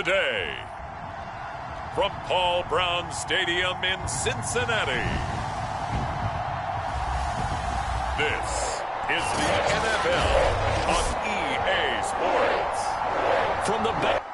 today. From Paul Brown Stadium in Cincinnati, this is the NFL on EA Sports. From the back.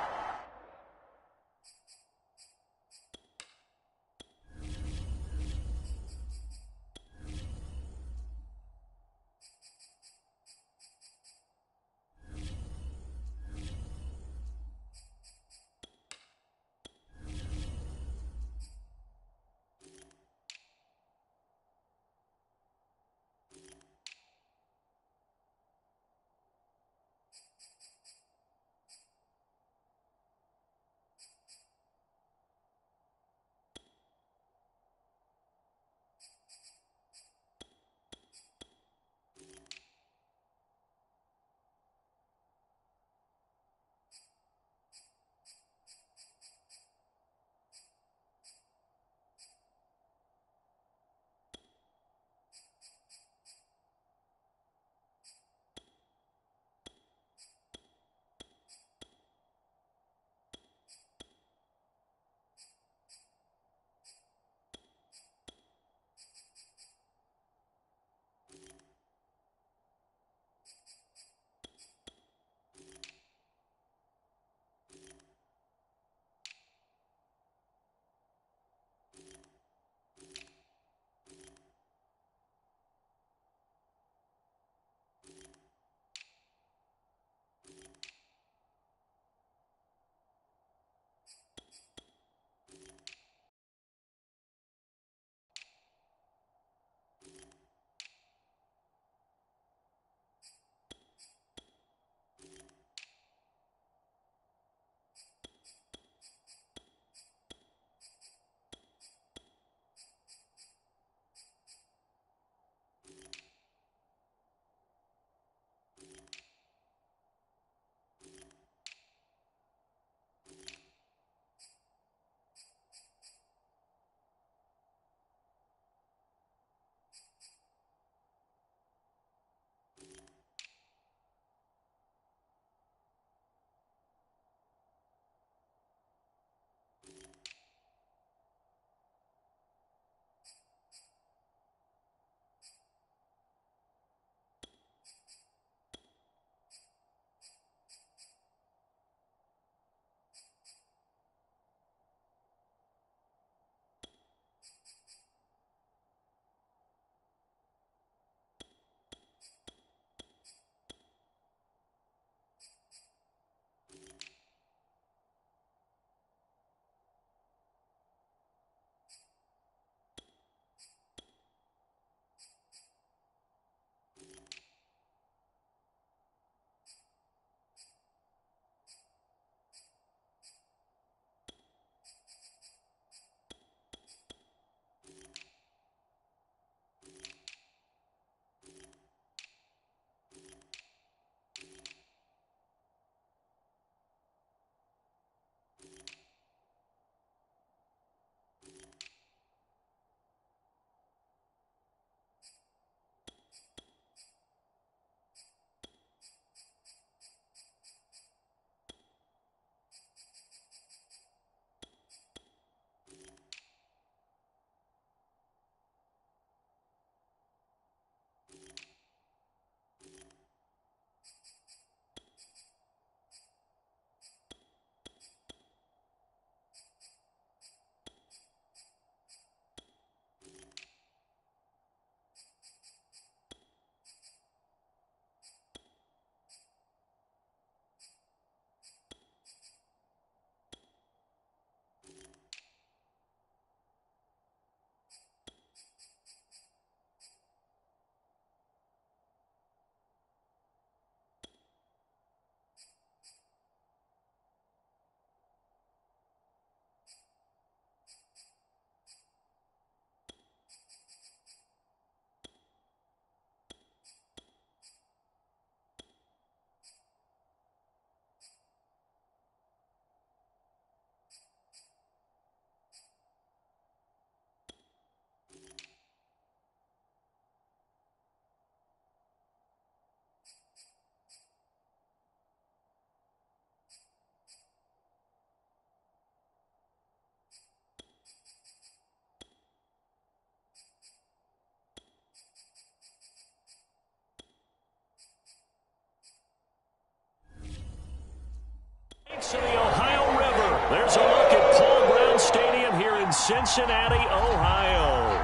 Cincinnati, Ohio.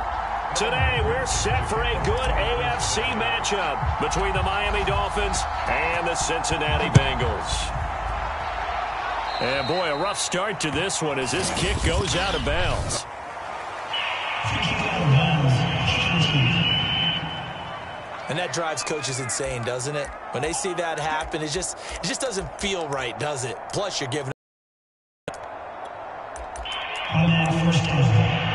Today, we're set for a good AFC matchup between the Miami Dolphins and the Cincinnati Bengals. And, boy, a rough start to this one as this kick goes out of bounds. And that drives coaches insane, doesn't it? When they see that happen, it just doesn't feel right, does it? Plus, you're giving First down.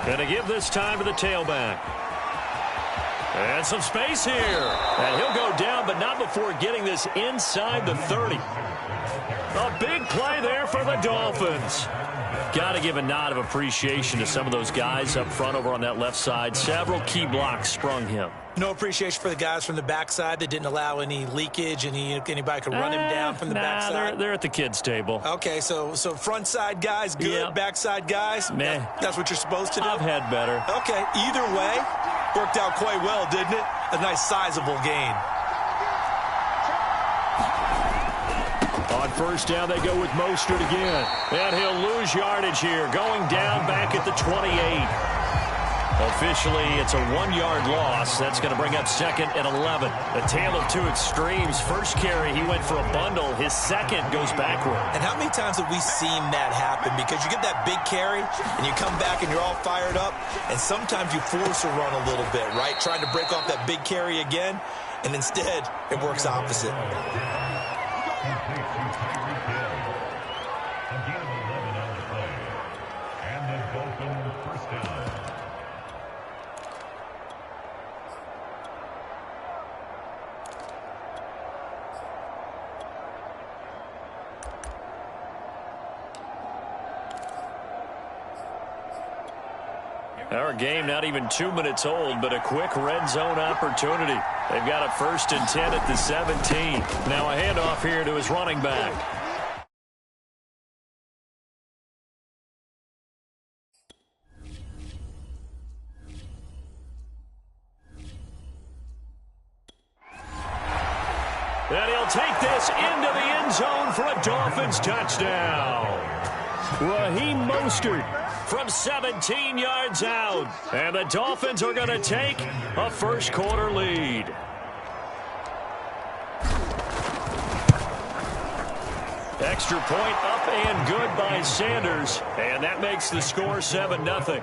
Going to give this time to the tailback. And some space here. And he'll go down, but not before getting this inside the 30. A big play there for the Dolphins. Got to give a nod of appreciation to some of those guys up front over on that left side. Several key blocks sprung him. no appreciation for the guys from the backside that didn't allow any leakage, and anybody could run him down from the backside? They're at the kids' table. Okay, so front side guys good, Yep. backside guys? Meh. That's what you're supposed to do? I've had better. Okay, either way, worked out quite well, didn't it? A nice sizable gain. On first down, they go with Mostert again. And he'll lose yardage here, going down back at the 28. Officially, it's a 1-yard loss. That's going to bring up second and 11. A tale of two extremes. First carry, he went for a bundle. His second goes backward. And how many times have we seen that happen? Because you get that big carry, and you come back, and you're all fired up, and sometimes you force a run a little bit, right? Trying to break off that big carry again, and instead, it works opposite. Our game not even 2 minutes old, but a quick red zone opportunity. They've got a 1st and 10 at the 17. Now a handoff here to his running back. And he'll take this into the end zone for a Dolphins touchdown. Raheem Mostert from 17 yards out. And the Dolphins are going to take a first-quarter lead. Extra point up and good by Sanders. And that makes the score 7-0.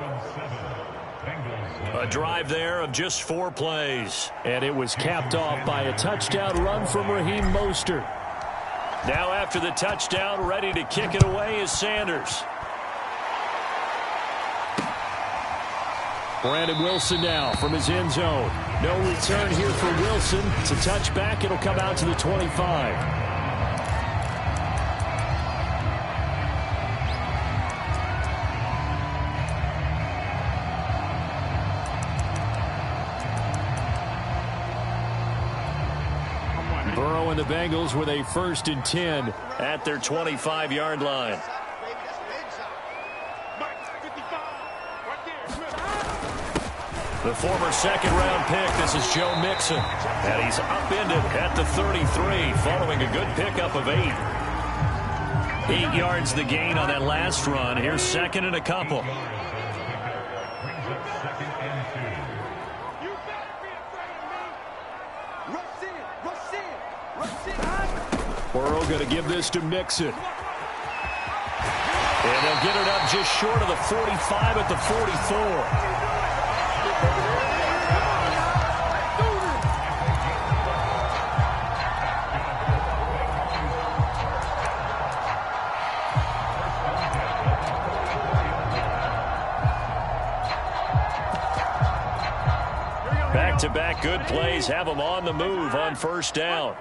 A drive there of just 4 plays. And it was capped off by a touchdown run from Raheem Mostert. Now after the touchdown, ready to kick it away is Sanders. Brandon Wilson now from his end zone. No return here for Wilson. It's a touchback. It'll come out to the 25. Burrow and the Bengals with a 1st and 10 at their 25-yard line. The former second-round pick, this is Joe Mixon. And he's upended at the 33 following a good pickup of 8. 8 yards the gain on that last run. Here's 2nd and a couple. Burrow going to give this to Mixon. And they'll get it up just short of the 45 at the 44. Back-to-back good plays have them on the move on first down.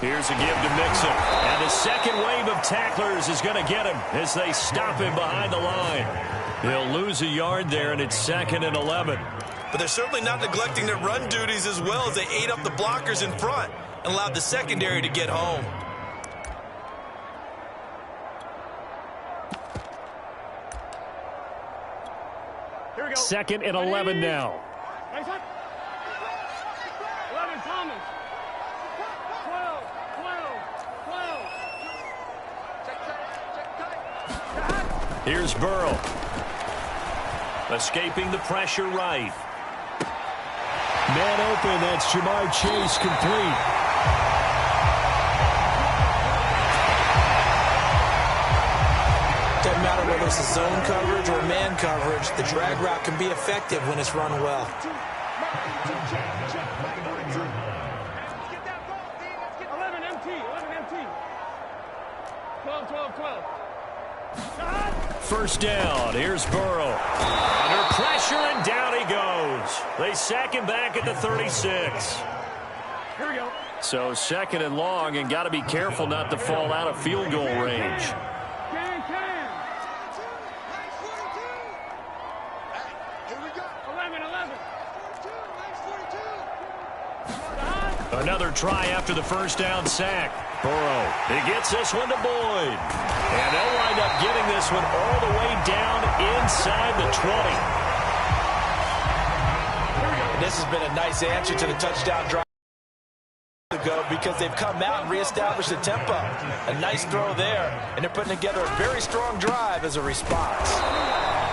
Here's a give to Mixon. And the second wave of tacklers is going to get him as they stop him behind the line. He'll lose a yard there, and it's 2nd and 11. But they're certainly not neglecting their run duties as well as they ate up the blockers in front and allowed the secondary to get home. Here we go. 2nd and 11 now. 11 Thomas. 12. Here's Burrow. Escaping the pressure right. Man open, that's Jamar Chase complete. Doesn't matter whether it's a zone coverage or man coverage, the drag route can be effective when it's run well. 11 MT. 12. First down. Here's Burrow. Under pressure, and down he goes. They sack him back at the 36. Here we go. So 2nd and long, and got to be careful not to fall out of field goal range. Can. Here we go. 11. Another try after the first down sack. Burrow, he gets this one to Boyd. And they'll wind up getting this one all the way down inside the 20. And this has been a nice answer to the touchdown drive ago because they've come out and reestablished the tempo. A nice throw there, and they're putting together a very strong drive as a response.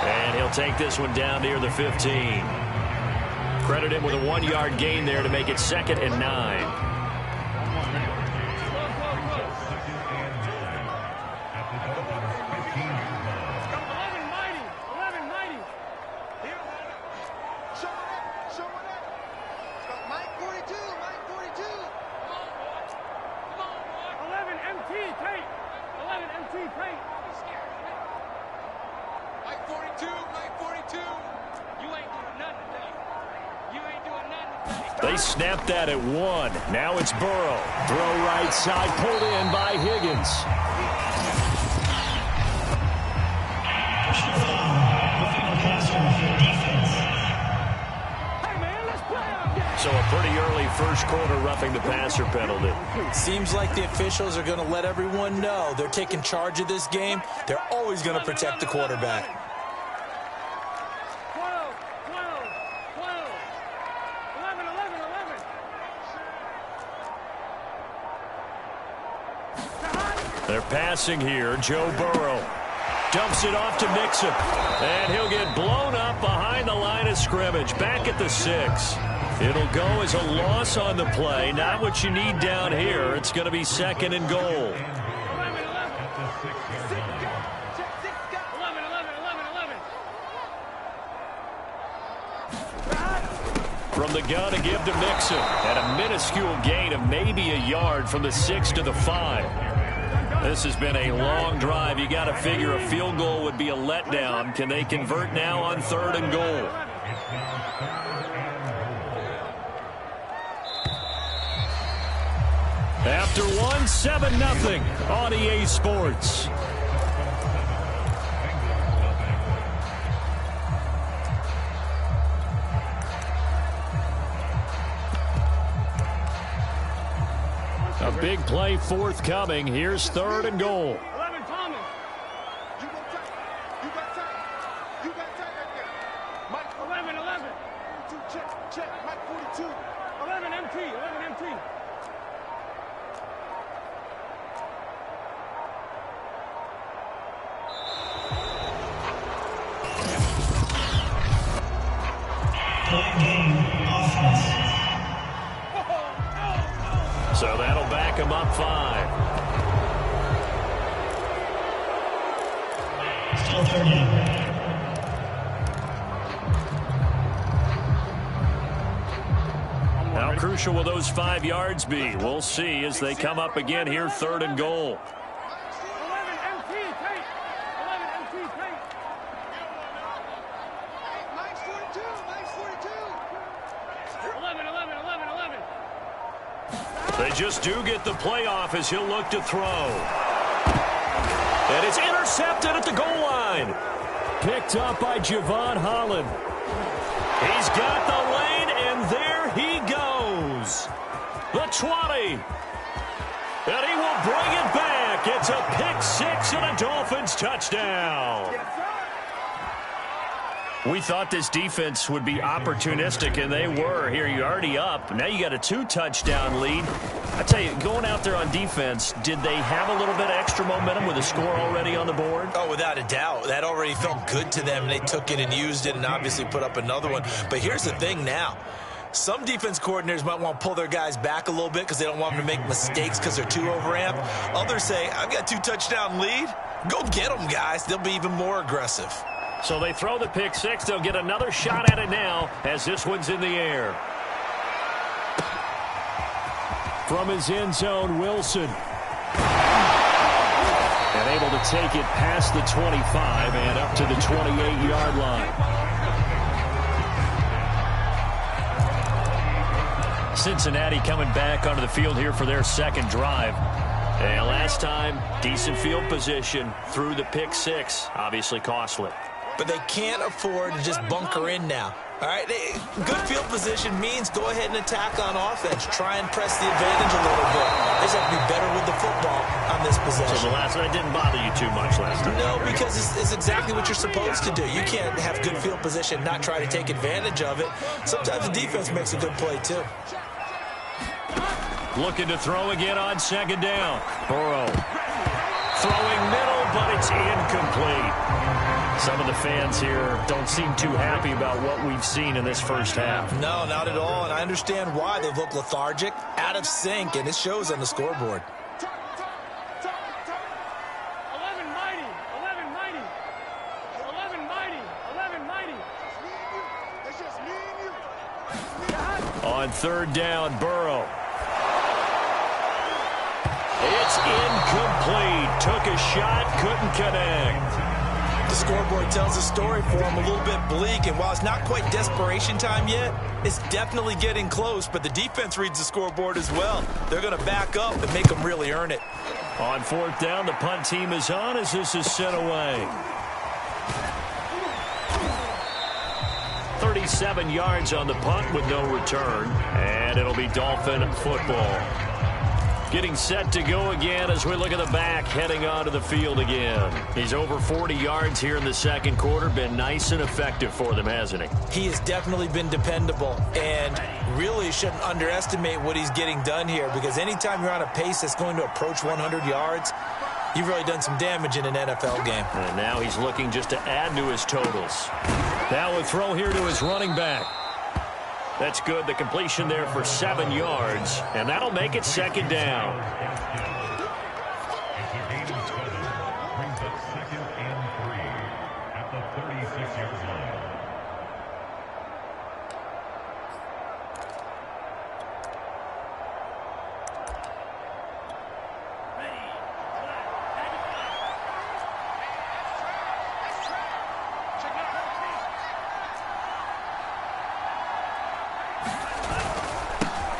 And he'll take this one down near the 15. Credit him with a 1-yard gain there to make it 2nd and 9. They snapped that at 1. Now it's Burrow. Throw right side, pulled in by Higgins. So a pretty early first quarter roughing the passer penalty. Seems like the officials are going to let everyone know they're taking charge of this game. They're always going to protect the quarterback. 11. They're passing here. Joe Burrow dumps it off to Mixon. And he'll get blown up behind the line of scrimmage. Back at the 6. It'll go as a loss on the play. Not what you need down here. It's going to be 2nd and goal. 11. From the gun, a give to Mixon. And a minuscule gain of maybe a yard from the 6 to the 5. This has been a long drive. You got to figure a field goal would be a letdown. Can they convert now on 3rd and goal? After 1, 7-0 on EA Sports. A big play forthcoming. Here's 3rd and goal. 11 Thomas. You got tight right there. Mike 11. 42, check. Mike 42. 11 MT. So that'll back him up 5. Still 30. How crucial will those 5 yards be? We'll see as they come up again here, 3rd and goal. 11 MT. Mike's 42. 11. They They just do get the playoff as he'll look to throw. And it's intercepted at the goal line. Picked up by Javon Holland. He's got the lane, and there he goes. The 20. And he will bring it back. It's a pick six and a Dolphins touchdown. We thought this defense would be opportunistic, and they were. Here, you're already up. Now you got a 2-touchdown lead. I tell you, going out there on defense, did they have a little bit of extra momentum with a score already on the board? Oh, without a doubt. That already felt good to them. They took it and used it and obviously put up another one. But here's the thing now. Some defense coordinators might want to pull their guys back a little bit because they don't want them to make mistakes because they're too overamped. Others say, I've got a 2-touchdown lead. Go get them, guys. They'll be even more aggressive. So they throw the pick six. They'll get another shot at it now as this one's in the air. From his end zone, Wilson. And able to take it past the 25 and up to the 28-yard line. Cincinnati coming back onto the field here for their second drive. And last time, decent field position through the pick six. Obviously costly. But they can't afford to just bunker in now. All right, good field position means go ahead and attack on offense. Try and press the advantage a little bit. They just have to be better with the football on this possession. So the last one didn't bother you too much last time? No, because it's exactly what you're supposed to do. You can't have good field position, not try to take advantage of it. Sometimes the defense makes a good play, too. Looking to throw again on second down. Burrow throwing middle, but it's incomplete. Some of the fans here don't seem too happy about what we've seen in this first half. No, not at all, and I understand why. They look lethargic, out of sync, and it shows on the scoreboard. 11 mighty, 11 mighty, 11 mighty, 11 mighty. It's just me and you. On third down, Burrow. It's incomplete. Took a shot, couldn't connect. The scoreboard tells a story for him, a little bit bleak, and while it's not quite desperation time yet, it's definitely getting close, but the defense reads the scoreboard as well. They're going to back up and make them really earn it. On fourth down, the punt team is on as this is sent away. 37 yards on the punt with no return, and it'll be Dolphin football. Getting set to go again as we look at the back heading onto the field again. He's over 40 yards here in the second quarter. Been nice and effective for them, hasn't he? He has definitely been dependable and really shouldn't underestimate what he's getting done here because anytime you're on a pace that's going to approach 100 yards, you've really done some damage in an NFL game. And now he's looking just to add to his totals. Now a throw here to his running back. That's good. The completion there for 7 yards, and that'll make it second down.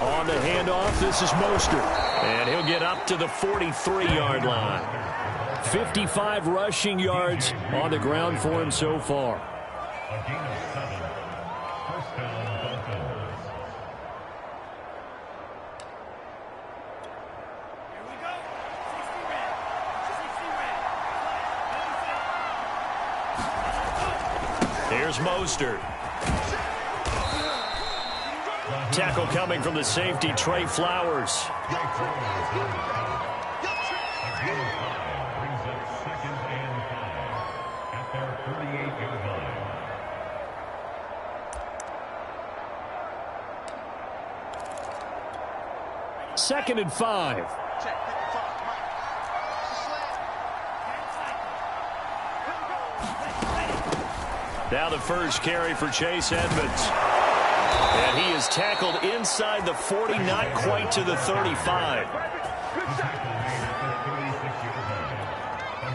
On the handoff, this is Mostert. And he'll get up to the 43-yard line. 55 rushing yards on the ground for him so far. A gain of 7. First down, Dolphins. Here we go. 60 red. 60 red. Here's Mostert. Tackle coming from the safety, Trey Flowers. A gain of 5 brings up 2nd and 5 at their 38-yard line. Second and 5. Check 55, Mike. Now the first carry for Chase Edmonds. And he is tackled inside the 40, not quite to the 35. A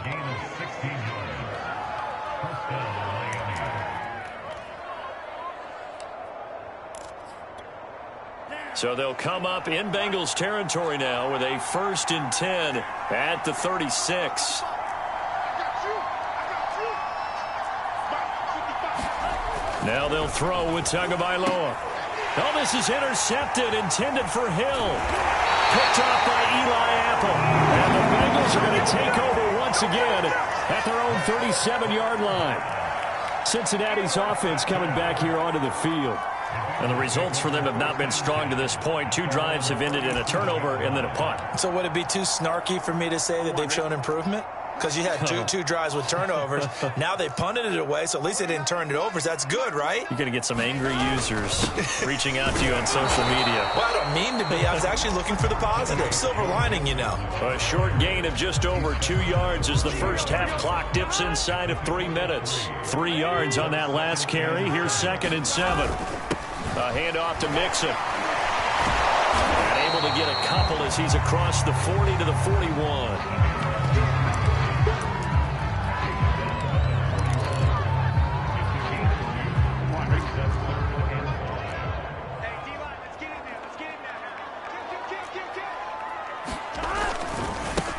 gain of 16 yards. First down, Miami. So they'll come up in Bengals territory now with a 1st and 10 at the 36. Now they'll throw with Tagovailoa. Oh, this is intercepted, intended for Hill. Picked off by Eli Apple. And the Bengals are going to take over once again at their own 37-yard line. Cincinnati's offense coming back here onto the field. And the results for them have not been strong to this point. 2 drives have ended in a turnover and then a punt. So would it be too snarky for me to say that they've shown improvement? Because you had two drives with turnovers. Now they punted it away, so at least they didn't turn it over. So that's good, right? You're going to get some angry users reaching out to you on social media. Well, I don't mean to be. I was actually looking for the positive. Silver lining, you know. A short gain of just over 2 yards as the first half clock dips inside of 3 minutes. 3 yards on that last carry. Here's 2nd and 7. A handoff to Mixon. And able to get a couple as he's across the 40 to the 41.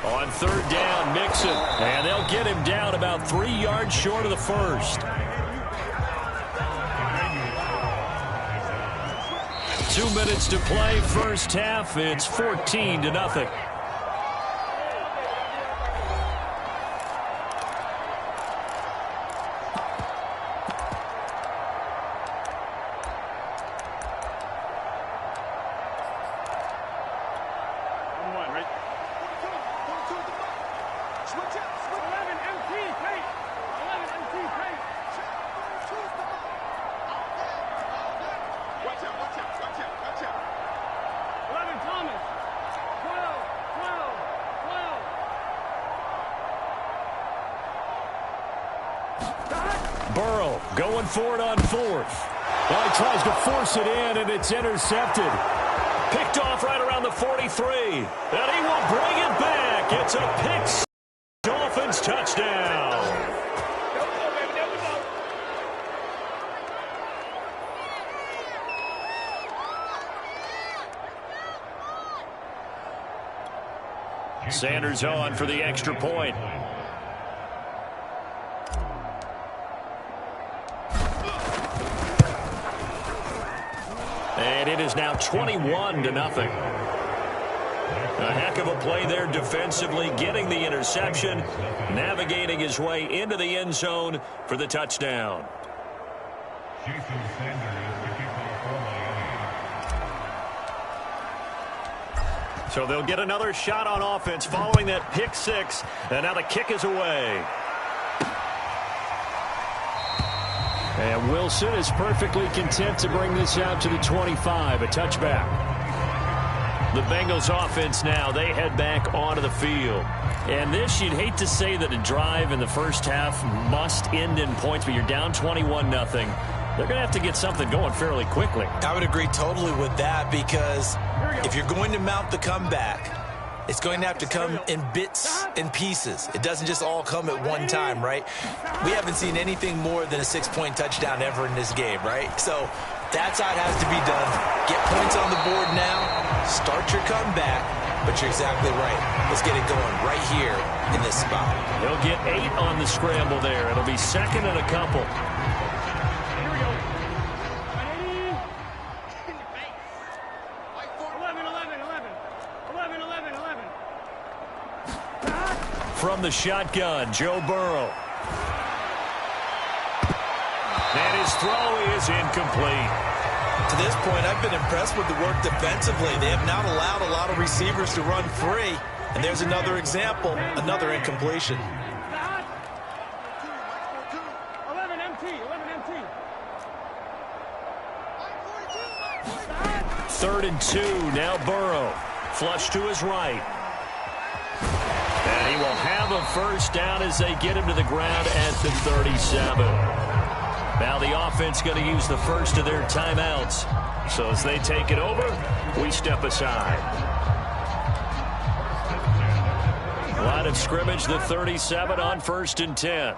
On 3rd down, Mixon. And they'll get him down about 3 yards short of the first. 2 minutes to play, first half. It's 14-0. Burrow going for it on 4th. Well, he tries to force it in, and it's intercepted. Picked off right around the 43. And he will bring it back. It's a pick. Dolphins touchdown. Sanders on for the extra point. And it is now 21-0. A heck of a play there defensively, getting the interception, navigating his way into the end zone for the touchdown. Jason Sanders, the kickoff for Miami. So they'll get another shot on offense following that pick 6, and now the kick is away. And Wilson is perfectly content to bring this out to the 25, a touchback. The Bengals offense now, they head back onto the field. And this, you'd hate to say that a drive in the first half must end in points, but you're down 21-0. They're going to have to get something going fairly quickly. I would agree totally with that, because if you're going to mount the comeback, it's going to have to come in bits and pieces. It doesn't just all come at one time, right? We haven't seen anything more than a 6-point touchdown ever in this game, right? So that's how it has to be done. Get points on the board now. Start your comeback. But you're exactly right. Let's get it going right here in this spot. They'll get 8 on the scramble there. It'll be 2nd and a couple. From the shotgun, Joe Burrow. And his throw is incomplete. To this point, I've been impressed with the work defensively. They have not allowed a lot of receivers to run free. And there's another example, another incompletion. 11 MT. 3rd and 2, now Burrow. Flush to his right. And he will have a first down as they get him to the ground at the 37. Now the offense going to use the first of their timeouts. So as they take it over, we step aside. Line of scrimmage, the 37 on 1st and 10.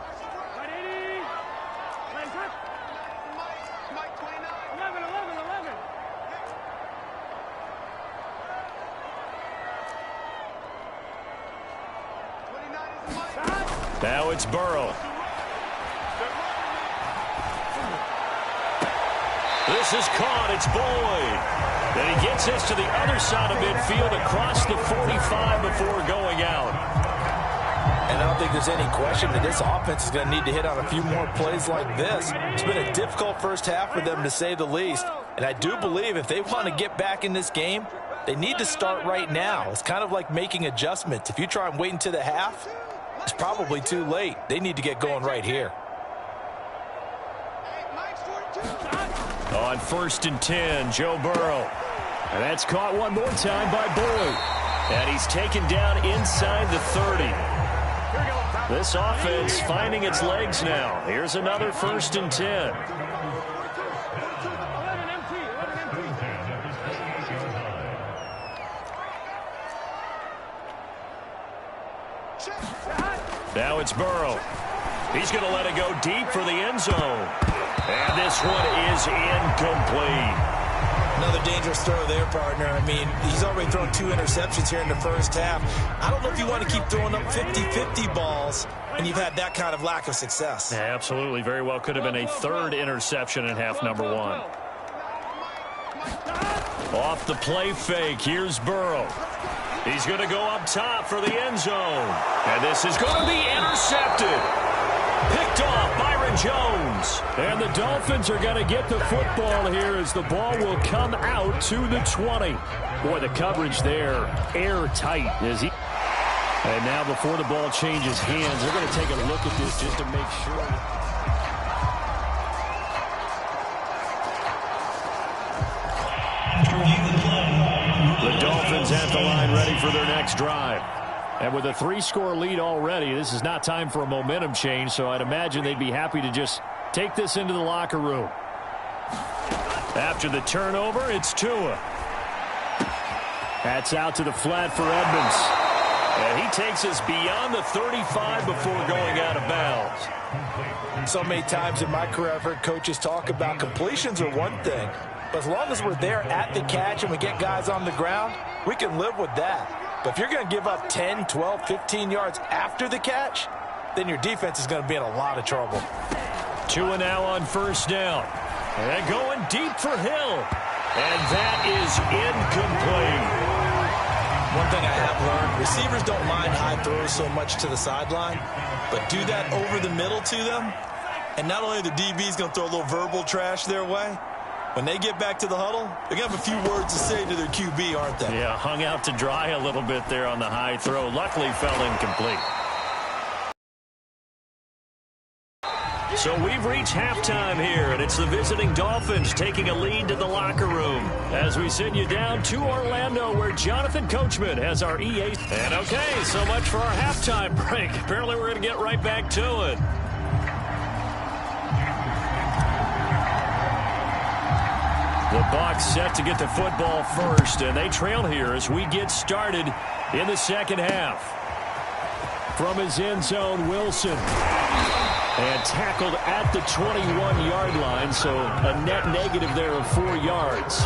Now it's Burrow. This is caught. It's Boyd. And he gets this to the other side of midfield across the 45 before going out. And I don't think there's any question that this offense is going to need to hit on a few more plays like this. It's been a difficult first half for them, to say the least. And I do believe if they want to get back in this game, they need to start right now. It's kind of like making adjustments. If you try and wait until the half, it's probably too late. They need to get going right here. On 1st and 10, Joe Burrow. And that's caught one more time by Boyd. And he's taken down inside the 30. This offense finding its legs now. Here's another 1st and 10. Now it's Burrow. He's going to let it go deep for the end zone. And this one is incomplete. Another dangerous throw there, partner. I mean, he's already thrown 2 interceptions here in the first half. I don't know if you want to keep throwing up 50-50 balls and you've had that kind of lack of success. Yeah, absolutely. Very well could have been a 3rd interception in half number 1. Off the play fake, here's Burrow. He's going to go up top for the end zone. And this is going to be intercepted. Picked off Byron Jones. And the Dolphins are going to get the football here as the ball will come out to the 20. Boy, the coverage there, airtight. And now before the ball changes hands, they're going to take a look at this just to make sure. The Dolphins at the line ready for their next drive. And with a 3-score lead already, this is not time for a momentum change, so I'd imagine they'd be happy to just take this into the locker room. After the turnover, it's Tua. That's out to the flat for Edmonds. And he takes us beyond the 35 before going out of bounds. So many times in my career, I've heard coaches talk about completions are one thing, but as long as we're there at the catch and we get guys on the ground, we can live with that. But if you're going to give up 10, 12, 15 yards after the catch, then your defense is going to be in a lot of trouble. Tua now on 1st down. And going deep for Hill. And that is incomplete. One thing I have learned, receivers don't mind high throws so much to the sideline, but do that over the middle to them, and not only the DB's going to throw a little verbal trash their way, when they get back to the huddle, they're going to have a few words to say to their QB, aren't they? Yeah, hung out to dry a little bit there on the high throw. Luckily fell incomplete. So we've reached halftime here, and it's the visiting Dolphins taking a lead to the locker room as we send you down to Orlando, where Jonathan Coachman has our EA. And okay, so much for our halftime break. Apparently we're going to get right back to it. The Bucs set to get the football first, and they trail here as we get started in the second half. From his end zone, Wilson. And tackled at the 21-yard line, so a net negative there of 4 yards.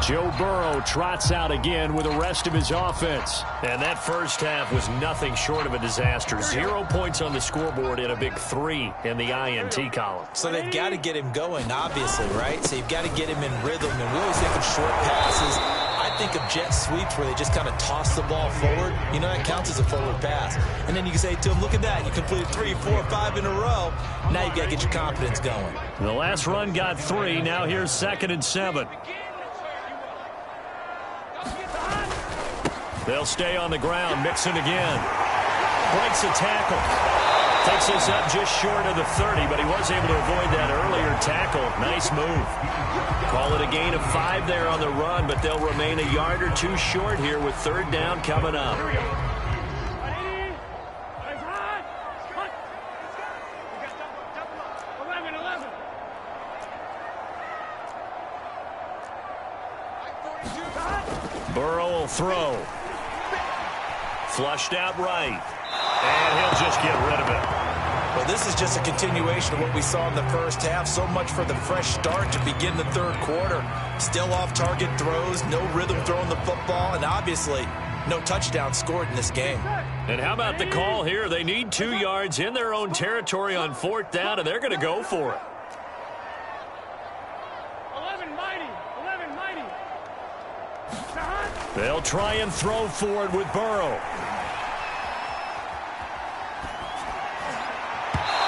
Joe Burrow trots out again with the rest of his offense. And that first half was nothing short of a disaster. 0 points on the scoreboard and a big 3 in the INT column. So they've got to get him going, obviously, right? So you've got to get him in rhythm. And we always think of short passes. I think of jet sweeps where they just kind of toss the ball forward. You know, that counts as a forward pass. And then you can say to him, look at that. You completed 3, 4, 5 in a row. Now you've got to get your confidence going. The last run got 3. Now here's 2nd and 7. They'll stay on the ground. Mixon again. Breaks a tackle. Takes this up just short of the 30, but he was able to avoid that earlier tackle. Nice move. Call it a gain of 5 there on the run, but they'll remain a yard or 2 short here with 3rd down coming up. Burrow will throw. Flushed out right. And he'll just get rid of it. Well, this is just a continuation of what we saw in the first half. So much for the fresh start to begin the 3rd quarter. Still off-target throws, no rhythm throwing the football, and obviously no touchdown scored in this game. And how about the call here? They need 2 yards in their own territory on 4th down, and they're going to go for it. 11 mighty. They'll try and throw for it with Burrow.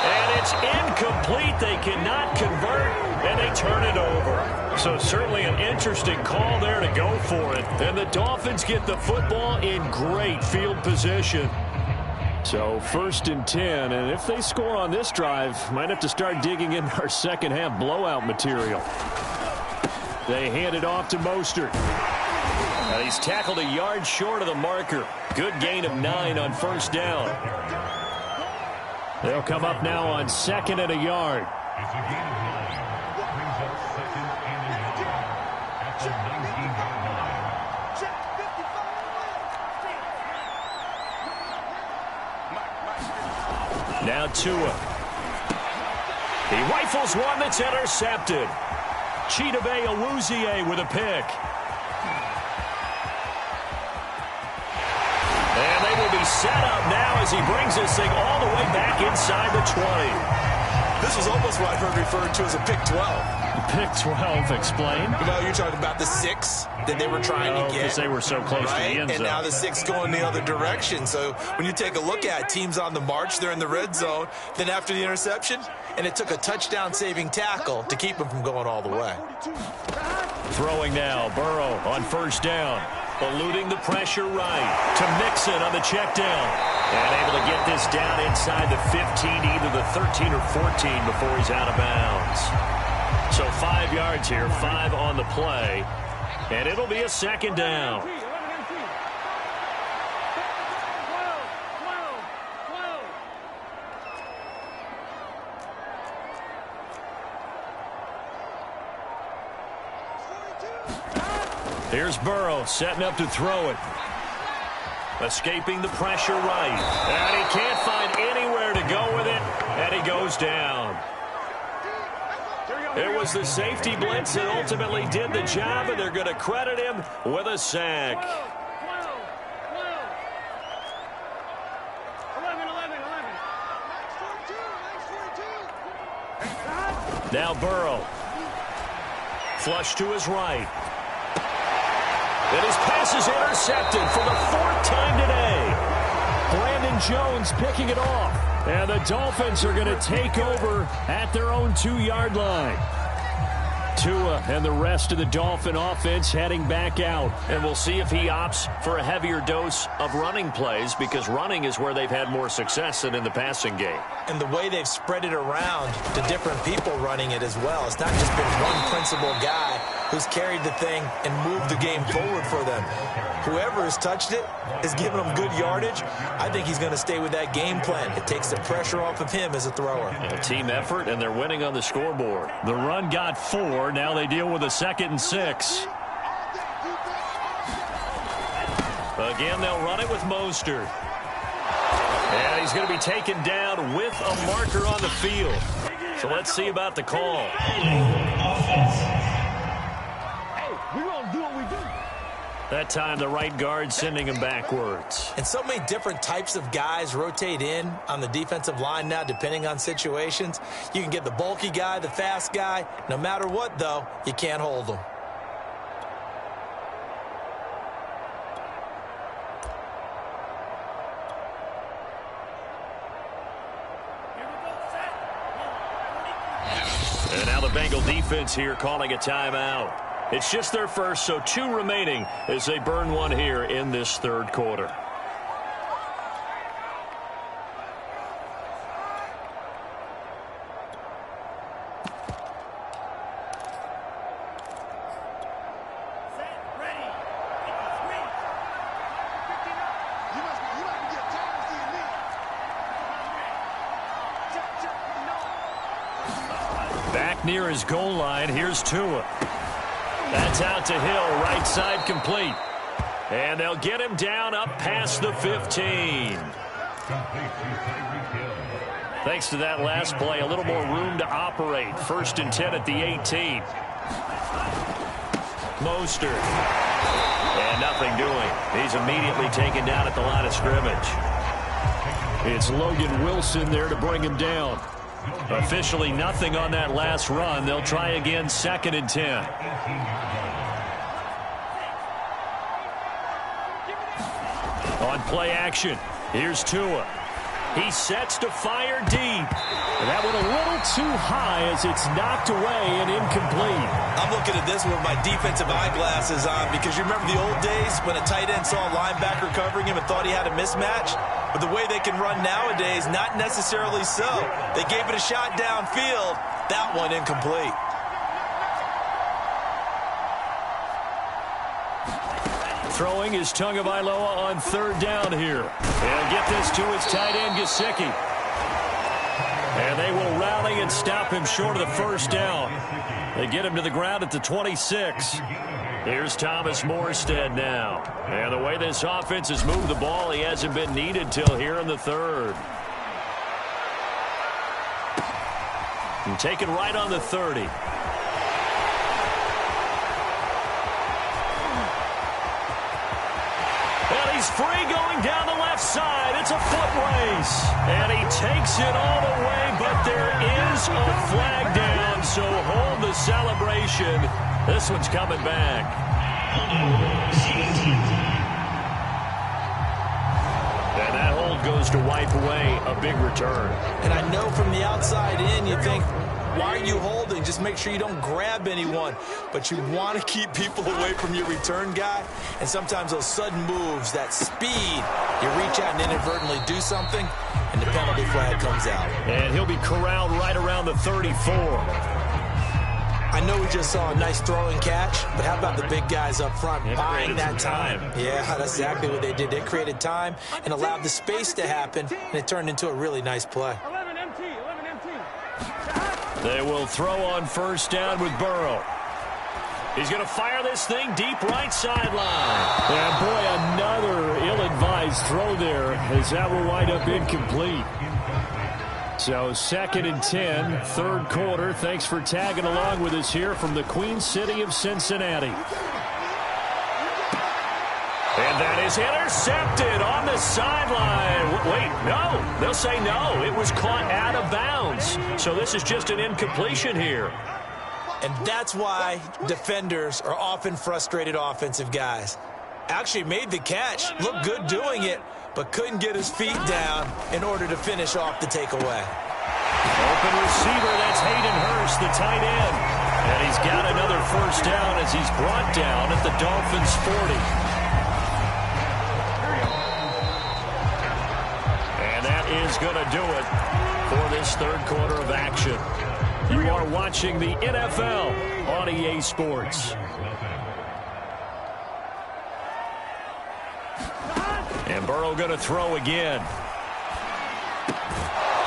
And it's incomplete. They cannot convert, and they turn it over. So certainly an interesting call there to go for it. And the Dolphins get the football in great field position. So 1st and 10, and if they score on this drive, might have to start digging in our second half blowout material. They hand it off to Mostert. And he's tackled a yard short of the marker. Good gain of 9 on 1st down. They'll come up now on 2nd and a yard. It's a gain of 9. Brings up 2nd and a yard at the 19-yard line. Now Tua. He rifles one that's intercepted. Chidobe Awuzie with a pick. And they will be set up now as he brings this thing all the way back inside the 20. This was almost what I've heard referred to as a pick 12. Pick 12, explain. You know, you're talking about the 6 that they were trying to get. Because they were so close to the end zone. And now the 6 going the other direction. So when you take a look at teams on the march, they're in the red zone. Then after the interception, and it took a touchdown-saving tackle to keep them from going all the way. Throwing now, Burrow on 1st down. Eluding the pressure right to Mixon on the check down. And able to get this down inside the 15, either the 13 or 14 before he's out of bounds. So 5 yards here, 5 on the play. And it'll be a 2nd down. Here's Burrow setting up to throw it. Escaping the pressure right. And he can't find anywhere to go with it. And he goes down. It was the safety blitz that ultimately did the job, and they're going to credit him with a sack. 11. Now Burrow. Flush to his right. And his pass is intercepted for the 4th time today. Brandon Jones picking it off. And the Dolphins are going to take over at their own 2-yard line. Tua and the rest of the Dolphin offense heading back out. And we'll see if he opts for a heavier dose of running plays, because running is where they've had more success than in the passing game. And the way they've spread it around to different people running it as well. It's not just been one principal guy who's carried the thing and moved the game forward for them. Whoever has touched it is giving them good yardage. I think he's going to stay with that game plan. It takes the pressure off of him as a thrower. A team effort, and they're winning on the scoreboard. The run got 4. Now they deal with a 2nd and 6. Again, they'll run it with Mostert. And he's going to be taken down with a marker on the field. So let's see about the call. That time, the right guard sending him backwards. And so many different types of guys rotate in on the defensive line now, depending on situations. You can get the bulky guy, the fast guy. No matter what, though, you can't hold them. And now the Bengal defense here calling a timeout. It's just their first, so 2 remaining as they burn one here in this 3rd quarter. Back near his goal line, here's Tua. That's out to Hill, right side complete. And they'll get him down up past the 15. Thanks to that last play, a little more room to operate. 1st and 10 at the 18. Mostert. And nothing doing. He's immediately taken down at the line of scrimmage. It's Logan Wilson there to bring him down. Officially nothing on that last run. They'll try again, 2nd and 10. On play action, here's Tua. He sets to fire deep. That went a little too high as it's knocked away and incomplete. I'm looking at this with my defensive eyeglasses on because you remember the old days when a tight end saw a linebacker covering him and thought he had a mismatch? But the way they can run nowadays, not necessarily so. They gave it a shot downfield. That one incomplete. Throwing is Tagovailoa on 3rd down here. He'll get this to his tight end, Gesicki. And they will rally and stop him short of the 1st down. They get him to the ground at the 26. Here's Thomas Morstead now. And the way this offense has moved the ball, he hasn't been needed till here in the 3rd. And taken right on the 30. He's free going down the left side. It's a foot race. And he takes it all the way, but there is a flag down, so hold the celebration. This one's coming back. And that hold goes to wipe away a big return. And I know from the outside in, you think, why are you holding? Just make sure you don't grab anyone. But you want to keep people away from your return guy. And sometimes those sudden moves, that speed, you reach out and inadvertently do something, and the penalty flag comes out. And he'll be corralled right around the 34. I know we just saw a nice throw and catch, but how about the big guys up front buying that time? Yeah, that's exactly what they did. They created time and allowed the space to happen, and it turned into a really nice play. 11 MT. They will throw on 1st down with Burrow. He's going to fire this thing deep right sideline. And boy, another ill-advised throw there as that will wind up incomplete. So 2nd and 10, 3rd quarter. Thanks for tagging along with us here from the Queen City of Cincinnati. And that is intercepted on the sideline. Wait, no. They'll say no. It was caught out of bounds. So this is just an incompletion here. And that's why defenders are often frustrated offensive guys. Actually made the catch, looked good doing it, but couldn't get his feet down in order to finish off the takeaway. Open receiver, that's Hayden Hurst, the tight end. And he's got another 1st down as he's brought down at the Dolphins' 40. And that is going to do it for this 3rd quarter of action. You are watching the NFL on EA Sports. And Burrow going to throw again.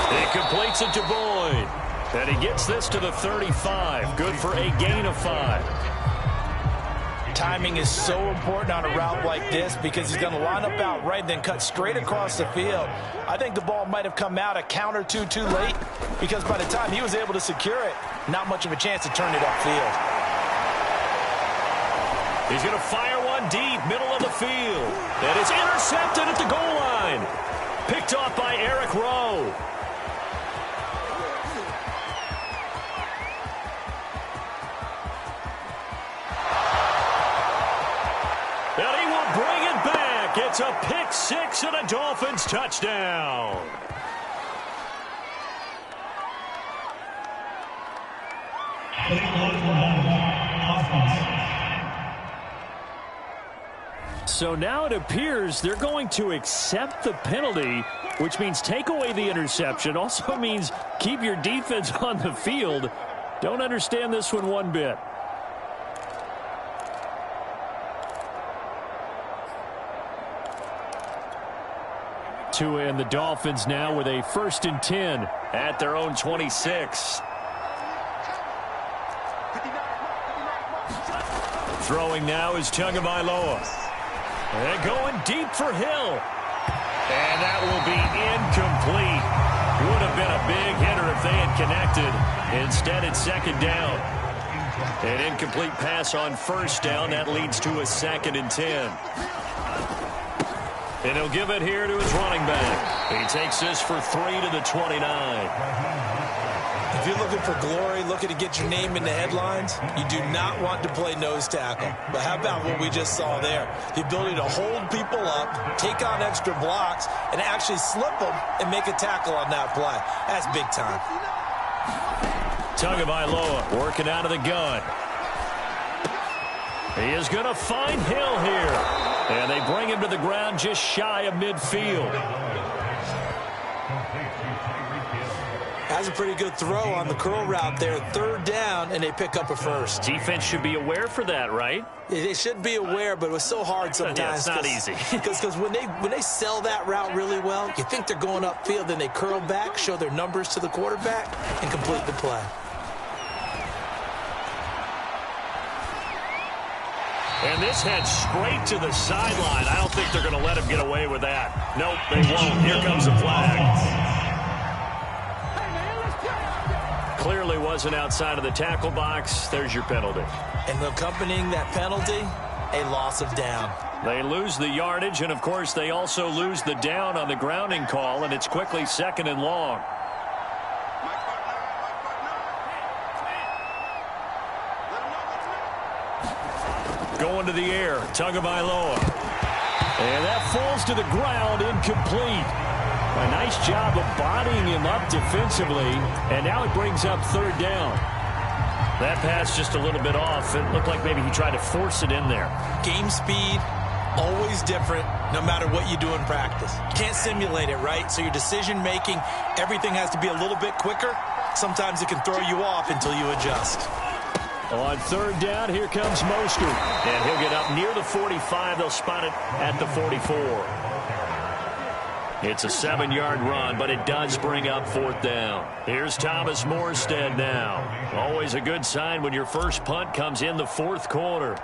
He completes it to Boyd. And he gets this to the 35. Good for a gain of 5. Timing is so important on a route like this because he's going to line up out right, then cut straight across the field. I think the ball might have come out a count or two too late because by the time he was able to secure it, not much of a chance to turn it upfield. He's going to fire one deep, middle of the field. And it's intercepted at the goal line. Picked off by Eric Rowe. And he will bring it back. It's a pick 6 and a Dolphins touchdown. So now it appears they're going to accept the penalty, which means take away the interception. Also means keep your defense on the field. Don't understand this one bit. Tua and the Dolphins now with a 1st and 10 at their own 26. Throwing now is Tagovailoa. And going deep for Hill. And that will be incomplete. Would have been a big hitter if they had connected. Instead, it's 2nd down. An incomplete pass on first down. That leads to a 2nd and 10. And he'll give it here to his running back. He takes this for 3 to the 29. If you're looking for glory, looking to get your name in the headlines, you do not want to play nose tackle. But how about what we just saw there? The ability to hold people up, take on extra blocks, and actually slip them and make a tackle on that play. That's big time. Tagovailoa working out of the gun. He is going to find Hill here. And they bring him to the ground just shy of midfield. That's a pretty good throw on the curl route there. 3rd down, and they pick up a first. Defense should be aware for that, right? They should be aware, but it was so hard sometimes. Yeah, it's not easy. Because when they sell that route really well, you think they're going upfield, then they curl back, show their numbers to the quarterback, and complete the play. And this heads straight to the sideline. I don't think they're going to let him get away with that. Nope, they won't. Here comes a flag. Clearly wasn't outside of the tackle box. There's your penalty. And accompanying that penalty, a loss of down. They lose the yardage, and, of course, they also lose the down on the grounding call, and it's quickly 2nd and long. Going to the air, Tagovailoa. And that falls to the ground, incomplete. A nice job of bodying him up defensively, and now it brings up 3rd down. That pass just a little bit off. It looked like maybe he tried to force it in there. Game speed, always different, no matter what you do in practice. You can't simulate it, right? So your decision-making, everything has to be a little bit quicker. Sometimes it can throw you off until you adjust. On 3rd down, here comes Mostert. And he'll get up near the 45. They'll spot it at the 44. It's a 7-yard run, but it does bring up 4th down. Here's Thomas Morstead now. Always a good sign when your first punt comes in the 4th quarter.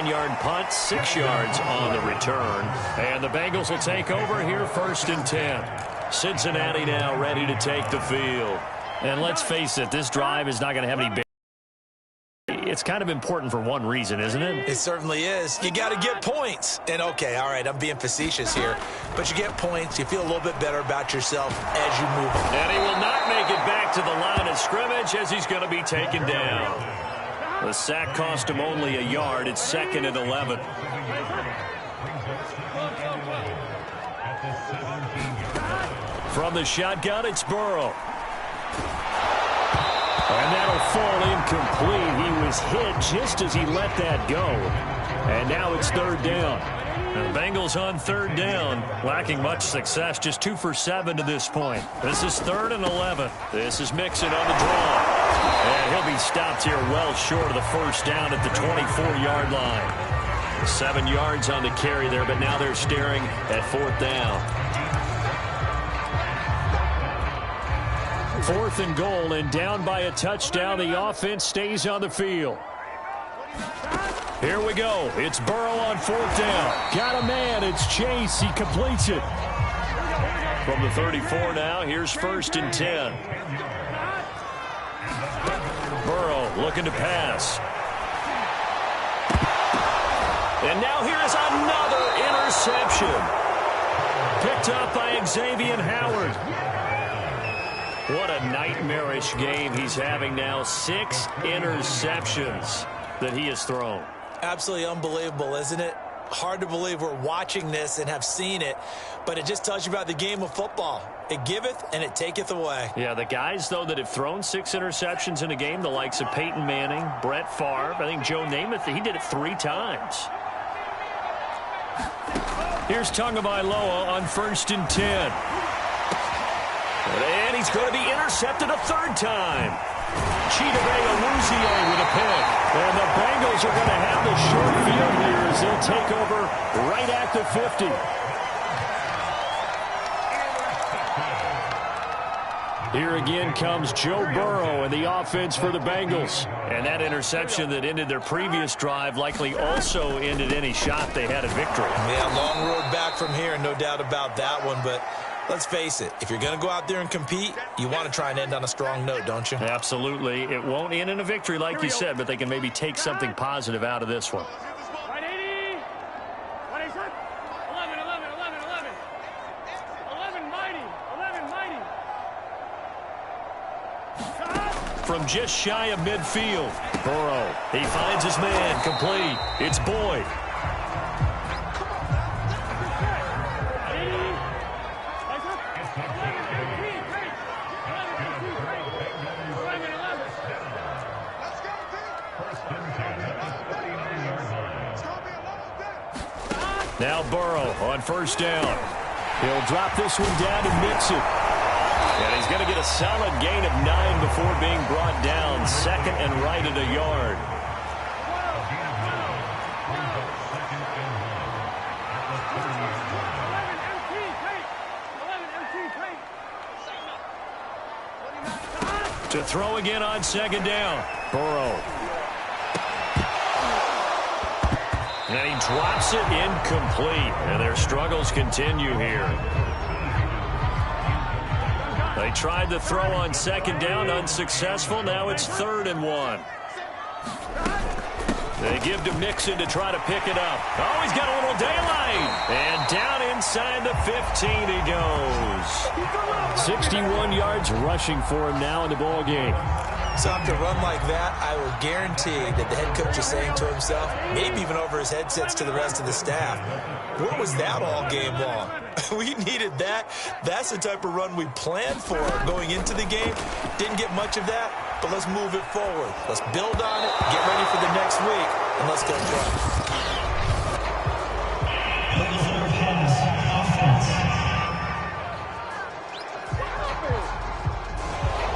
Yard punt, 6 yards on the return. And the Bengals will take over here 1st and 10. Cincinnati now ready to take the field. And let's face it, this drive is not going to have any. It's kind of important for one reason, isn't it? It certainly is. You got to get points. And, okay, all right, I'm being facetious here. But you get points. You feel a little bit better about yourself as you move on. And he will not make it back to the line of scrimmage as he's going to be taken down. The sack cost him only a yard. It's 2nd and 11. From the shotgun, it's Burrow. And that'll fall incomplete. He was hit just as he let that go. And now it's 3rd down. The Bengals on 3rd down, lacking much success, just 2 for 7 to this point. This is 3rd and 11. This is Mixon on the draw. And he'll be stopped here well short of the 1st down at the 24-yard line. 7 yards on the carry there, but now they're staring at 4th down. 4th and goal, and down by a touchdown. The offense stays on the field. Here we go. It's Burrow on 4th down. Got a man. It's Chase. He completes it. From the 34 now, here's 1st and 10. Burrow looking to pass. And now here's another interception. Picked up by Xavier Howard. What a nightmarish game he's having now. 6 interceptions that he has thrown. Absolutely unbelievable, isn't it? Hard to believe we're watching this and have seen it, but it just tells you about the game of football. It giveth and it taketh away. Yeah, the guys, though, that have thrown 6 interceptions in a game, the likes of Peyton Manning, Brett Favre, I think Joe Namath, he did it 3 times. Here's Tagovailoa on 1st and 10. And he's going to be intercepted a 3rd time. Chidobe Awuzie with a pick. And the Bengals are going to have the short field here as they'll take over right at the 50. Here again comes Joe Burrow and the offense for the Bengals. And that interception that ended their previous drive likely also ended any shot they had at victory. Yeah, long road back from here, no doubt about that one. But let's face it, if you're going to go out there and compete, you want to try and end on a strong note, don't you? Absolutely. It won't end in a victory like you said, but they can maybe take something positive out of this one. From just shy of midfield, Burrow, he finds his man, complete. It's Boyd. Now Burrow on first down. He'll drop this one down and mix it. And he's going to get a solid gain of 9 before being brought down. Second and right at a yard. To throw again on second down. Burrow. And he drops it incomplete. And their struggles continue here. They tried to throw on second down, unsuccessful. Now it's 3rd and 1. They give to Mixon to try to pick it up. Oh, he's got a little daylight. And down inside the 15 he goes. 61 yards rushing for him now in the ball game. So after a run like that, I will guarantee that the head coach is saying to himself, maybe even over his headsets to the rest of the staff, what was that all game long? We needed that. That's the type of run we planned for going into the game. Didn't get much of that, but let's move it forward. Let's build on it, get ready for the next week, and let's go play.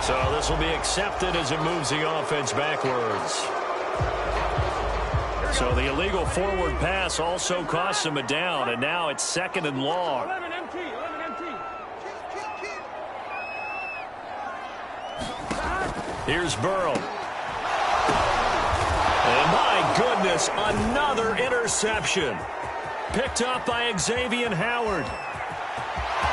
So this will be accepted as it moves the offense backwards. So the illegal forward pass also costs him a down, and now it's 2nd and long. Here's Burrow. And my goodness, another interception. Picked up by Xavier Howard.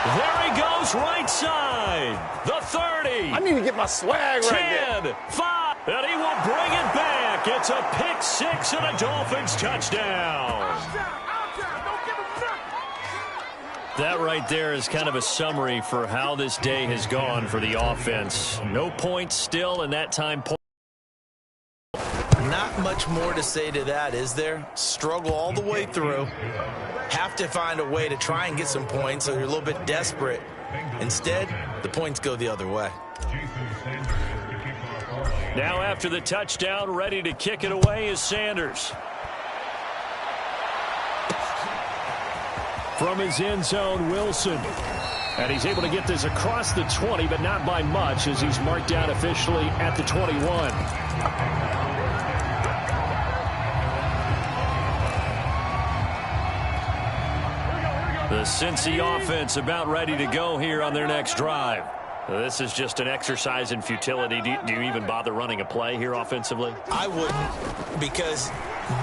There he goes, right side. The 30. I need to get my swag right 10, 5, and he will bring it back. It's a pick 6 and a Dolphins touchdown. That right there is kind of a summary for how this day has gone for the offense. No points still, and that time. Not much more to say to that, is there? Struggle all the way through. Have to find a way to try and get some points, so you're a little bit desperate. Instead, the points go the other way. Now after the touchdown, ready to kick it away is Sanders. From his end zone, Wilson. And he's able to get this across the 20, but not by much, as he's marked down officially at the 21. The Cincy offense about ready to go here on their next drive. This is just an exercise in futility. Do you even bother running a play here offensively? I wouldn't, because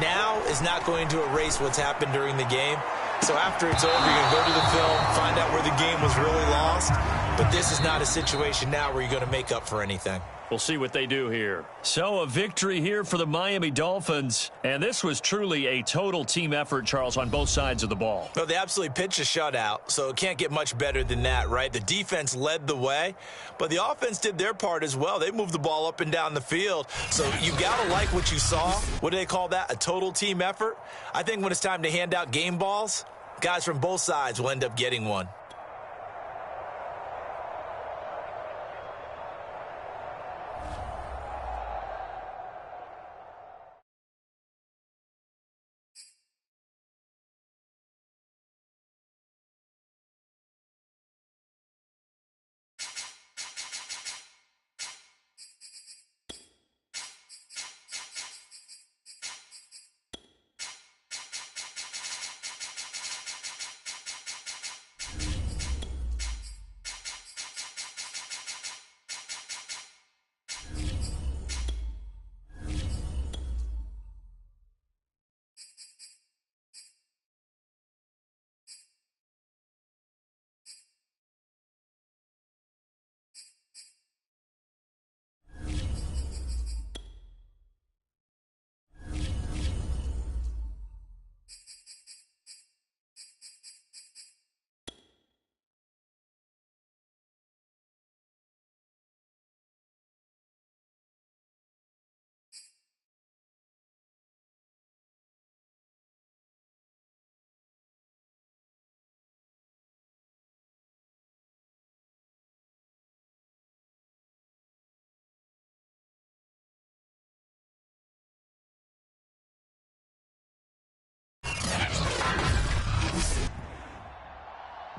now is not going to erase what's happened during the game. So after it's over, you're going to go to the film, find out where the game was really lost. But this is not a situation now where you're going to make up for anything. We'll see what they do here. So a victory here for the Miami Dolphins. And this was truly a total team effort, Charles, on both sides of the ball. Well, they absolutely pitched a shutout, so it can't get much better than that, right? The defense led the way, but the offense did their part as well. They moved the ball up and down the field. So you got to like what you saw. What do they call that? A total team effort? I think when it's time to hand out game balls, guys from both sides will end up getting one.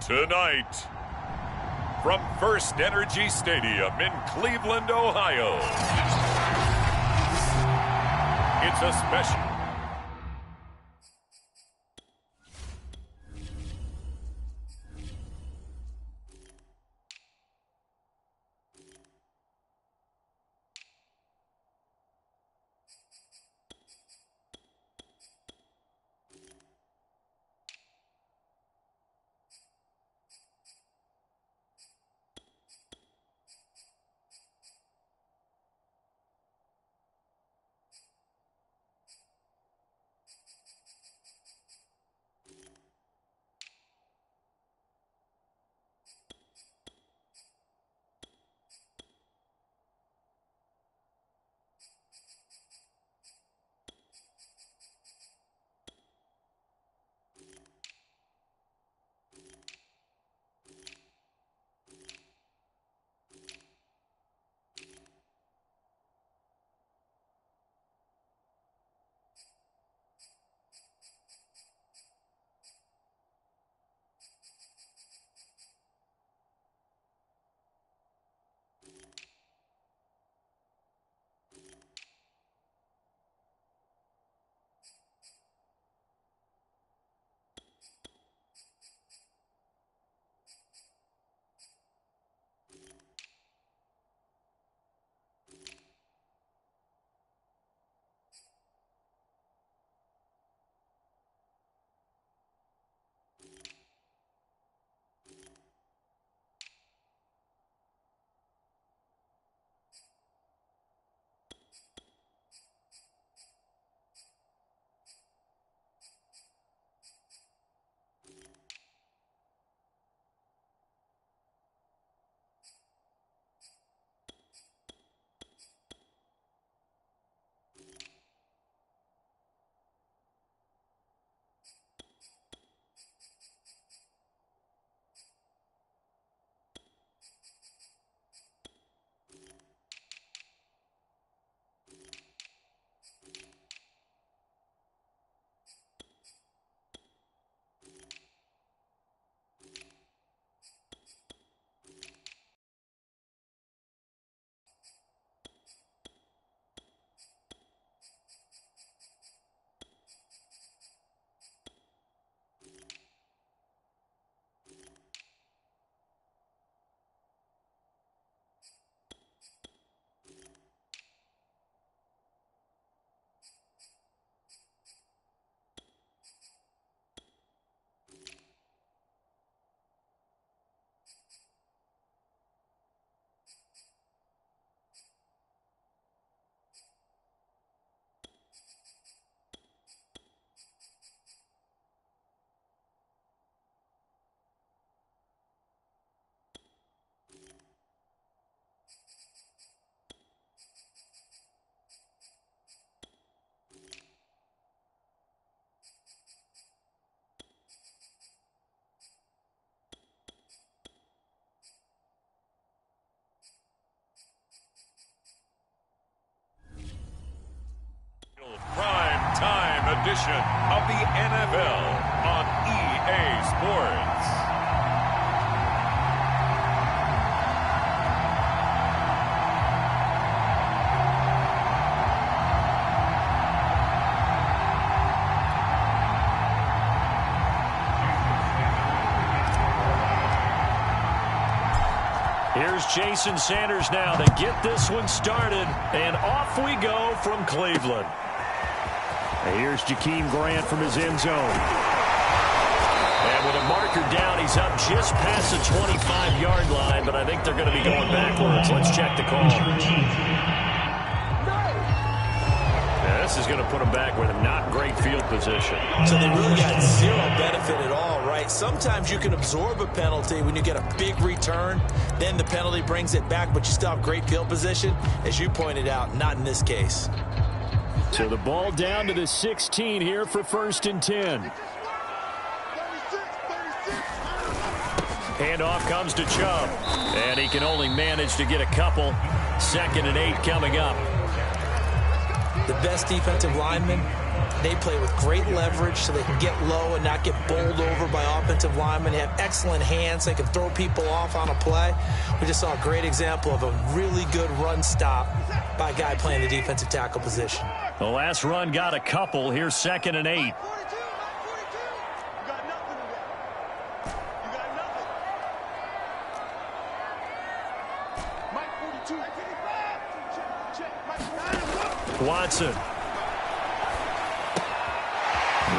Tonight, from First Energy Stadium in Cleveland, Ohio, it's a special. Prime time edition of the NFL on EA Sports. Here's Jason Sanders now to get this one started, and off we go from Cleveland. Here's Jakeem Grant from his end zone. And with a marker down, he's up just past the 25-yard line, but I think they're going to be going backwards. Let's check the call. Yeah, this is going to put him back with a not great field position. So they really got zero benefit at all, right? Sometimes you can absorb a penalty when you get a big return, then the penalty brings it back, but you still have great field position. As you pointed out, not in this case. So the ball down to the 16 here for 1st and 10. Handoff comes to Chubb. And he can only manage to get a couple. 2nd and 8 coming up. The best defensive lineman They play with great leverage so they can get low and not get bowled over by offensive linemen. They have excellent hands. They can throw people off on a play. We just saw a great example of a really good run stop by a guy playing the defensive tackle position. The last run got a couple. Here's 2nd and 8. You got nothing in there. You got nothing. Mike 42. Check. Mike 42. Watson.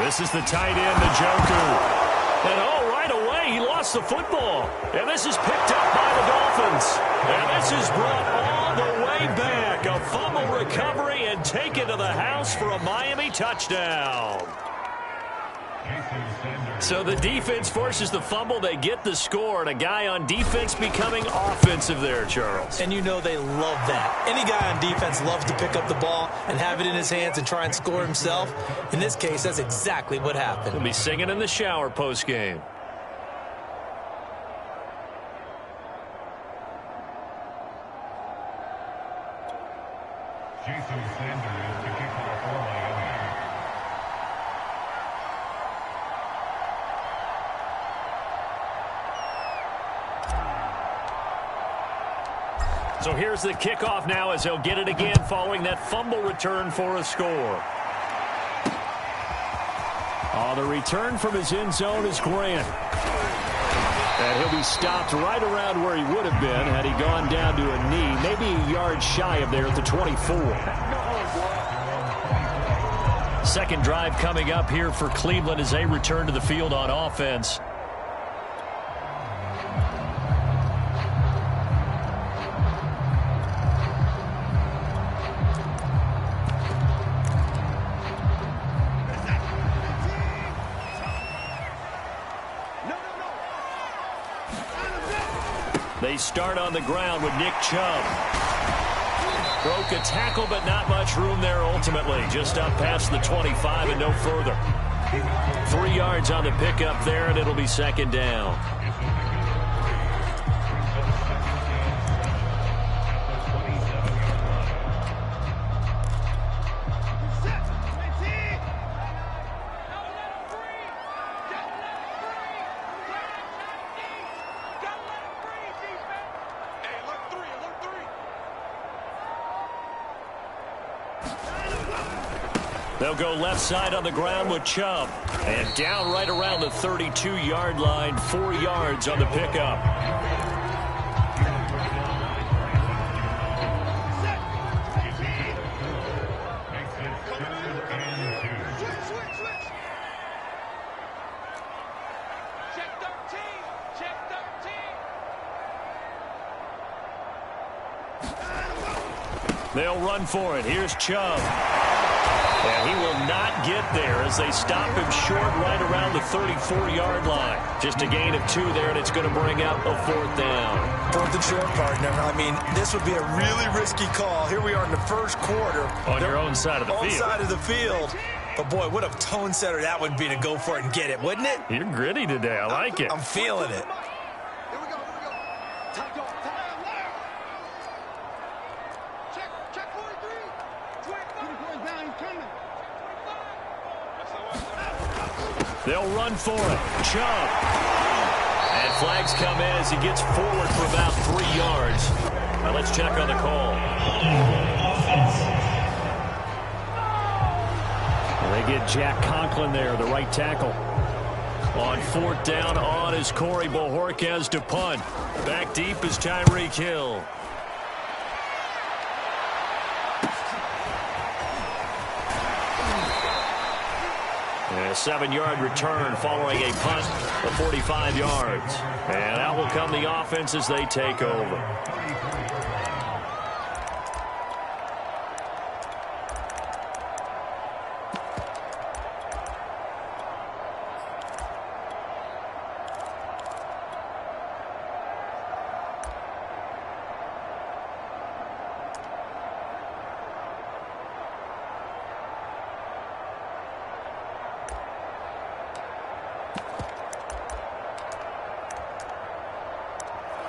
This is the tight end, Njoku. And right away, he lost the football. And this is picked up by the Dolphins. And this is brought all the way back. A fumble recovery and taken to the house for a Miami touchdown. So the defense forces the fumble. They get the score. And a guy on defense becoming offensive there, Charles. And you know they love that. Any guy on defense loves to pick up the ball and have it in his hands and try and score himself. In this case, that's exactly what happened. He'll be singing in the shower post-game. Jason Sanders, the kickoff for Miami. So here's the kickoff now as he'll get it again following that fumble return for a score. The return from his end zone is Grant. And he'll be stopped right around where he would have been had he gone down to a knee, maybe a yard shy of there at the 24. Second drive coming up here for Cleveland as they return to the field on offense. They start on the ground with Nick Chubb. Broke a tackle, but not much room there ultimately. Just up past the 25 and no further. 3 yards on the pickup there, and it'll be 2nd down. They'll go left side on the ground with Chubb. And down right around the 32-yard line, 4 yards on the pickup. They'll run for it. Here's Chubb. And he will not get there as they stop him short right around the 34-yard line. Just a gain of 2 there, and it's going to bring up a 4th down. 4th and short, partner. I mean, this would be a really risky call. Here we are in the first quarter. On your own side of the field. On side of the field. But, boy, what a tone setter that would be to go for it and get it, wouldn't it? You're gritty today. I like it. I'm feeling it. Here we go. Tight dog. Check 43. 25. Down, he's coming. They'll run for it. Chubb. And flags come in as he gets forward for about 3 yards. Now let's check on the call. They get Jack Conklin there, the right tackle. On 4th down, on is Corey Bojorquez to punt. Back deep is Tyreek Hill. And a 7-yard return following a punt of 45 yards. And out will come the offense as they take over.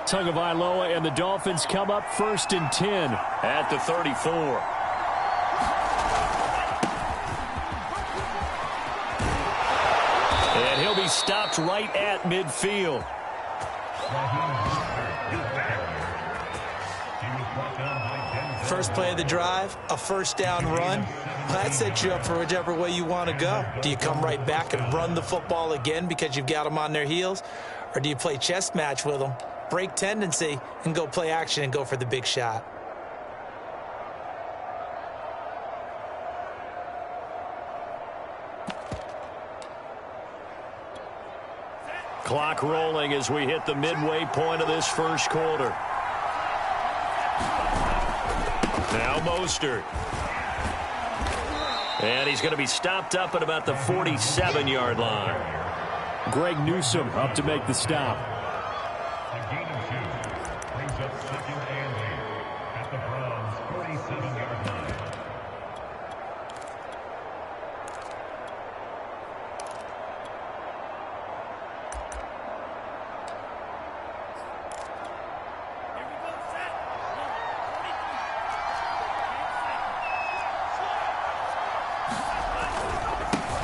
Tagovailoa and the Dolphins come up 1st and 10 at the 34. And he'll be stopped right at midfield. First play of the drive, a first down run. Well, that sets you up for whichever way you want to go. Do you come right back and run the football again because you've got them on their heels? Or do you play chess match with them, break tendency, and go play action and go for the big shot? Clock rolling as we hit the midway point of this first quarter. Now Mostert. And he's going to be stopped up at about the 47-yard line. Greg Newsome up to make the stop. A gain of 2 brings up second and 8 at the Browns' 47-yard line.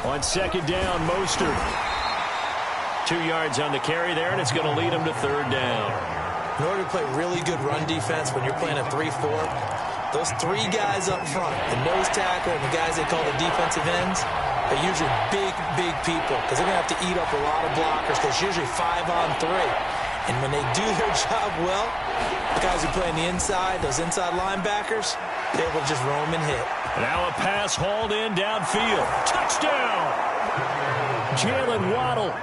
On second down, Mostert. 2 yards on the carry there, and it's going to lead him to third down. In order to play really good run defense when you're playing a 3-4, those 3 guys up front, the nose tackle and the guys they call the defensive ends, are usually big, big people because they're going to have to eat up a lot of blockers because it's usually 5 on 3. And when they do their job well, the guys who play on the inside, those inside linebackers, they're able to just roam and hit. Now a pass hauled in downfield. Touchdown! Jalen Waddle,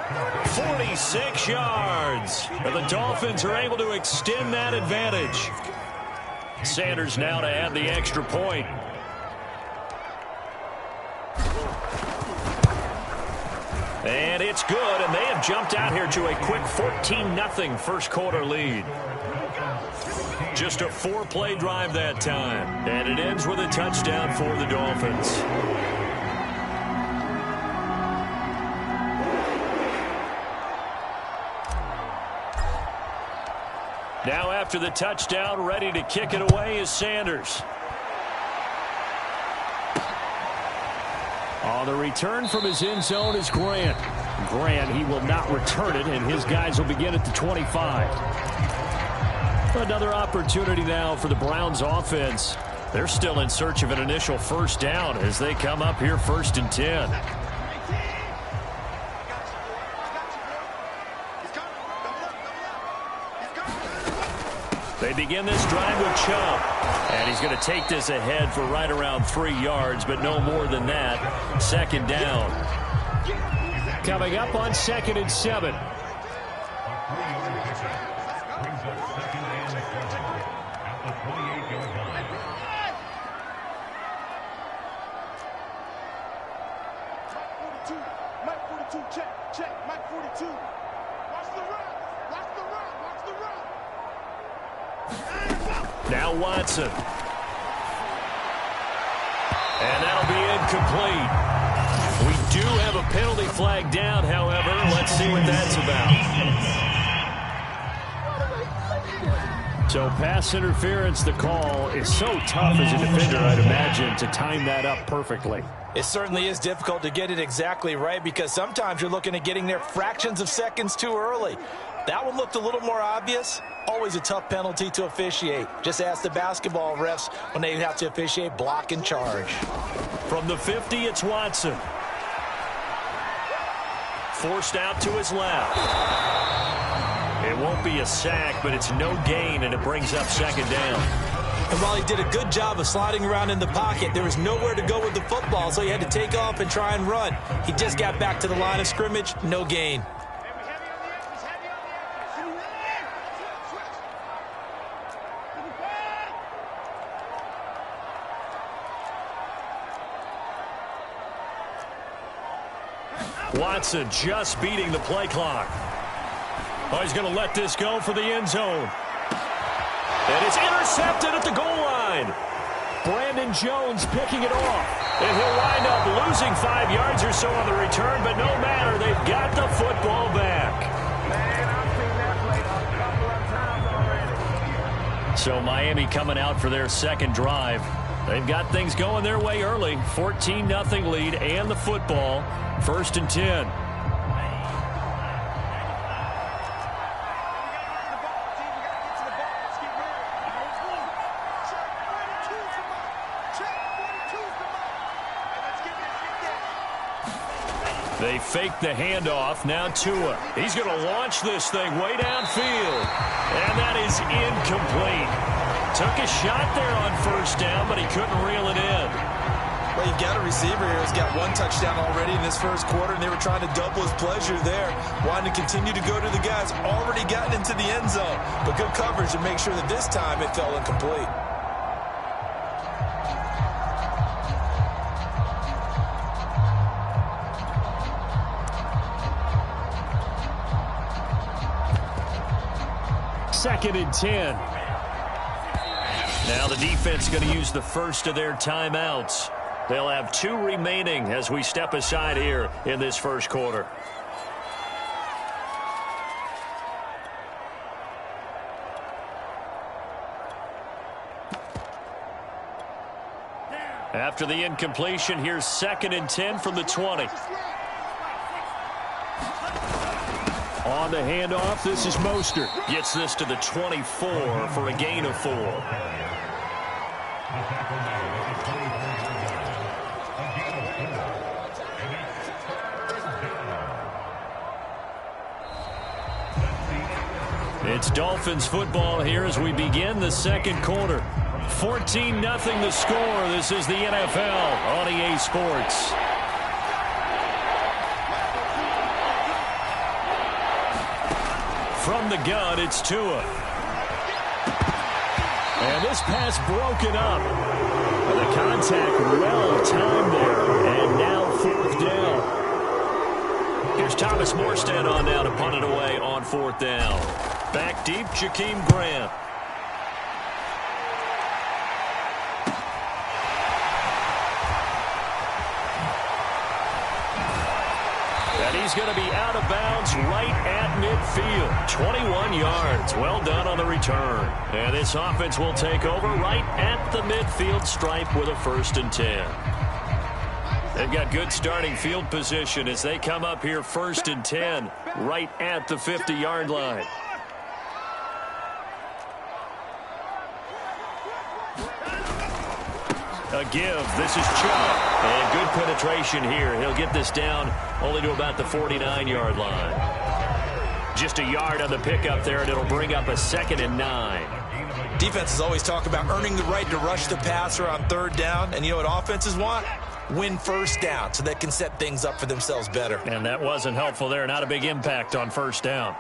46 yards. And the Dolphins are able to extend that advantage. Sanders now to add the extra point. And it's good, and they have jumped out here to a quick 14-0 first quarter lead. Just a 4-play drive that time, and it ends with a touchdown for the Dolphins. Now after the touchdown, ready to kick it away is Sanders. On the return from his end zone is Grant. Grant, he will not return it, and his guys will begin at the 25. Another opportunity now for the Browns offense. They're still in search of an initial first down as they come up here 1st and 10. They begin this drive with Chubb. And he's going to take this ahead for right around 3 yards, but no more than that. Second down. Coming up on 2nd and 7. Brings up second and 7 at the 28-yard line. Mike 42, check, Mike 42. Watch the run, watch the run, watch the run. Now Watson. And that'll be incomplete. We do have a penalty flag down, however. Let's see what that's about. So pass interference, the call is so tough as a defender, I'd imagine, to time that up perfectly. It certainly is difficult to get it exactly right because sometimes you're looking at getting there fractions of seconds too early. That one looked a little more obvious. Always a tough penalty to officiate. Just ask the basketball refs when they have to officiate block and charge. From the 50, it's Watson. Forced out to his left. It won't be a sack, but it's no gain, and it brings up second down. And while he did a good job of sliding around in the pocket, there was nowhere to go with the football, so he had to take off and try and run. He just got back to the line of scrimmage, no gain. Watson just beating the play clock. Oh, he's going to let this go for the end zone. And it's intercepted at the goal line. Brandon Jones picking it off. And he'll wind up losing 5 yards or so on the return, but no matter, they've got the football back. So Miami coming out for their second drive. They've got things going their way early. 14-0 lead and the football. 1st and 10. They fake the handoff. Now Tua. He's going to launch this thing way downfield. And that is incomplete. Took a shot there on first down, but he couldn't reel it in. Well, you've got a receiver here who's got one touchdown already in this first quarter, and they were trying to double his pleasure there, wanting to continue to go to the guys already gotten into the end zone. But good coverage to make sure that this time it fell incomplete. Second and 10. Now the defense going to use the first of their timeouts. They'll have 2 remaining as we step aside here in this first quarter. After the incompletion, here's second and 10 from the 20. On the handoff, this is Mostert. Gets this to the 24 for a gain of 4. It's Dolphins football here as we begin the second quarter. 14-0 the score. This is the NFL on EA Sports. From the gun, it's Tua. And this pass broken up. The contact well-timed there. And now fourth down. Here's Thomas Morstead on now to punt it away on fourth down. Back deep, Jakeem Grant. And he's going to be out of bounds right at midfield. 21 yards. Well done on the return. And this offense will take over right at the midfield stripe with a 1st and 10. They've got good starting field position as they come up here 1st and 10 right at the 50-yard line. A give. This is Chubb. And good penetration here. He'll get this down only to about the 49-yard line. Just a yard on the pickup there, and it'll bring up a 2nd and 9. Defenses always talk about earning the right to rush the passer on 3rd down. And you know what offenses want? Win 1st down so they can set things up for themselves better. And that wasn't helpful there. Not a big impact on 1st down.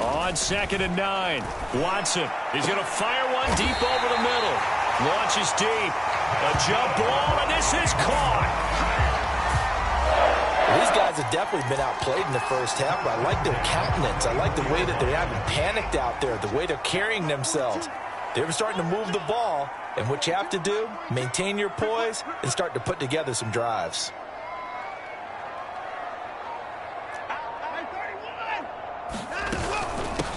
On 2nd and 9, Watson. He's going to fire one deep over the middle. Launches deep. A jump ball, and this is caught. These guys have definitely been outplayed in the first half, but I like their countenance. I like the way that they haven't panicked out there, the way they're carrying themselves. They're starting to move the ball, and what you have to do, maintain your poise and start to put together some drives.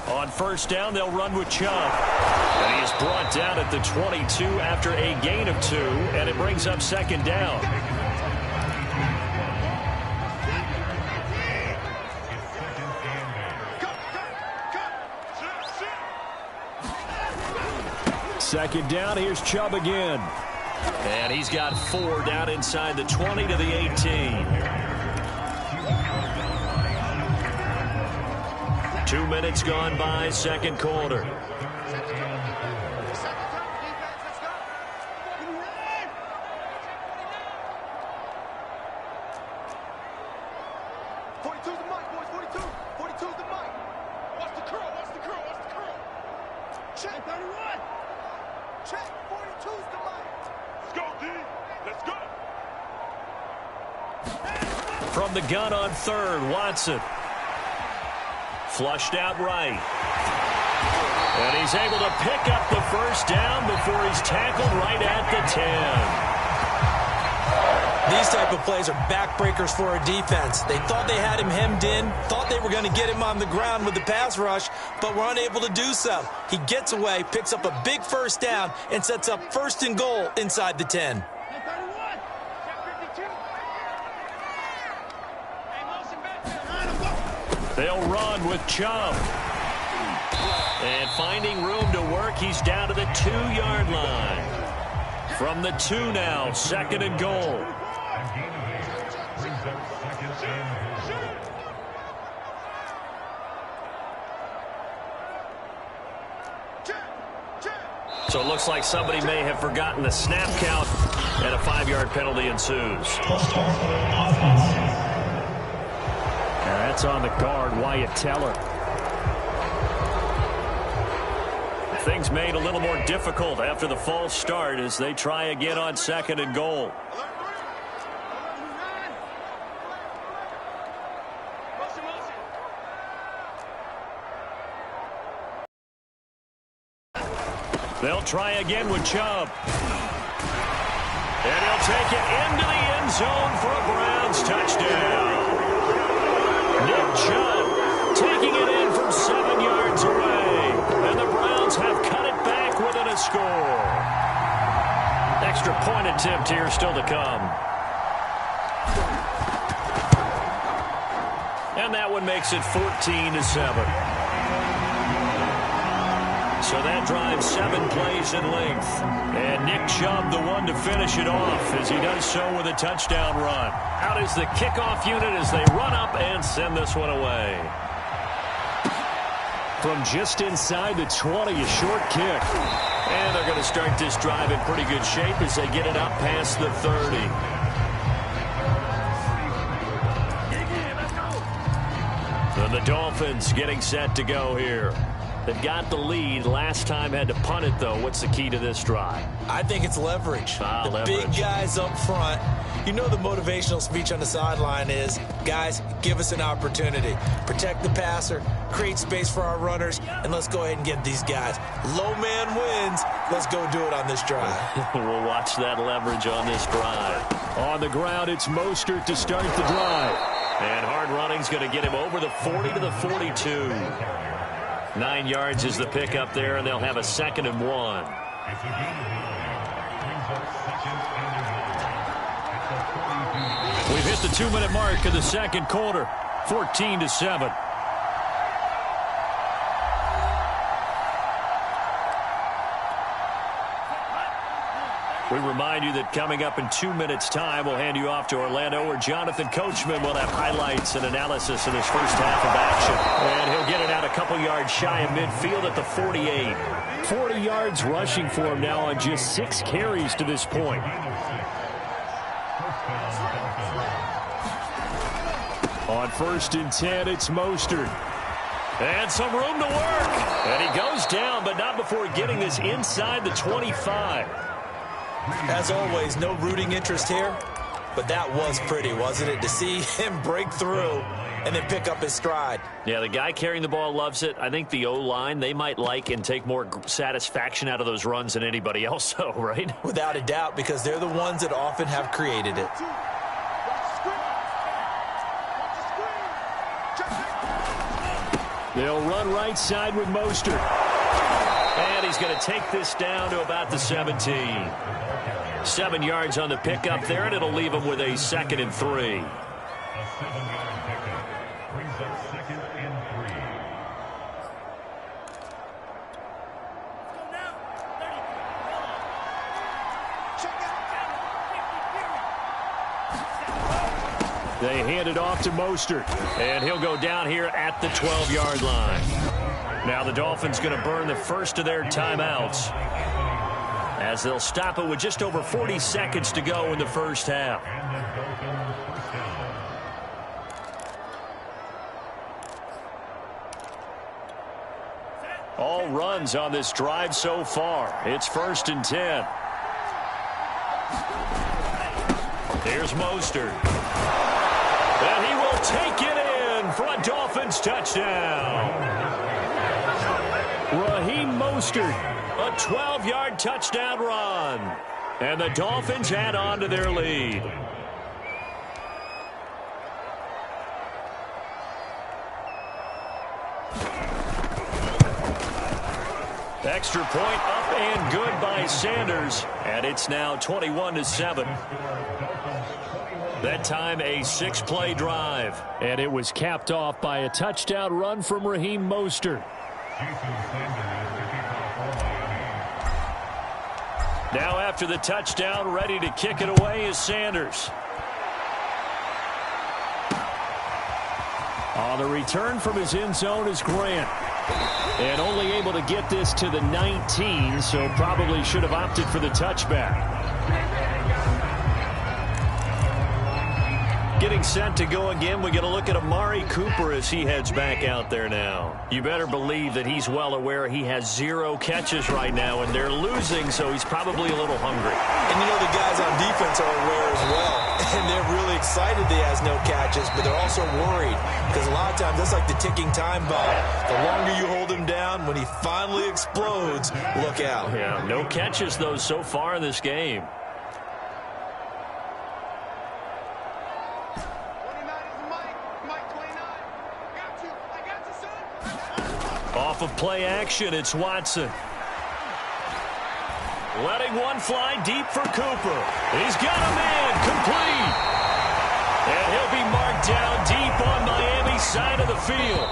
On 1st down, they'll run with Chubb. And he is brought down at the 22 after a gain of 2, and it brings up 2nd down. Second down, here's Chubb again. And he's got 4 down inside the 20 to the 18. 2 minutes gone by, second quarter. Check 31. Check 42's the mic. Let's go, D. Let's go. From the gun on 3rd, Watson. Flushed out right. And he's able to pick up the 1st down before he's tackled right at the 10. These type of plays are backbreakers for a defense. They thought they had him hemmed in, thought they were going to get him on the ground with the pass rush, but were unable to do so. He gets away, picks up a big 1st down, and sets up 1st and goal inside the 10. They'll run with Chubb. And finding room to work, he's down to the 2-yard line. From the 2 now, 2nd and goal. So it looks like somebody may have forgotten the snap count, and a 5-yard penalty ensues. That's on the guard, Wyatt Teller. Things made a little more difficult after the false start as they try again on 2nd and goal. They'll try again with Chubb. And he'll take it into the end zone for a Browns touchdown. Nick Chubb taking it in from 7 yards away. And the Browns have cut it back within a score. Extra point attempt here still to come. And that one makes it 14-7. So that drives 7 plays in length. And Nick Chubb, the one to finish it off, as he does so with a touchdown run. Out is the kickoff unit as they run up and send this one away. From just inside the 20, a short kick. And they're going to start this drive in pretty good shape as they get it up past the 30. And the Dolphins getting set to go here. They've got the lead. Last time had to punt it, though. What's the key to this drive? I think it's leverage. Leverage. Big guys up front. You know the motivational speech on the sideline is, guys, give us an opportunity. Protect the passer, create space for our runners, and let's go ahead and get these guys. Low man wins. Let's go do it on this drive. We'll watch that leverage on this drive. On the ground, it's Mostert to start the drive. And hard running's going to get him over the 40 to the 42. 9 yards is the pickup there, and they'll have a 2nd and 1. We've hit the 2-minute mark of the second quarter, 14-7. We remind you that coming up in 2 minutes' time, we'll hand you off to Orlando, where Jonathan Coachman will have highlights and analysis of this first half of action. And he'll get it out a couple yards shy of midfield at the 48. 40 yards rushing for him now on just 6 carries to this point. On 1st and 10, it's Mostert. And some room to work. And he goes down, but not before getting this inside the 25. As always, no rooting interest here, but that was pretty, wasn't it? To see him break through and then pick up his stride. Yeah, the guy carrying the ball loves it. I think the O-line, they might like and take more satisfaction out of those runs than anybody else, though, right? Without a doubt, because they're the ones that often have created it. They'll run right side with Mostert. And he's going to take this down to about the 17. 7 yards on the pickup there, and it'll leave him with a 2nd and 3. A 7-yard pickup brings up 2nd and 3. They hand it off to Mostert. And he'll go down here at the 12-yard line. Now the Dolphins going to burn the first of their timeouts, as they'll stop it with just over 40 seconds to go in the first half. All runs on this drive so far. It's 1st and 10. Here's Mostert. And he will take it in for a Dolphins touchdown. Raheem Mostert. A 12-yard touchdown run. And the Dolphins add on to their lead. Extra point up and good by Sanders. And it's now 21-7. That time a 6-play drive. And it was capped off by a touchdown run from Raheem Mostert. Now after the touchdown, ready to kick it away is Sanders. On the return from his end zone is Grant. And only able to get this to the 19, so probably should have opted for the touchback. Getting set to go again, we get a look at Amari Cooper as he heads back out there now. You better believe that he's well aware he has 0 catches right now, and they're losing, so he's probably a little hungry. And you know the guys on defense are aware as well. And they're really excited that he has no catches, but they're also worried. Because a lot of times that's like the ticking time bomb. The longer you hold him down, when he finally explodes, look out. Yeah, no catches, though, so far in this game. Off of play action, it's Watson. Letting one fly deep for Cooper. He's got a man, complete. And he'll be marked down deep on Miami's side of the field.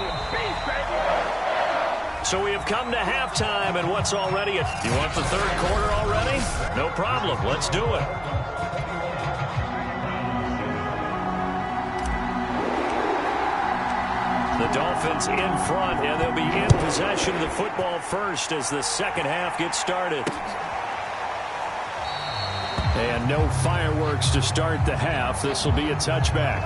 So we have come to halftime, and what's already you want the third quarter already? No problem, let's do it. The Dolphins in front, and they'll be in possession of the football first as the second half gets started. And no fireworks to start the half. This will be a touchback.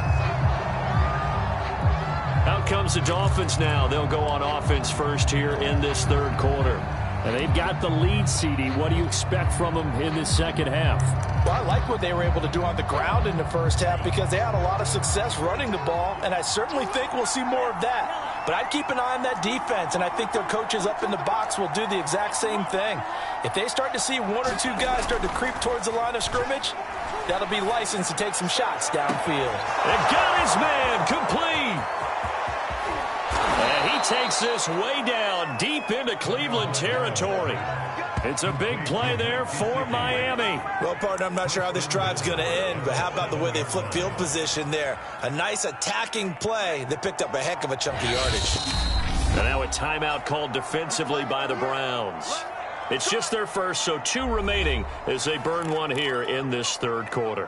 Out comes the Dolphins now. They'll go on offense first here in this third quarter. And they've got the lead, CD. What do you expect from them in this second half? Well, I like what they were able to do on the ground in the first half because they had a lot of success running the ball, and I certainly think we'll see more of that. But I'd keep an eye on that defense, and I think their coaches up in the box will do the exact same thing. If they start to see 1 or 2 guys start to creep towards the line of scrimmage, that'll be licensed to take some shots downfield. And got his man complete. And he takes this way down deep into Cleveland territory. It's a big play there for Miami. Well, partner, I'm not sure how this drive's going to end, but how about the way they flip field position there? A nice attacking play that picked up a heck of a chunk of yardage. And now a timeout called defensively by the Browns. It's just their first, so 2 remaining as they burn one here in this third quarter.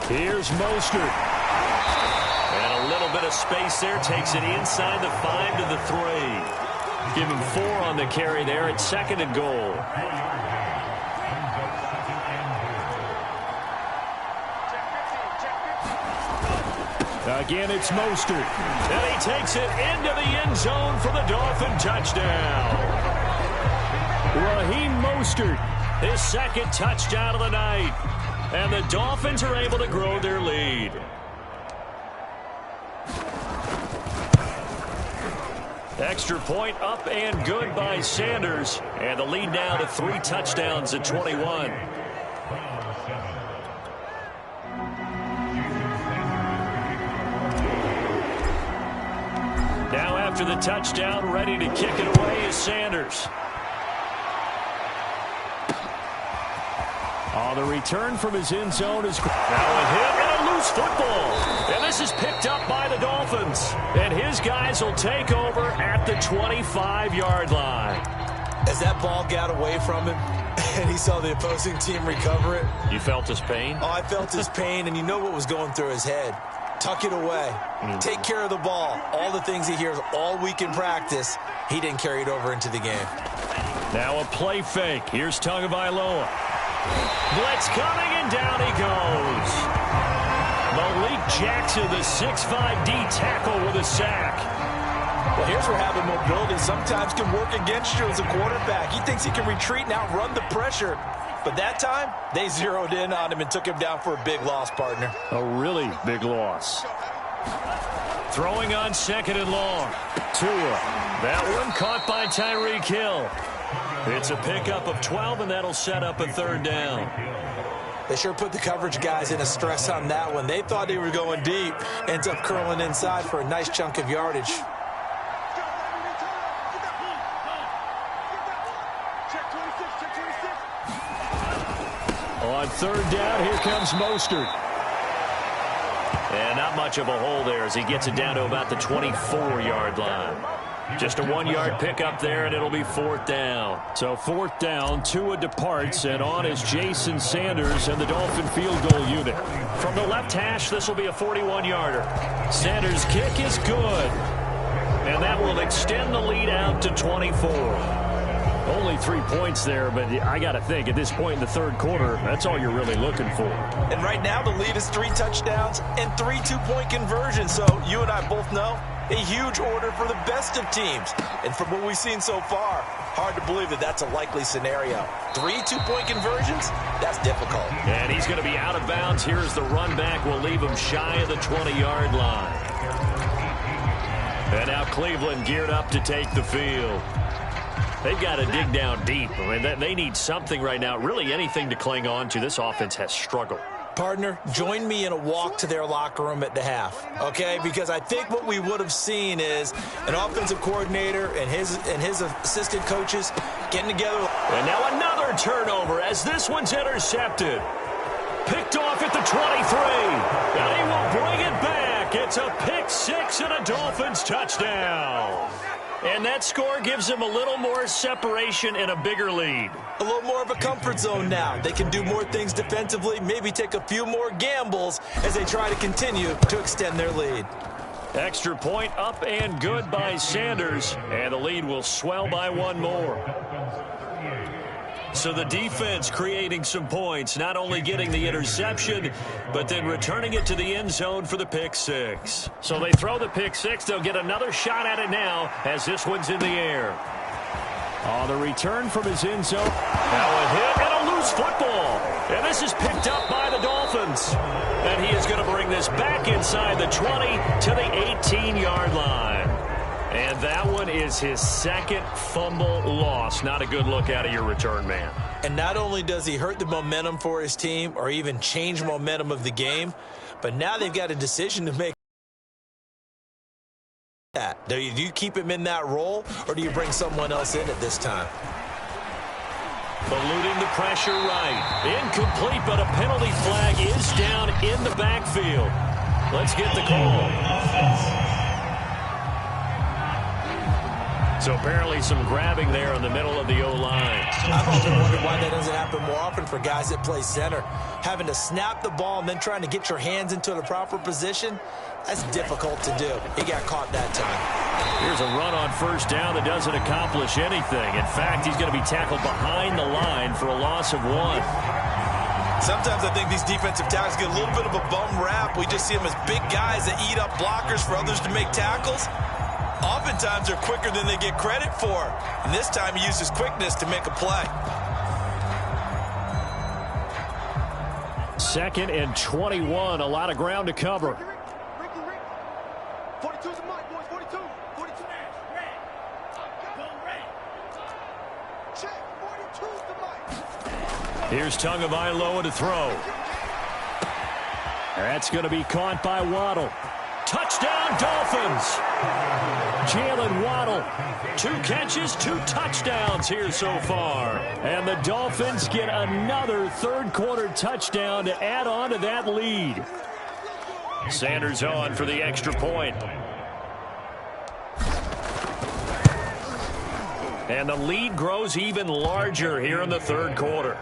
Here's Mostert. And a little bit of space there. Takes it inside the 5 to the 3. Give him 4 on the carry there at 2nd and goal. Again, it's Mostert. And he takes it into the end zone for the Dolphin touchdown. Raheem Mostert, his 2nd touchdown of the night. And the Dolphins are able to grow their lead. Extra point up and good by Sanders. And the lead now to 3 touchdowns at 21. Now after the touchdown, ready to kick it away is Sanders. On the return from his end zone is now a hit and a loose football. And this is picked up by the Dolphins. And his guys will take over at the 25-yard line. As that ball got away from him and he saw the opposing team recover it. You felt his pain? Oh, I felt his pain, and you know what was going through his head. Tuck it away. Take care of the ball. All the things he hears all week in practice, he didn't carry it over into the game. Now a play fake. Here's Tagovailoa. Blitz coming, and down he goes. Malik Jackson, the 6'5" D tackle with a sack. Well, here's where having mobility sometimes can work against you as a quarterback. He thinks he can retreat and outrun the pressure. But that time, they zeroed in on him and took him down for a big loss, partner. A really big loss. Throwing on 2nd and long. Tua. That one caught by Tyreek Hill. It's a pickup of 12, and that'll set up a 3rd down. They sure put the coverage guys in a stress on that one. They thought they were going deep. Ends up curling inside for a nice chunk of yardage. On third down, here comes Mostert. And not much of a hole there as he gets it down to about the 24-yard line. Just a 1-yard pickup there, and it'll be fourth down. So fourth down, Tua departs, and on is Jason Sanders and the Dolphin field goal unit. From the left hash, this will be a 41-yarder. Sanders' kick is good, and that will extend the lead out to 24. Only 3 points there, but I got to think at this point in the third quarter, that's all you're really looking for. And right now the lead is 3 touchdowns and 3 2-point conversions. So you and I both know a huge order for the best of teams. And from what we've seen so far, hard to believe that that's a likely scenario. 3 2-point conversions? That's difficult. And he's going to be out of bounds. Here's the run back. We'll leave him shy of the 20-yard line. And now Cleveland geared up to take the field. They've got to dig down deep. I mean, they need something right now, really anything to cling on to. This offense has struggled. Partner, join me in a walk to their locker room at the half, okay? Because I think what we would have seen is an offensive coordinator and his assistant coaches getting together. And now another turnover as this one's intercepted. Picked off at the 23. And he will bring it back. It's a pick six and a Dolphins touchdown. And that score gives them a little more separation and a bigger lead. A little more of a comfort zone now. They can do more things defensively, maybe take a few more gambles as they try to continue to extend their lead. Extra point up and good by Sanders, and the lead will swell by one more. So the defense creating some points, not only getting the interception, but then returning it to the end zone for the pick six. So they throw the pick six. They'll get another shot at it now as this one's in the air. On the return from his end zone. Now a hit and a loose football. And this is picked up by the Dolphins. And he is going to bring this back inside the 20 to the 18-yard line. And that one is his second fumble loss. Not a good look out of your return man. And not only does he hurt the momentum for his team or even change momentum of the game, but now they've got a decision to make. Do you keep him in that role, or do you bring someone else in at this time? Eluding the pressure right. Incomplete, but a penalty flag is down in the backfield. Let's get the call. So apparently some grabbing there in the middle of the O-line. I've often wondered why that doesn't happen more often for guys that play center. Having to snap the ball and then trying to get your hands into the proper position, that's difficult to do. He got caught that time. Here's a run on first down that doesn't accomplish anything. In fact, he's going to be tackled behind the line for a loss of 1. Sometimes I think these defensive tackles get a little bit of a bum rap. We just see them as big guys that eat up blockers for others to make tackles. Oftentimes, they're quicker than they get credit for. And this time, he used his quickness to make a play. 2nd and 21. A lot of ground to cover. 42's the mic, boys. 42. 42. Check. 42's the mic. Here's Tagovailoa to throw. That's going to be caught by Waddle. Touchdown, Dolphins! Jalen Waddle, 2 catches, 2 touchdowns here so far. And the Dolphins get another third-quarter touchdown to add on to that lead. Sanders on for the extra point. And the lead grows even larger here in the third quarter.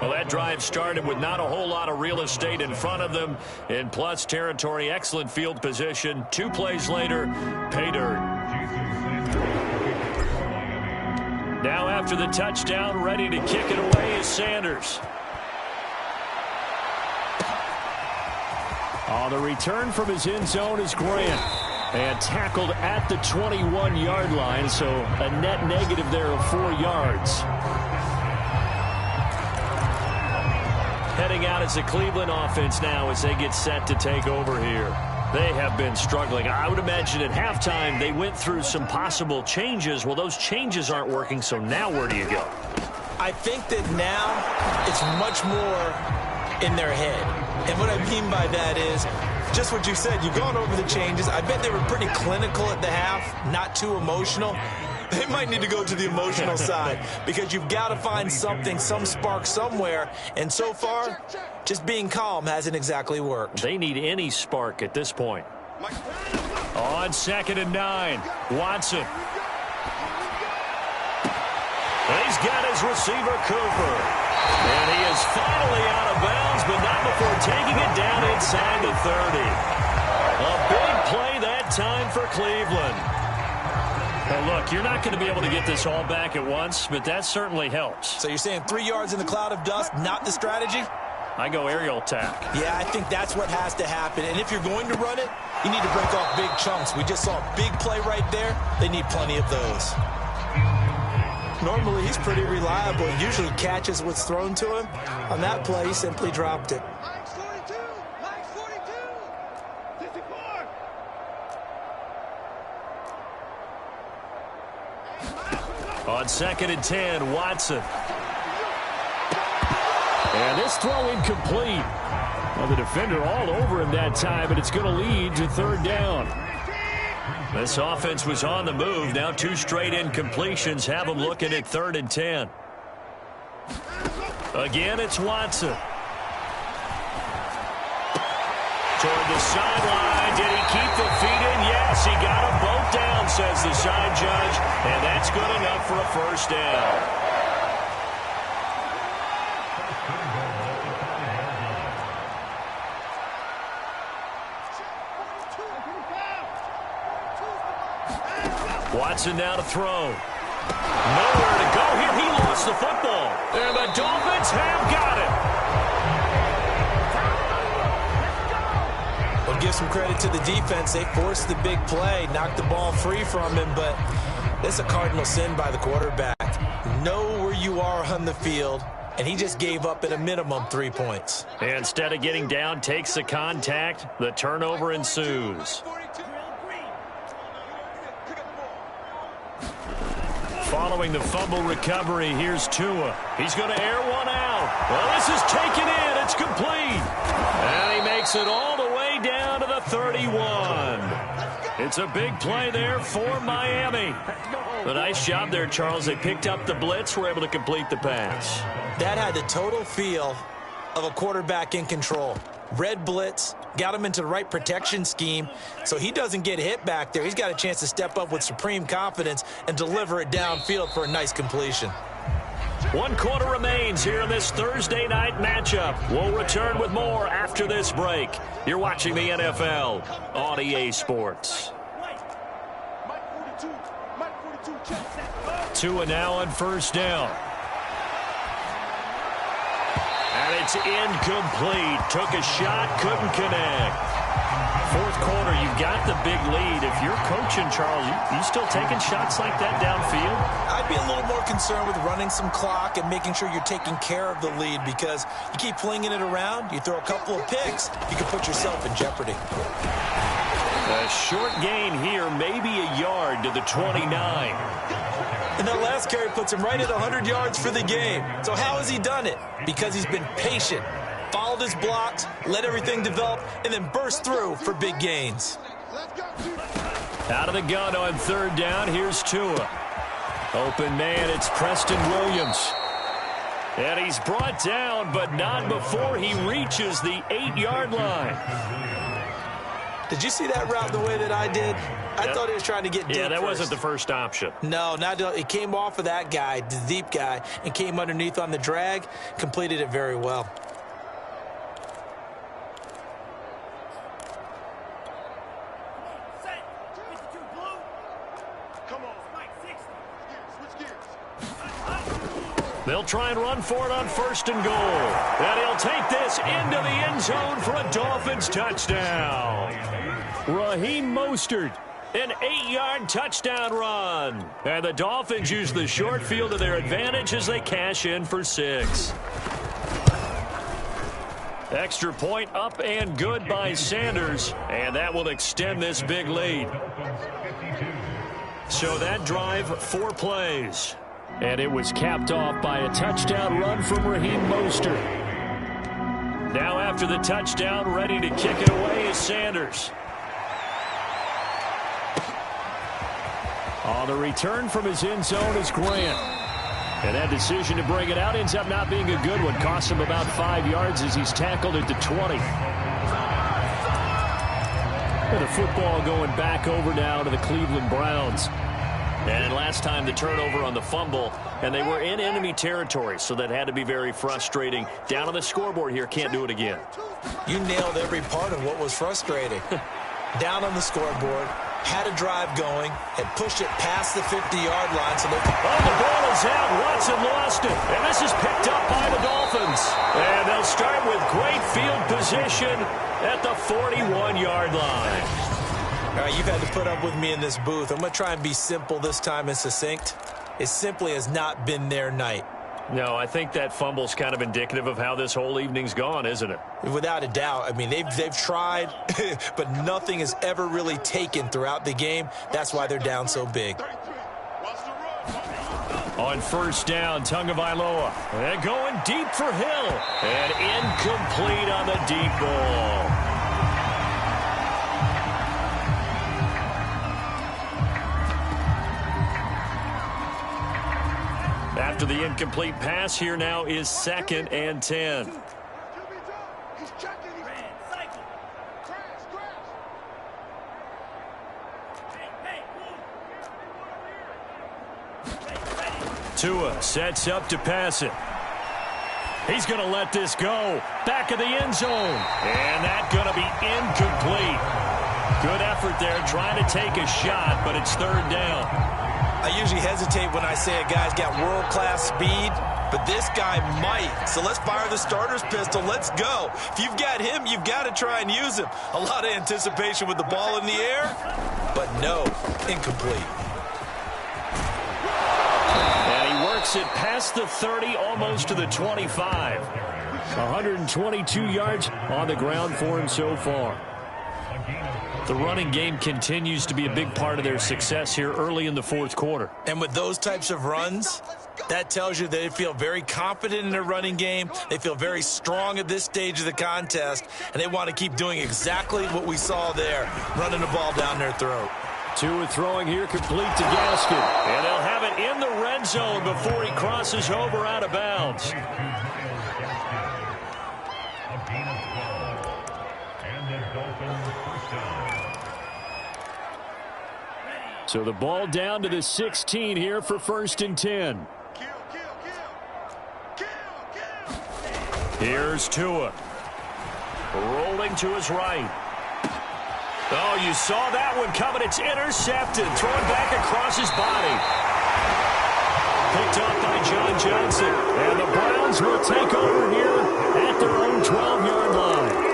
Well, that drive started with not a whole lot of real estate in front of them. In plus territory, excellent field position. 2 plays later, pay dirt. Now after the touchdown, ready to kick it away is Sanders. On the return from his end zone is Grant. And tackled at the 21-yard line, so a net negative there of 4 yards. Heading out as the Cleveland offense now as they get set to take over here. They have been struggling. I would imagine at halftime they went through some possible changes. Well, those changes aren't working, so now where do you go? I think that now it's much more in their head. And what I mean by that is just what you said. You've gone over the changes. I bet they were pretty clinical at the half, not too emotional. They might need to go to the emotional side because you've got to find something, some spark somewhere. And so far, just being calm hasn't exactly worked. They need any spark at this point. On 2nd and 9, Watson. He's got his receiver, Cooper. And he is finally out of bounds, but not before taking it down inside the 30. A big play that time for Cleveland. Now, look, you're not going to be able to get this all back at once, but that certainly helps. So you're saying 3 yards in the cloud of dust, not the strategy? I go aerial attack. Yeah, I think that's what has to happen. And if you're going to run it, you need to break off big chunks. We just saw a big play right there. They need plenty of those. Normally, he's pretty reliable. He usually catches what's thrown to him. On that play, he simply dropped it. Mike's 42. Mike's 42. 54. On 2nd and 10, Watson. And this throw incomplete. Well, the defender all over him that time, but it's going to lead to 3rd down. This offense was on the move. Now 2 straight incompletions have them looking at 3rd and 10. Again, it's Watson. Toward the sideline. Did he keep the feet in? Yes, he got them both down, says the side judge. And that's good enough for a 1st down. Watson now to throw. Nowhere to go here. He lost the football. And the Dolphins have got it. Well, give some credit to the defense. They forced the big play, knocked the ball free from him, but it's a cardinal sin by the quarterback. Know where you are on the field, and he just gave up at a minimum 3 points. And instead of getting down, takes the contact. The turnover ensues. Following the fumble recovery, here's Tua. He's going to air one out. Well, this is taken in. It's complete. And he makes it all the way down to the 31. It's a big play there for Miami. A nice job there, Charles. They picked up the blitz, were able to complete the pass. That had the total feel of a quarterback in control. Red blitz, got him into the right protection scheme, so he doesn't get hit back there. He's got a chance to step up with supreme confidence and deliver it downfield for a nice completion. 1 quarter remains here in this Thursday night matchup. We'll return with more after this break. You're watching the NFL on EA Sports. Mike 42. Mike 42. Check. Tua now on 1st down. And it's incomplete. Took a shot, couldn't connect. 4th quarter, you've got the big lead. If you're coaching, Charles, you still taking shots like that downfield? I'd be a little more concerned with running some clock and making sure you're taking care of the lead, because you keep flinging it around, you throw a couple of picks, you can put yourself in jeopardy. A short gain here, maybe a yard to the 29. And that last carry puts him right at 100 yards for the game. So how has he done it? Because he's been patient, followed his blocks, let everything develop, and then burst through for big gains. Out of the gun on 3rd down, here's Tua. Open man, it's Preston Williams. And he's brought down, but not before he reaches the 8-yard line. Did you see that route the way that I did? I thought he was trying to get deep. Yeah, that first. wasn't the first option. No, it came off of that guy, the deep guy, and came underneath on the drag, completed it very well. They'll try and run for it on 1st and goal. And he'll take this into the end zone for a Dolphins touchdown. Raheem Mostert, an 8-yard touchdown run. And the Dolphins use the short field to their advantage as they cash in for 6. Extra point up and good by Sanders. And that will extend this big lead. So that drive, 4 plays. And it was capped off by a touchdown run from Raheem Mostert. Now after the touchdown, ready to kick it away is Sanders. On the return from his end zone is Grant. And that decision to bring it out ends up not being a good one. Cost him about 5 yards as he's tackled at the 20. And the football going back over now to the Cleveland Browns. And last time the turnover on the fumble, and they were in enemy territory, so that had to be very frustrating. Down on the scoreboard here, can't do it again. You nailed every part of what was frustrating. Down on the scoreboard, had a drive going, had pushed it past the 50-yard line. So the ball is out. Watson lost it. And this is picked up by the Dolphins. And they'll start with great field position at the 41-yard line. All right, you've had to put up with me in this booth. I'm going to try and be simple this time and succinct. It simply has not been their night. No, I think that fumble's kind of indicative of how this whole evening's gone, isn't it? Without a doubt. I mean, they've tried, but nothing has ever really taken throughout the game. That's why they're down so big. On first down, Tagovailoa. And going deep for Hill. And incomplete on the deep ball. After the incomplete pass, here now is 2nd and 10. Tua sets up to pass it. He's going to let this go. Back of the end zone. And that's going to be incomplete. Good effort there, trying to take a shot, but it's 3rd down. I usually hesitate when I say a guy's got world-class speed, but this guy might. So let's fire the starter's pistol. Let's go. If you've got him, you've got to try and use him. A lot of anticipation with the ball in the air, but no, incomplete. And he works it past the 30, almost to the 25. 122 yards on the ground for him so far. The running game continues to be a big part of their success here early in the 4th quarter. And with those types of runs, that tells you they feel very confident in their running game. They feel very strong at this stage of the contest, and they want to keep doing exactly what we saw there, running the ball down their throat. Tua throwing here, complete to Gaskin. And they'll have it in the red zone before he crosses over out of bounds. So the ball down to the 16 here for 1st and 10. Here's Tua. Rolling to his right. Oh, you saw that one coming. It's intercepted. Thrown back across his body. Picked up by John Johnson. And the Browns will take over here at their own 12-yard line.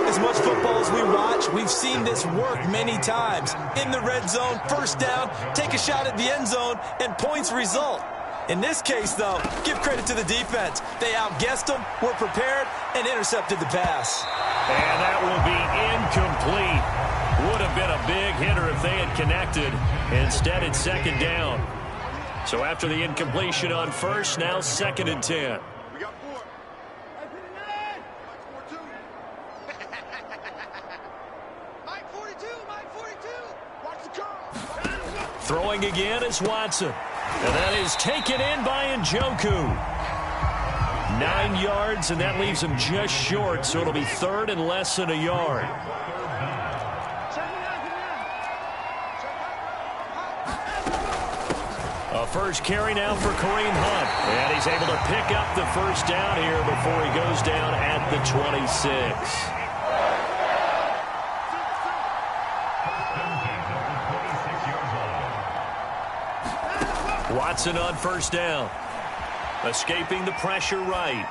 As much football as we watch, we've seen this work many times. In the red zone, 1st down, take a shot at the end zone, and points result. In this case, though, give credit to the defense. They outguessed them, were prepared, and intercepted the pass. And that will be incomplete. Would have been a big hitter if they had connected. Instead, it's 2nd down. So after the incompletion on 1st, now 2nd and 10. Throwing again is Watson. And that is taken in by Njoku. 9 yards, and that leaves him just short, so it'll be 3rd and less than a yard. A first carry now for Kareem Hunt. And he's able to pick up the 1st down here before he goes down at the 26. Watson on 1st down. Escaping the pressure right.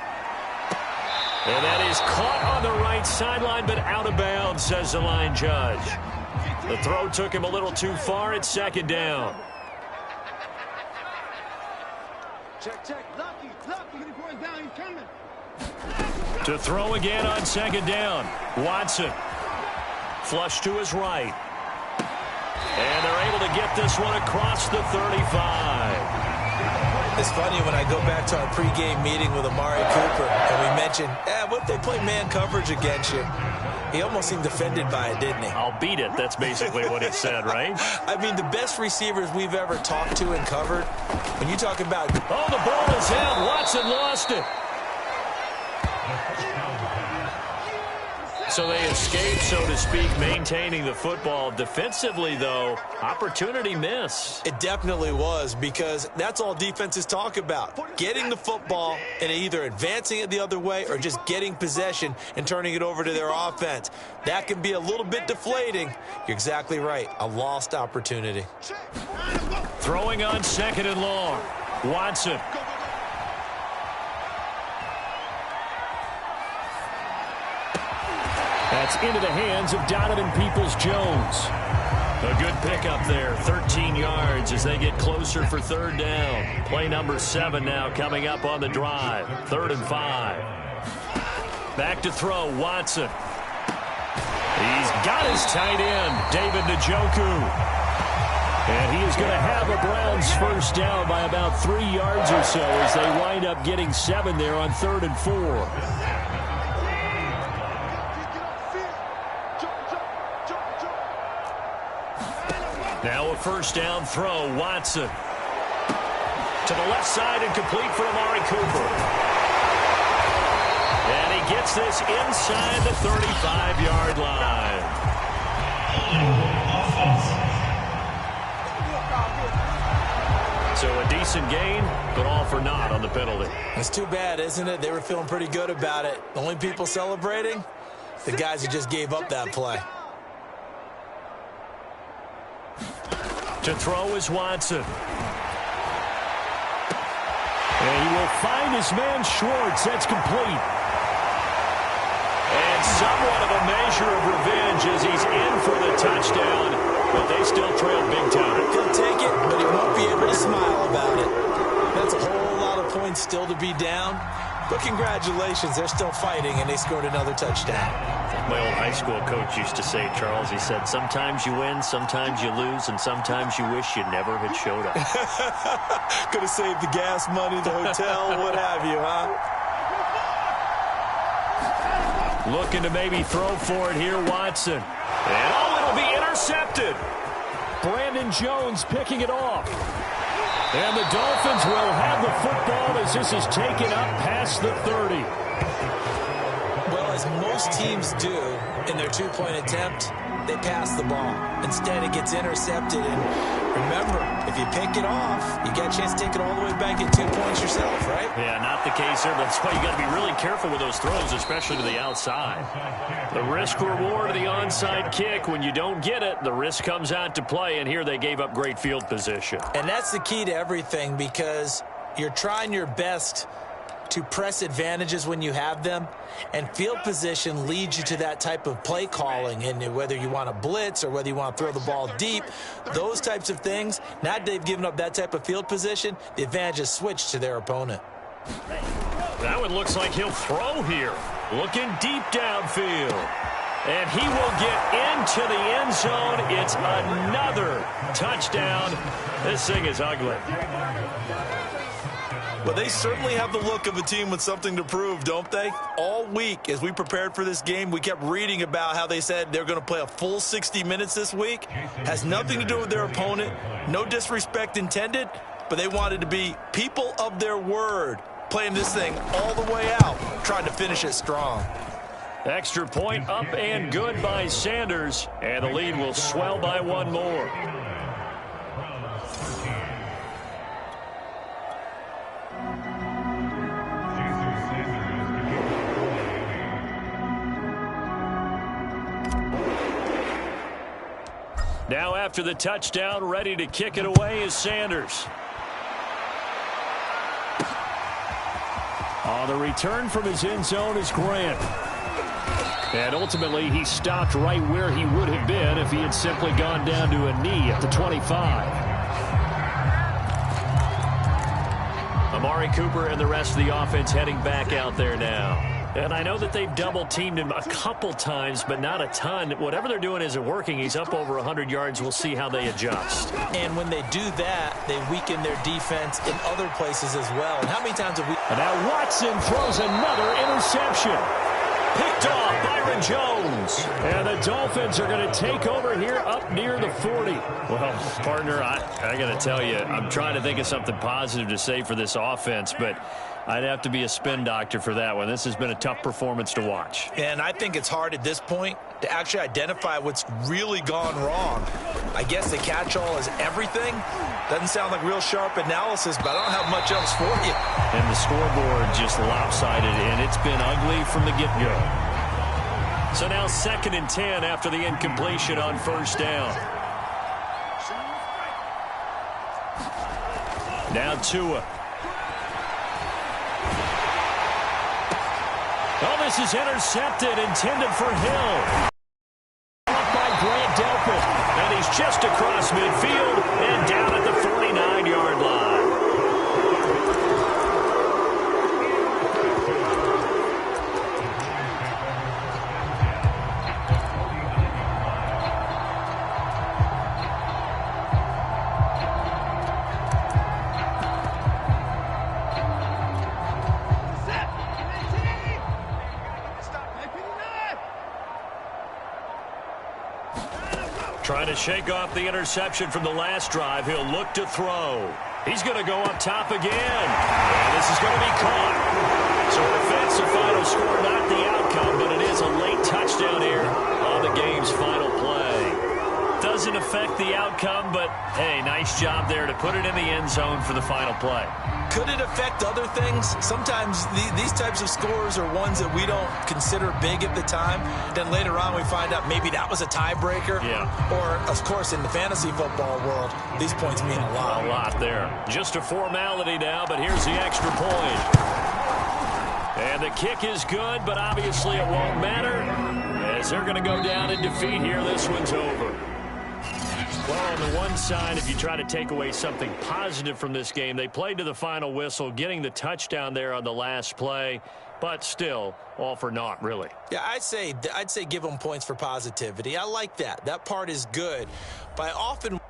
And that is caught on the right sideline, but out of bounds, says the line judge. The throw took him a little too far. It's 2nd down. Check. Lucky. Going down. He's coming. To throw again on 2nd down. Watson. Flush to his right. And they're able to get this one across the 35. It's funny when I go back to our pregame meeting with Amari Cooper and we mentioned, what if they play man coverage against you? He almost seemed offended by it, didn't he? I'll beat it. That's basically what he said, right? I mean, the best receivers we've ever talked to and covered, when you talk about... Oh, the ball is out. Watson lost it. So they escape, so to speak, maintaining the football. Defensively, though, opportunity miss. It definitely was, because that's all defenses talk about. Getting the football and either advancing it the other way or just getting possession and turning it over to their offense. That can be a little bit deflating. You're exactly right. A lost opportunity. Throwing on 2nd and long. Watson. That's into the hands of Donovan Peoples-Jones. A good pickup there, 13 yards as they get closer for 3rd down. Play number 7 now coming up on the drive. 3rd and 5. Back to throw, Watson. He's got his tight end, David Njoku. And he is going to have a Browns first down by about 3 yards or so as they wind up getting 7 there on 3rd and 4. Now a first down throw, Watson. To the left side and complete for Amari Cooper. And he gets this inside the 35-yard line. So a decent gain, but all for naught on the penalty. It's too bad, isn't it? They were feeling pretty good about it. The only people celebrating, the guys who just gave up that play. To throw is Watson. And he will find his man Schwartz. That's complete. And somewhat of a measure of revenge as he's in for the touchdown, but they still trail big time. He'll take it, but he won't be able to smile about it. That's a whole lot of points still to be down. But congratulations, they're still fighting, and they scored another touchdown. My old high school coach used to say, Charles, he said, sometimes you win, sometimes you lose, and sometimes you wish you never had showed up. Could have saved the gas money, the hotel, what have you, huh? Looking to maybe throw for it here, Watson. And it'll be intercepted. Brandon Jones picking it off. And the Dolphins will have the football as this is taken up past the 30. Well, as most teams do in their two-point attempt, they pass the ball. Instead, it gets intercepted. And remember, if you pick it off, you get a chance to take it all the way back and 2 points yourself, right? Yeah, not the case here. That's why you got to be really careful with those throws, especially to the outside. The risk-reward of the onside kick. When you don't get it, the risk comes out to play, and here they gave up great field position. And that's the key to everything, because you're trying your best to press advantages when you have them, and field position leads you to that type of play calling. And whether you want to blitz or whether you want to throw the ball deep, those types of things, now that they've given up that type of field position, the advantage is switched to their opponent. That one looks like he'll throw here. Looking deep downfield. And he will get into the end zone. It's another touchdown. This thing is ugly. But they certainly have the look of a team with something to prove, don't they? All week, as we prepared for this game, we kept reading about how they said they're going to play a full 60 minutes this week. Has nothing to do with their opponent. No disrespect intended, but they wanted to be people of their word, playing this thing all the way out, trying to finish it strong. Extra point up and good by Sanders, and the lead will swell by one more. Now after the touchdown, ready to kick it away is Sanders. On the return from his end zone is Grant. And ultimately, he stopped right where he would have been if he had simply gone down to a knee at the 25. Amari Cooper and the rest of the offense heading back out there now. And I know that they've double-teamed him a couple times, but not a ton. Whatever they're doing isn't working. He's up over 100 yards. We'll see how they adjust. And when they do that, they weaken their defense in other places as well. And how many times have we... And now Watson throws another interception. Picked off Byron Jones. And the Dolphins are going to take over here up near the 40. Well, partner, I got to tell you, I'm trying to think of something positive to say for this offense, but I'd have to be a spin doctor for that one. This has been a tough performance to watch. And I think it's hard at this point to actually identify what's really gone wrong. I guess the catch-all is everything. Doesn't sound like real sharp analysis, but I don't have much else for you. And the scoreboard just lopsided, and it's been ugly from the get-go. So now 2nd and 10 after the incompletion on first down. Now Tua. Oh, this is intercepted, intended for Hill. Up by Grant Delpit. And he's just across midfield and down at the 49-yard line. Trying to shake off the interception from the last drive. He'll look to throw. He's going to go up top again. And this is going to be caught. So it affects the final score, not the outcome, but it is a late touchdown here on the game's final play. Doesn't affect the outcome, but, hey, nice job there to put it in the end zone for the final play. Could it affect other things? Sometimes these types of scores are ones that we don't consider big at the time. Then later on we find out maybe that was a tiebreaker. Yeah. Or, of course, in the fantasy football world, these points mean a lot. A lot there. Just a formality now, but here's the extra point. And the kick is good, but obviously it won't matter as they're going to go down in defeat here. This one's over. Well, on the one side, if you try to take away something positive from this game, they played to the final whistle, getting the touchdown there on the last play, but still, all for naught, really. Yeah, I'd say give them points for positivity. I like that. That part is good. But I often...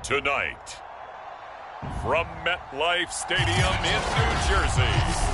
Tonight, from MetLife Stadium in New Jersey,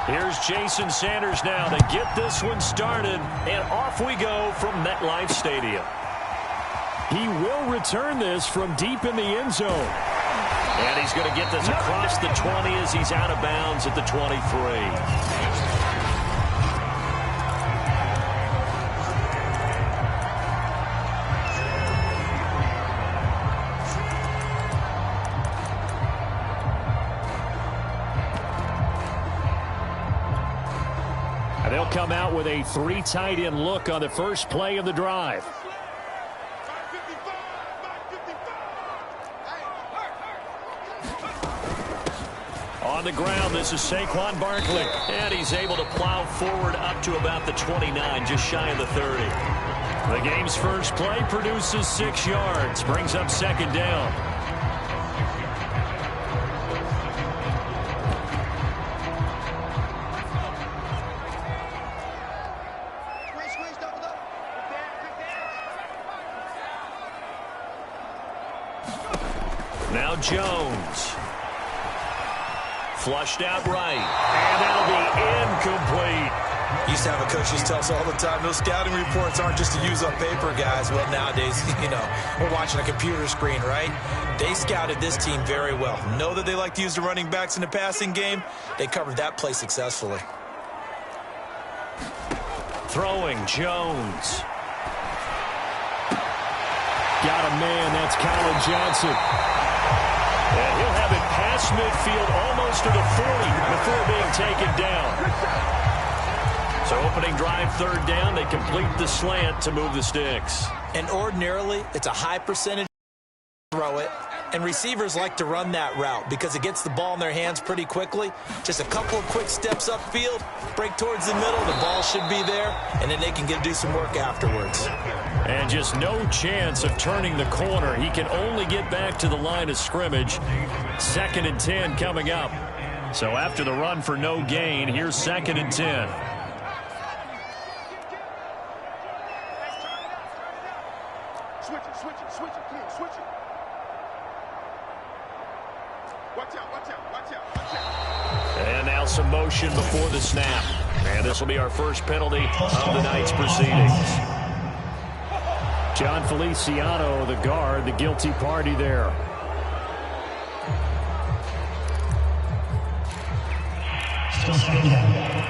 Here's Jason Sanders now to get this one started, and off we go from MetLife Stadium. He will return this from deep in the end zone. And he's going to get this across the 20 as he's out of bounds at the 23. They'll come out with a 3 tight end look on the first play of the drive. On the ground, this is Saquon Barkley. And he's able to plow forward up to about the 29, just shy of the 30. The game's first play produces 6 yards, brings up second down. Now Jones. Flushed out right. And that'll be incomplete. Used to have a coach used to tell us all the time, those scouting reports aren't just to use on paper, guys. Well, nowadays, we're watching a computer screen, right? They scouted this team very well. Know that they like to use the running backs in the passing game. They covered that play successfully. Throwing Jones. Got a man, that's Colin Johnson. And he'll have it past midfield almost to the 40 before being taken down. So opening drive, third down, they complete the slant to move the sticks. And ordinarily, it's a high percentage throw it. And receivers like to run that route because it gets the ball in their hands pretty quickly. Just a couple of quick steps upfield, break towards the middle, the ball should be there, and then they can do some work afterwards. And just no chance of turning the corner. He can only get back to the line of scrimmage. 2nd and 10 coming up. So after the run for no gain, here's 2nd and 10. Switch it, come on, switch it. Watch out. And now some motion before the snap. And this will be our first penalty of the night's proceedings. John Feliciano, the guard, the guilty party there. Still second down.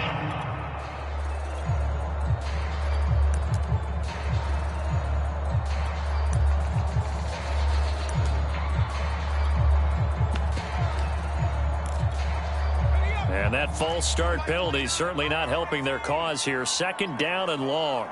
And that false start penalty certainly not helping their cause here. 2nd down and long.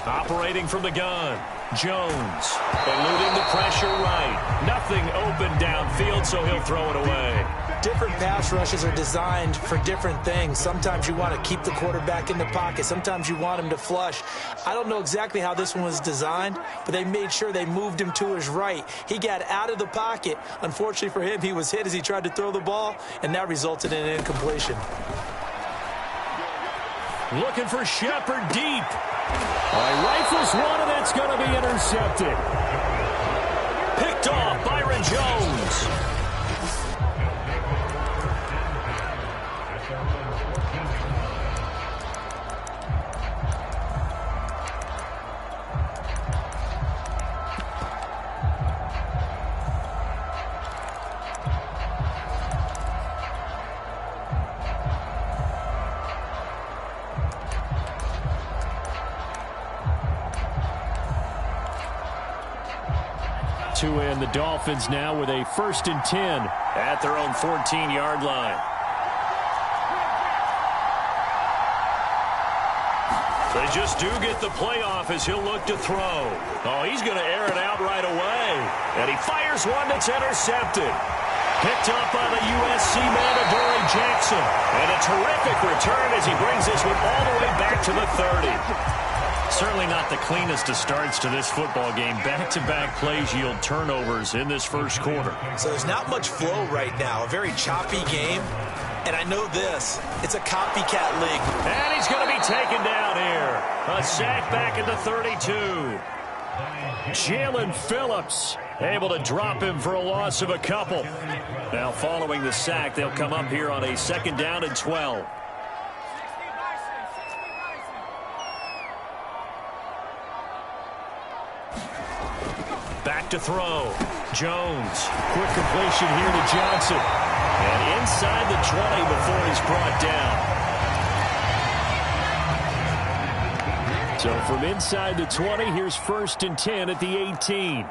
Operating from the gun. Jones eluding the pressure right. Nothing open downfield, so he'll throw it away. Different pass rushes are designed for different things. Sometimes you want to keep the quarterback in the pocket. Sometimes you want him to flush. I don't know exactly how this one was designed, but they made sure they moved him to his right. He got out of the pocket. Unfortunately for him, he was hit as he tried to throw the ball, and that resulted in an incompletion. Looking for Shepard deep. Rifles one, and it's going to be intercepted. Picked off Byron Jones. And the Dolphins now with a 1st and 10 at their own 14-yard line. They just do get the playoff as he'll look to throw. Oh, he's going to air it out right away. And he fires one that's intercepted. Picked up by the USC man, Adoree Jackson. And a terrific return as he brings this one all the way back to the 30. Certainly not the cleanest of starts to this football game. Back-to-back plays yield turnovers in this first quarter. So there's not much flow right now. A very choppy game. And I know this. It's a copycat league. And he's going to be taken down here. A sack back at the 32. Jalen Phillips able to drop him for a loss of a couple. Now following the sack, they'll come up here on a 2nd down and 12. Back to throw. Jones. Quick completion here to Johnson. And inside the 20 before he's brought down. So from inside the 20, here's 1st and 10 at the 18.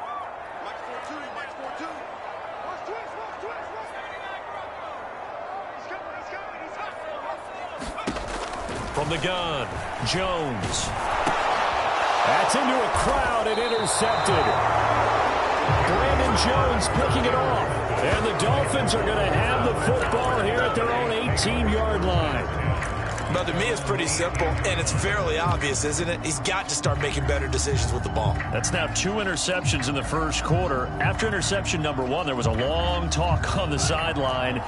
From the gun, Jones. That's into a crowd and intercepted. Brandon Jones picking it off. And the Dolphins are going to have the football here at their own 18-yard line. But to me, it's pretty simple, and it's fairly obvious, isn't it? He's got to start making better decisions with the ball. That's now 2 interceptions in the first quarter. After interception number 1, there was a long talk on the sideline,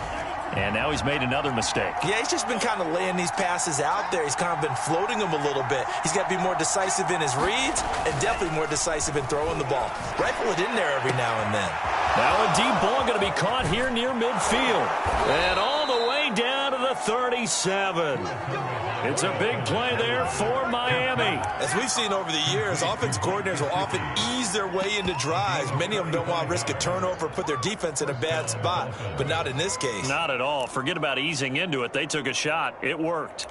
and now he's made another mistake. Yeah, he's just been kind of laying these passes out there. He's kind of been floating them a little bit. He's got to be more decisive in his reads and definitely more decisive in throwing the ball. Rifle it in there every now and then. Now a deep ball going to be caught here near midfield. And all the way down to the 37. It's a big play there for Miami. As we've seen over the years, offensive coordinators will often ease their way into drives. Many of them don't want to risk a turnover or put their defense in a bad spot, but not in this case. Not at all. Forget about easing into it. They took a shot. It worked.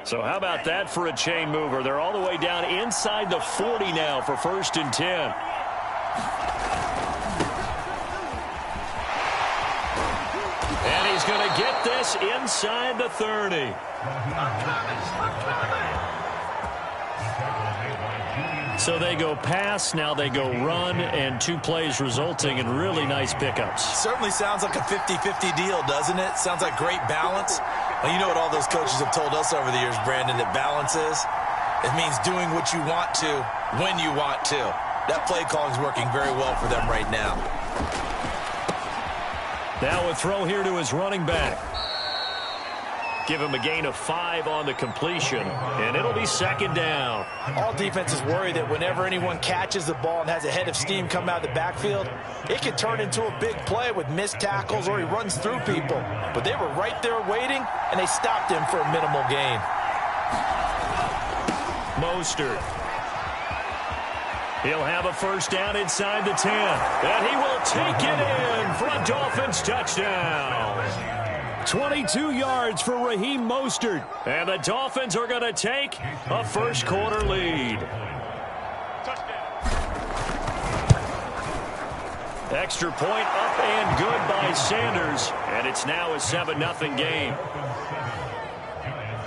So how about that for a chain mover? They're all the way down inside the 40 now for 1st and 10. And he's going to get this inside the 30. So they go pass, now they go run, and 2 plays resulting in really nice pickups. Certainly sounds like a 50-50 deal, doesn't it? Sounds like great balance. Well, you know what all those coaches have told us over the years, Brandon, that balance is? It means doing what you want to when you want to. That play calling is working very well for them right now. Now a throw here to his running back. Give him a gain of 5 on the completion, and it'll be 2nd down. All defenses worry that whenever anyone catches the ball and has a head of steam come out of the backfield, it can turn into a big play with missed tackles or he runs through people. But they were right there waiting, and they stopped him for a minimal gain. Mostert. He'll have a 1st down inside the 10, and he will take it in for a Dolphins touchdown. 22 yards for Raheem Mostert. And the Dolphins are going to take a first quarter lead. Extra point up and good by Sanders. And it's now a 7-0 game.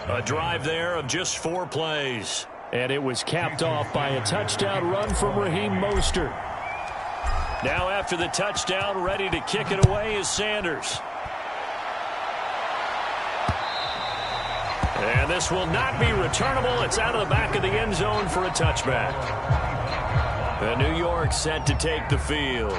A drive there of just 4 plays. And it was capped off by a touchdown run from Raheem Mostert. Now after the touchdown, ready to kick it away is Sanders. And this will not be returnable. It's out of the back of the end zone for a touchback. The New York set to take the field.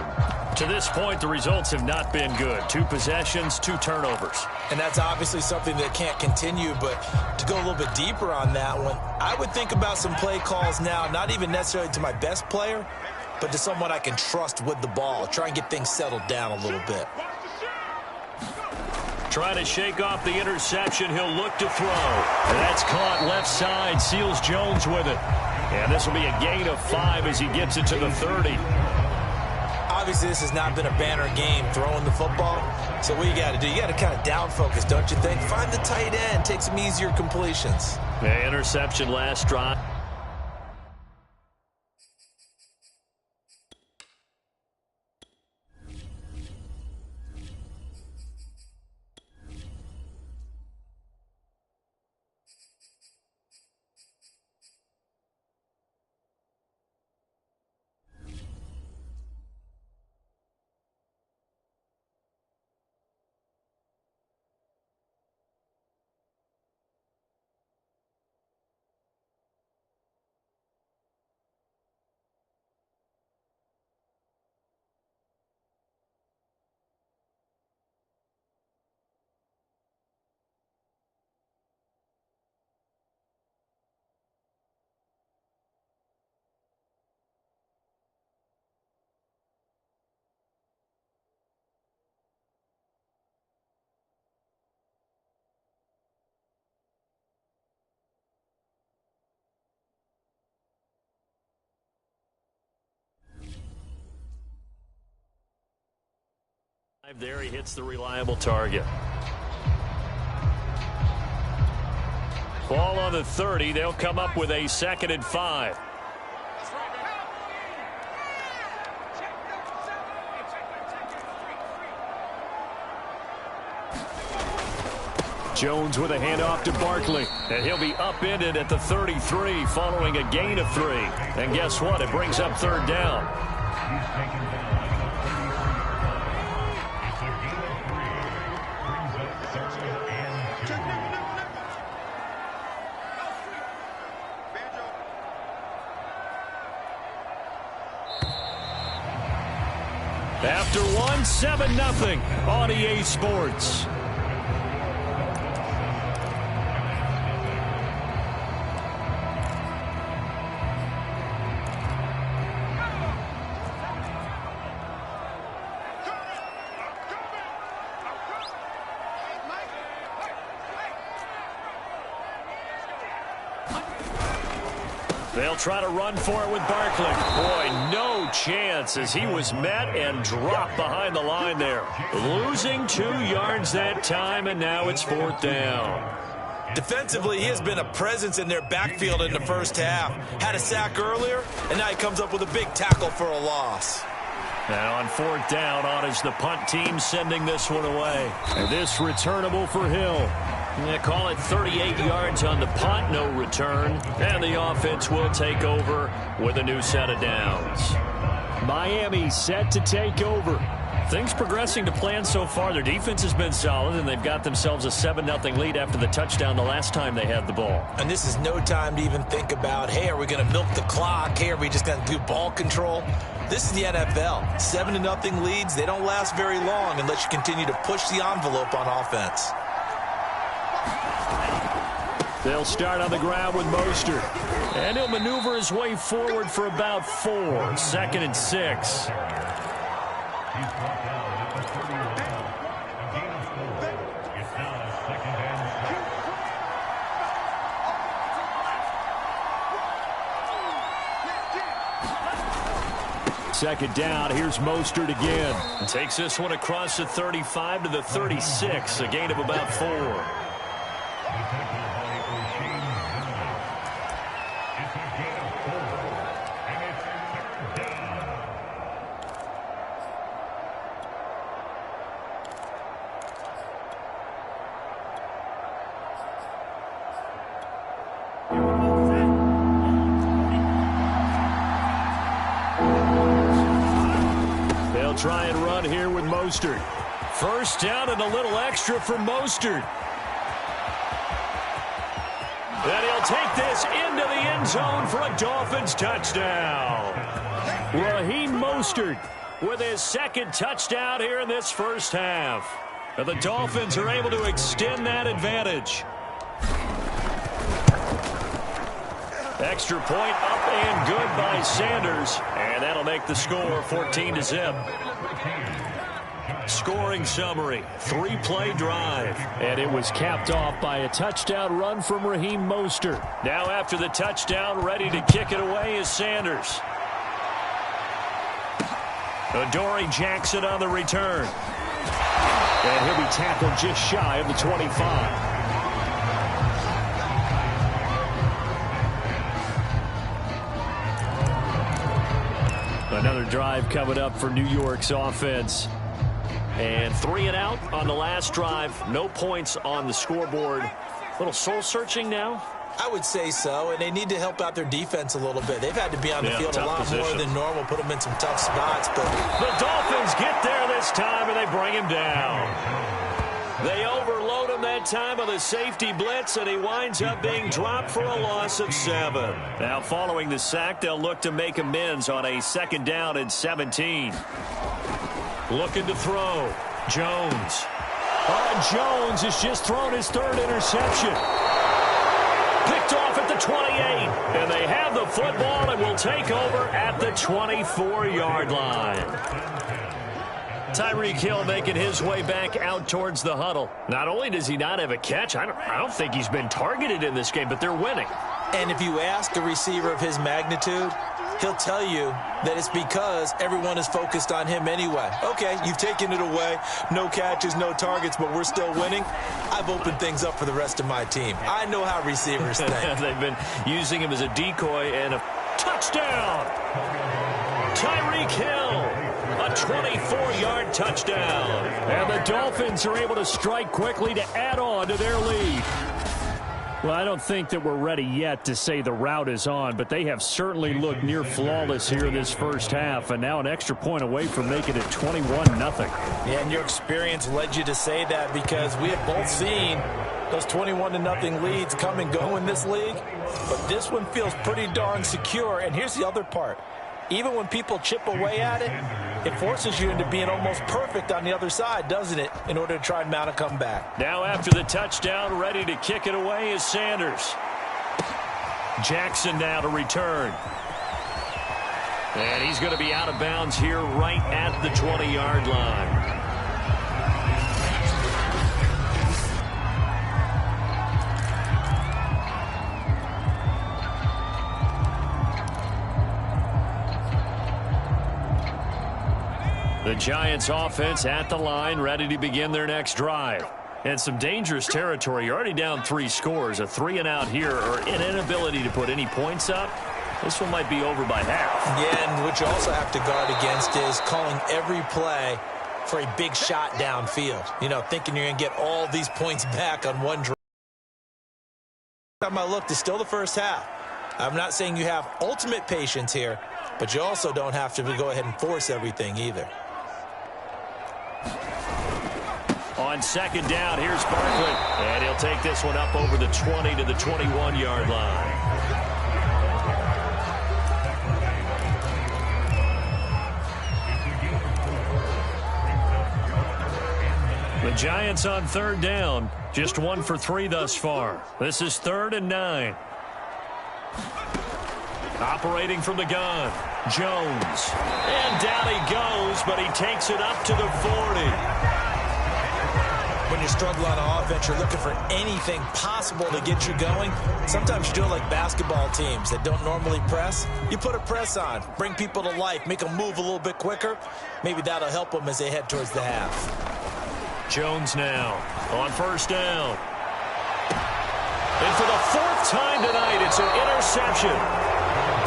To this point, the results have not been good. 2 possessions, 2 turnovers. And that's obviously something that can't continue, but to go a little bit deeper on that one, I would think about some play calls now, not even necessarily to my best player, but to someone I can trust with the ball. Try and get things settled down a little bit. Trying to shake off the interception. He'll look to throw. And that's caught left side. Seals Jones with it. And this will be a gain of 5 as he gets it to the 30. Obviously, this has not been a banner game throwing the football. So what you got to do, you got to kind of down focus, don't you think? Find the tight end. Take some easier completions. Yeah, interception last drive. There he hits the reliable target. Ball on the 30. They'll come up with a 2nd and 5. Jones with a handoff to Barkley. And he'll be upended at the 33 following a gain of 3. And guess what? It brings up 3rd down. He's taken down at the 33. It's a gain of 3. Brings up 3rd and 2. After 1, 7-0 on EA Sports. They'll try to run for it with Barkley. Boy, no chance as he was met and dropped behind the line there. Losing 2 yards that time, and now it's 4th down. Defensively, he has been a presence in their backfield in the first half. Had a sack earlier, and now he comes up with a big tackle for a loss. Now on 4th down, on is the punt team sending this one away. And this returnable for Hill. They call it 38 yards on the punt, no return. And the offense will take over with a new set of downs. Miami set to take over. Things progressing to plan so far. Their defense has been solid, and they've got themselves a 7-0 lead after the touchdown the last time they had the ball. And this is no time to even think about, hey, are we going to milk the clock? Hey, are we just going to do ball control? This is the NFL. 7-0 leads, they don't last very long unless you continue to push the envelope on offense. They'll start on the ground with Mostert. And he'll maneuver his way forward for about 4. 2nd and 6. He's brought down at the 31. A gain of 4. It's now 2nd and 7. 2nd down. Here's Mostert again. Takes this one across the 35 to the 36. A gain of about 4. Try and run here with Mostert. 1st down and a little extra for Mostert. And he'll take this into the end zone for a Dolphins touchdown. Raheem Mostert with his 2nd touchdown here in this first half. And the Dolphins are able to extend that advantage. Extra point up and good by Sanders. And that'll make the score 14-0. Scoring summary, 3-play drive. And it was capped off by a touchdown run from Raheem Mostert. Now after the touchdown, ready to kick it away is Sanders. Adoree Jackson on the return. And he'll be tackled just shy of the 25. Another drive coming up for New York's offense. And 3 and out on the last drive. No points on the scoreboard. A little soul-searching now? I would say so, and they need to help out their defense a little bit. They've had to be on the field a lot more than normal, put them in some tough spots. But the Dolphins get there this time, and they bring him down. They overload him that time with a safety blitz, and he winds up being dropped for a loss of 7. Now, following the sack, they'll look to make amends on a 2nd down and 17. Looking to throw. Jones. Jones has just thrown his 3rd interception. Picked off at the 28. And they have the football and will take over at the 24-yard line. Tyreek Hill making his way back out towards the huddle. Not only does he not have a catch, I don't think he's been targeted in this game, but they're winning. And if you ask a receiver of his magnitude, he'll tell you that it's because everyone is focused on him anyway. Okay, you've taken it away. No catches, no targets, but we're still winning. I've opened things up for the rest of my team. I know how receivers think. They've been using him as a decoy, and a touchdown. Tyreek Hill, a 24-yard touchdown. And the Dolphins are able to strike quickly to add on to their lead. Well, I don't think that we're ready yet to say the route is on, but they have certainly looked near flawless here in this first half, and now an extra point away from making it 21-0. Yeah, and your experience led you to say that because we have both seen those 21-0 leads come and go in this league, but this one feels pretty darn secure. And here's the other part. Even when people chip away at it, it forces you into being almost perfect on the other side, doesn't it, in order to try and mount a comeback. Now after the touchdown, ready to kick it away is Sanders. Jackson now to return. And he's going to be out of bounds here right at the 20-yard line. The Giants offense at the line, ready to begin their next drive. And some dangerous territory. You're already down 3 scores. A 3-and-out here, or an inability to put any points up. This one might be over by half. Yeah, and what you also have to guard against is calling every play for a big shot downfield. You know, thinking you're going to get all these points back on one drive. Time I looked, it's still the first half. I'm not saying you have ultimate patience here, but you also don't have to go ahead and force everything either. On second down, here's Barkley. And he'll take this one up over the 20 to the 21-yard line. The Giants on third down. Just 1 for 3 thus far. This is 3rd and 9. Operating from the gun, Jones. And down he goes, but he takes it up to the 40. When you struggle on offense, you're looking for anything possible to get you going. Sometimes you do it like basketball teams that don't normally press. You put a press on, bring people to life, make them move a little bit quicker. Maybe that'll help them as they head towards the half. Jones now on first down. And for the 4th time tonight, it's an interception.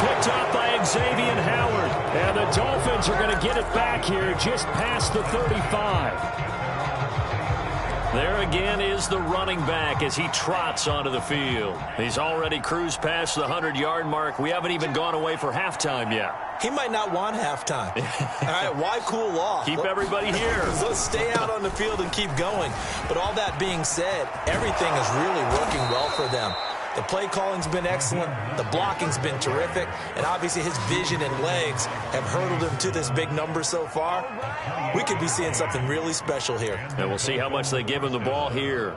Picked up by Xavier Howard. And the Dolphins are going to get it back here just past the 35. There again is the running back as he trots onto the field. He's already cruised past the 100-yard mark. We haven't even gone away for halftime yet. He might not want halftime. All right, why cool off? Keep everybody here. Let's stay out on the field and keep going. But all that being said, everything is really working well for them. The play calling's been excellent. The blocking's been terrific. And obviously his vision and legs have hurdled him to this big number so far. We could be seeing something really special here. And we'll see how much they give him the ball here.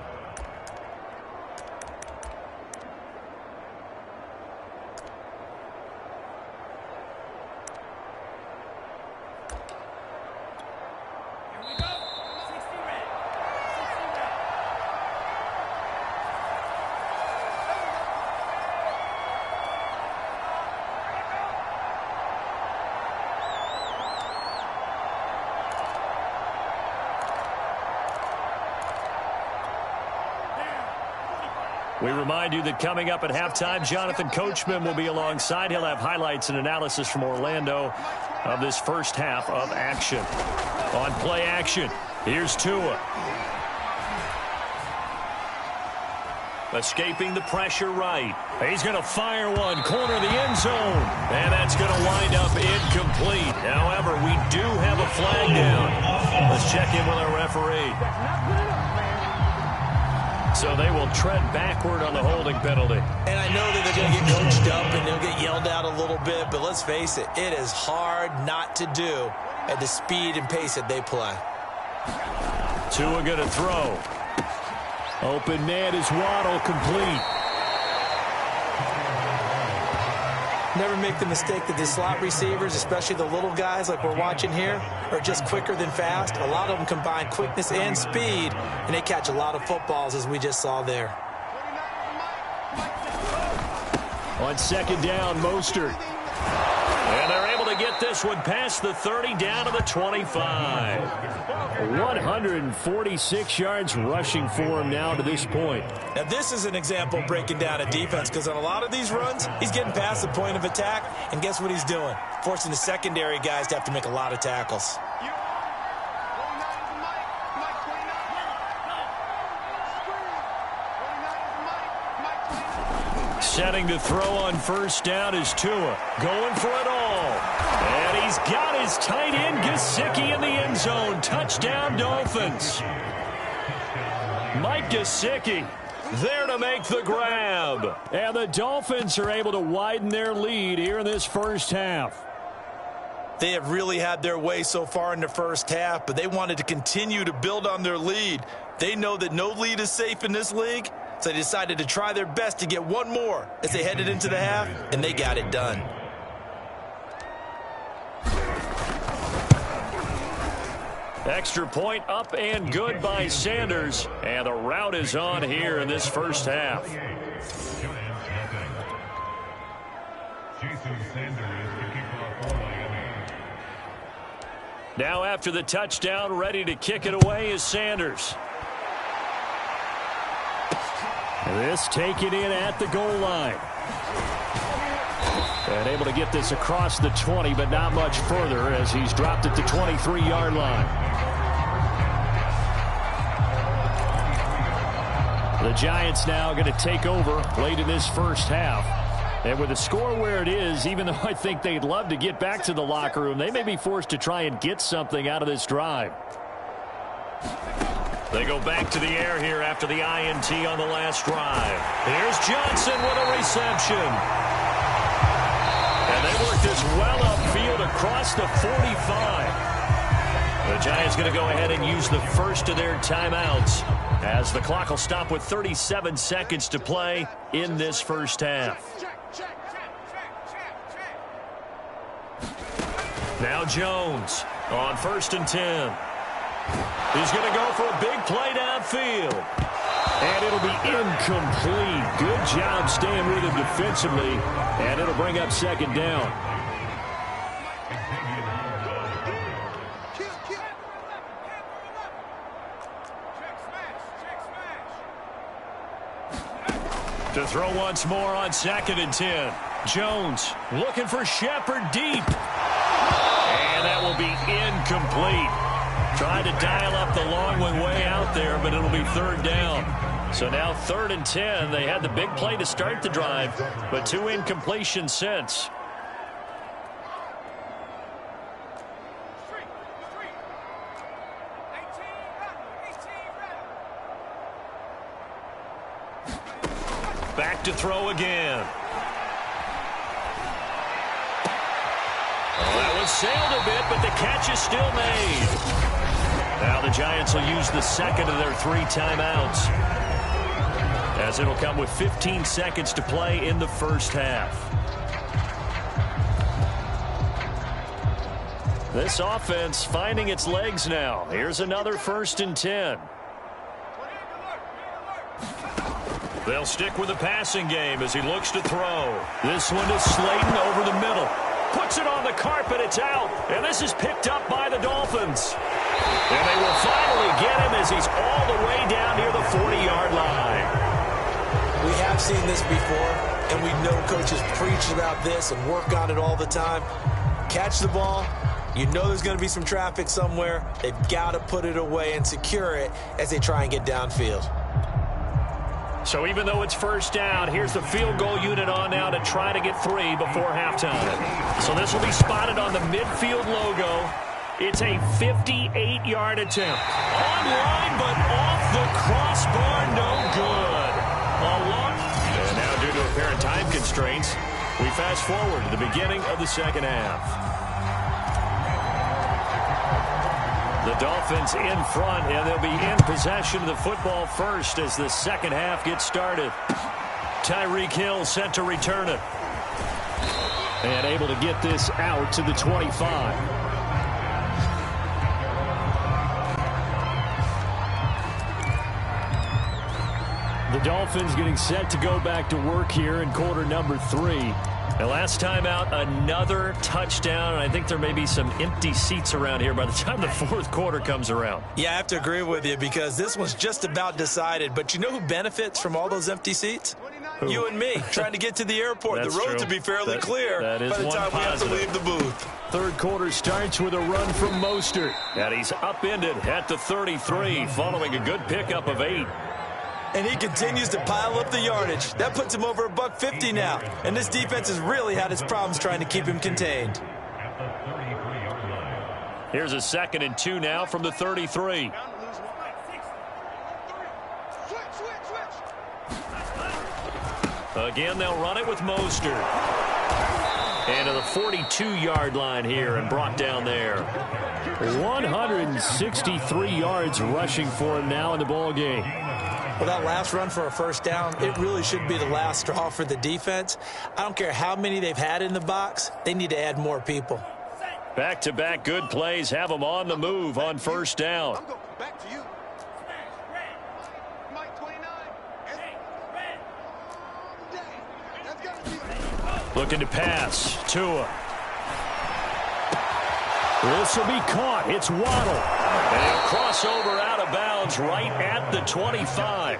We remind you that coming up at halftime, Jonathan Coachman will be alongside. He'll have highlights and analysis from Orlando of this first half of action. On play action, here's Tua. Escaping the pressure right. He's going to fire one, corner of the end zone. And that's going to wind up incomplete. However, we do have a flag down. Let's check in with our referee. So they will tread backward on the holding penalty. And I know that they're going to get coached up and they'll get yelled at a little bit, but let's face it, it is hard not to do at the speed and pace that they play. Tua going to throw. Open man is Waddle, complete. Never make the mistake that the slot receivers, especially the little guys like we're watching here, are just quicker than fast. A lot of them combine quickness and speed, and they catch a lot of footballs, as we just saw there. On second down, Mostert. And they're able to get this one past the 30 down to the 25. 146 yards rushing for him now to this point. Now, this is an example of breaking down a defense because on a lot of these runs, he's getting past the point of attack, and guess what he's doing? Forcing the secondary guys to have to make a lot of tackles. Setting to throw on first down is Tua. Going for it all. And he's got his tight end, Gesicki, in the end zone. Touchdown, Dolphins. Mike Gesicki there to make the grab. And the Dolphins are able to widen their lead here in this first half. They have really had their way so far in the first half, but they wanted to continue to build on their lead. They know that no lead is safe in this league, so they decided to try their best to get one more as they headed into the half, and they got it done. Extra point up and good by Sanders, and the route is on here in this first half. Now after the touchdown, ready to kick it away is Sanders. This taken in at the goal line. And able to get this across the 20, but not much further as he's dropped it to 23-yard line. The Giants now going to take over late in this first half. And with the score where it is, even though I think they'd love to get back to the locker room, they may be forced to try and get something out of this drive. They go back to the air here after the INT on the last drive. Here's Johnson with a reception. And they work this well upfield across the 45. The Giants going to go ahead and use the first of their timeouts as the clock will stop with 37 seconds to play in this first half. Now Jones on 1st and 10. He's going to go for a big play downfield. And it'll be incomplete. Good job staying with him defensively. And it'll bring up second down. To throw once more on 2nd and 10. Jones looking for Shepard deep. And that will be incomplete. Tried to dial up the long one way out there, but it'll be 3rd down. So now 3rd and 10. They had the big play to start the drive, but 2 incompletions since. Back to throw again. Oh, that one sailed a bit, but the catch is still made. Now the Giants will use the second of their 3 timeouts, as it'll come with 15 seconds to play in the first half. This offense finding its legs now. Here's another 1st and 10. They'll stick with the passing game as he looks to throw. This one to Slayton over the middle. Puts it on the carpet, it's out, and this is picked up by the Dolphins. And they will finally get him as he's all the way down near the 40-yard line. We have seen this before, and we know coaches preach about this and work on it all the time. Catch the ball. You know there's going to be some traffic somewhere. They've got to put it away and secure it as they try and get downfield. So even though it's 1st down, here's the field goal unit on now to try to get 3 before halftime. So this will be spotted on the midfield logo. It's a 58-yard attempt. Online, but off the crossbar, no good. And now, due to apparent time constraints, we fast forward to the beginning of the second half. The Dolphins in front, and they'll be in possession of the football first as the second half gets started. Tyreek Hill set to return it. And able to get this out to the 25. The Dolphins getting set to go back to work here in quarter number 3. And last time out, another touchdown, and I think there may be some empty seats around here by the time the fourth quarter comes around. Yeah, I have to agree with you because this one's just about decided. But you know who benefits from all those empty seats? Who? You and me, trying to get to the airport. The roads will be fairly clear by the time we have to leave the booth. Third quarter starts with a run from Mostert. And he's upended at the 33 following a good pickup of 8. And he continues to pile up the yardage. That puts him over $150 now. And this defense has really had its problems trying to keep him contained. Here's a 2nd and 2 now from the 33. Again, they'll run it with Mostert. And to the 42-yard line here and brought down there. 163 yards rushing for him now in the ball game. Well, that last run for a first down, it really should be the last straw for the defense. I don't care how many they've had in the box. They need to add more people. Back-to-back good plays have them on the move on first down. Back to you. Mike 29. Looking to pass. Tua. This will be caught. It's Waddle. And he'll cross over out of bounds right at the 25.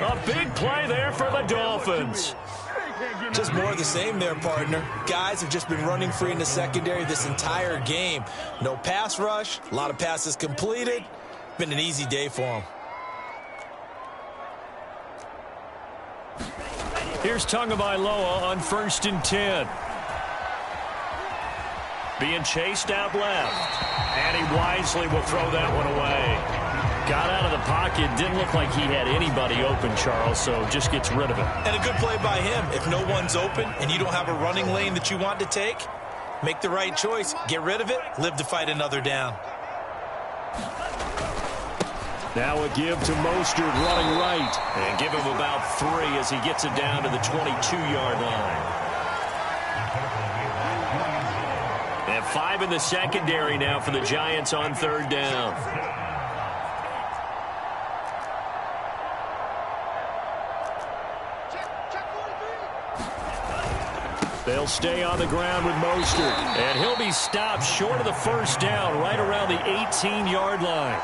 A big play there for the Dolphins. Just more of the same there, partner. Guys have just been running free in the secondary this entire game. No pass rush. A lot of passes completed. Been an easy day for them. Here's Tagovailoa on 1st and 10. Being chased out left. And he wisely will throw that one away. Got out of the pocket. Didn't look like he had anybody open, Charles, so just gets rid of it. And a good play by him. If no one's open and you don't have a running lane that you want to take, make the right choice. Get rid of it. Live to fight another down. Now a give to Mostert running right. And give him about 3 as he gets it down to the 22-yard line. And 5 in the secondary now for the Giants on 3rd down. They'll stay on the ground with Mostert. And he'll be stopped short of the first down right around the 18-yard line.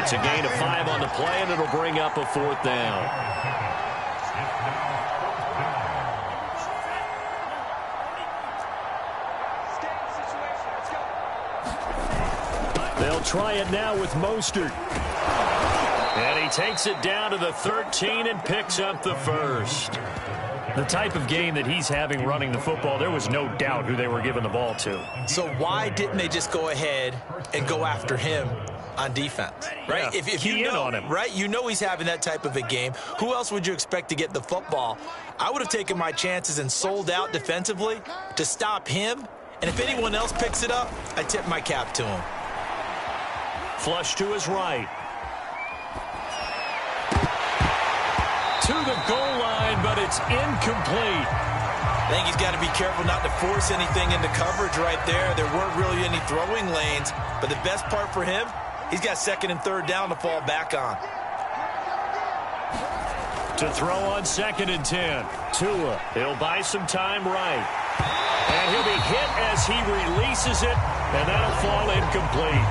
It's a gain of 5 on the play, and it'll bring up a 4th down. They'll try it now with Mostert. And he takes it down to the 13 and picks up the first. The type of game that he's having running the football, there was no doubt who they were giving the ball to. So why didn't they just go ahead and go after him on defense, right? Yeah, if you know, on him. right, you know he's having that type of a game. Who else would you expect to get the football? I would have taken my chances and sold out defensively to stop him. And if anyone else picks it up, I tip my cap to him. Flush to his right. To the goal line, but it's incomplete. I think he's got to be careful not to force anything into coverage right there. There weren't really any throwing lanes, but the best part for him, he's got 2nd and 3rd down to fall back on. To throw on 2nd and 10. Tua, he'll buy some time right. And he'll be hit as he releases it, and that'll fall incomplete.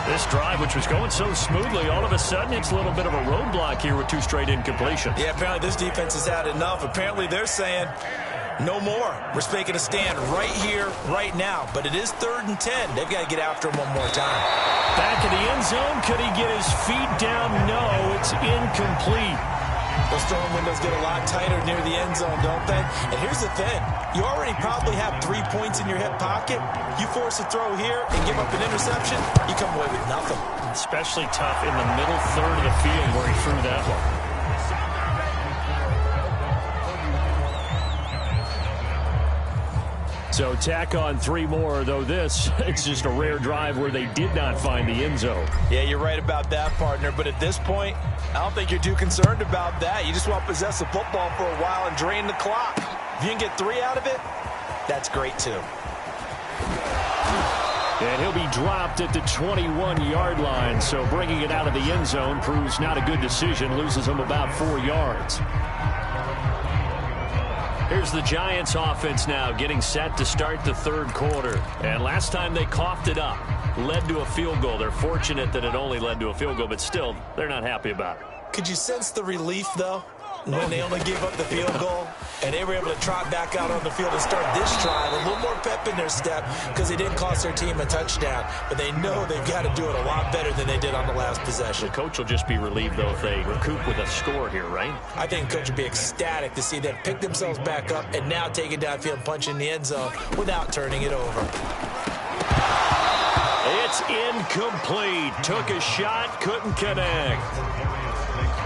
This drive, which was going so smoothly, all of a sudden it's a little bit of a roadblock here with 2 straight incompletions. Yeah, apparently this defense has had enough. Apparently they're saying, no more. We're making a stand right here, right now. But it is 3rd and 10. They've got to get after him one more time. Back in the end zone. Could he get his feet down? No, it's incomplete. Those throwing windows get a lot tighter near the end zone, don't they? And here's the thing. You already probably have 3 points in your hip pocket. You force a throw here and give up an interception, you come away with nothing. Especially tough in the middle third of the field where he threw that one. So tack on 3 more, though this, it's just a rare drive where they did not find the end zone. Yeah, you're right about that, partner. But at this point, I don't think you're too concerned about that. You just want to possess the football for a while and drain the clock. If you can get 3 out of it, that's great too. And he'll be dropped at the 21-yard line. So bringing it out of the end zone proves not a good decision. Loses him about 4 yards. Here's the Giants offense now getting set to start the third quarter. And last time they coughed it up, led to a field goal. They're fortunate that it only led to a field goal, but still, they're not happy about it. Could you sense the relief, though, when they only gave up the field goal and they were able to trot back out on the field and start this drive a little more pep in their step because they didn't cost their team a touchdown, but they know they've got to do it a lot better than they did on the last possession. The coach will just be relieved, though, if they recoup with a score here, right? I think the coach will be ecstatic to see them pick themselves back up and now take it downfield and punch in the end zone without turning it over. It's incomplete. Took a shot, couldn't connect.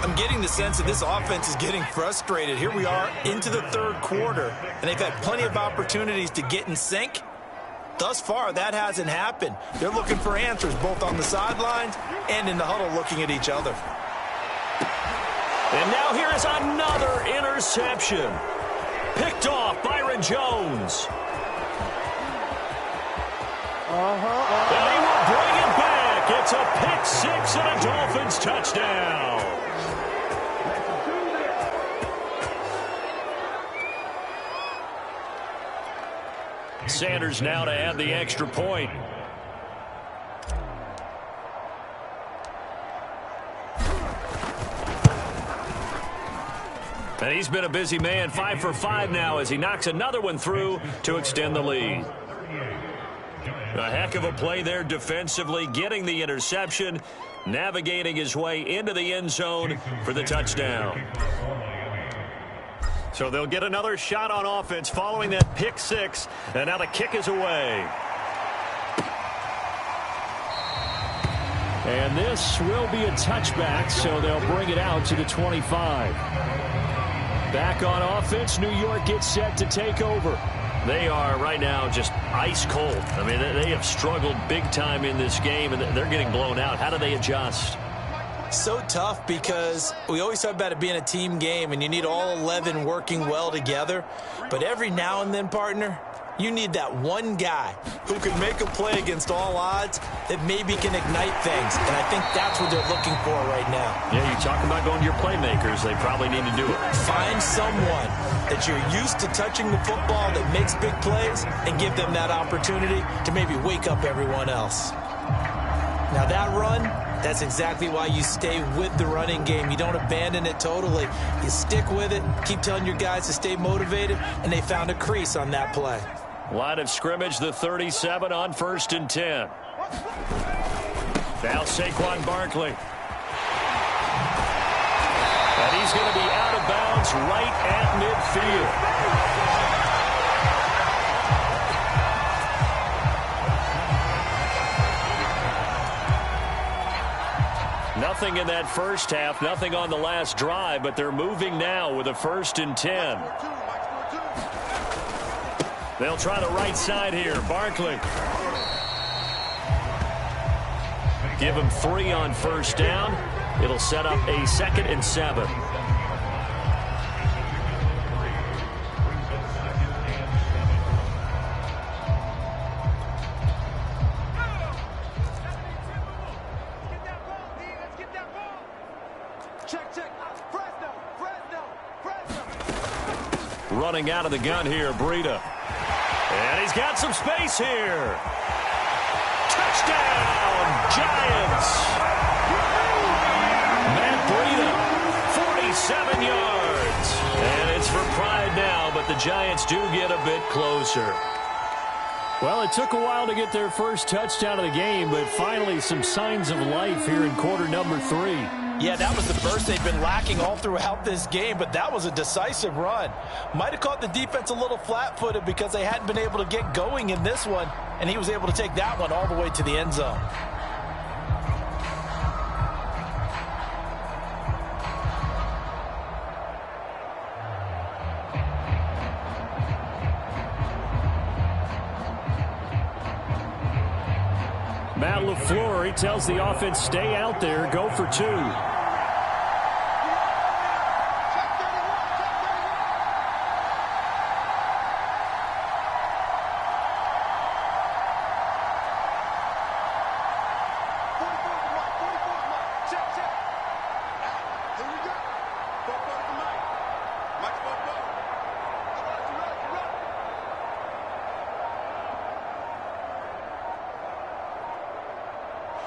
I'm getting the sense that this offense is getting frustrated. Here we are into the third quarter, and they've had plenty of opportunities to get in sync. Thus far, that hasn't happened. They're looking for answers both on the sidelines and in the huddle looking at each other. And now here is another interception. Picked off Byron Jones. And he will bring it back. It's a pick six and a Dolphins touchdown. Sanders now to add the extra point. And he's been a busy man, 5 for 5 now as he knocks another one through to extend the lead. A heck of a play there defensively, getting the interception, navigating his way into the end zone for the touchdown. So they'll get another shot on offense following that pick six, and now the kick is away. And this will be a touchback, so they'll bring it out to the 25. Back on offense, New York gets set to take over. They are right now just ice cold. I mean, they have struggled big time in this game, and they're getting blown out. How do they adjust? So tough because we always talk about it being a team game, and you need all 11 working well together. But every now and then, partner, you need that one guy who can make a play against all odds that maybe can ignite things. And I think that's what they're looking for right now. Yeah, you talk about going to your playmakers. They probably need to do it. Find someone that you're used to touching the football that makes big plays and give them that opportunity to maybe wake up everyone else. Now that run, that's exactly why you stay with the running game. You don't abandon it totally. You stick with it, keep telling your guys to stay motivated, and they found a crease on that play. Line of scrimmage, the 37 on 1st and 10. Now Saquon Barkley. And he's going to be out of bounds right at midfield. Nothing in that first half, nothing on the last drive, but they're moving now with a 1st and 10. They'll try the right side here. Barkley. Give him 3 on 1st down. It'll set up a 2nd and 7. Running out of the gun here, Breida. And he's got some space here. Touchdown, Giants. Matt Breida, 47 yards. And it's for pride now, but the Giants do get a bit closer. Well, it took a while to get their first touchdown of the game, but finally some signs of life here in quarter number 3. Yeah, that was the burst they've been lacking all throughout this game, but that was a decisive run. Might have caught the defense a little flat-footed because they hadn't been able to get going in this one, and he was able to take that one all the way to the end zone. Matt LaFleur, he tells the offense, stay out there, go for 2.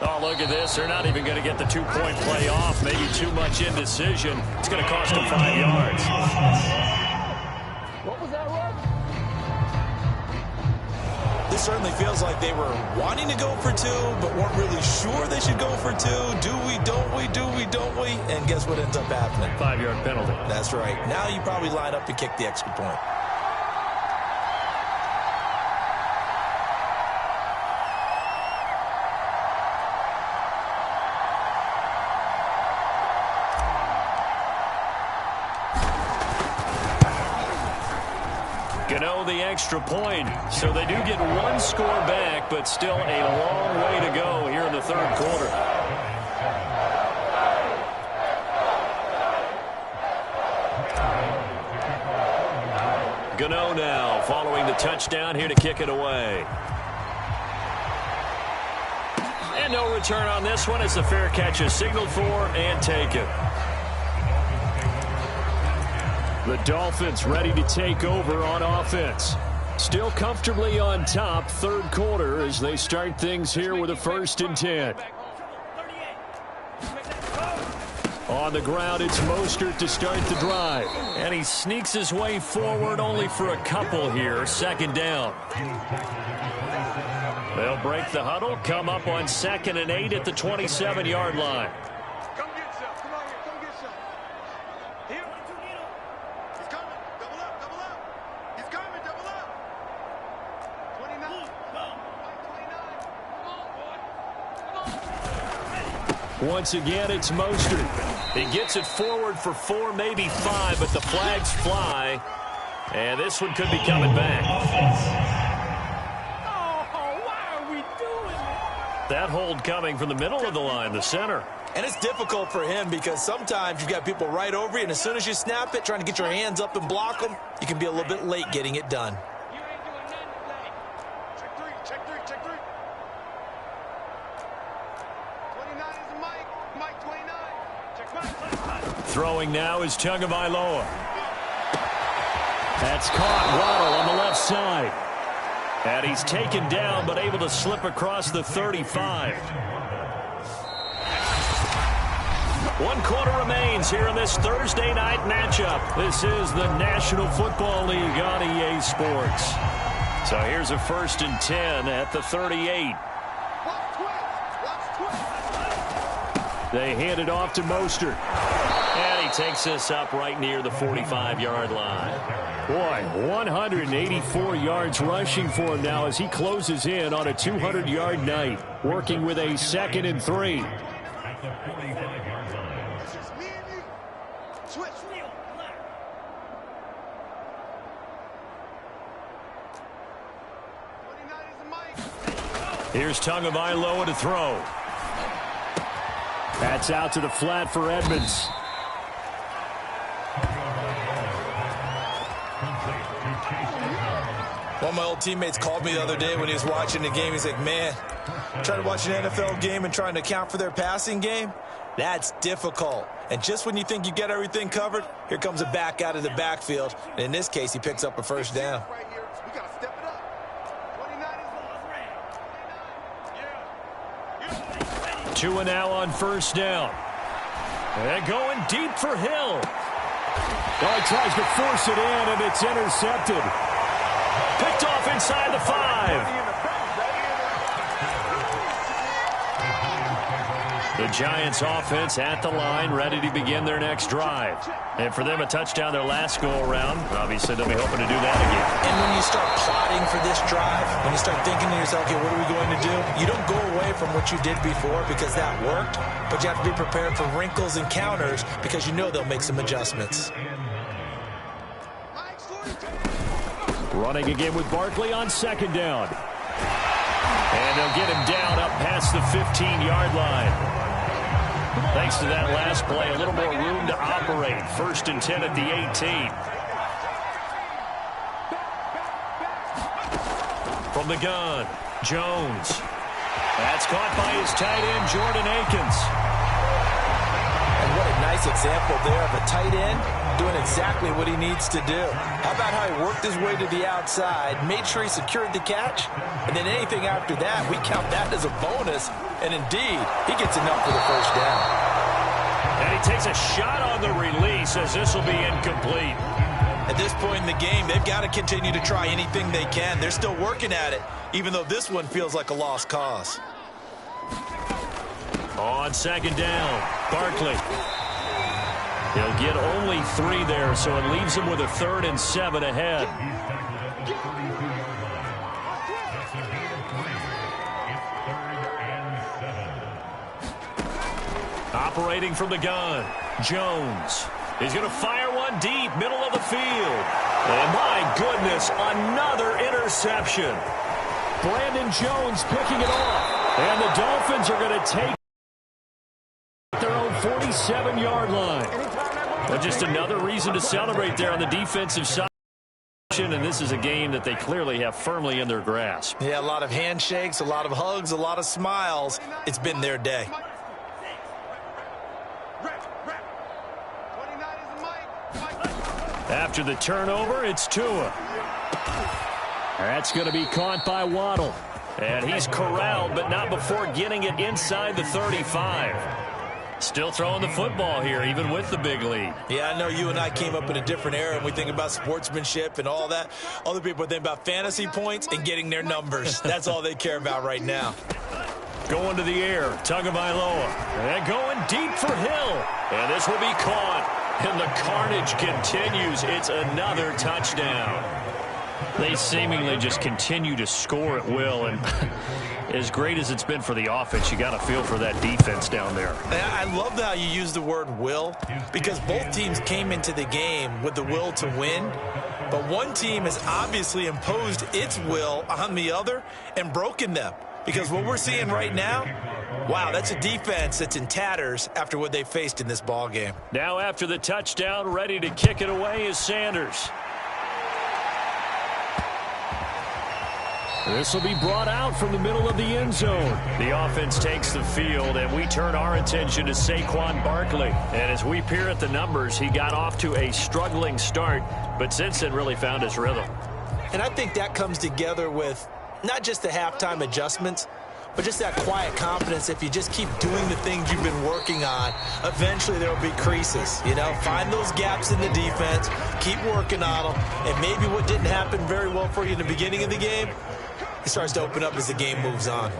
Oh, look at this. They're not even going to get the two-point play off. Maybe too much indecision. It's going to cost them 5 yards. What was that, Russ? This certainly feels like they were wanting to go for 2, but weren't really sure they should go for 2. Do we, don't we, do we, don't we? And guess what ends up happening? 5-yard penalty. That's right. Now you probably line up to kick the extra point. Gano the extra point. So they do get 1 score back, but still a long way to go here in the third quarter. Gano now following the touchdown here to kick it away. And no return on this one as the fair catch is signaled for and taken. The Dolphins ready to take over on offense. Still comfortably on top, third quarter as they start things here with a 1st and 10. On the ground, it's Mostert to start the drive. And he sneaks his way forward only for a couple here, 2nd down. They'll break the huddle, come up on 2nd and 8 at the 27-yard line. Come get some. Come on here. Come get some. Here. He's coming. Double up. Double up. He's coming. Double up. 29. Come on, boy. Once again, it's Mostert. He gets it forward for 4, maybe 5, but the flags fly. And this one could be coming back. That hold coming from the middle of the line, the center. And it's difficult for him because sometimes you've got people right over you, and as soon as you snap it, trying to get your hands up and block them, you can be a little bit late getting it done. You ain't doing nothing today. Check 3. Check 3. Check 3. 29 is the Mike. Mike 29. Check Mike. Throwing now is Tagovailoa. That's caught. Waddle on the left side. And he's taken down, but able to slip across the 35. 1 quarter remains here in this Thursday night matchup. This is the National Football League on EA Sports. So here's a 1st and 10 at the 38. They hand it off to Mostert. And he takes this up right near the 45-yard line. Boy, 184 yards rushing for him now as he closes in on a 200-yard night, working with a 2nd and 3. It's just me and you. Switch. 29 is the Mike. Here's Tagovailoa to throw. That's out to the flat for Edmonds. One of my old teammates called me the other day when he was watching the game. He's like, man, trying to watch an NFL game and trying to account for their passing game, that's difficult. And just when you think you get everything covered, here comes a back out of the backfield. And in this case, he picks up a 1st down. Right here. We got to step it up. 29 is the Tua now on 1st down. And going deep for Hill. Oh, he tries to force it in, and it's intercepted. Picked off inside the 5. The Giants offense at the line, ready to begin their next drive. And for them, a touchdown their last go-around. Obviously, they'll be hoping to do that again. And when you start plotting for this drive, when you start thinking to yourself, okay, what are we going to do? You don't go away from what you did before because that worked, but you have to be prepared for wrinkles and counters because you know they'll make some adjustments. Running again with Barkley on 2nd down. And they'll get him down up past the 15-yard line. Thanks to that last play, a little more room to operate. 1st and 10 at the 18. From the gun, Jones. That's caught by his tight end, Jordan Akins. And what a nice example there of a tight end doing exactly what he needs to do. How about how he worked his way to the outside, made sure he secured the catch, and then anything after that, we count that as a bonus. And indeed, he gets enough for the first down. And he takes a shot on the release as this will be incomplete. At this point in the game, they've got to continue to try anything they can. They're still working at it, even though this one feels like a lost cause. On second down, Barkley. He'll get only 3 there, so it leaves him with a 3rd and 7 ahead. Operating from the gun, Jones. He's going to fire one deep, middle of the field. And my goodness, another interception. Brandon Jones picking it off. And the Dolphins are going to take their own 47-yard line. But just another reason to celebrate there on the defensive side. And this is a game that they clearly have firmly in their grasp. Yeah, a lot of handshakes, a lot of hugs, a lot of smiles. It's been their day. After the turnover, it's Tua. That's going to be caught by Waddle. And he's corralled, but not before getting it inside the 35. Still throwing the football here, even with the big lead. Yeah, I know you and I came up in a different era, and we think about sportsmanship and all that. Other people think about fantasy points and getting their numbers. That's all they care about right now. Going to the air, Tagovailoa. And going deep for Hill. And this will be caught. And the carnage continues. It's another touchdown. They seemingly just continue to score at will. And as great as it's been for the offense, you got to feel for that defense down there. I love how you use the word will, because both teams came into the game with the will to win. But one team has obviously imposed its will on the other and broken them. Because what we're seeing right now, wow, that's a defense that's in tatters after what they faced in this ball game. Now after the touchdown, ready to kick it away is Sanders. This will be brought out from the middle of the end zone. The offense takes the field, and we turn our attention to Saquon Barkley. And as we peer at the numbers, he got off to a struggling start, but since then really found his rhythm. And I think that comes together with not just the halftime adjustments, but just that quiet confidence. If you just keep doing the things you've been working on, eventually there will be creases. You know, find those gaps in the defense, keep working on them, and maybe what didn't happen very well for you in the beginning of the game, it starts to open up as the game moves on.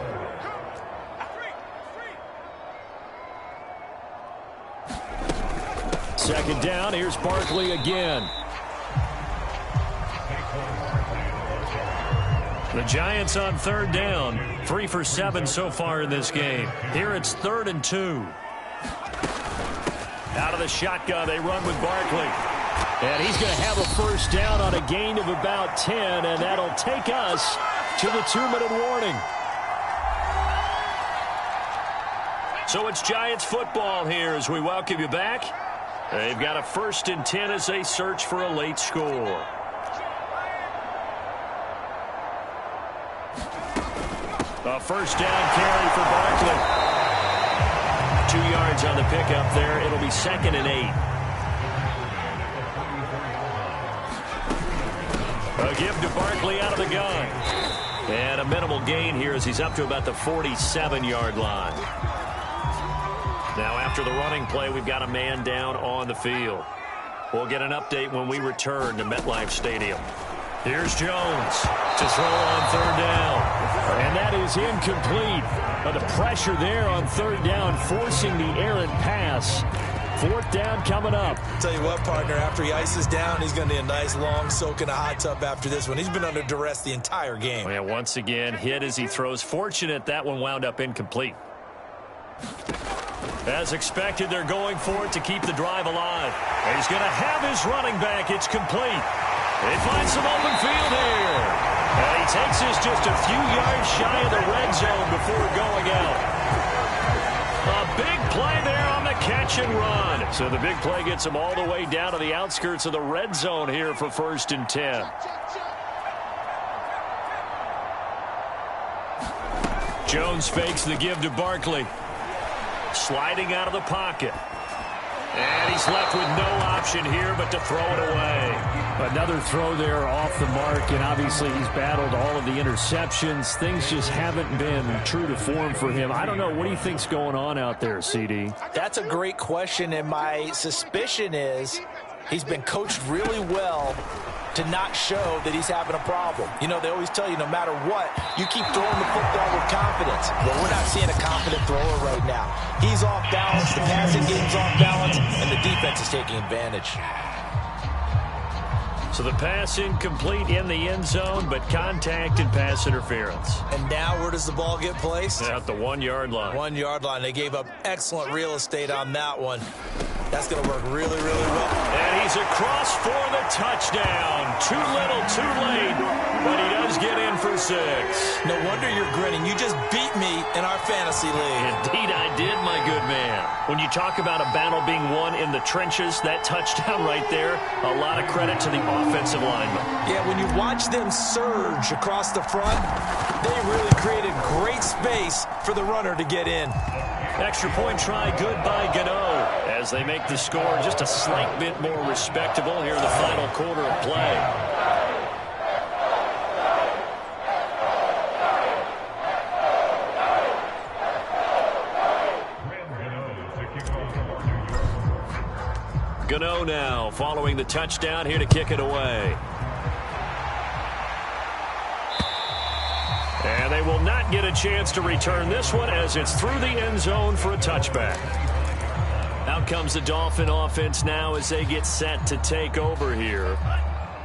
Second down, here's Barkley again. The Giants on third down, 3 for 7 so far in this game. Here it's 3rd and 2. Out of the shotgun, they run with Barkley. And he's going to have a first down on a gain of about 10, and that'll take us to the 2-minute warning. So it's Giants football here as we welcome you back. They've got a 1st and 10 as they search for a late score. A first down carry for Barkley. 2 yards on the pickup there. It'll be 2nd and 8. A give to Barkley out of the gun. And a minimal gain here as he's up to about the 47-yard line. Now after the running play, we've got a man down on the field. We'll get an update when we return to MetLife Stadium. Here's Jones to throw on third down. And that is incomplete. But the pressure there on third down, forcing the errant pass. 4th down coming up. Tell you what, partner, after he ices down, he's going to need a nice long soak in a hot tub after this one. He's been under duress the entire game. Yeah, once again, hit as he throws. Fortunate that one wound up incomplete. As expected, they're going for it to keep the drive alive. And he's going to have his running back. It's complete. They find some open field here. And he takes this just a few yards shy of the red zone before going out. A big play there on the catch and run. So the big play gets him all the way down to the outskirts of the red zone here for 1st and 10. Jones fakes the give to Barkley. Sliding out of the pocket. And he's left with no option here but to throw it away. Another throw there off the mark, and obviously he's battled all of the interceptions. Things just haven't been true to form for him. I don't know. What do you think's going on out there, CD? That's a great question, and my suspicion is he's been coached really well to not show that he's having a problem. You know, they always tell you no matter what, you keep throwing the football with confidence. Well, we're not seeing a confident thrower right now. He's off balance, the passing game's off balance, and the defense is taking advantage. So the pass incomplete in the end zone, but contact and pass interference. And now where does the ball get placed? At the 1-yard line. 1-yard line. They gave up excellent real estate on that one. That's going to work really, really well. And he's across for the touchdown. Too little, too late, but he does get in for 6. No wonder you're grinning. You just beat me in our fantasy league. Indeed I did, my good man. When you talk about a battle being won in the trenches, that touchdown right there, a lot of credit to the offensive lineman. Yeah, when you watch them surge across the front, they really created great space for the runner to get in. Extra point try good by Gano as they make the score just a slight bit more respectable here in the final quarter of play. Gano now following the touchdown here to kick it away. And they will not get a chance to return this one as it's through the end zone for a touchback. Out comes the Dolphin offense now as they get set to take over here.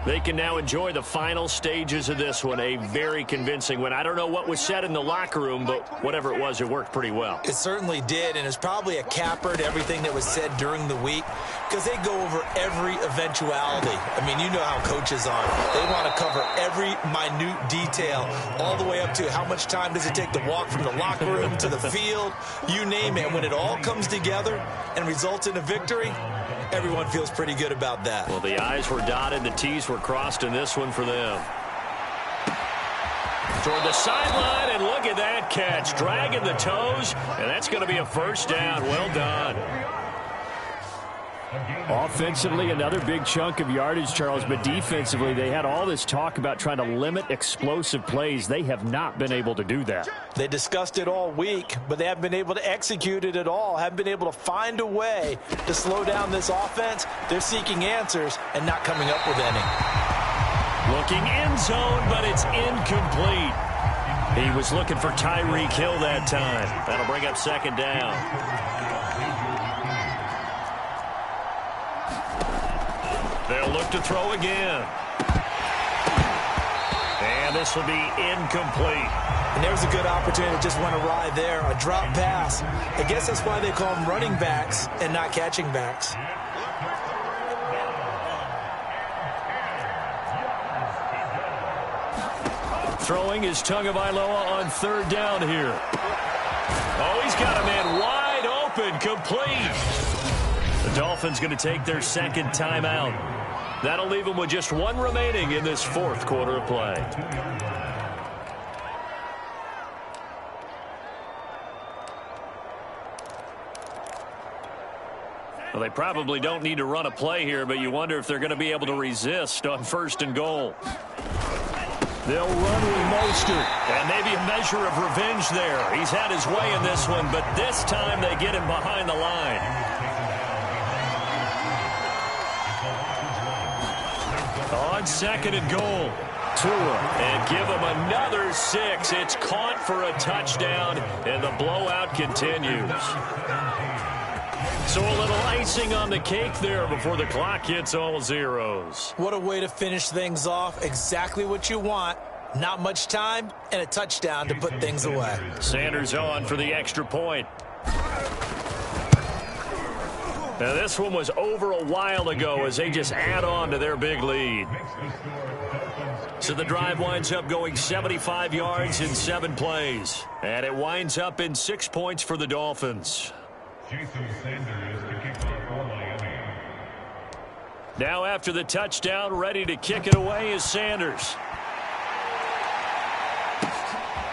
They can now enjoy the final stages of this one. A very convincing win. I don't know what was said in the locker room, but whatever it was, it worked pretty well. It certainly did, and it's probably a capper to everything that was said during the week because they go over every eventuality. I mean, you know how coaches are. They want to cover every minute detail all the way up to how much time does it take to walk from the locker room to the field, you name it. When it all comes together and results in a victory, everyone feels pretty good about that. Well, the I's were dotted, the T's were crossed in this one for them. Toward the sideline, and look at that catch. Dragging the toes, and that's going to be a first down. Well done. Offensively, another big chunk of yardage, Charles, but defensively, they had all this talk about trying to limit explosive plays. They have not been able to do that. They discussed it all week, but they haven't been able to execute it at all, haven't been able to find a way to slow down this offense. They're seeking answers and not coming up with any. Looking end zone, but it's incomplete. He was looking for Tyreek Hill that time. That'll bring up second down. They'll look to throw again. And this will be incomplete. And there's a good opportunity to just went awry there. A drop pass. I guess that's why they call them running backs and not catching backs. Throwing is Tagovailoa on third down here. Oh, he's got a man wide open, complete. The Dolphins going to take their second timeout. That'll leave them with just one remaining in this fourth quarter of play. Well, they probably don't need to run a play here, but you wonder if they're going to be able to resist on first and goal. They'll run with Mostert, and maybe a measure of revenge there. He's had his way in this one, but this time they get him behind the line. On second and goal, Tua, and give him another 6. It's caught for a touchdown, and the blowout continues. So a little icing on the cake there before the clock hits all zeros. What a way to finish things off. Exactly what you want. Not much time and a touchdown to put things away. Sanders on for the extra point. Now this one was over a while ago as they just add on to their big lead. So the drive winds up going 75 yards in 7 plays. And it winds up in 6 points for the Dolphins. Now after the touchdown, ready to kick it away is Sanders.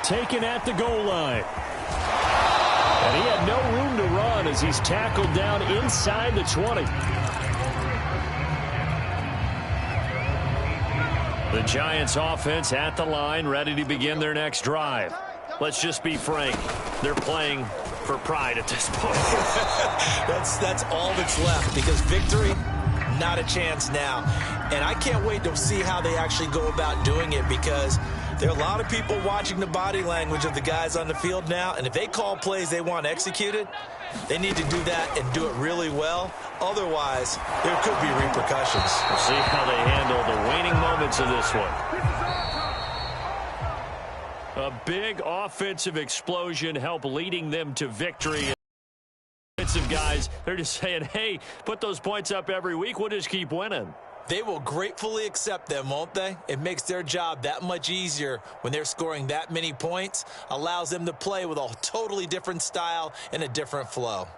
Taken at the goal line. And he had no room to run. run as he's tackled down inside the 20. The Giants offense at the line, ready to begin their next drive. Let's just be frank. They're playing for pride at this point. That's all that's left, because victory, not a chance now. And I can't wait to see how they actually go about doing it, because there are a lot of people watching the body language of the guys on the field now, and if they call plays they want executed, they need to do that and do it really well. Otherwise, there could be repercussions. We'll see how they handle the waning moments of this one. A big offensive explosion helped leading them to victory. Offensive guys, they're just saying, hey, put those points up every week. We'll just keep winning. They will gratefully accept them, won't they? It makes their job that much easier when they're scoring that many points. Allows them to play with a totally different style and a different flow.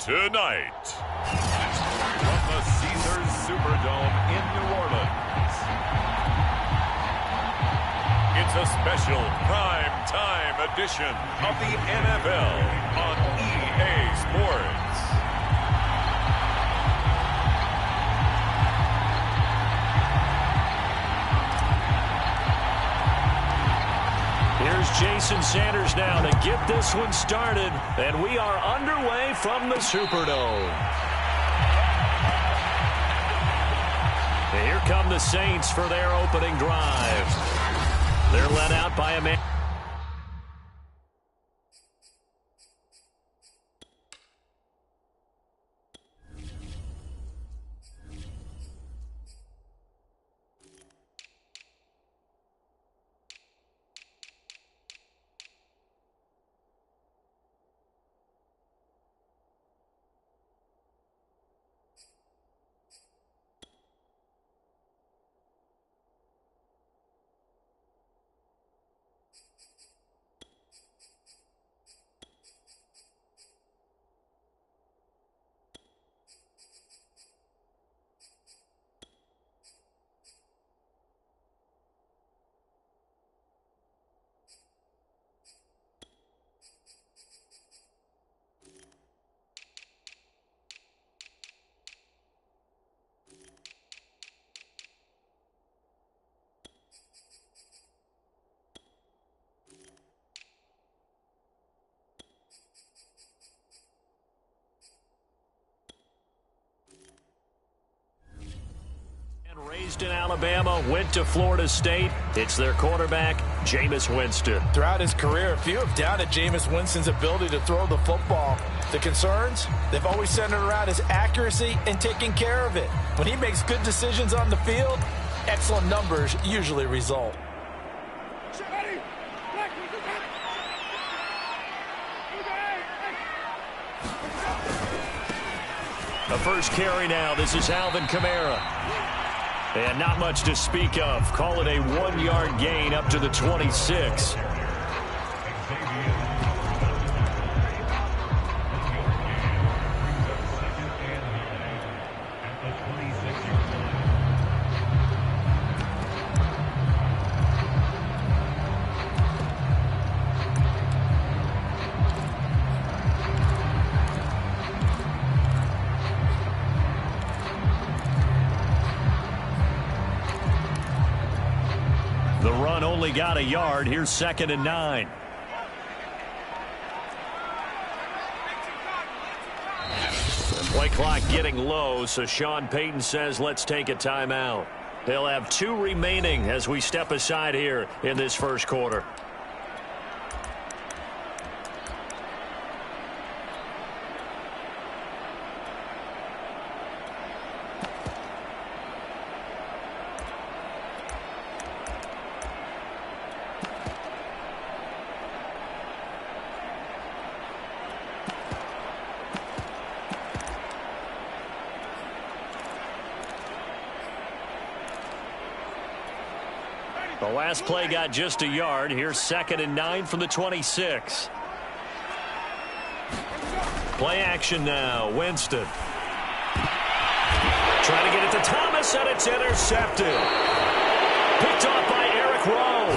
Tonight, from the Caesars Superdome in New Orleans, it's a special prime time edition of the NFL on EA Sports. Here's Jason Sanders now to get this one started, and we are underway from the Superdome. And here come the Saints for their opening drive. They're led out by a man. Raised in Alabama, went to Florida State. It's their quarterback, Jameis Winston. Throughout his career, few have doubted Jameis Winston's ability to throw the football. The concerns, they've always centered around his accuracy and taking care of it. When he makes good decisions on the field, excellent numbers usually result. The first carry now. This is Alvin Kamara. And not much to speak of. Call it a 1-yard gain up to the 26. The run only got a yard. Here's 2nd and 9. The play clock getting low, so Sean Payton says let's take a timeout. They'll have 2 remaining as we step aside here in this first quarter. The last play got just a yard. Here's 2nd and 9 from the 26. Play action now. Winston. Trying to get it to Thomas, and it's intercepted. Picked off by Eric Rowe.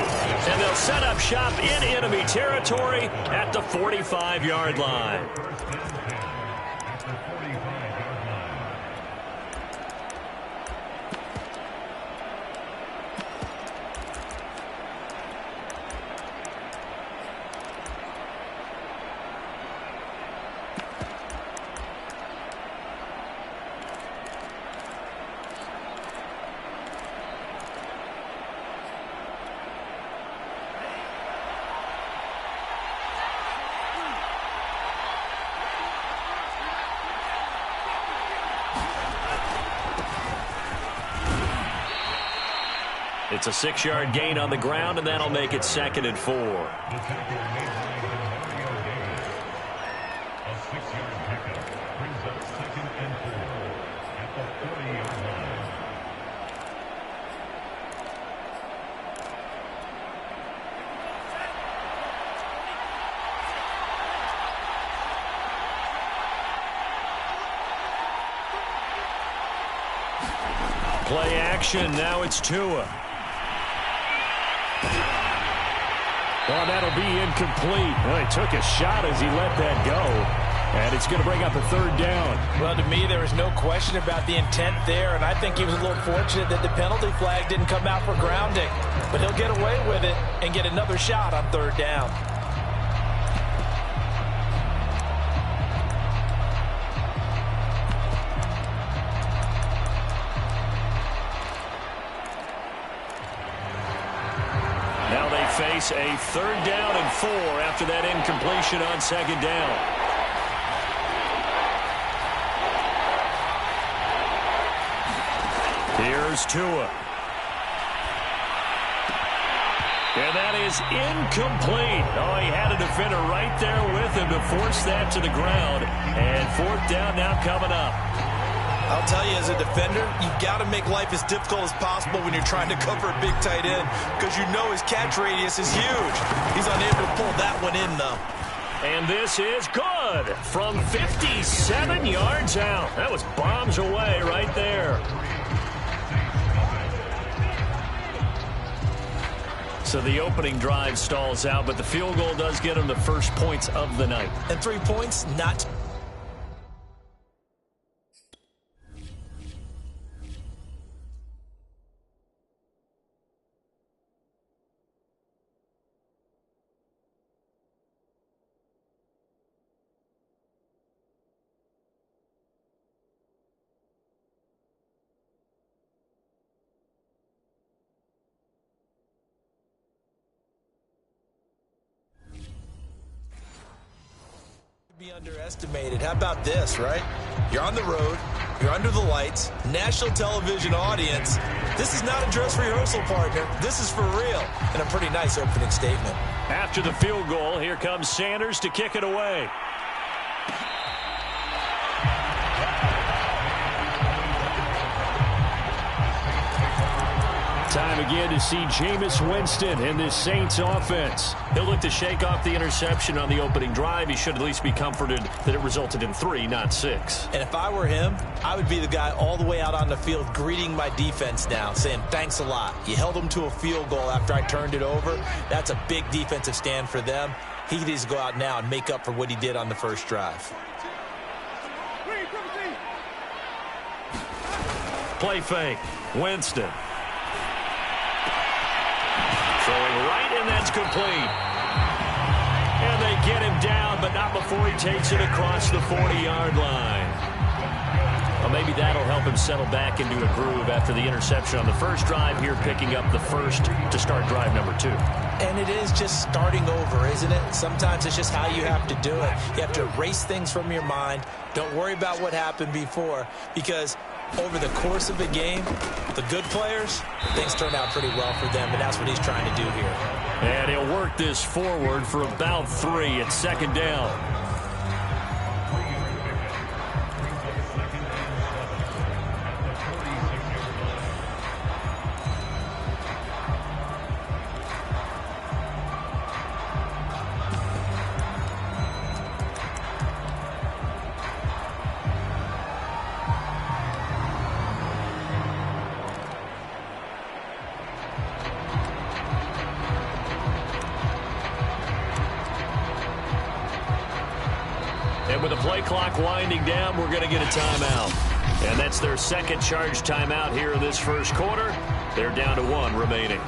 And they'll set up shop in enemy territory at the 45-yard line. It's a 6-yard gain on the ground, and that'll make it 2nd and 4. The tackle made by Mario Davis. A 6-yard pickup brings up 2nd and 4 at the 40-yard line. action. Now it's Tua. Well, that'll be incomplete. Well, he took a shot as he let that go. And it's going to bring up a third down. Well, to me, there was no question about the intent there, and I think he was a little fortunate that the penalty flag didn't come out for grounding. But he'll get away with it and get another shot on third down. Now they face a third down and 4 after that incompletion on second down. Here's Tua. And that is incomplete. Oh, he had a defender right there with him to force that to the ground. And fourth down now coming up. I'll tell you, as a defender, you've got to make life as difficult as possible when you're trying to cover a big tight end because you know his catch radius is huge. He's unable to pull that one in, though. And this is good from 57 yards out. That was bombs away right there. So the opening drive stalls out, but the field goal does get him the first points of the night. And 3 points, not... be underestimated. How about this, right? You're on the road, you're under the lights, national television audience. This is not a dress rehearsal, partner. This is for real. And a pretty nice opening statement. After the field goal, here comes Sanders to kick it away. Time again to see Jameis Winston in this Saints offense. He'll look to shake off the interception on the opening drive. He should at least be comforted that it resulted in 3, not 6. And if I were him, I would be the guy all the way out on the field greeting my defense now, saying thanks a lot. You held them to a field goal after I turned it over. That's a big defensive stand for them. He needs to go out now and make up for what he did on the first drive. Play fake. Winston. Throwing right, and that's complete. And they get him down, but not before he takes it across the 40-yard line. Well, maybe that'll help him settle back into a groove after the interception on the first drive here, picking up the first to start drive number 2. And it is just starting over, isn't it? Sometimes it's just how you have to do it. You have to erase things from your mind. Don't worry about what happened before, because over the course of a game, the good players, things turn out pretty well for them, and that's what he's trying to do here. And he'll work this forward for about 3 at second down. And with the play clock winding down, we're going to get a timeout. And that's their second charge timeout here in this first quarter. They're down to 1 remaining.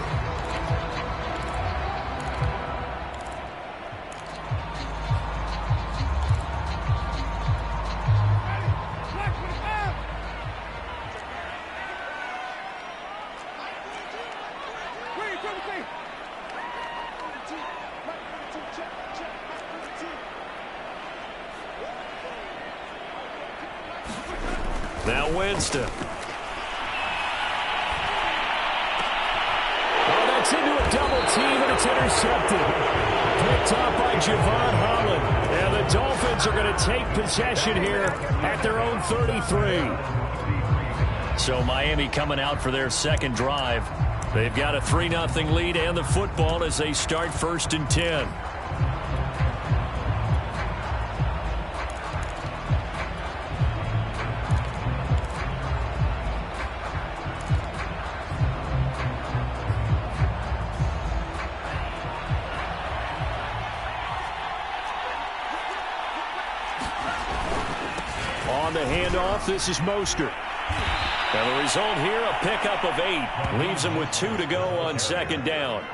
Now Winston. Oh, that's into a double team, and it's intercepted. Picked off by Javon Holland. And the Dolphins are going to take possession here at their own 33. So Miami coming out for their second drive. They've got a 3-0 lead and the football as they start 1st and 10. handoff. This is Mostert. And the result here, a pickup of 8. Leaves him with 2 to go on second down.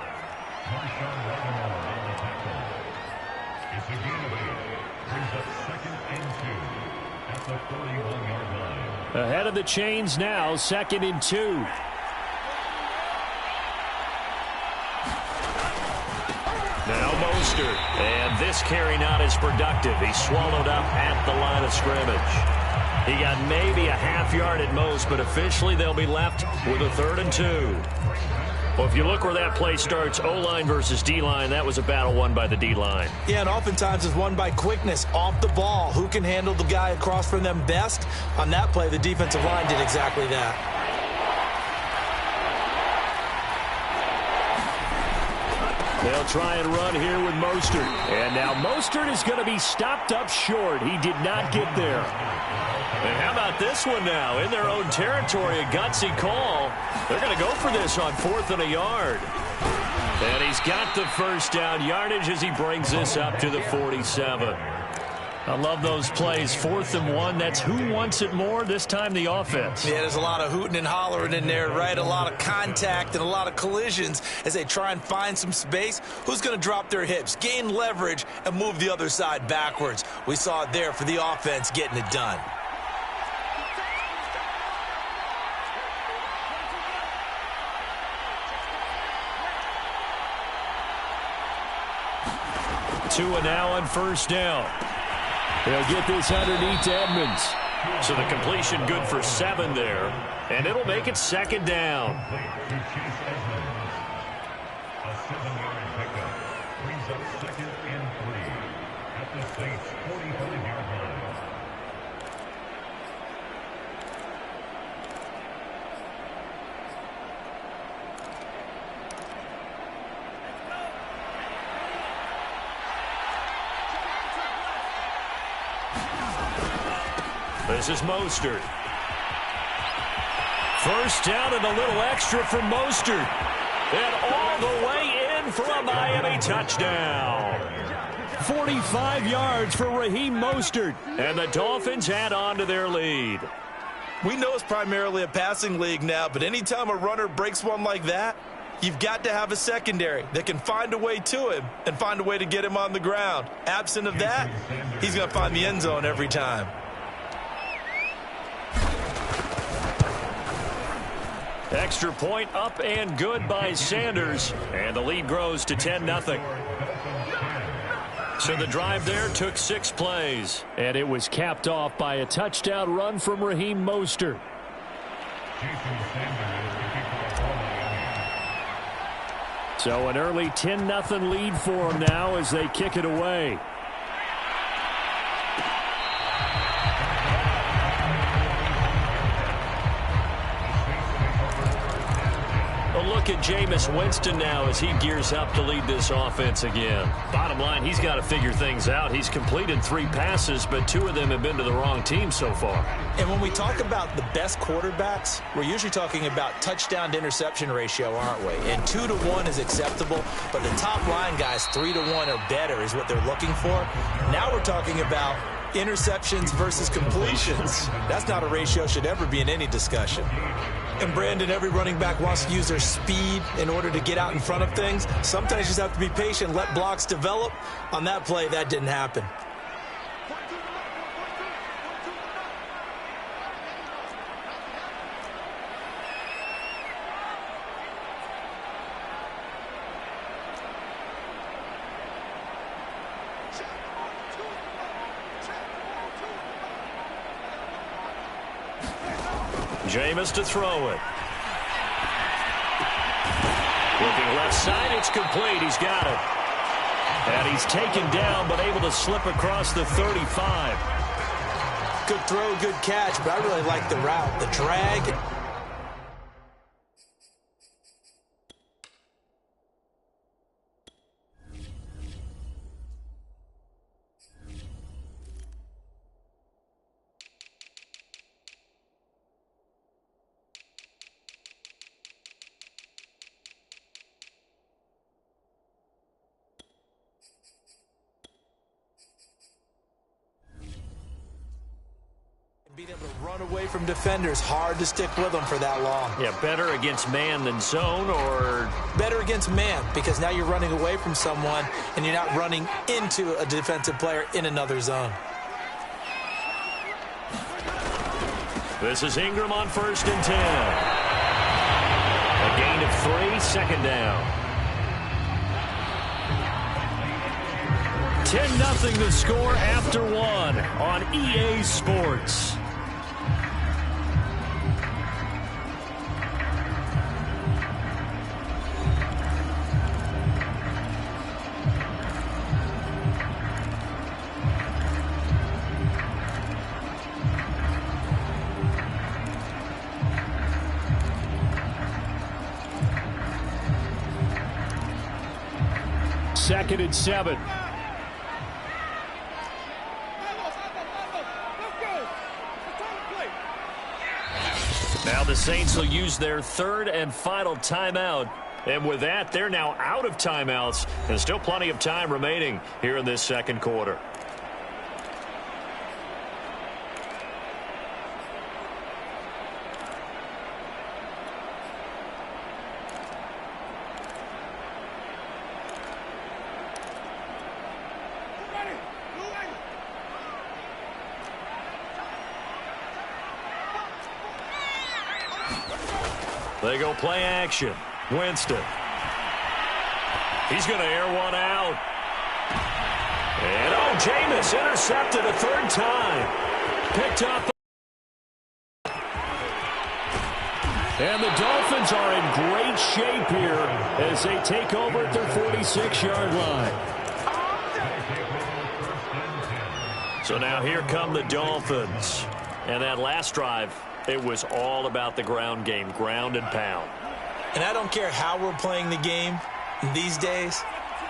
It's a gain of 8. Brings up 2nd and 2 at the 41-yard line. Ahead of the chains now, 2nd and 2. Now Mostert. And this carry not as productive. He's swallowed up at the line of scrimmage. He got maybe a half yard at most, but officially they'll be left with a 3rd and 2. Well, if you look where that play starts, O-line versus D-line, that was a battle won by the D-line. Yeah, and oftentimes it's won by quickness off the ball. Who can handle the guy across from them best? On that play, the defensive line did exactly that. They'll try and run here with Mostert. And now Mostert is going to be stopped up short. He did not get there. And how about this one now? In their own territory, a gutsy call. They're going to go for this on 4th and a yard. And he's got the first down yardage as he brings this up to the 47. I love those plays. 4th and 1. That's who wants it more. This time the offense. Yeah, there's a lot of hooting and hollering in there, right? A lot of contact and a lot of collisions as they try and find some space. Who's going to drop their hips, gain leverage, and move the other side backwards? We saw it there for the offense getting it done. Tua now on 1st down. They'll get this underneath to Edmonds. So the completion good for 7 there. And it'll make it 2nd down. A 7-yard pickup brings up 2nd and 3 at the Saints' 45-yard line. This is Mostert. 1st down and a little extra for Mostert. And all the way in for a Miami touchdown. 45 yards for Raheem Mostert. And the Dolphins add on to their lead. We know it's primarily a passing league now, but anytime a runner breaks one like that, you've got to have a secondary that can find a way to him and find a way to get him on the ground. Absent of that, he's going to find the end zone every time. Extra point up and good by Sanders. And the lead grows to 10-0. So the drive there took 6 plays. And it was capped off by a touchdown run from Raheem Mostert. So an early 10-0 lead for them now as they kick it away. Look at Jameis Winston now as he gears up to lead this offense again. Bottom line, he's got to figure things out. He's completed 3 passes, but 2 of them have been to the wrong team so far. And when we talk about the best quarterbacks, we're usually talking about touchdown to interception ratio, aren't we? And 2 to 1 is acceptable, but the top line guys, 3 to 1 or better is what they're looking for. Now we're talking about interceptions versus completions. That's not a ratio should ever be in any discussion. And Brandon, every running back wants to use their speed in order to get out in front of things. Sometimes you just have to be patient, let blocks develop. On that play, that didn't happen. Jameis to throw it. Looking left side, it's complete. He's got it. And he's taken down, but able to slip across the 35. Good throw, good catch, but I really like the route, the drag. Being able to run away from defenders. Hard to stick with them for that long. Yeah, better against man than zone, or? Better against man, because now you're running away from someone and you're not running into a defensive player in another zone. This is Ingram on 1st and 10. A gain of 3, second down. 10-0 the score after 1 on EA Sports. Second and 7. Now the Saints will use their 3rd and final timeout. And with that, they're now out of timeouts. And still plenty of time remaining here in this second quarter. They go play action. Winston. He's going to air one out. And, Jameis intercepted a 3rd time. Picked up. And the Dolphins are in great shape here as they take over at their 46-yard line. So now here come the Dolphins. And that last drive, it was all about the ground game, ground and pound. And I don't care how we're playing the game these days,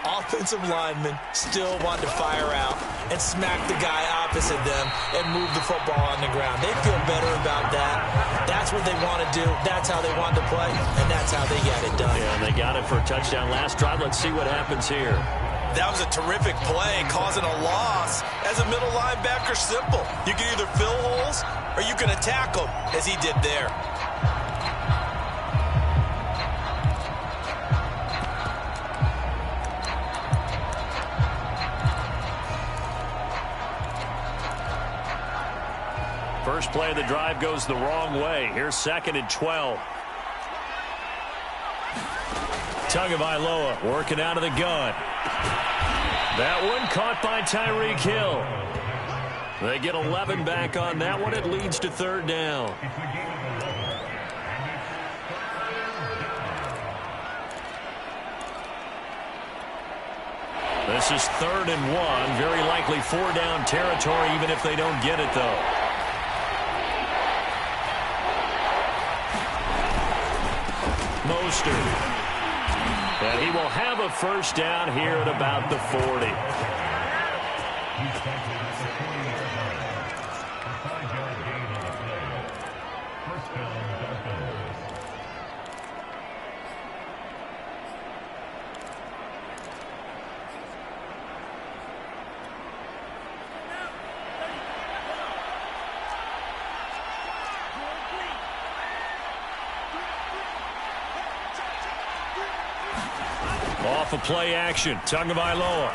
offensive linemen still want to fire out and smack the guy opposite them and move the football on the ground. They feel better about that. That's what they want to do. That's how they want to play, and that's how they get it done. Yeah, and they got it for a touchdown last drive. Let's see what happens here. That was a terrific play, causing a loss. As a middle linebacker, simple. You can either fill holes or you can attack them, as he did there. First play of the drive goes the wrong way. Here's 2nd and 12. Tagovailoa working out of the gun. That one caught by Tyreek Hill. They get 11 back on that one. It leads to 3rd down. This is 3rd and 1. Very likely 4-down territory, even if they don't get it, though. Mostert. And he will have a 1st down here at about the 40. Off of play action, Tagovailoa.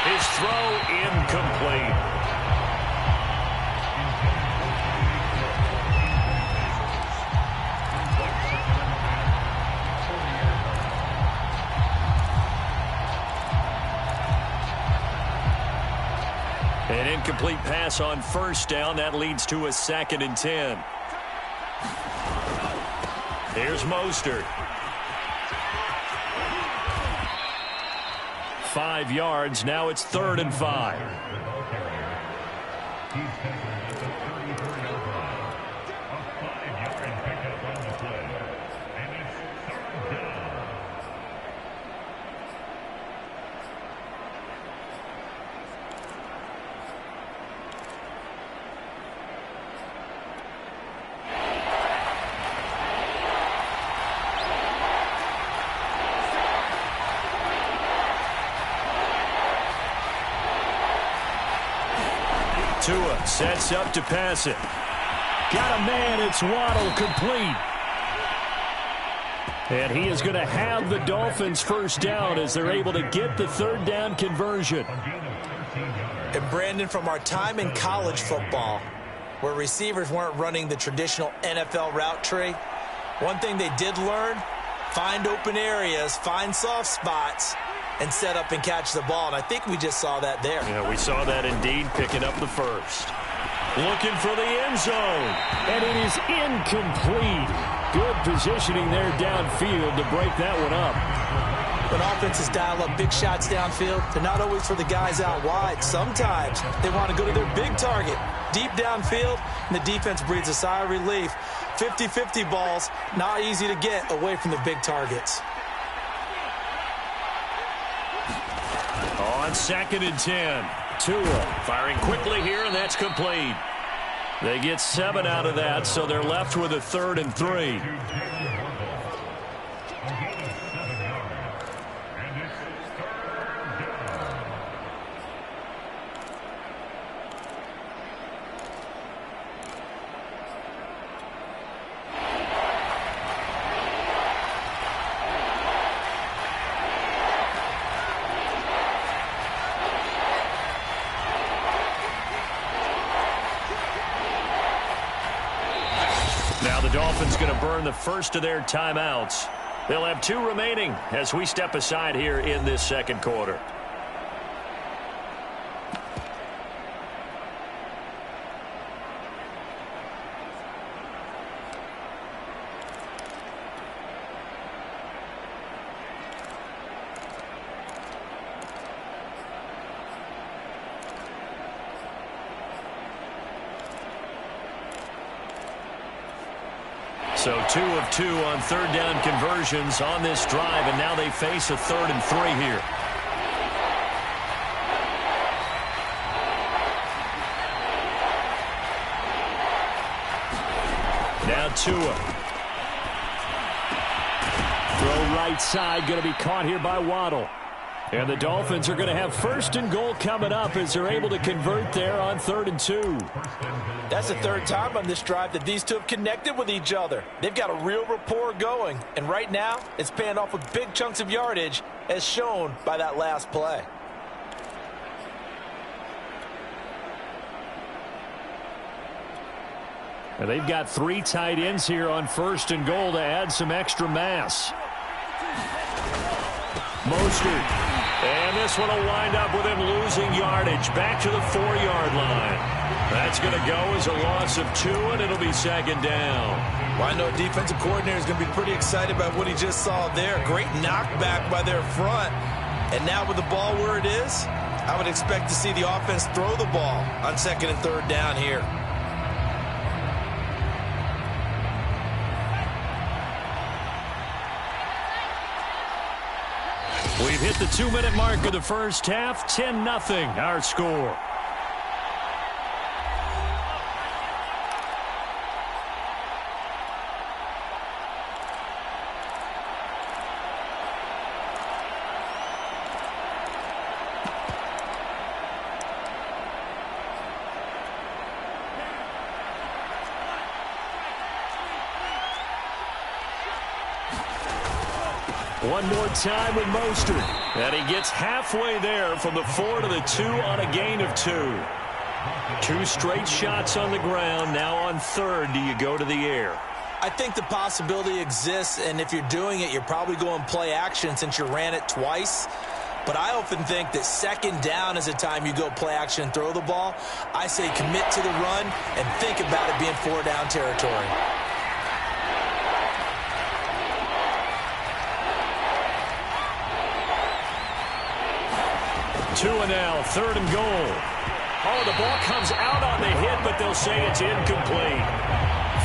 His throw incomplete. An incomplete pass on 1st down. That leads to a 2nd and 10. Here's Mostert. 5 yards. Now it's 3rd and 5. Tua sets up to pass it. Got a man. It's Waddle, complete. And he is going to have the Dolphins first down as they're able to get the third down conversion. And Brandon, from our time in college football, where receivers weren't running the traditional NFL route tree, one thing they did learn, find open areas, find soft spots, and set up and catch the ball. And I think we just saw that there. Yeah, we saw that indeed, picking up the first. Looking for the end zone, and it is incomplete. Good positioning there downfield to break that one up. When offenses dial up big shots downfield, they're not always for the guys out wide. Sometimes they want to go to their big target, deep downfield, and the defense breathes a sigh of relief. 50-50 balls, not easy to get away from the big targets. On 2nd and 10, Tua firing quickly here, and that's complete. They get 7 out of that, so they're left with a 3rd and 3. Now the Dolphins going to burn the first of their timeouts. They'll have 2 remaining as we step aside here in this second quarter. So 2 of 2 on 3rd down conversions on this drive, and now they face a 3rd and 3 here. Now Tua. Throw right side, going to be caught here by Waddle. And the Dolphins are going to have 1st and goal coming up as they're able to convert there on 3rd and 2. That's the 3rd time on this drive that these two have connected with each other. They've got a real rapport going. And right now, it's paying off with big chunks of yardage, as shown by that last play. And they've got 3 tight ends here on 1st and goal to add some extra mass. Mostert. And this one will wind up with him losing yardage back to the 4-yard line. That's going to go as a loss of 2, and it'll be 2nd down. Well, I know a defensive coordinator is going to be pretty excited about what he just saw there. Great knockback by their front. And now with the ball where it is, I would expect to see the offense throw the ball on 2nd and 3rd down here. We've hit the 2-minute mark of the first half. 10-0 our score. One more time with Mostert. And he gets halfway there from the 4 to the 2 on a gain of 2. 2 straight shots on the ground. Now on 3rd, do you go to the air? I think the possibility exists, and if you're doing it, you're probably going play action since you ran it twice. But I often think that 2nd down is a time you go play action and throw the ball. I say commit to the run and think about it being 4-down territory. Tua now, 3rd and goal. Oh, the ball comes out on the hit, but they'll say it's incomplete.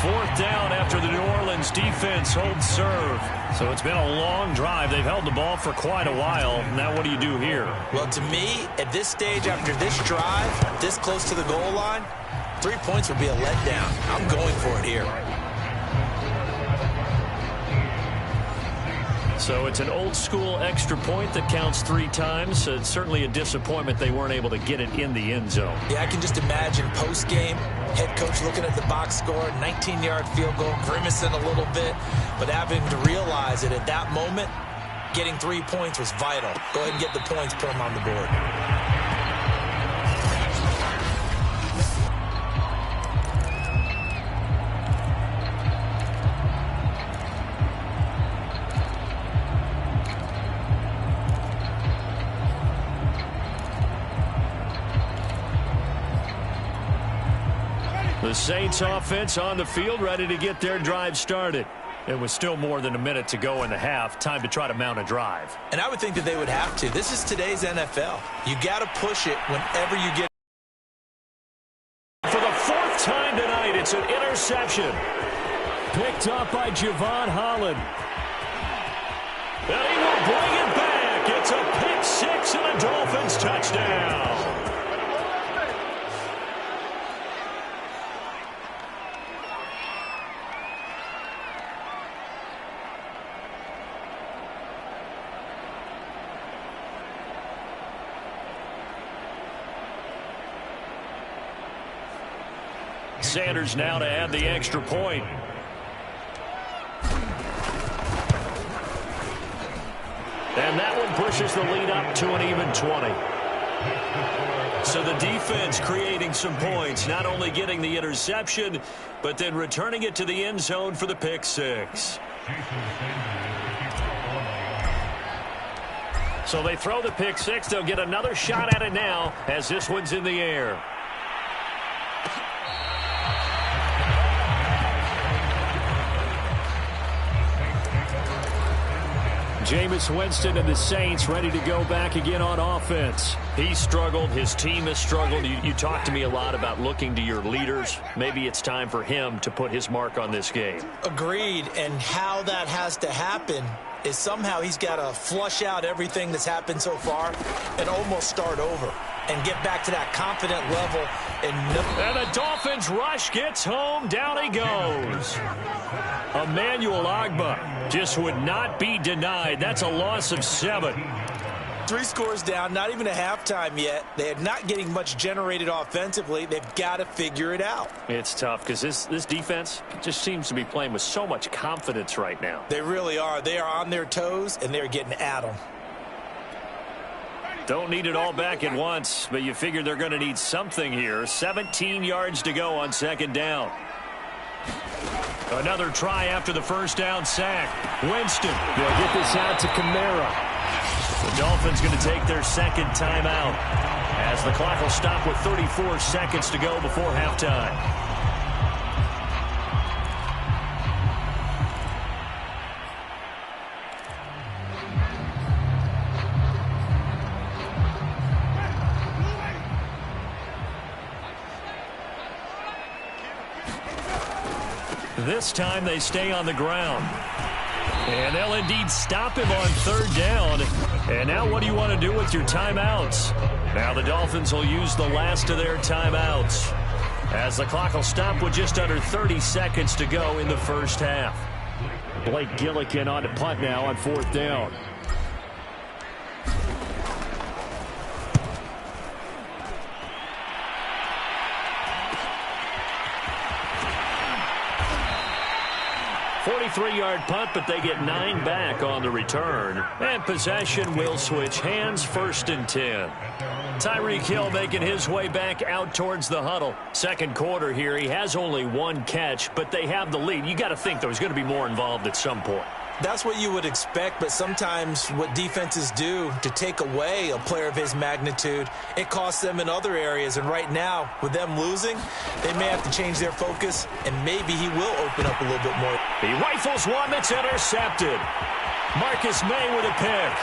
4th down after the New Orleans defense holds serve. So it's been a long drive. They've held the ball for quite a while. Now what do you do here? Well, to me, at this stage after this drive, this close to the goal line, 3 points would be a letdown. I'm going for it here. So it's an old-school extra point that counts 3 times. It's certainly a disappointment they weren't able to get it in the end zone. Yeah, I can just imagine post-game, head coach looking at the box score, 19-yard field goal, grimacing a little bit, but having to realize that at that moment, getting 3 points was vital. Go ahead and get the points, put them on the board. The Saints offense on the field, ready to get their drive started. It was still more than a minute to go in the half. Time to try to mount a drive. And I would think that they would have to. This is today's NFL. You got to push it whenever you get. For the 4th time tonight, it's an interception. Picked up by Javon Holland. And he will bring it back. It's a pick 6 and a Dolphins touchdown. Sanders now to add the extra point. And that one pushes the lead up to an even 20. So the defense creating some points, not only getting the interception, but then returning it to the end zone for the pick 6. So they throw the pick 6. They'll get another shot at it now as this one's in the air. Jameis Winston and the Saints ready to go back again on offense. He struggled. His team has struggled. You talk to me a lot about looking to your leaders. Maybe it's time for him to put his mark on this game. Agreed. And how that has to happen is somehow he's got to flush out everything that's happened so far and almost start over and get back to that confident level. And the Dolphins rush gets home. Down he goes. Emmanuel Ogbah just would not be denied. That's a loss of 7. 3 scores down, not even a halftime yet. They're not getting much generated offensively. They've got to figure it out. It's tough because this defense just seems to be playing with so much confidence right now. They really are. They are on their toes, and they're getting at them. Don't need it all back at once, but you figure they're going to need something here. 17 yards to go on 2nd down. Another try after the first down sack. Winston will get this out to Kamara. The Dolphins going to take their 2nd timeout as the clock will stop with 34 seconds to go before halftime. This time they stay on the ground. And they'll indeed stop him on 3rd down. And now what do you want to do with your timeouts? Now the Dolphins will use the last of their timeouts as the clock will stop with just under 30 seconds to go in the first half. Blake Gillikin on to punt now on 4th down. Three-yard punt, but they get 9 back on the return. And possession will switch hands, 1st and 10. Tyreek Hill making his way back out towards the huddle. 2nd quarter here. He has only 1 catch, but they have the lead. You got to think there's going to be more involved at some point. That's what you would expect, but sometimes what defenses do to take away a player of his magnitude, it costs them in other areas. And right now, with them losing, they may have to change their focus, and maybe he will open up a little bit more. He rifles one that's intercepted. Marcus May with a pick.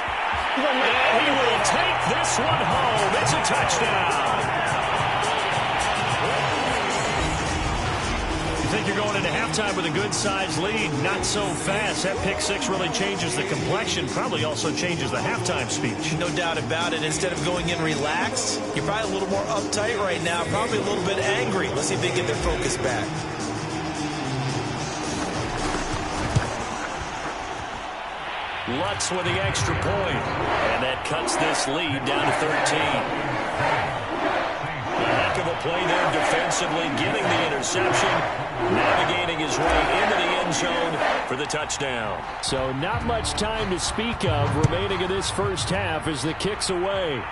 And he will take this one home. It's a touchdown. You think you're going into halftime with a good-sized lead. Not so fast. That pick 6 really changes the complexion. Probably also changes the halftime speech. No doubt about it. Instead of going in relaxed, you're probably a little more uptight right now. Probably a little bit angry. Let's see if they get their focus back. Lutz with the extra point. And that cuts this lead down to 13. A heck of a play there defensively, getting the interception, navigating his way into the end zone for the touchdown. So not much time to speak of remaining in this first half as the kick's away.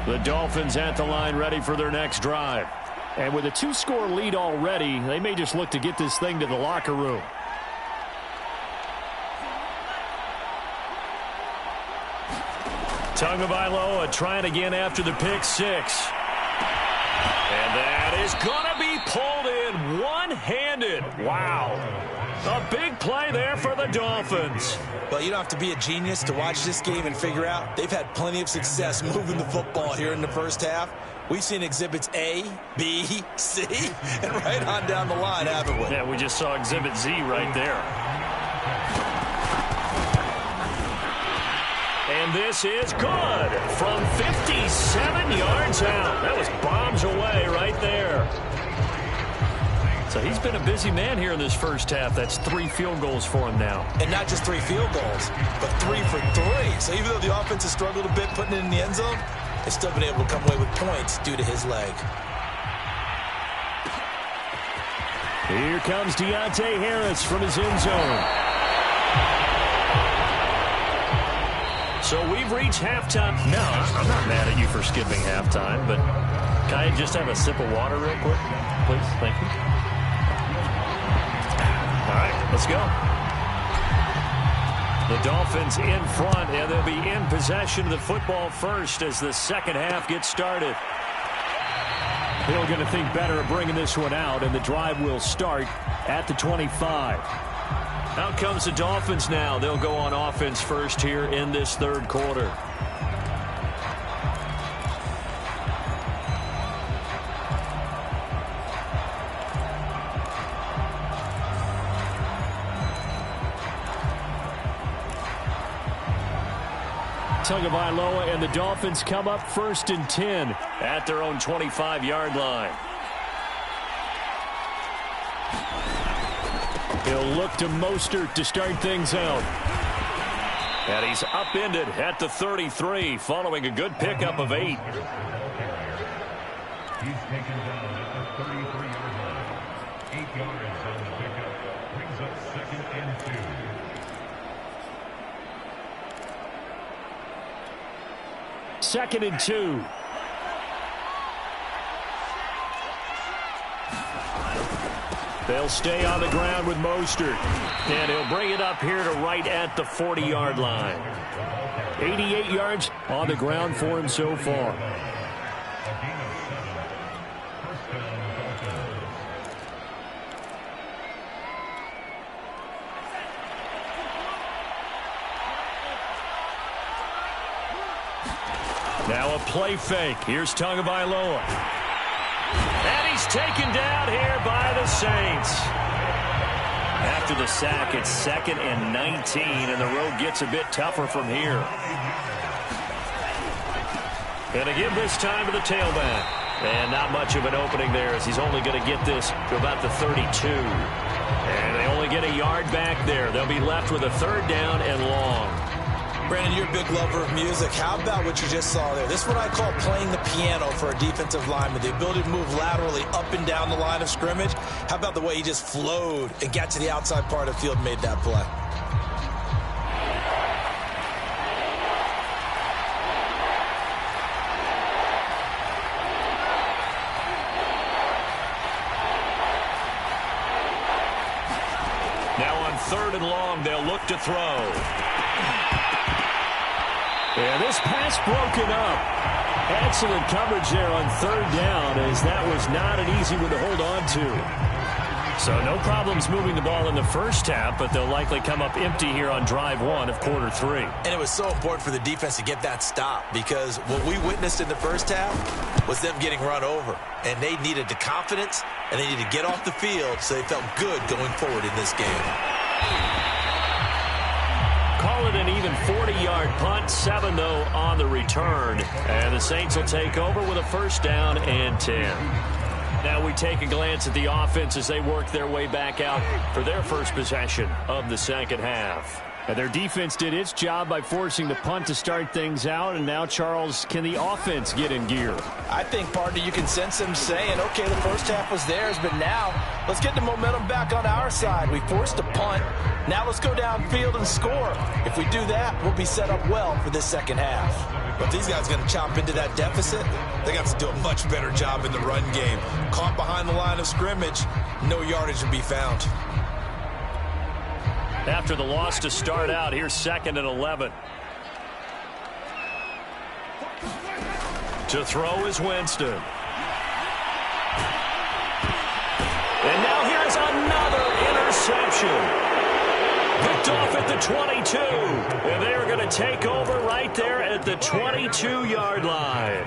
The Dolphins at the line ready for their next drive. And with a 2-score lead already, they may just look to get this thing to the locker room. Tagovailoa trying again after the pick six. And that is going to be pulled in one-handed. Wow. A big play there for the Dolphins. Well, you don't have to be a genius to watch this game and figure out they've had plenty of success moving the football here in the first half. We've seen exhibits A, B, C, and right on down the line, haven't we? Yeah, we just saw exhibit Z right there. And this is good from 57 yards out. That was bombs away right there. So he's been a busy man here in this first half. That's 3 field goals for him now. And not just 3 field goals, but 3 for 3. So even though the offense has struggled a bit putting it in the end zone, they've still been able to come away with points due to his leg. Here comes Deontay Harris from his end zone. So we've reached halftime. No, I'm not mad at you for skipping halftime, but can I just have a sip of water real quick? Please, thank you. All right, let's go. The Dolphins in front, and they'll be in possession of the football first as the second half gets started. They're going to think better of bringing this one out, and the drive will start at the 25. Out comes the Dolphins now. They'll go on offense first here in this third quarter. Tagovailoa and the Dolphins come up 1st and 10 at their own 25-yard line. He'll look to Mostert to start things out. And he's upended at the 33 following a good pickup of 8. He's taken down at the 33-yard line. 8 yards on the pickup. Brings up 2nd and 2. Second and 2. They'll stay on the ground with Mostert. And he'll bring it up here to right at the 40-yard line. 88 yards on the ground for him so far. Now a play fake. Here's Tagovailoa. And he's taken down here by the Saints. After the sack, it's 2nd and 19, and the road gets a bit tougher from here. Gonna give this time to the tailback. And not much of an opening there as he's only going to get this to about the 32. And they only get a yard back there. They'll be left with a 3rd down and long. Brandon, you're a big lover of music. How about what you just saw there? This is what I call playing the piano for a defensive lineman. The ability to move laterally up and down the line of scrimmage. How about the way he just flowed and got to the outside part of the field and made that play? Now on 3rd and long, they'll look to throw. And this pass broken up. Excellent coverage there on 3rd down, as that was not an easy one to hold on to. So no problems moving the ball in the first half, but they'll likely come up empty here on drive one of quarter three. And it was so important for the defense to get that stop because what we witnessed in the first half was them getting run over. And they needed the confidence, and they needed to get off the field so they felt good going forward in this game. Call it an even 40-yard punt, 7 though on the return. And the Saints will take over with a first down and 10. Now we take a glance at the offense as they work their way back out for their first possession of the second half. And their defense did its job by forcing the punt to start things out. And now, Charles, can the offense get in gear? I think, partner, you can sense them saying, okay, the first half was theirs, but now let's get the momentum back on our side. We forced a punt. Now let's go downfield and score. If we do that, we'll be set up well for this second half. But if these guys are going to chop into that deficit, they're going to have to do a much better job in the run game. Caught behind the line of scrimmage, no yardage to be found. After the loss to start out, here's 2nd and 11. To throw is Winston. And now here's another interception. Picked off at the 22. And they are going to take over right there at the 22-yard line.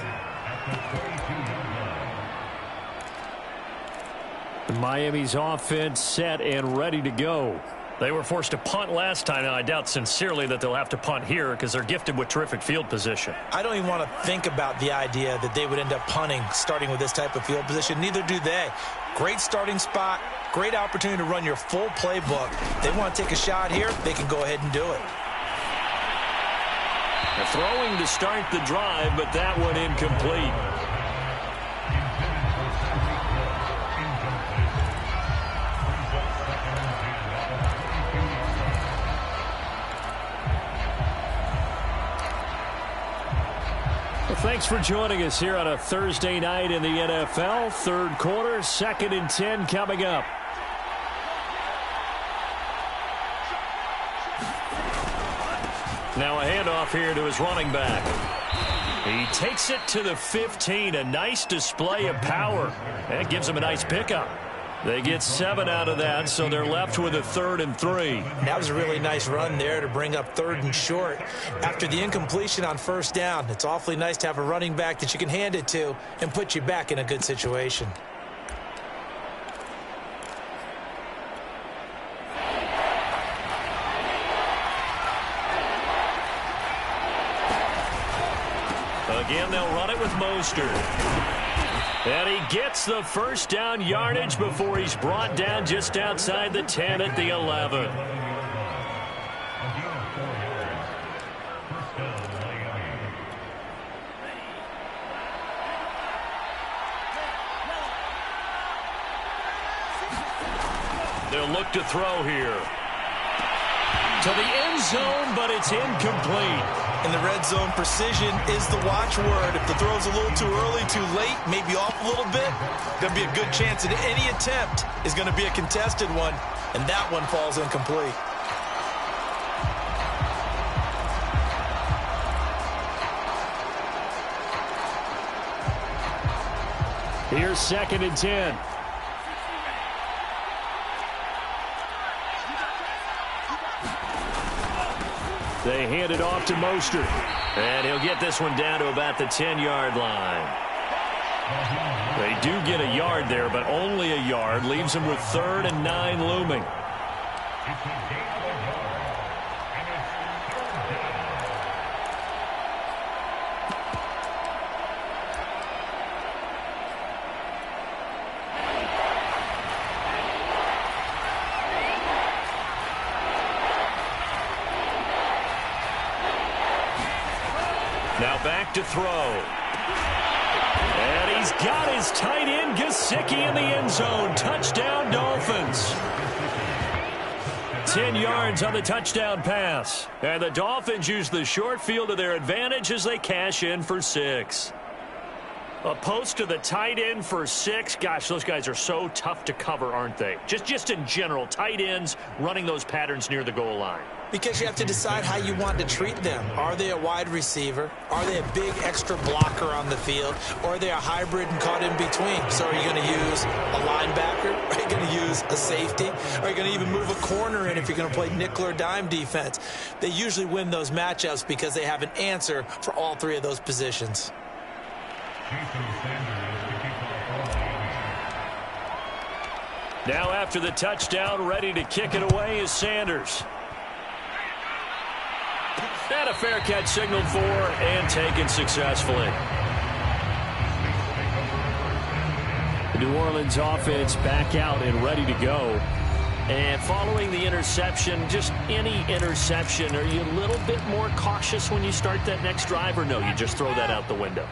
Miami's offense set and ready to go. They were forced to punt last time. Now, I doubt sincerely that they'll have to punt here because they're gifted with terrific field position. I don't even want to think about the idea that they would end up punting starting with this type of field position. Neither do they. Great starting spot, great opportunity to run your full playbook. They want to take a shot here, they can go ahead and do it. Throwing to start the drive, but that one incomplete. Thanks for joining us here on a Thursday night in the NFL. Third quarter, 2nd and 10 coming up. Now a handoff here to his running back. He takes it to the 15. A nice display of power. That gives him a nice pickup. They get 7 out of that, so they're left with a 3rd and 3. That was a really nice run there to bring up 3rd and short. After the incompletion on first down, it's awfully nice to have a running back that you can hand it to and put you back in a good situation. Again, they'll run it with Mostert. And he gets the first down yardage before he's brought down just outside the 10 at the 11. They'll look to throw here. To the end zone, but it's incomplete. In the red zone, precision is the watchword. If the throw's a little too early, too late, maybe off a little bit, going to be a good chance that any attempt is going to be a contested one, and that one falls incomplete. Here's 2nd and 10. They hand it off to Mostert. And he'll get this one down to about the 10-yard line. They do get a yard there, but only a yard. Leaves them with 3rd and 9 looming. Now back to throw. And he's got his tight end, Gesicki, in the end zone. Touchdown, Dolphins. 10 yards on the touchdown pass. And the Dolphins use the short field to their advantage as they cash in for 6. A post to the tight end for 6. Gosh, those guys are so tough to cover, aren't they? Just in general, tight ends running those patterns near the goal line. Because you have to decide how you want to treat them. Are they a wide receiver? Are they a big extra blocker on the field? Or are they a hybrid and caught in between? So are you going to use a linebacker? Are you going to use a safety? Are you going to even move a corner in if you're going to play nickel or dime defense? They usually win those matchups because they have an answer for all 3 of those positions. Now after the touchdown, ready to kick it away is Sanders. And a fair catch signaled for and taken successfully. The New Orleans offense back out and ready to go. And following the interception, just any interception, are you a little bit more cautious when you start that next drive, or no, you just throw that out the window?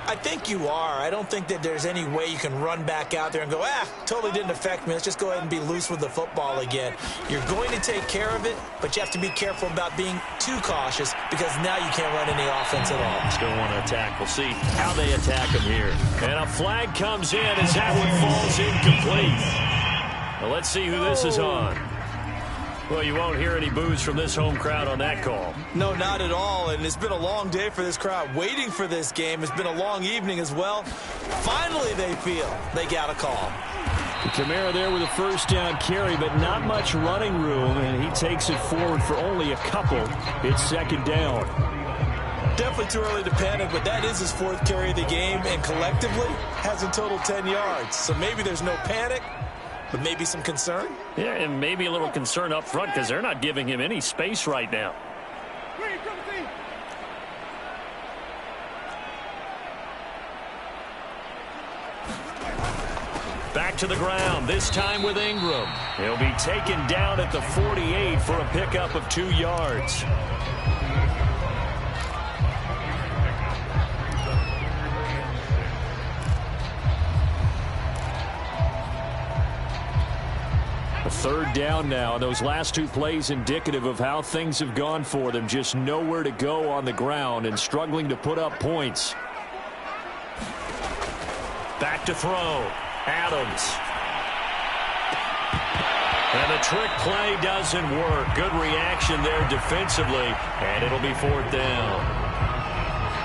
I think you are. I don't think that there's any way you can run back out there and go, totally didn't affect me. Let's just go ahead and be loose with the football again. You're going to take care of it, but you have to be careful about being too cautious because now you can't run any offense at all. Still want to attack. We'll see how they attack him here. And a flag comes in as that one falls incomplete. Well, let's see who this is on. Well, you won't hear any boos from this home crowd on that call. No, not at all. And it's been a long day for this crowd waiting for this game. It's been a long evening as well. Finally, they feel they got a call. Kamara there with a first down carry, but not much running room, and he takes it forward for only a couple. It's second down. Definitely too early to panic, but that is his 4th carry of the game, and collectively has a total 10 yards. So maybe there's no panic, but maybe some concern? Yeah, and maybe a little concern up front because they're not giving him any space right now. Back to the ground, this time with Ingram. He'll be taken down at the 48 for a pickup of 2 yards. A 3rd down now. Those last 2 plays indicative of how things have gone for them. Just nowhere to go on the ground and struggling to put up points. Back to throw. Adams. And the trick play doesn't work. Good reaction there defensively. And it'll be 4th down.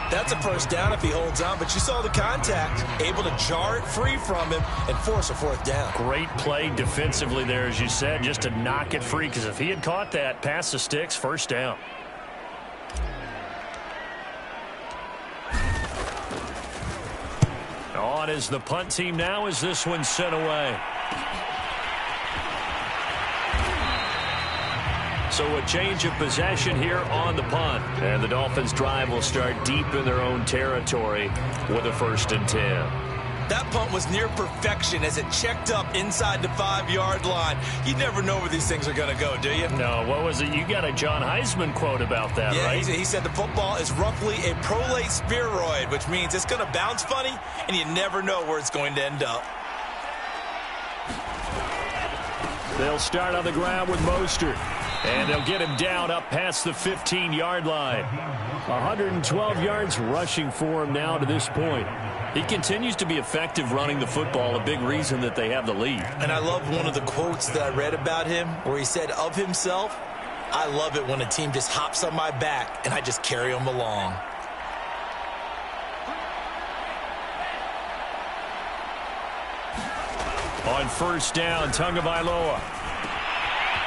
That's a first down if he holds on, but you saw the contact, able to jar it free from him and force a 4th down. Great play defensively there, as you said, just to knock it free, because if he had caught that, past the sticks, first down. On is the punt team now as this one's sent away. So a change of possession here on the punt. And the Dolphins' drive will start deep in their own territory with a 1st and 10. That punt was near perfection as it checked up inside the 5-yard line. You never know where these things are going to go, do you? No, what was it? You got a John Heisman quote about that, right? Yeah, he said the football is roughly a prolate spheroid, which means it's going to bounce funny, and you never know where it's going to end up. They'll start on the ground with Mostert. And they'll get him down up past the 15-yard line. 112 yards rushing for him now to this point. He continues to be effective running the football, a big reason that they have the lead. And I love one of the quotes that I read about him where he said of himself, I love it when a team just hops on my back and I just carry them along. On first down, Tagovailoa.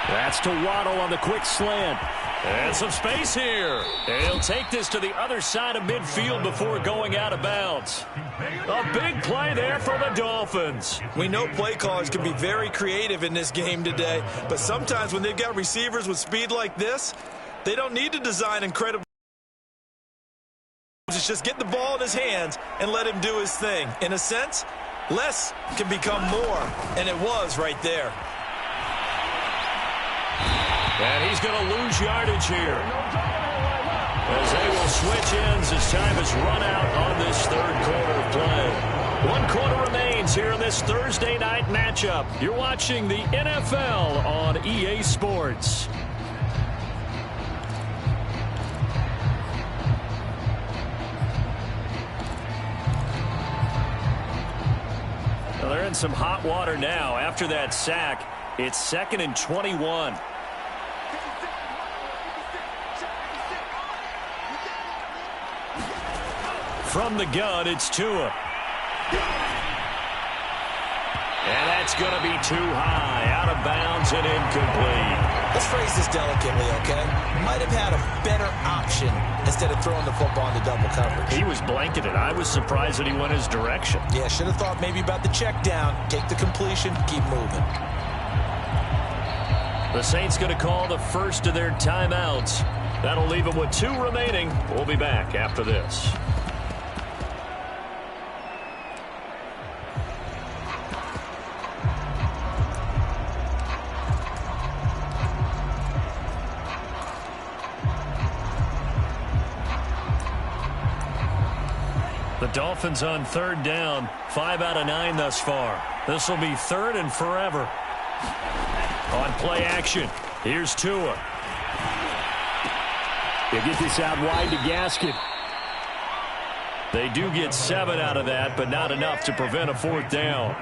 That's to Waddle on the quick slant. And some space here. And he'll take this to the other side of midfield before going out of bounds. A big play there for the Dolphins. We know play callers can be very creative in this game today, but sometimes when they've got receivers with speed like this, they don't need to design incredible. Just get the ball in his hands and let him do his thing. In a sense, less can become more, and it was right there. And he's going to lose yardage here as they will switch ends as time has run out on this 3rd quarter of play. 1 quarter remains here in this Thursday night matchup. You're watching the NFL on EA Sports. some hot water now. After that sack, it's 2nd and 21. From the gun, it's Tua. And that's going to be too high, out of bounds and incomplete. Let's phrase this delicately, okay? Might have had a better option instead of throwing the football into double coverage. He was blanketed. I was surprised that he went his direction. Yeah, should have thought maybe about the check down, take the completion, keep moving. The Saints going to call the first of their timeouts. That'll leave them with 2 remaining. We'll be back after this. The Dolphins on 3rd down, 5 out of 9 thus far. This will be 3rd and forever. On play action, here's Tua. They get this out wide to Gaskin. They do get 7 out of that, but not enough to prevent a 4th down.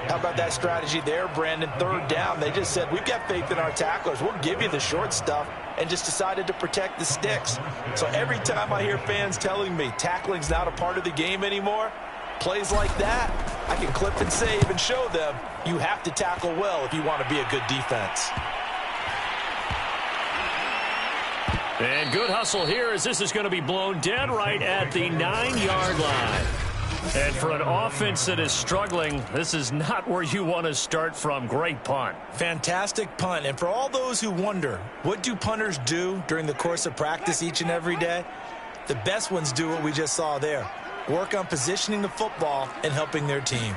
How about that strategy there, Brandon? 3rd down. They just said, we've got faith in our tacklers. We'll give you the short stuff, and just decided to protect the sticks. So every time I hear fans telling me tackling's not a part of the game anymore, plays like that, I can clip and save and show them you have to tackle well if you want to be a good defense. And good hustle here as this is going to be blown dead right at the 9-yard line. And for an offense that is struggling, this is not where you want to start from. Great punt. Fantastic punt. And for all those who wonder, what do punters do during the course of practice each and every day? The best ones do what we just saw there. Work on positioning the football and helping their team.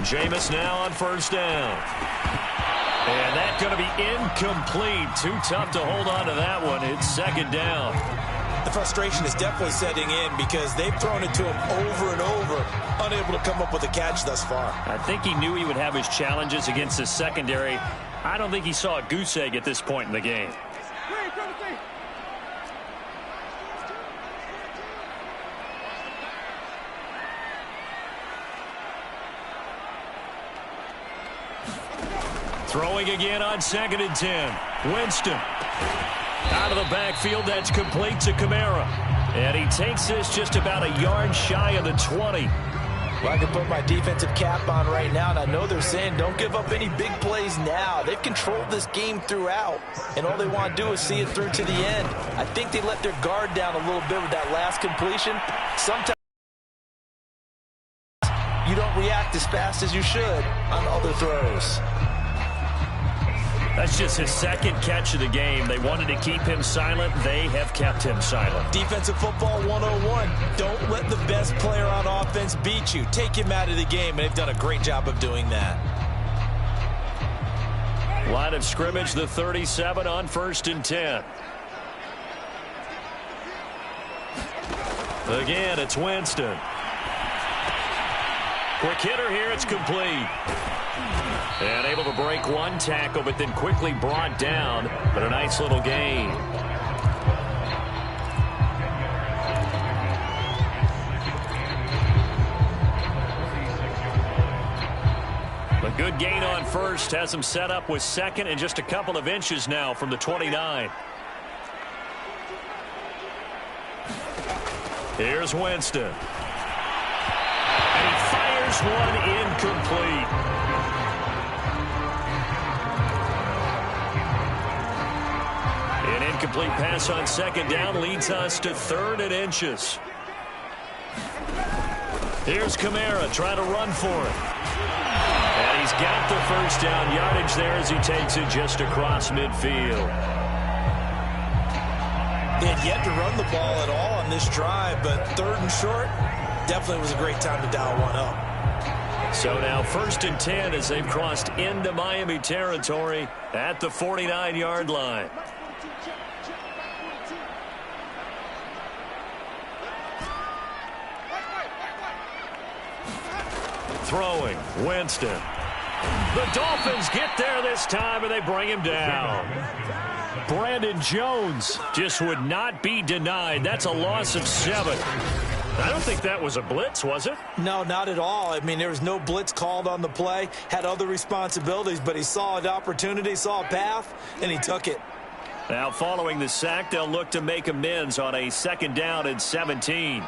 Jameis now on 1st down. And that's going to be incomplete. Too tough to hold on to that one. It's 2nd down. The frustration is definitely setting in because they've thrown it to him over and over, unable to come up with a catch thus far. I think he knew he would have his challenges against his secondary. I don't think he saw a goose egg at this point in the game. Throwing again on 2nd and 10. Winston. Out of the backfield, that's complete to Kamara. And he takes this just about a yard shy of the 20. Well, I can put my defensive cap on right now, and I know they're saying don't give up any big plays now. They've controlled this game throughout, and all they want to do is see it through to the end. I think they let their guard down a little bit with that last completion. Sometimes you don't react as fast as you should on other throws. That's just his 2nd catch of the game. They wanted to keep him silent. They have kept him silent. Defensive football 101. Don't let the best player on offense beat you. Take him out of the game, and they've done a great job of doing that. Line of scrimmage, the 37 on 1st and 10. Again, it's Winston. Quick hitter here, it's complete. And able to break one tackle, but then quickly brought down. But a nice little gain. A good gain on 1st has him set up with 2nd and just a couple of inches now from the 29. Here's Winston. And he fires one incomplete. An incomplete pass on 2nd down leads us to 3rd and inches. Here's Kamara trying to run for it. And he's got the 1st down yardage there as he takes it just across midfield. They had yet to run the ball at all on this drive, but 3rd and short definitely was a great time to dial one up. So now 1st and 10 as they've crossed into Miami territory at the 49-yard line. Throwing, Winston. The Dolphins get there this time, and they bring him down. Brandon Jones just would not be denied. That's a loss of 7. I don't think that was a blitz, was it? No, not at all. I mean, there was no blitz called on the play, had other responsibilities, but he saw an opportunity, saw a path, and he took it. Now, following the sack, they'll look to make amends on a 2nd down and 17.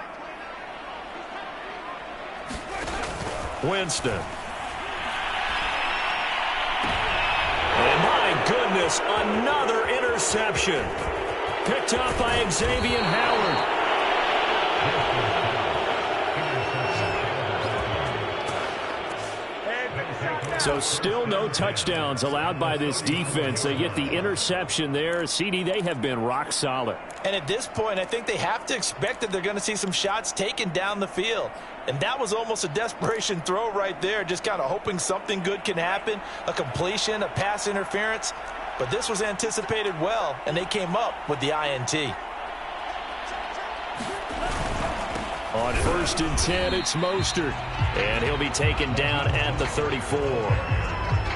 Winston. And my goodness, another interception. Picked up by Xavier Howard. So still no touchdowns allowed by this defense. They get the interception there. CD, they have been rock solid. And at this point, I think they have to expect that they're going to see some shots taken down the field. And that was almost a desperation throw right there, just kind of hoping something good can happen, a completion, a pass interference. But this was anticipated well, and they came up with the INT. On 1st and 10, it's Mostert. And he'll be taken down at the 34.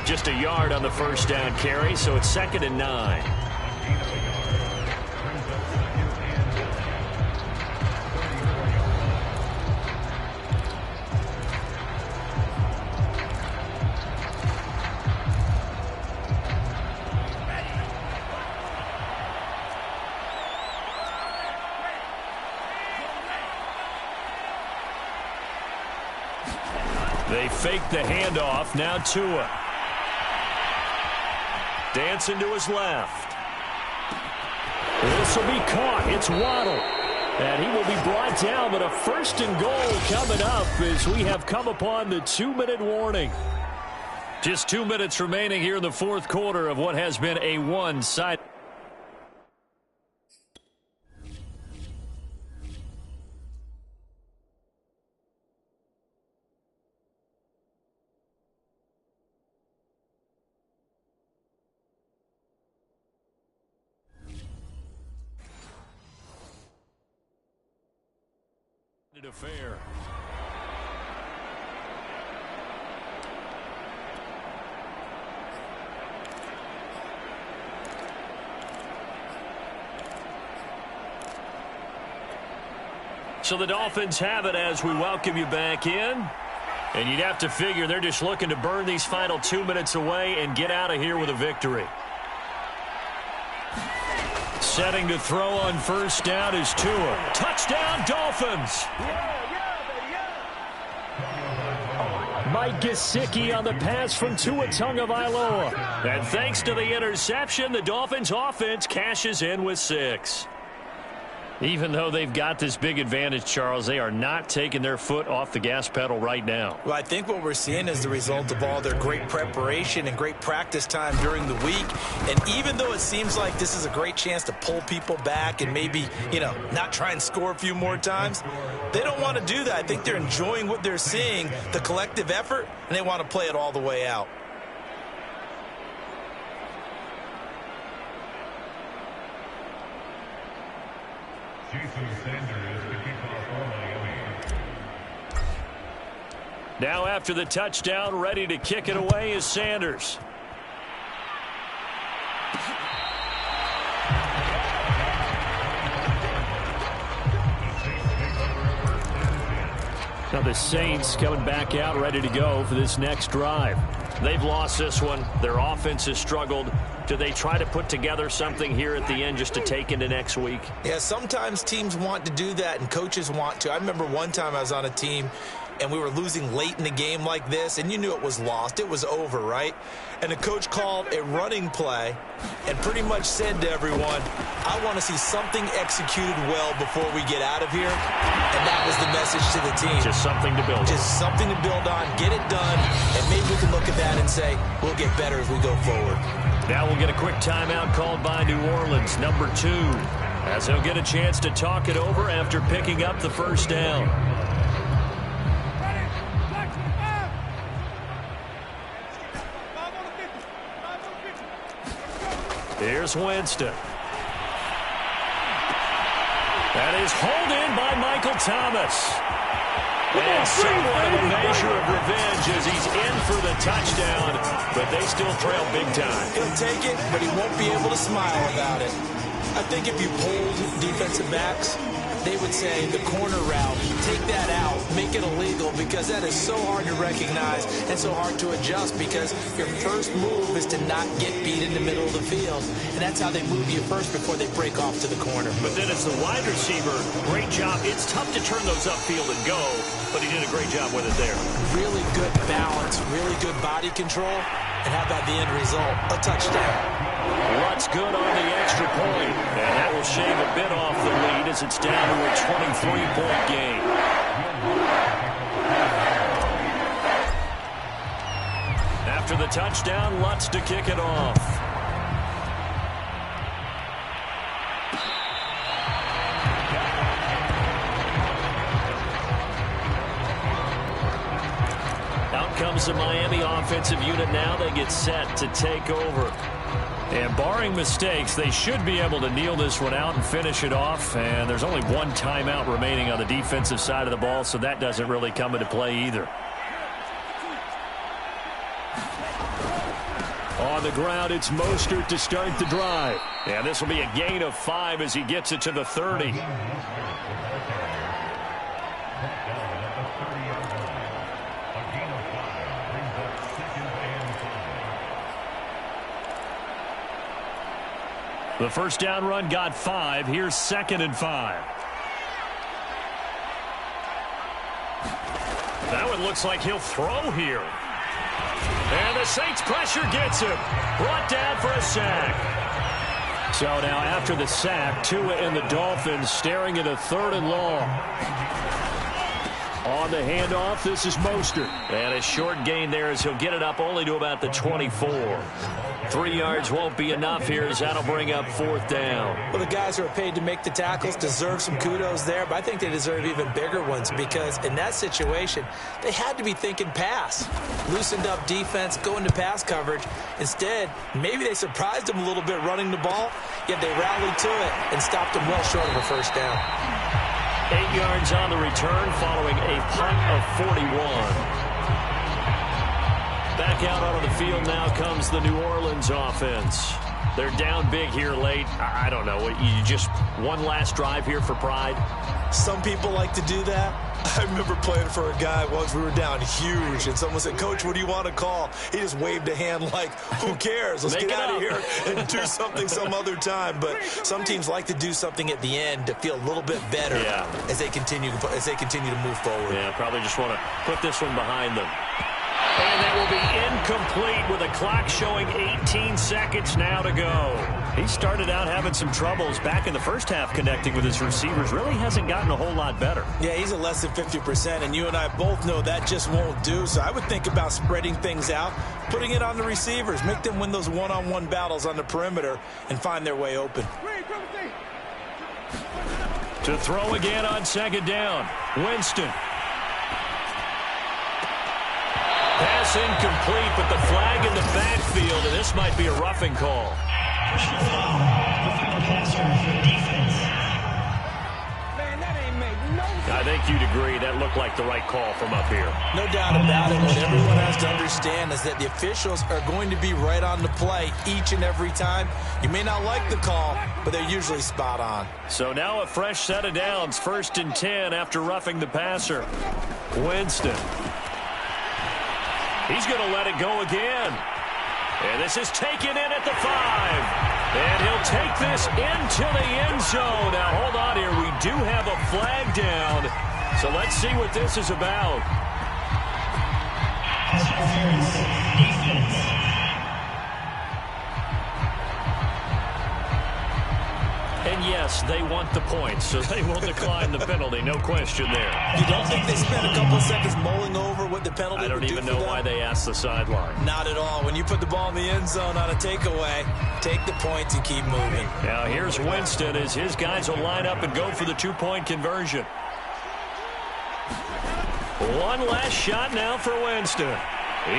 Just a yard on the 1st down carry, so it's 2nd and 9. They fake the handoff. Now Tua. Dancing to his left. This will be caught. It's Waddle. And he will be brought down, but a 1st and goal coming up as we have come upon the 2-minute warning. Just 2 minutes remaining here in the 4th quarter of what has been a one-sided. Affair. So the Dolphins have it as we welcome you back in. And you'd have to figure they're just looking to burn these final 2 minutes away and get out of here with a victory. Setting to throw on 1st down is Tua. Touchdown, Dolphins! Mike Gesicki on the pass from Tua Tagovailoa. And thanks to the interception, the Dolphins offense cashes in with 6. Even though they've got this big advantage, Charles, they are not taking their foot off the gas pedal right now. Well, I think what we're seeing is the result of all their great preparation and great practice time during the week. And even though it seems like this is a great chance to pull people back and maybe, not try and score a few more times, they don't want to do that. I think they're enjoying what they're seeing, the collective effort, and they want to play it all the way out. Now after the touchdown, ready to kick it away is Sanders. Now the Saints coming back out ready to go for this next drive. They've lost this one. Their offense has struggled. Do they try to put together something here at the end just to take into next week? Yeah, sometimes teams want to do that and coaches want to. I remember one time I was on a team and we were losing late in the game like this, and you knew it was lost. It was over, right? And the coach called a running play and pretty much said to everyone, I want to see something executed well before we get out of here. And that was the message to the team. Just something to build on. Just something to build on, get it done, and maybe we can look at that and say, we'll get better as we go forward. Now we'll get a quick timeout called by New Orleans, number 2, as he'll get a chance to talk it over after picking up the 1st down. Here's Winston. That is hauled in by Michael Thomas. And somewhat of a measure of revenge as he's in for the touchdown, but they still trail big time. He'll take it, but he won't be able to smile about it. I think if you hold defensive backs, they would say the corner route, take that out, make it illegal, because that is so hard to recognize and so hard to adjust, because your first move is to not get beat in the middle of the field. And that's how they move you first before they break off to the corner. But then as the wide receiver, great job. It's tough to turn those upfield and go, but he did a great job with it there. Really good balance, really good body control, and how about the end result? A touchdown. Lutz good on the extra point, and that will shave a bit off the lead as it's down to a 23-point game. After the touchdown, Lutz to kick it off. Out comes the Miami offensive unit now. They get set to take over. And barring mistakes, they should be able to kneel this one out and finish it off. And there's only one timeout remaining on the defensive side of the ball, so that doesn't really come into play either. On the ground, it's Mostert to start the drive. And this will be a gain of 5 as he gets it to the 30. The first down run got 5. Here's 2nd and 5. That one looks like he'll throw here. And the Saints pressure gets him. Brought down for a sack. So now after the sack, Tua and the Dolphins staring at a 3rd and long. On the handoff, this is Mostert. And a short gain there as he'll get it up only to about the 24. 3 yards won't be enough here as that'll bring up 4th down. Well, the guys who are paid to make the tackles deserve some kudos there, but I think they deserve even bigger ones, because in that situation, they had to be thinking pass. Loosened up defense, going to pass coverage. Instead, maybe they surprised them a little bit running the ball, yet they rallied to it and stopped them well short of a first down. 8 yards on the return following a punt of 41. Back out onto the field now comes the New Orleans offense. They're down big here late. I don't know. You just one last drive here for pride? Some people like to do that. I remember playing for a guy once. We were down huge, and someone said, "Coach, what do you want to call?" He just waved a hand like, who cares? Let's get out of here and do something some other time. But some teams like to do something at the end to feel a little bit better as they continue to move forward. Yeah, probably just want to put this one behind them. And that will be incomplete with a clock showing 18 seconds now to go. He started out having some troubles back in the first half connecting with his receivers. Really hasn't gotten a whole lot better. Yeah, he's at less than 50%, and you and I both know that just won't do. So I would think about spreading things out, putting it on the receivers, make them win those one-on-one battles on the perimeter and find their way open. To throw again on 2nd down, Winston. Pass incomplete, but the flag in the backfield, and this might be a roughing call. I think you'd agree that looked like the right call from up here. No doubt about it. What everyone has to understand is that the officials are going to be right on the play each and every time. You may not like the call, but they're usually spot on. So now a fresh set of downs, 1st and 10 after roughing the passer. Winston. He's going to let it go again. And this is taken in at the 5. And he'll take this into the end zone. Now, hold on here. We do have a flag down. So let's see what this is about. And yes, they want the points, so they will decline the penalty. No question there. You don't think they spent a couple of seconds mulling over what the penalty would do? I don't even know why they asked the sideline. Not at all. When you put the ball in the end zone on a takeaway, take the points and keep moving. Now here's Winston as his guys will line up and go for the 2-point conversion. One last shot now for Winston.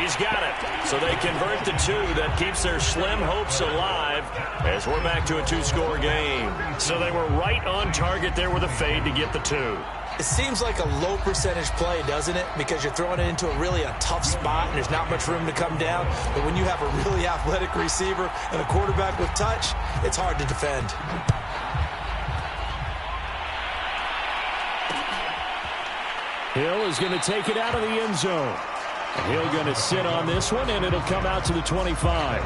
He's got it. So they convert the 2. That keeps their slim hopes alive as we're back to a 2-score game. So they were right on target there with a fade to get the 2. It seems like a low percentage play, doesn't it? Because you're throwing it into a tough spot and there's not much room to come down. But when you have a really athletic receiver and a quarterback with touch, it's hard to defend. Hill is going to take it out of the end zone. Hill going to sit on this one, and it'll come out to the 25.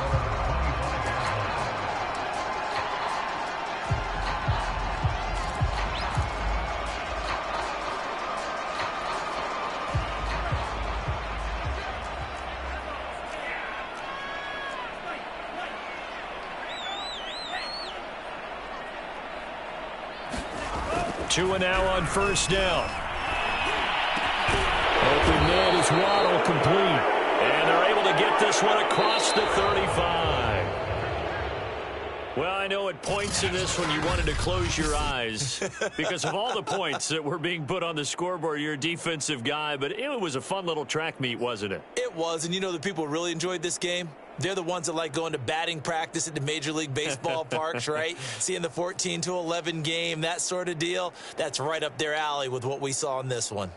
Two and now on first down. Open man is Waddle, complete. And they're able to get this one across the 35. Well, I know at points in this one you wanted to close your eyes because of all the points that were being put on the scoreboard. You're a defensive guy, but it was a fun little track meet, wasn't it? It was, and you know the people who really enjoyed this game? They're the ones that like going to batting practice at the Major League Baseball parks, right? Seeing the 14-11 game, that sort of deal. That's right up their alley with what we saw in this one.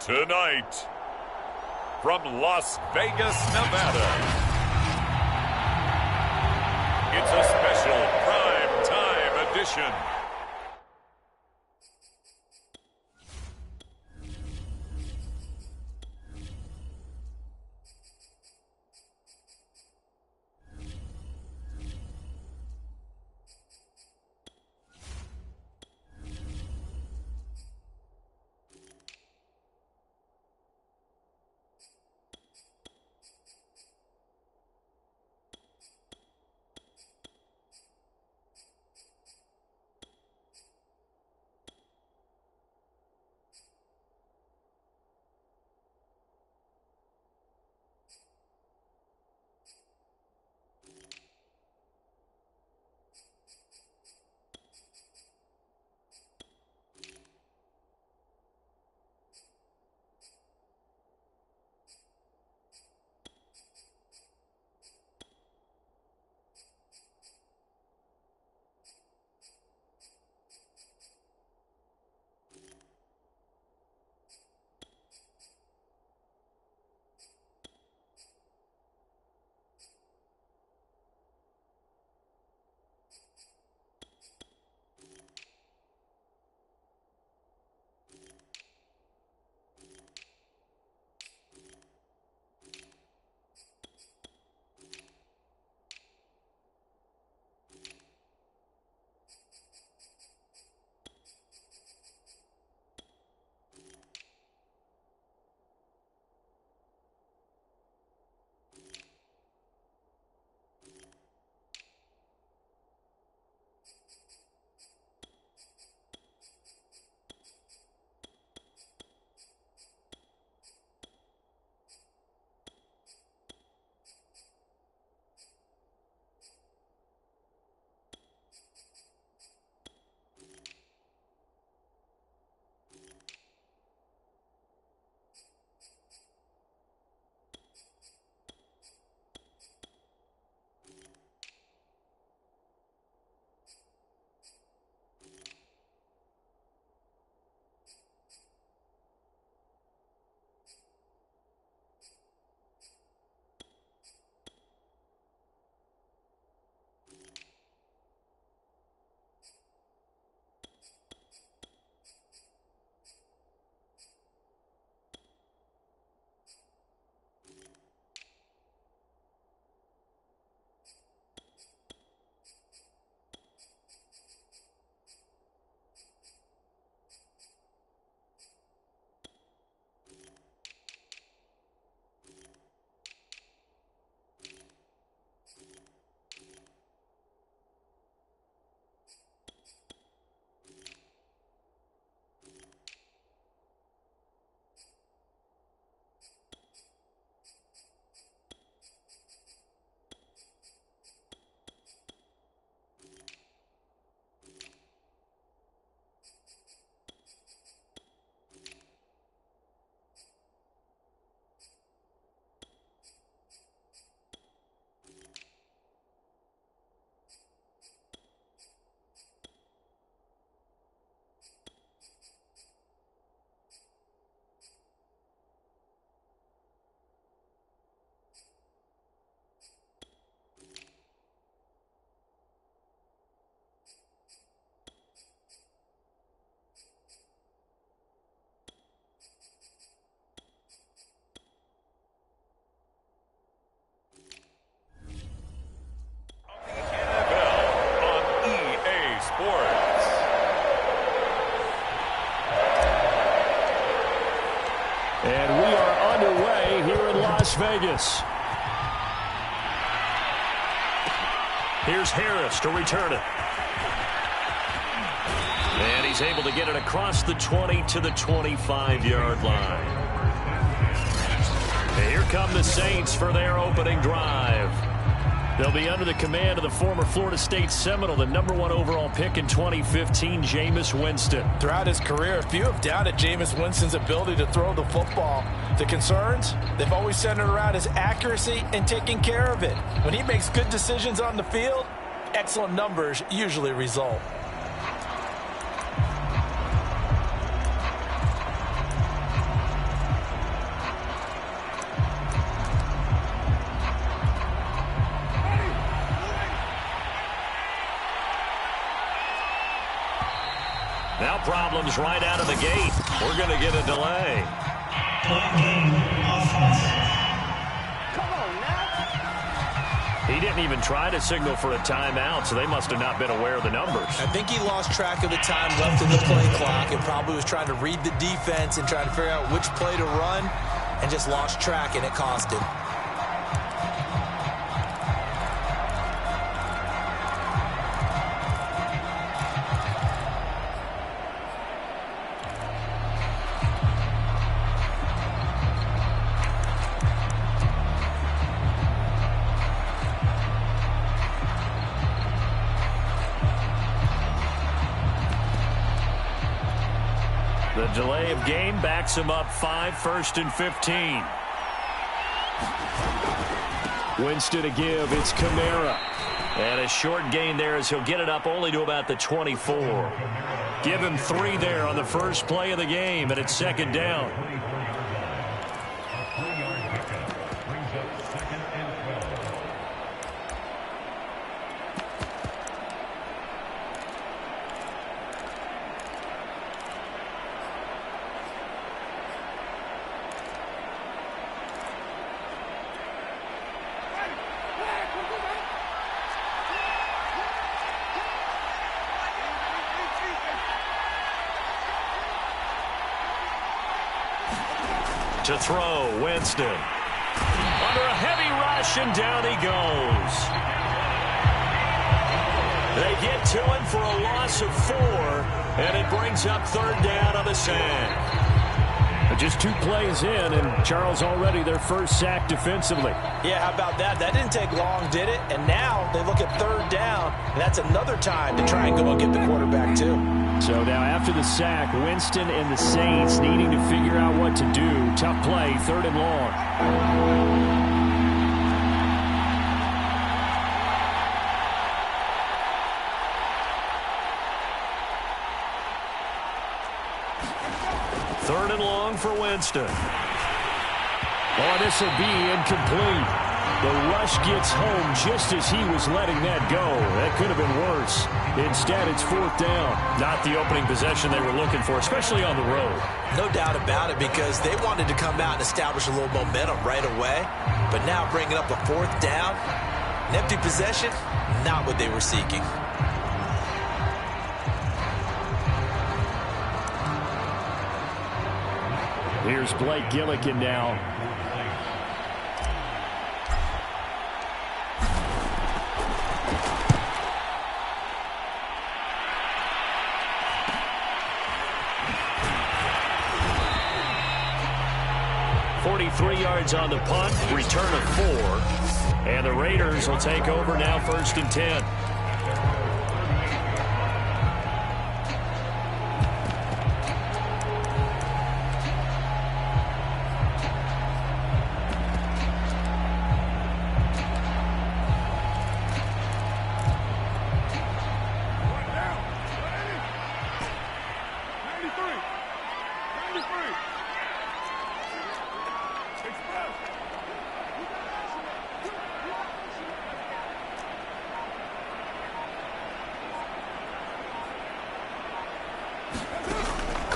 Tonight, from Las Vegas, Nevada, it's a special prime time edition. And we are underway here in Las Vegas. Here's Harris to return it. And he's able to get it across the 20 to the 25-yard line. And here come the Saints for their opening drive. They'll be under the command of the former Florida State Seminole, the #1 overall pick in 2015, Jameis Winston. Throughout his career, few have doubted Jameis Winston's ability to throw the football. The concerns, they've always centered around his accuracy and taking care of it. When he makes good decisions on the field, excellent numbers usually result. Foul problems right out of the gate. We're going to get a delay. He didn't even try to signal for a timeout, so they must have not been aware of the numbers. I think he lost track of the time left in the play clock and probably was trying to read the defense and trying to figure out which play to run and just lost track, and it cost him. The delay of game backs him up 5, 1st and 15. Winston to give. It's Kamara. And a short gain there as he'll get it up only to about the 24. Give him 3 there on the first play of the game, and it's 2nd down. A 3-yard pickup brings up 2nd and 12. To throw, Winston. Under a heavy rush, and down he goes. They get to him for a loss of 4, and it brings up 3rd down on the sack. Just 2 plays in, and Charles already their first sack defensively. Yeah, how about that? That didn't take long, did it? And now they look at 3rd down, and that's another time to try and go and get the quarterback, too. So now after the sack, Winston and the Saints needing to figure out what to do. Tough play, 3rd and long. Third and long for Winston. Oh, this will be incomplete. The rush gets home just as he was letting that go. That could have been worse. Instead, it's 4th down. Not the opening possession they were looking for, especially on the road. No doubt about it, because they wanted to come out and establish a little momentum right away. But now bringing up a 4th down, an empty possession, not what they were seeking. Here's Blake Gillikin now. Yards on the punt, return of 4, and the Raiders will take over now 1st and 10.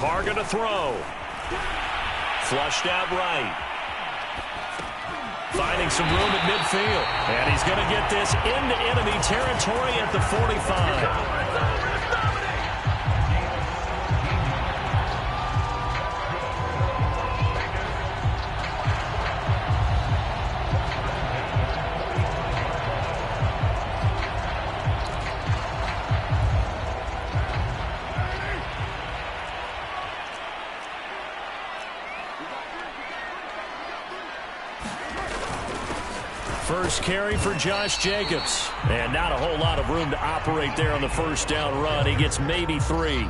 Carr going to throw. Flushed out right. Finding some room at midfield. And he's going to get this into enemy territory at the 45. First carry for Josh Jacobs. And not a whole lot of room to operate there on the first down run. He gets maybe 3.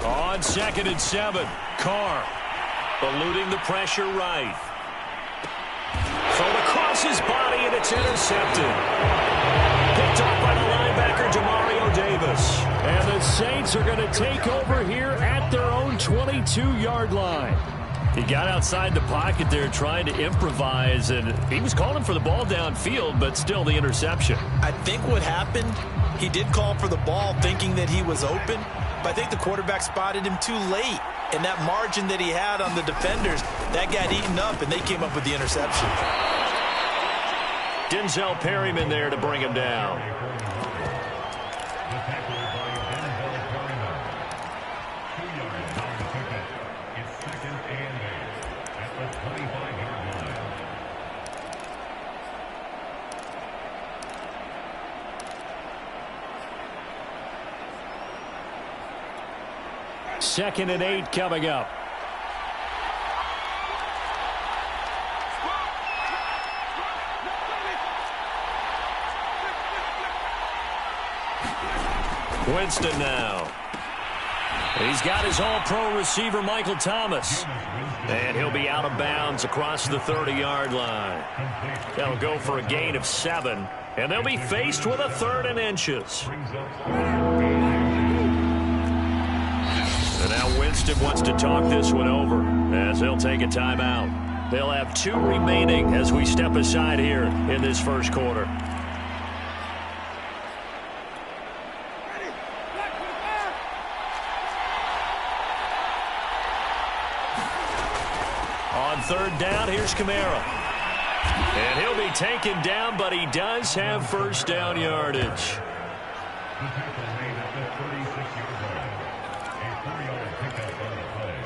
On 2nd and 7, Carr eluding the pressure right. Thrown across throws his body, and it's intercepted. Picked off by the linebacker, Demario Davis. And the Saints are going to take over here at their own 22-yard line. He got outside the pocket there trying to improvise, and he was calling for the ball downfield, but still the interception. I think what happened, he did call for the ball thinking that he was open, but I think the quarterback spotted him too late. And that margin that he had on the defenders, that got eaten up, and they came up with the interception. Denzel Perryman there to bring him down. The tackle by Denzel Perryman. 2-yard down pickup. It's 2nd and 8 at the 25-yard line. Second and 8 coming up. Winston now. He's got his all-pro receiver, Michael Thomas. And he'll be out of bounds across the 30-yard line. They'll go for a gain of 7. And they'll be faced with a 3rd and inches. And now Winston wants to talk this one over as he'll take a timeout. They'll have 2 remaining as we step aside here in this first quarter. On 3rd down, here's Kamara. And he'll be taken down, but he does have first down yardage. The tackle made at the 36-yard line. A 4-yard pickup on the play.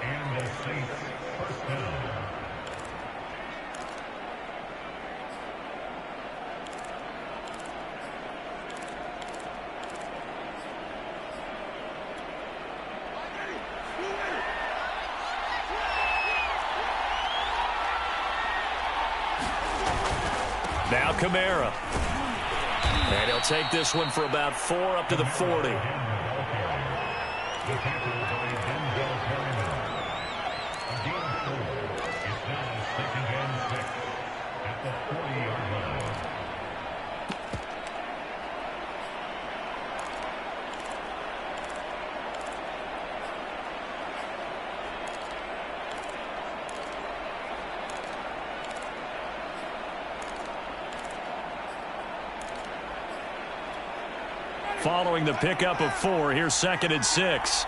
And the Saints first down. Now Kamara. And he'll take this one for about 4 up to the 40. The tackle by Denzel Perryman. A gain of 4. It's now 2nd and 6 at the 40-yard line. Following the pickup of 4, here's 2nd and 6.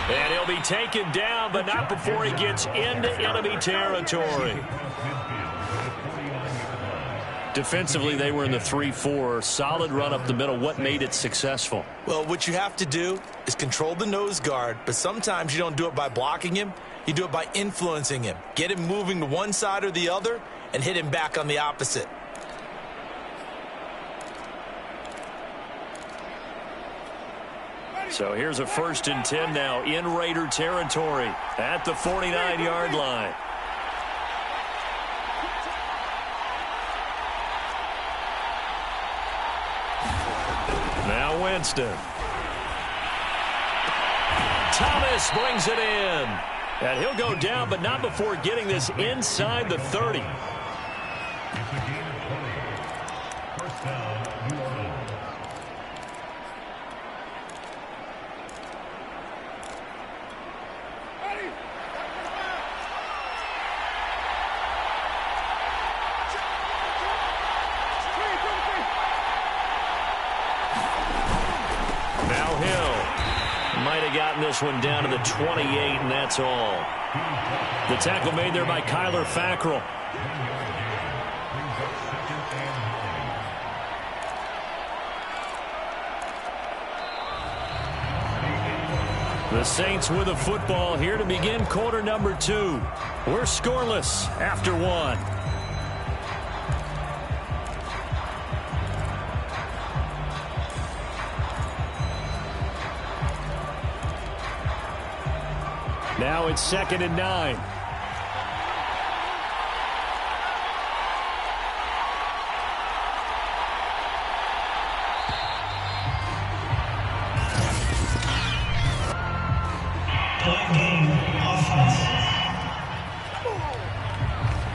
And he'll be taken down, but not before he gets into enemy territory. Defensively, they were in the 3-4. Solid run up the middle. What made it successful? Well, what you have to do is control the nose guard, but sometimes you don't do it by blocking him. You do it by influencing him. Get him moving to one side or the other and hit him back on the opposite. So here's a 1st and 10 now in Raider territory at the 49-yard line. Now Winston. Thomas brings it in. And he'll go down, but not before getting this inside the 30. It's a gain of 20. First down, New Orleans. Now Hill might have gotten this one down to the 28, and that's all. The tackle made there by Kyler Fackrell. The Saints with the football here to begin quarter number 2. We're scoreless after 1. Now it's 2nd and 9.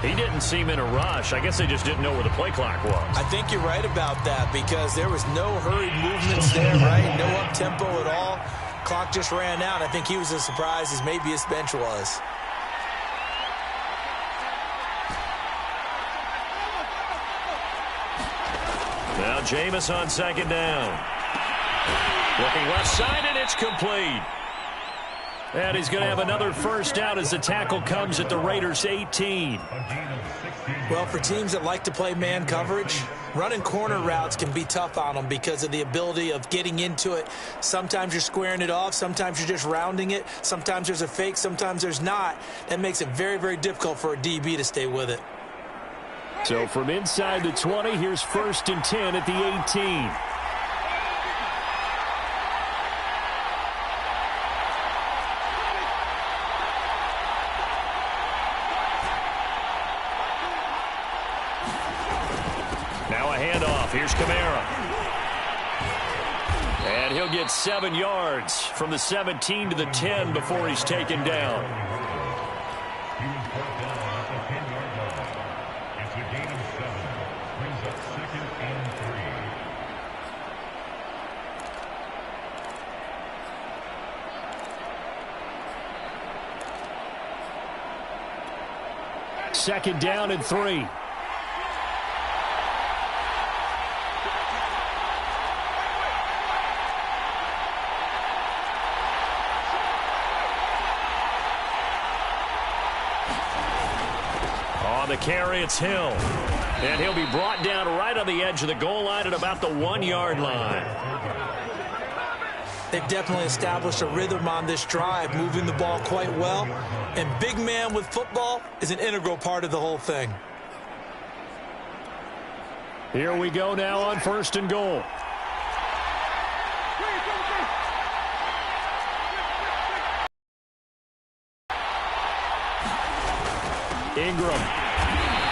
He didn't seem in a rush. I guess they just didn't know where the play clock was. I think you're right about that because there was no hurried movements there, right? No up-tempo at all. Clock just ran out. I think he was as surprised as maybe his bench was. Now Jameis on second down. Looking left side, and it's complete. And he's going to have another first down as the tackle comes at the Raiders' 18. Well, for teams that like to play man coverage, running corner routes can be tough on them because of the ability of getting into it. Sometimes you're squaring it off. Sometimes you're just rounding it. Sometimes there's a fake. Sometimes there's not. That makes it very, very difficult for a DB to stay with it. So from inside the 20, here's 1st and 10 at the 18. Now a handoff. Here's Kamara. And he'll get 7 yards from the 17 to the 10 before he's taken down. Second down and 3. On the carry, it's Hill. And he'll be brought down right on the edge of the goal line at about the 1-yard line. They've definitely established a rhythm on this drive, moving the ball quite well. And big man with football is an integral part of the whole thing. Here we go now on 1st and goal. Ingram.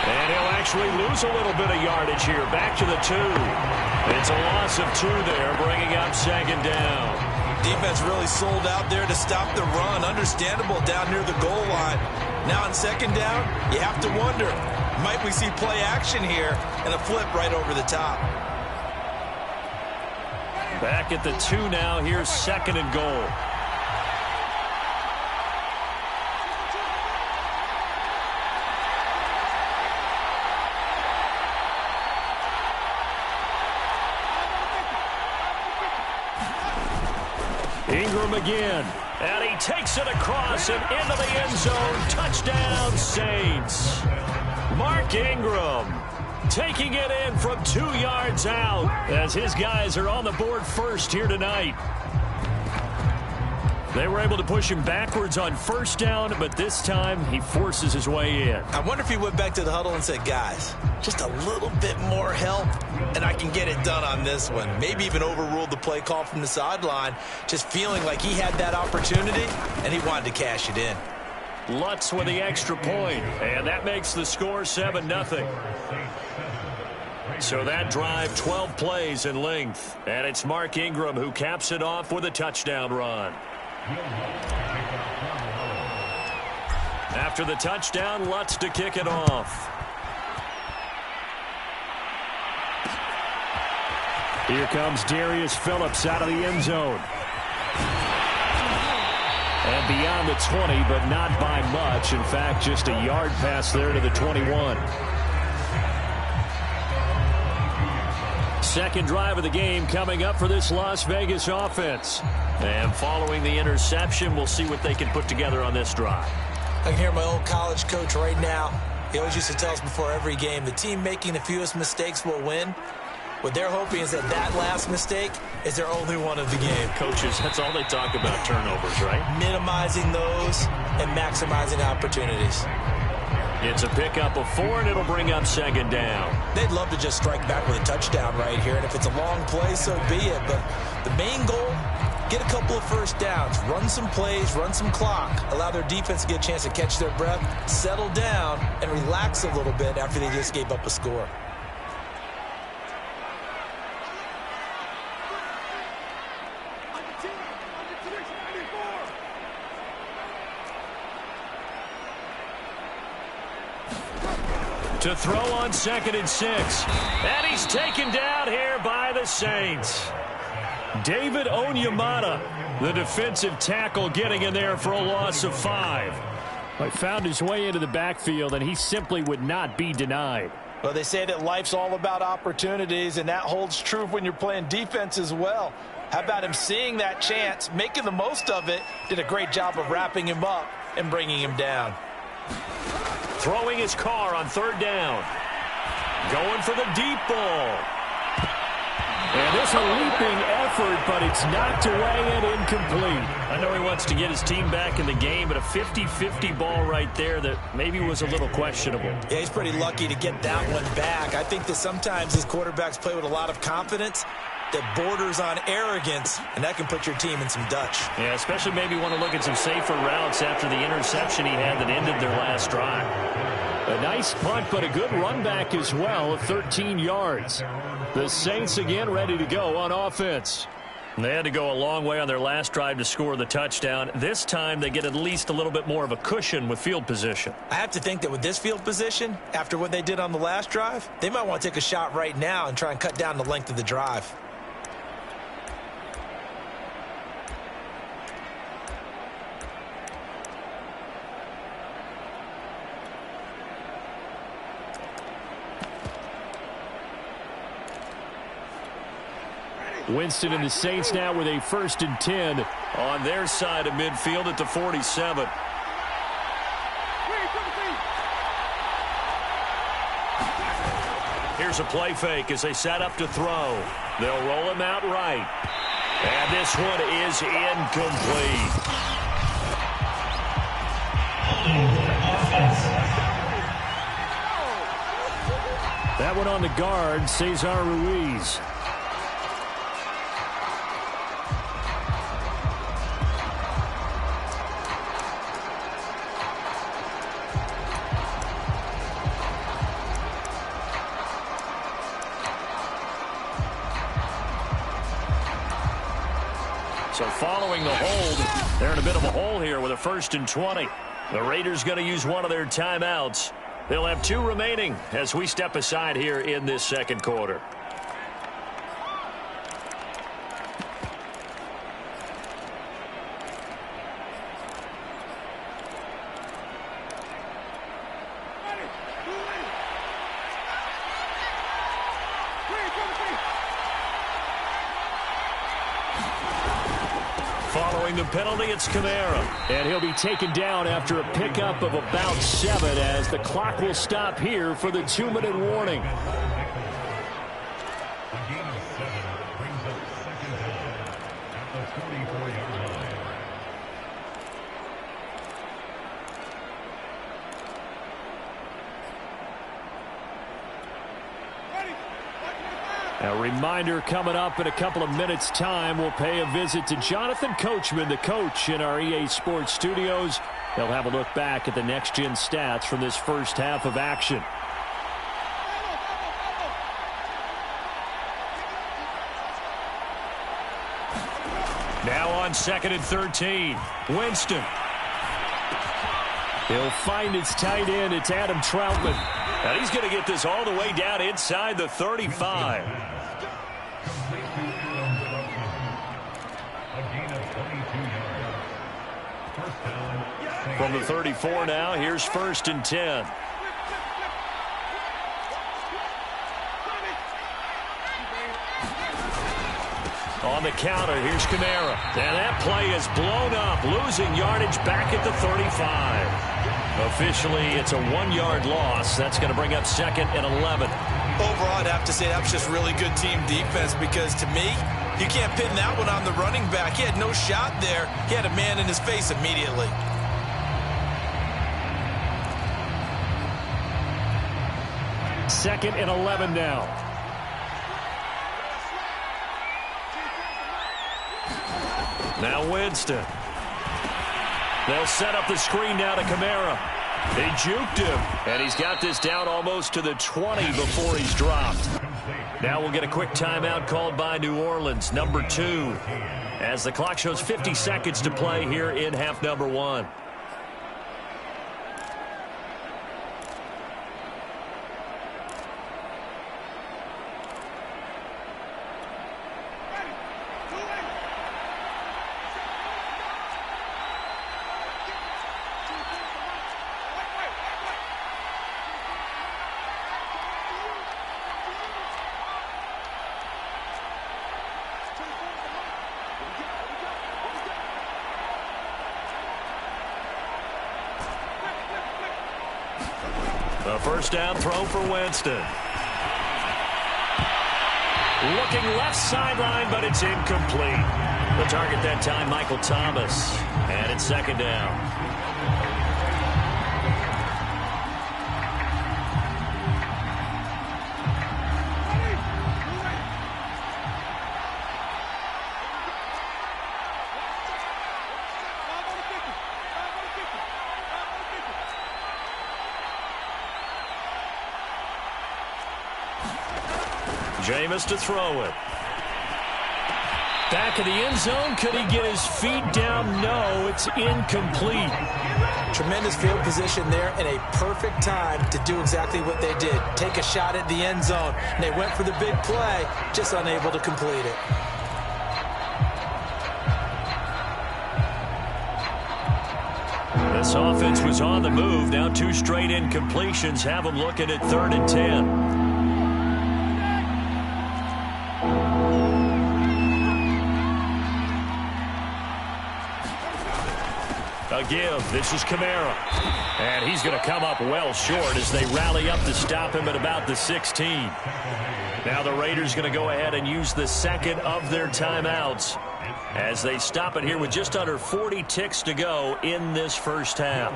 And he'll actually lose a little bit of yardage here. Back to the 2. It's a loss of 2 there, bringing up 2nd down. Defense really sold out there to stop the run. Understandable down near the goal line. Now on 2nd down, you have to wonder, might we see play action here and a flip right over the top? Back at the 2 now. Here's 2nd and goal. Ingram again, and he takes it across and into the end zone. Touchdown, Saints. Mark Ingram taking it in from 2 yards out as his guys are on the board first here tonight. They were able to push him backwards on 1st down, but this time he forces his way in. I wonder if he went back to the huddle and said, guys, just a little bit more help, and I can get it done on this one. Maybe even overruled the play call from the sideline, just feeling like he had that opportunity, and he wanted to cash it in. Lutz with the extra point, and that makes the score 7-0. So that drive, 12 plays in length, and it's Mark Ingram who caps it off with a touchdown run. After the touchdown, Lutz to kick it off. Here comes Darius Phillips out of the end zone. And beyond the 20, but not by much. In fact, just a yard pass there to the 21. Second drive of the game coming up for this Las Vegas offense. And following the interception, we'll see what they can put together on this drive. I can hear my old college coach right now. He always used to tell us before every game, the team making the fewest mistakes will win. What they're hoping is that last mistake is their only one of the game. Coaches, that's all they talk about, turnovers, right? Minimizing those and maximizing opportunities. It's a pickup of 4, and it'll bring up 2nd down. They'd love to just strike back with a touchdown right here, and if it's a long play, so be it. But the main goal, get a couple of first downs, run some plays, run some clock, allow their defense to get a chance to catch their breath, settle down, and relax a little bit after they just gave up a score. to throw on 2nd and 6. And he's taken down here by the Saints. David Onyemata, the defensive tackle, getting in there for a loss of 5. He found his way into the backfield, and he simply would not be denied. Well, they say that life's all about opportunities, and that holds true when you're playing defense as well. How about him seeing that chance, making the most of it, did a great job of wrapping him up and bringing him down. Throwing his car on 3rd down. Going for the deep ball. And this a leaping effort, but it's knocked away and incomplete. I know he wants to get his team back in the game, but a 50-50 ball right there that maybe was a little questionable. Yeah, he's pretty lucky to get that one back. I think that sometimes his quarterbacks play with a lot of confidence that borders on arrogance, and that can put your team in some Dutch. Yeah, especially maybe want to look at some safer routes after the interception he had that ended their last drive. A nice punt, but a good run back as well of 13 yards. The Saints again ready to go on offense. They had to go a long way on their last drive to score the touchdown. This time they get at least a little bit more of a cushion with field position. I have to think that with this field position, after what they did on the last drive, they might want to take a shot right now and try and cut down the length of the drive. Winston and the Saints now with a 1st and 10 on their side of midfield at the 47. Here's a play fake as they set up to throw. They'll roll him out right. And this one is incomplete. That one on the guard, Cesar Ruiz. So following the hold, they're in a bit of a hole here with a 1st and 20. The Raiders going to use one of their timeouts. They'll have 2 remaining as we step aside here in this 2nd quarter. Following the penalty, it's Kamara. And he'll be taken down after a pickup of about 7 as the clock will stop here for the 2-minute warning. A gain of 7 brings up 2nd down at the 44-yard line. A reminder coming up in a couple of minutes' time. We'll pay a visit to Jonathan Coachman, the coach in our EA Sports studios. They'll have a look back at the next-gen stats from this first half of action. Now on 2nd and 13. Winston. He'll find his tight end. It's Adam Troutman. And he's going to get this all the way down inside the 35. From the 34 now, here's 1st and 10. On the counter, here's Kamara. And that play is blown up, losing yardage back at the 35. Officially, it's a 1-yard loss. That's going to bring up 2nd and 11. Overall, I'd have to say that was just really good team defense because, to me, you can't pin that one on the running back. He had no shot there. He had a man in his face immediately. Second and 11 now. Now Winston. They'll set up the screen now to Kamara. They juked him, and he's got this down almost to the 20 before he's dropped. Now we'll get a quick timeout called by New Orleans, number 2, as the clock shows 50 seconds to play here in half number 1. A first down throw for Winston. Looking left sideline, but it's incomplete. The target that time, Michael Thomas. And it's second down. Jameis to throw it. Back of the end zone. Could he get his feet down? No, it's incomplete. Tremendous field position there and a perfect time to do exactly what they did. Take a shot at the end zone. And they went for the big play, just unable to complete it. This offense was on the move. Now 2 straight incompletions have them looking at 3rd and 10. A give. This is Kamara. And he's going to come up well short as they rally up to stop him at about the 16. Now the Raiders going to go ahead and use the second of their timeouts as they stop it here with just under 40 ticks to go in this first half.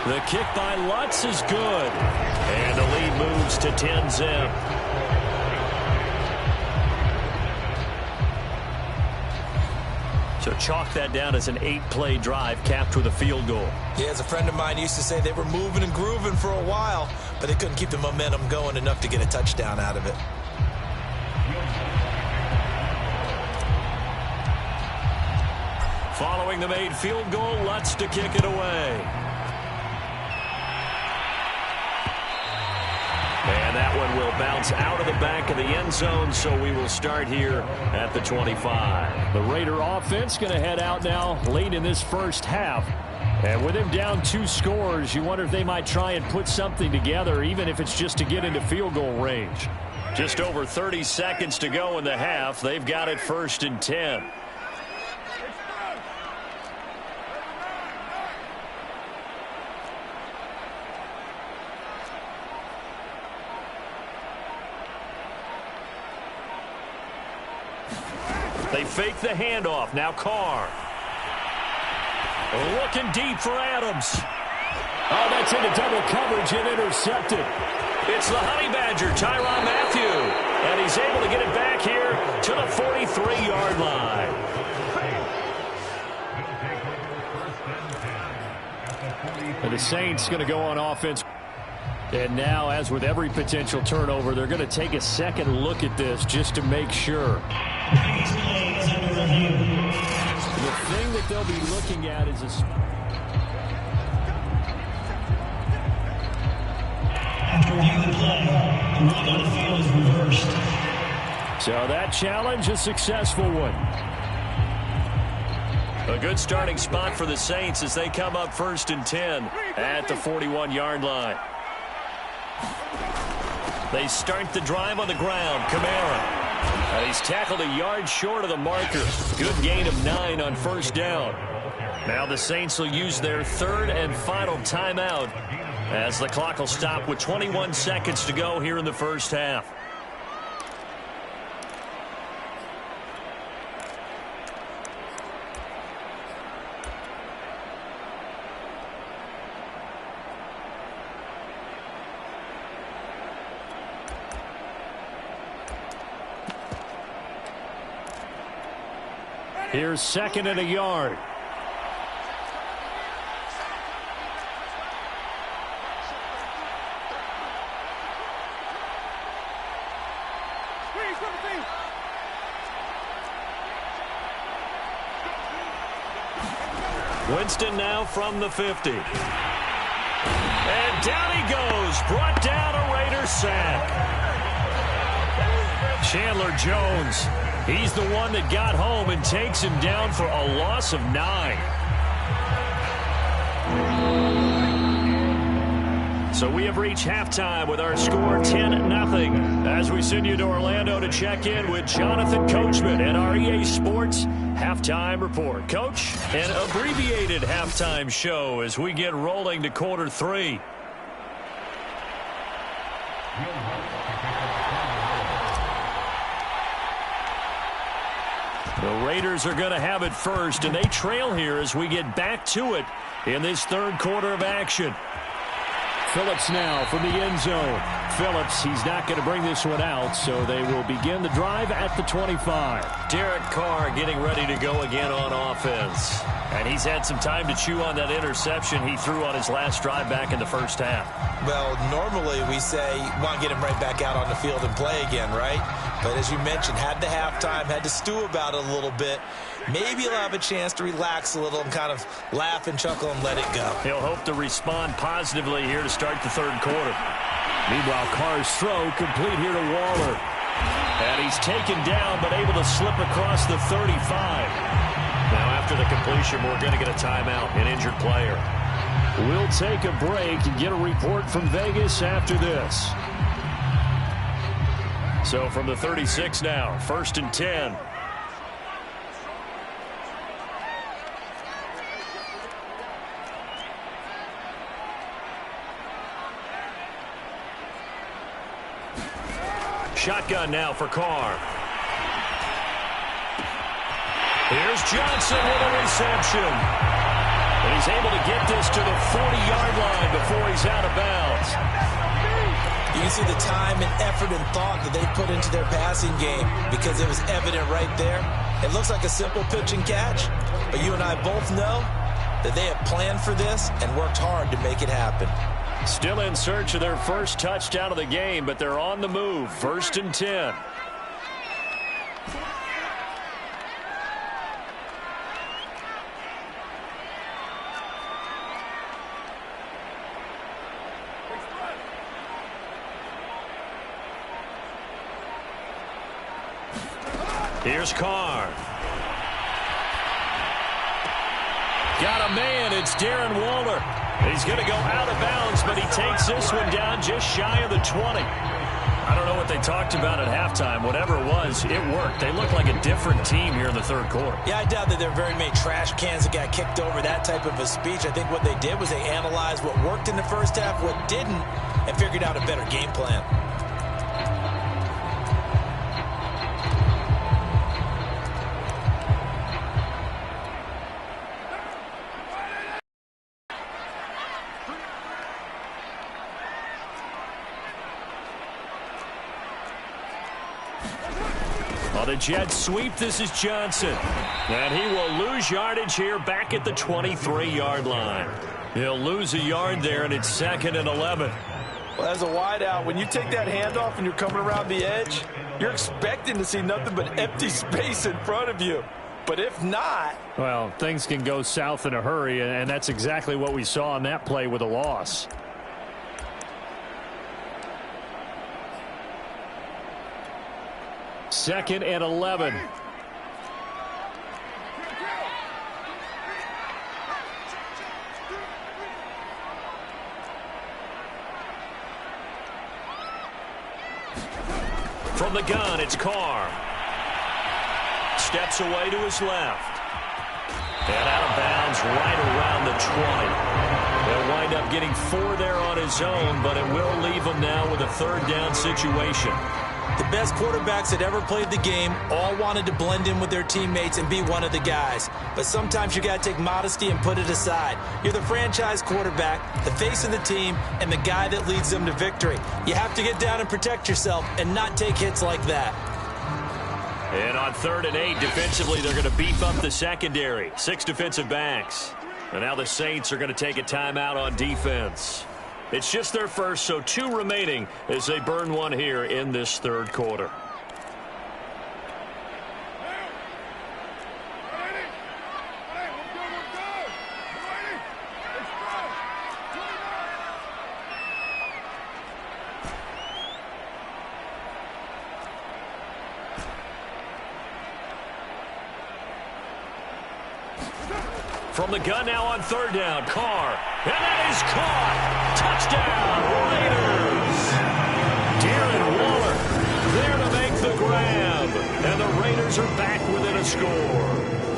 The kick by Lutz is good. And the lead moves to 10-zip. So chalk that down as an 8-play drive capped with a field goal. Yeah, as a friend of mine used to say, they were moving and grooving for a while, but they couldn't keep the momentum going enough to get a touchdown out of it. Following the made field goal, Lutz to kick it away. And that one will bounce out of the back of the end zone, so we will start here at the 25. The Raider offense going to head out now late in this first half. And with him down 2 scores, you wonder if they might try and put something together, even if it's just to get into field goal range. Just over 30 seconds to go in the half. They've got it 1st and 10. They fake the handoff. Now Carr. Looking deep for Adams. Oh, that's into double coverage and intercepted. It's the Honey Badger, Tyrann Mathieu. And he's able to get it back here to the 43-yard line. And the Saints going to go on offense. And now, as with every potential turnover, they're going to take a second look at this just to make sure. The thing that they'll be looking at is After review the play, the rule on the field is reversed. So that challenge, a successful one. A good starting spot for the Saints as they come up 1st and 10 at the 41-yard line. They start the drive on the ground. Kamara. And he's tackled a yard short of the marker. Good gain of 9 on 1st down. Now the Saints will use their 3rd and final timeout as the clock will stop with 21 seconds to go here in the first half. Here's 2nd and a yard. Winston now from the 50. And down he goes. Brought down a Raider sack. Chandler Jones. He's the one that got home and takes him down for a loss of 9. So we have reached halftime with our score 10-0. As we send you to Orlando to check in with Jonathan Coachman and our EA Sports Halftime report. Coach, an abbreviated halftime show as we get rolling to quarter 3. The Raiders are going to have it first, and they trail here as we get back to it in this third quarter of action. Phillips now from the end zone. Phillips, he's not going to bring this one out, so they will begin the drive at the 25. Derek Carr getting ready to go again on offense. And he's had some time to chew on that interception he threw on his last drive back in the first half. Well, normally we say you want to get him right back out on the field and play again, right? But as you mentioned, had the halftime, had to stew about it a little bit. Maybe he'll have a chance to relax a little and kind of laugh and chuckle and let it go. He'll hope to respond positively here to start the third quarter. Meanwhile, Carr's throw complete here to Waller. And he's taken down but able to slip across the 35. Now after the completion, we're going to get a timeout, an injured player. We'll take a break and get a report from Vegas after this. So from the 36 now, 1st and 10. Shotgun now for Carr. Here's Johnson with a reception. And he's able to get this to the 40-yard line before he's out of bounds. You can see the time and effort and thought that they put into their passing game because it was evident right there. It looks like a simple pitch and catch, but you and I both know that they have planned for this and worked hard to make it happen. Still in search of their first touchdown of the game, but they're on the move. 1st and 10. Here's Carr. Got a man. It's Darren Waller. He's going to go out of bounds, but he takes this one down just shy of the 20. I don't know what they talked about at halftime. Whatever it was, it worked. They look like a different team here in the third quarter. Yeah, I doubt that there are very many trash cans that got kicked over, that type of a speech. I think what they did was they analyzed what worked in the first half, what didn't, and figured out a better game plan. On the jet sweep, this is Johnson. And he will lose yardage here back at the 23-yard line. He'll lose a yard there, and it's 2nd and 11. Well, as a wideout, when you take that handoff and you're coming around the edge, you're expecting to see nothing but empty space in front of you. But if not... Well, things can go south in a hurry, and that's exactly what we saw on that play with a loss. Second and 11. From the gun, it's Carr. Steps away to his left. And out of bounds right around the 20. They'll wind up getting 4 there on his own, but it will leave him now with a 3rd down situation. The best quarterbacks that ever played the game all wanted to blend in with their teammates and be one of the guys. But sometimes you got to take modesty and put it aside. You're the franchise quarterback, the face of the team, and the guy that leads them to victory. You have to get down and protect yourself and not take hits like that. And on 3rd and 8, defensively, they're going to beef up the secondary. 6 defensive backs. And now the Saints are going to take a timeout on defense. It's just their first, so 2 remaining as they burn one here in this third quarter. From the gun now on 3rd down, Carr. And that is caught. Touchdown, Raiders. Darren Waller there to make the grab. And the Raiders are back within a score.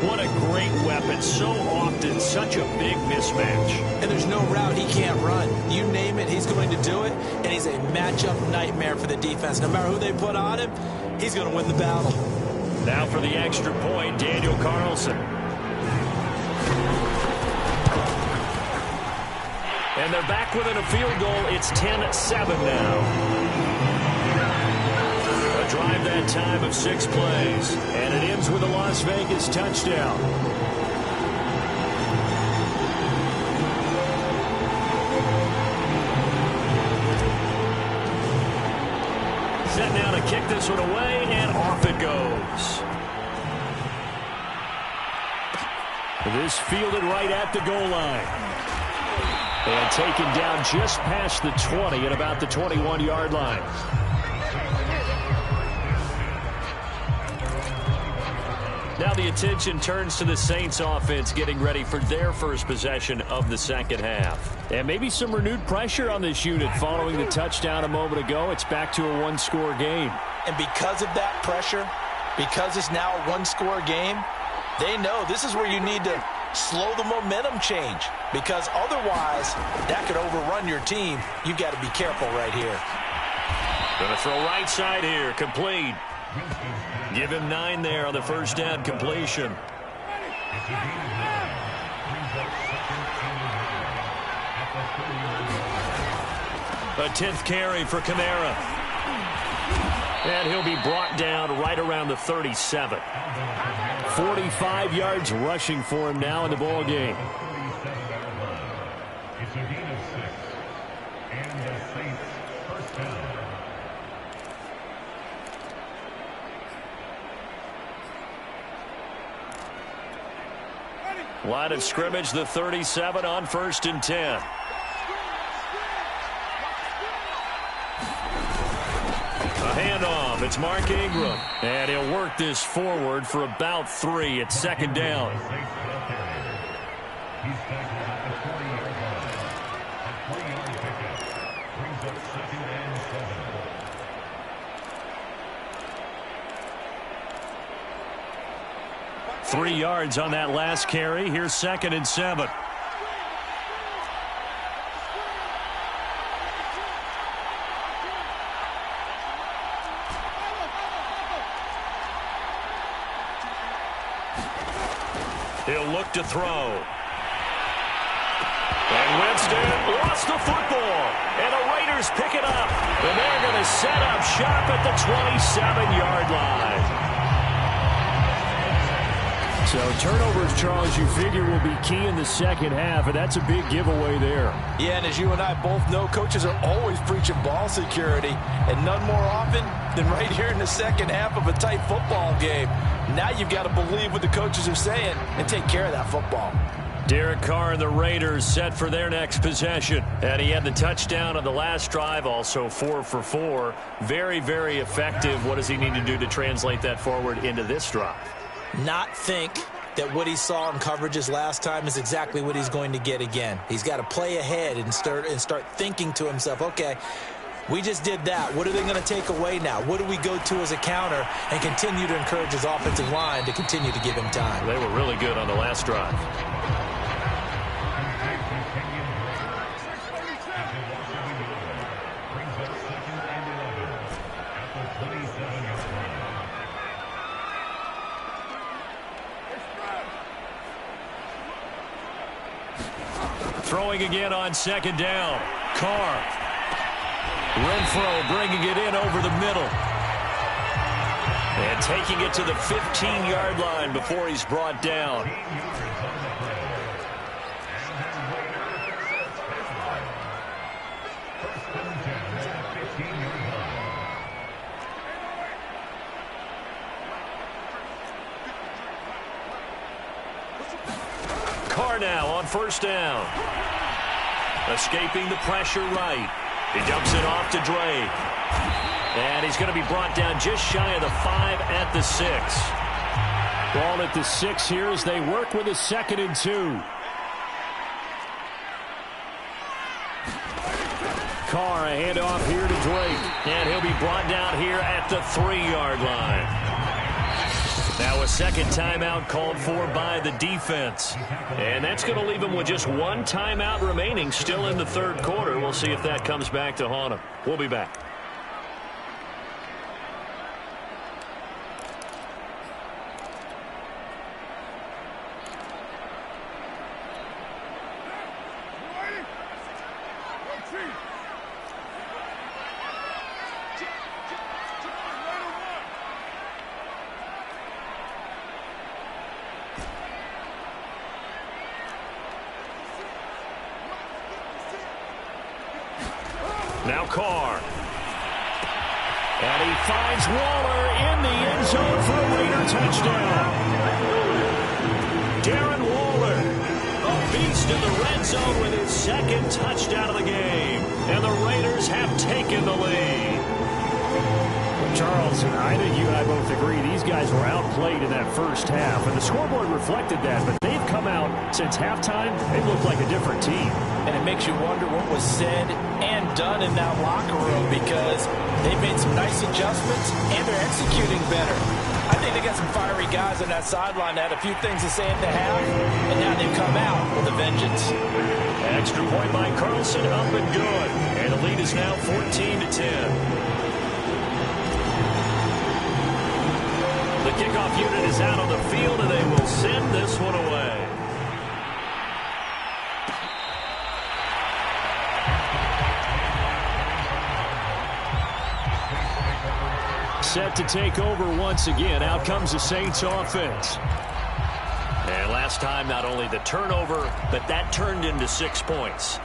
What a great weapon. So often, such a big mismatch. And there's no route he can't run. You name it, he's going to do it, and he's a matchup nightmare for the defense. No matter who they put on him, he's going to win the battle. Now for the extra point, Daniel Carlson. And they're back within a field goal. It's 10-7 now. A drive that time of 6 plays. And it ends with a Las Vegas touchdown. Set now to kick this one away, and off it goes. This fielded right at the goal line. And taken down just past the 20 at about the 21-yard line. Now the attention turns to the Saints offense getting ready for their first possession of the second half. And maybe some renewed pressure on this unit following the touchdown a moment ago. It's back to a one-score game. And because of that pressure, because it's now a one-score game, they know this is where you need to slow the momentum change, because otherwise that could overrun your team. You've got to be careful right here. Going to throw right side here, complete. Give him 9 there on the first down completion. A 10th carry for Kamara. And he'll be brought down right around the 37. 45 yards rushing for him now in the ball game. It's a gain of 6. And the Saints first down. Line of scrimmage, the 37 on 1st and 10. A handoff. It's Mark Ingram. And he'll work this forward for about 3 at 2nd down. He's tackled at the 40-yard line. A 3-yard pickup brings up 2nd and 7. Three yards on that last carry. Here's 2nd and 7. He'll look to throw. And Winston lost the football. And the Raiders pick it up. And they're going to set up shop at the 27-yard line. So turnovers, Charles, you figure will be key in the second half, and that's a big giveaway there. Yeah, and as you and I both know, coaches are always preaching ball security, and none more often than right here in the second half of a tight football game. Now you've got to believe what the coaches are saying and take care of that football. Derek Carr and the Raiders set for their next possession. And he had the touchdown on the last drive, also 4 for 4. Very, very effective. What does he need to do to translate that forward into this drive? Not think that what he saw in coverages last time is exactly what he's going to get again. He's got to play ahead and start thinking to himself, okay, we just did that. What are they going to take away now? What do we go to as a counter? And continue to encourage his offensive line to continue to give him time. They were really good on the last drive. Throwing again on 2nd down. Carr. Renfro bringing it in over the middle. And taking it to the 15-yard line before he's brought down. Carr now on 1st down. Escaping the pressure right. He dumps it off to Drake. And he's going to be brought down just shy of the 5 at the 6. Ball at the 6 here as they work with a 2nd and 2. Carr, a handoff here to Drake. And he'll be brought down here at the 3-yard line. Now a second timeout called for by the defense. And that's going to leave them with just one timeout remaining still in the third quarter. We'll see if that comes back to haunt them. We'll be back. Now Carr. And he finds Waller in the end zone for a Raider touchdown. Darren Waller, a beast in the red zone with his second touchdown of the game. And the Raiders have taken the lead. Charles, I think you and I both agree these guys were outplayed in that first half, and the scoreboard reflected that, but they've come out since halftime. They look like a different team. And it makes you wonder what was said and done in that locker room, because they've made some nice adjustments and they're executing better. I think they got some fiery guys on that sideline that had a few things to say at the half, and now they've come out with a vengeance. Extra point by Carlson, up and good. And the lead is now 14-10. The kickoff unit is out on the field, and they will send this one away. Set to take over once again. Out comes the Saints offense. And last time, not only the turnover, but that turned into 6 points.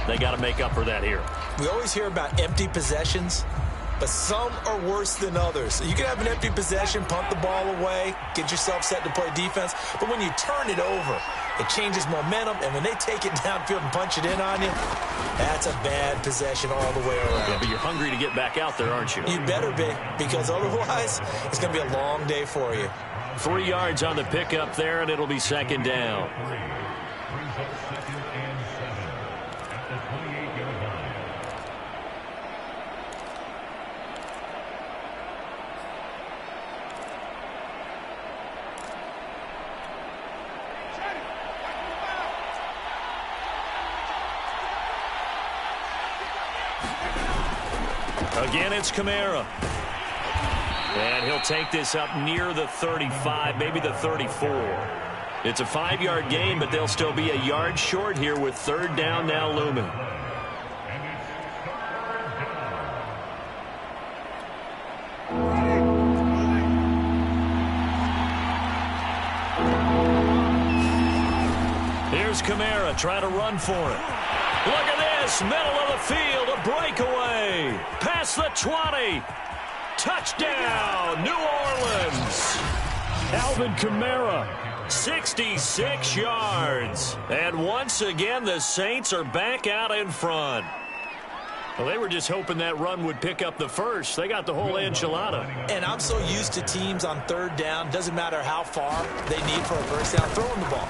They got to make up for that here. We always hear about empty possessions, but some are worse than others. You can have an empty possession, punt the ball away, get yourself set to play defense, but when you turn it over, it changes momentum, and when they take it downfield and punch it in on you, that's a bad possession all the way around. Yeah, but you're hungry to get back out there, aren't you? You better be, because otherwise, it's going to be a long day for you. 3 yards on the pickup there, and it'll be second down. Brings up 2nd and 7 at the 28-yard line. Again, it's Kamara. And he'll take this up near the 35, maybe the 34. It's a 5-yard gain, but they'll still be a yard short here with third down now looming. Here's Kamara trying to run for it. Look at this, middle of the field, a breakaway. Past the 20. Touchdown, New Orleans. Alvin Kamara, 66 yards. And once again, the Saints are back out in front. Well, they were just hoping that run would pick up the first. They got the whole enchilada. And I'm so used to teams on third down, doesn't matter how far they need for a first down, throwing the ball.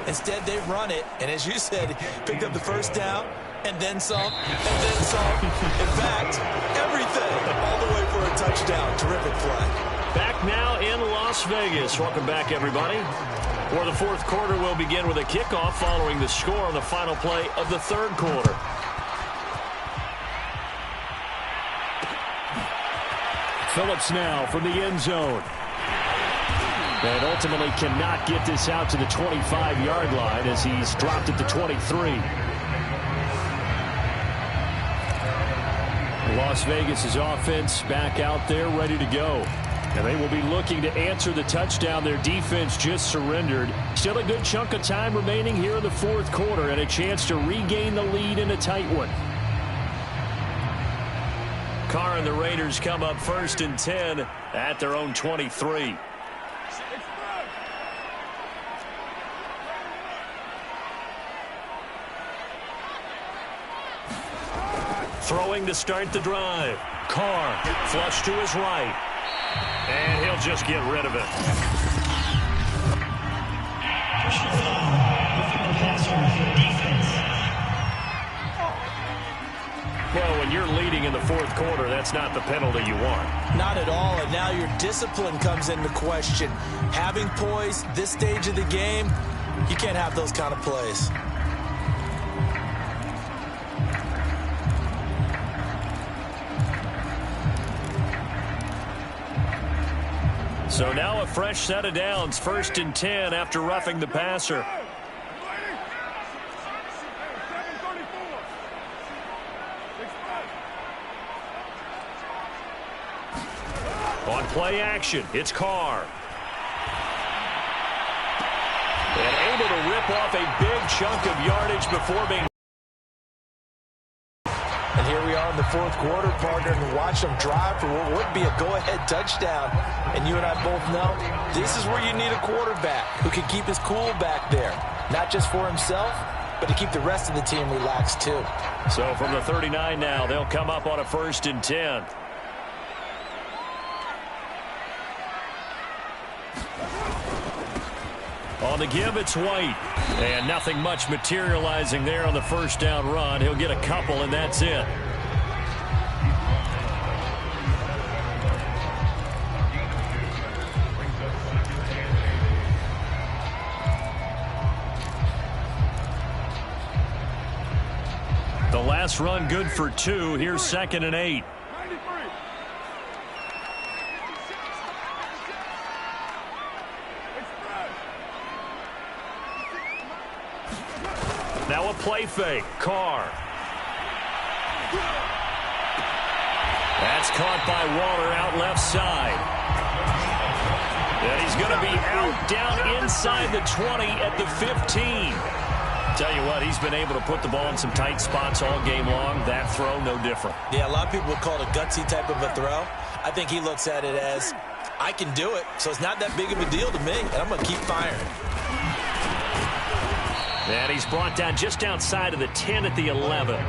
Instead, they run it, and as you said, picked up the first down, and then some, and then some. In fact, everything, all the way for a touchdown. Terrific play. Back now in Las Vegas. Welcome back, everybody. For the fourth quarter, we'll begin with a kickoff following the score on the final play of the third quarter. Phillips now from the end zone. And ultimately cannot get this out to the 25-yard line as he's dropped at the 23. Las Vegas' offense back out there ready to go. And they will be looking to answer the touchdown their defense just surrendered. Still a good chunk of time remaining here in the fourth quarter and a chance to regain the lead in a tight one. Carr and the Raiders come up 1st and 10 at their own 23. Throwing to start the drive. Carr flush to his right. And he'll just get rid of it. Personal foul. Roughing the passer for defense. Well, when you're leading in the fourth quarter, that's not the penalty you want. Not at all, and now your discipline comes into question. Having poise this stage of the game, you can't have those kind of plays. So now a fresh set of downs, 1st and 10 after roughing the passer. On play action, it's Carr. And able to rip off a big chunk of yardage before being... And here we are in the fourth quarter, partner, and watch them drive for what would be a go-ahead touchdown. And you and I both know this is where you need a quarterback who can keep his cool back there, not just for himself, but to keep the rest of the team relaxed too. So from the 39 now, they'll come up on a 1st and 10. On the give, it's White. And nothing much materializing there on the first down run. He'll get a couple, and that's it. The last run good for 2. Here's 2nd and 8. Now a play fake. Carr. That's caught by Waller out left side. And he's going to be out down inside the 20 at the 15. Tell you what, he's been able to put the ball in some tight spots all game long. That throw, no different. Yeah, a lot of people would call it a gutsy type of a throw. I think he looks at it as, I can do it, so it's not that big of a deal to me, and I'm going to keep firing. And he's brought down just outside of the 10 at the 11.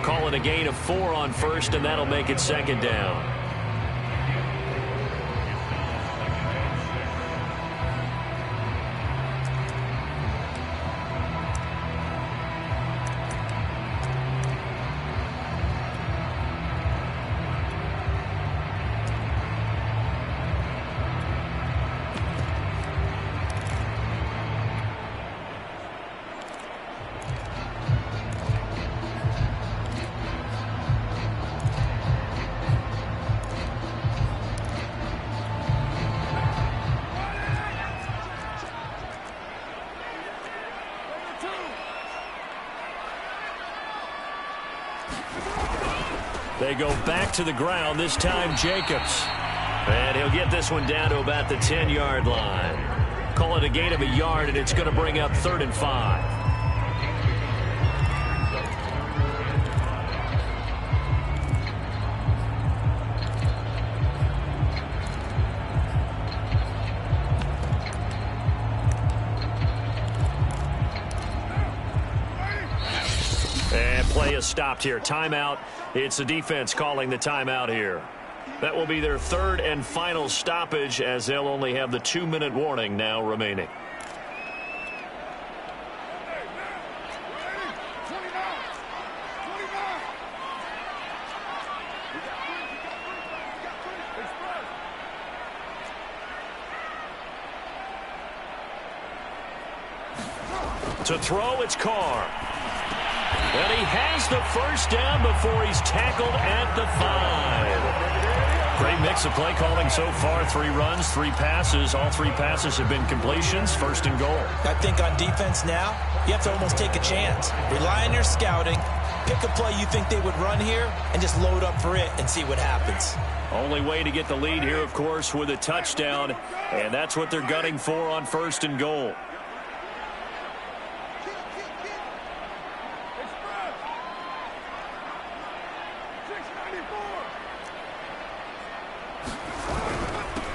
Call it a gain of 4 on first, and that'll make it 2nd down. They go back to the ground, this time Jacobs. And he'll get this one down to about the 10-yard line. Call it a gain of a yard, and it's going to bring up 3rd and 5. And play is stopped here. Timeout. It's the defense calling the timeout here. That will be their 3rd and final stoppage, as they'll only have the 2-minute warning now remaining. To throw, it's Carr. And he has the first down before he's tackled at the 5. Great mix of play calling so far. 3 runs, 3 passes. All 3 passes have been completions. 1st and goal. I think on defense now, you have to almost take a chance. Rely on your scouting. Pick a play you think they would run here and just load up for it and see what happens. Only way to get the lead here, of course, with a touchdown. And that's what they're gunning for on 1st and goal.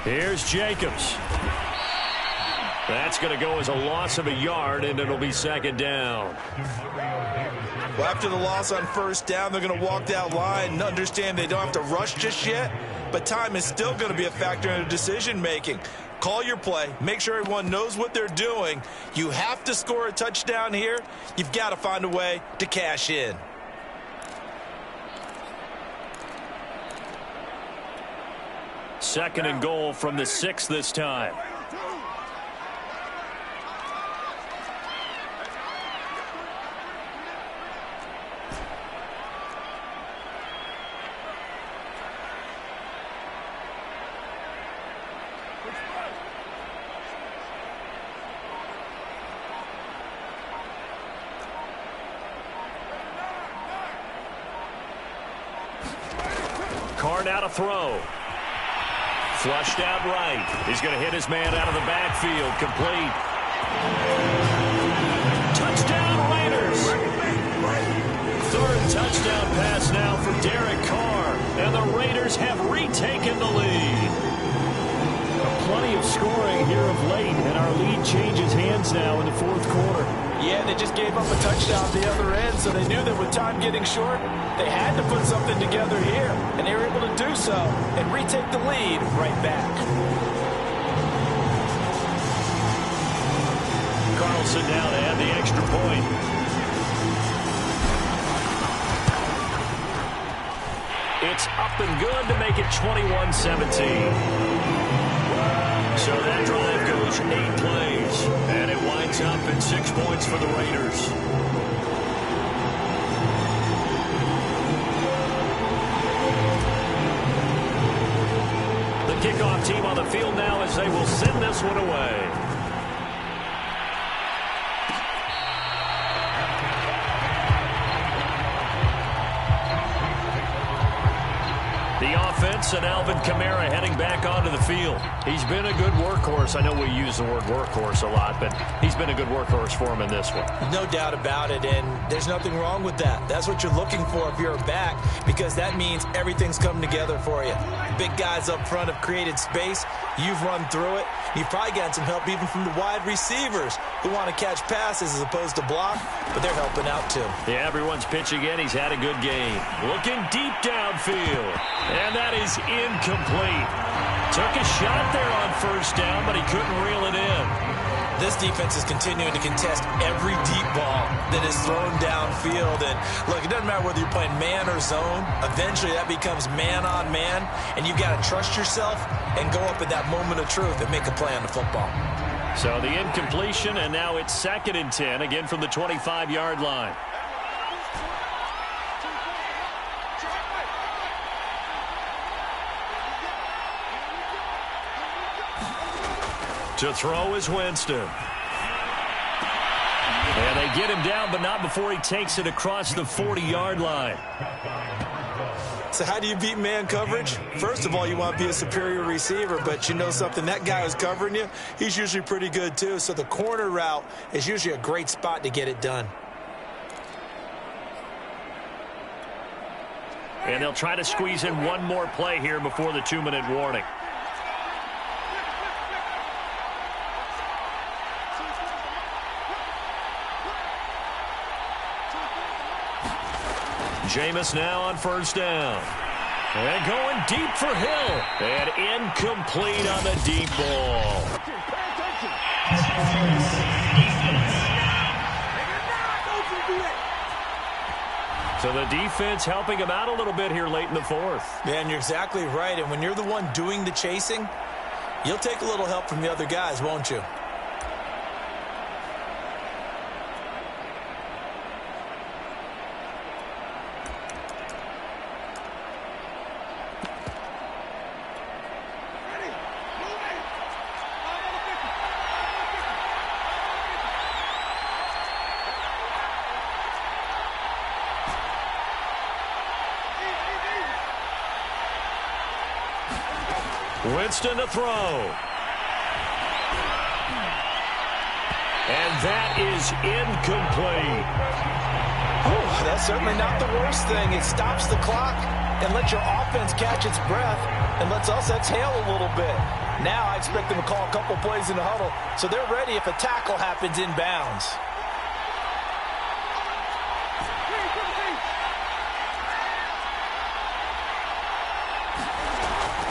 Here's Jacobs. That's going to go as a loss of a yard, and it'll be 2nd down. Well, after the loss on 1st down, they're going to walk that line and understand they don't have to rush just yet, but time is still going to be a factor in their decision-making. Call your play. Make sure everyone knows what they're doing. You have to score a touchdown here. You've got to find a way to cash in. 2nd and goal from the 6 this time. Carr now to throw. Flushed out right. He's going to hit his man out of the backfield. Complete. Touchdown Raiders. 3rd touchdown pass now for Derek Carr. And the Raiders have retaken the lead. Plenty of scoring here of late, and our lead changes hands now in the 4th quarter. Yeah, they just gave up a touchdown at the other end, so they knew that with time getting short, they had to put something together here, and they were able to do so and retake the lead right back. Carlson now to add the extra point. It's up and good to make it 21-17. So that drive goes 8 plays, and it winds up at 6 points for the Raiders. The kickoff team on the field now as they will send this one away. The offense and Alvin Kamara heading back onto the field. He's been a good workhorse. I know we use the word workhorse a lot, but he's been a good workhorse for him in this one. No doubt about it, and there's nothing wrong with that. That's what you're looking for if you're a back, because that means everything's coming together for you. Big guys up front have created space. You've run through it. You've probably gotten some help even from the wide receivers who want to catch passes as opposed to block, but they're helping out too. Yeah, everyone's pitching in. He's had a good game. Looking deep downfield. And that is incomplete. Took a shot there on 1st down, but he couldn't reel it in. This defense is continuing to contest every deep ball that is thrown downfield. And look, it doesn't matter whether you're playing man or zone. Eventually that becomes man on man, and you've got to trust yourself and go up at that moment of truth and make a play on the football. So the incompletion, and now it's 2nd and 10, again from the 25-yard line. To throw is Winston. And they get him down, but not before he takes it across the 40-yard line. So how do you beat man coverage? First of all, you want to be a superior receiver, but you know something, that guy who's covering you, he's usually pretty good too. So the corner route is usually a great spot to get it done. And they'll try to squeeze in one more play here before the 2-minute warning. Jameis now on 1st down. And going deep for Hill. And incomplete on the deep ball. So the defense helping him out a little bit here late in the 4th. Yeah, and you're exactly right. And when you're the one doing the chasing, you'll take a little help from the other guys, won't you? Winston to throw. And that is incomplete. Oh, that's certainly not the worst thing. It stops the clock and lets your offense catch its breath and lets us exhale a little bit. Now I expect them to call a couple plays in the huddle so they're ready if a tackle happens inbounds.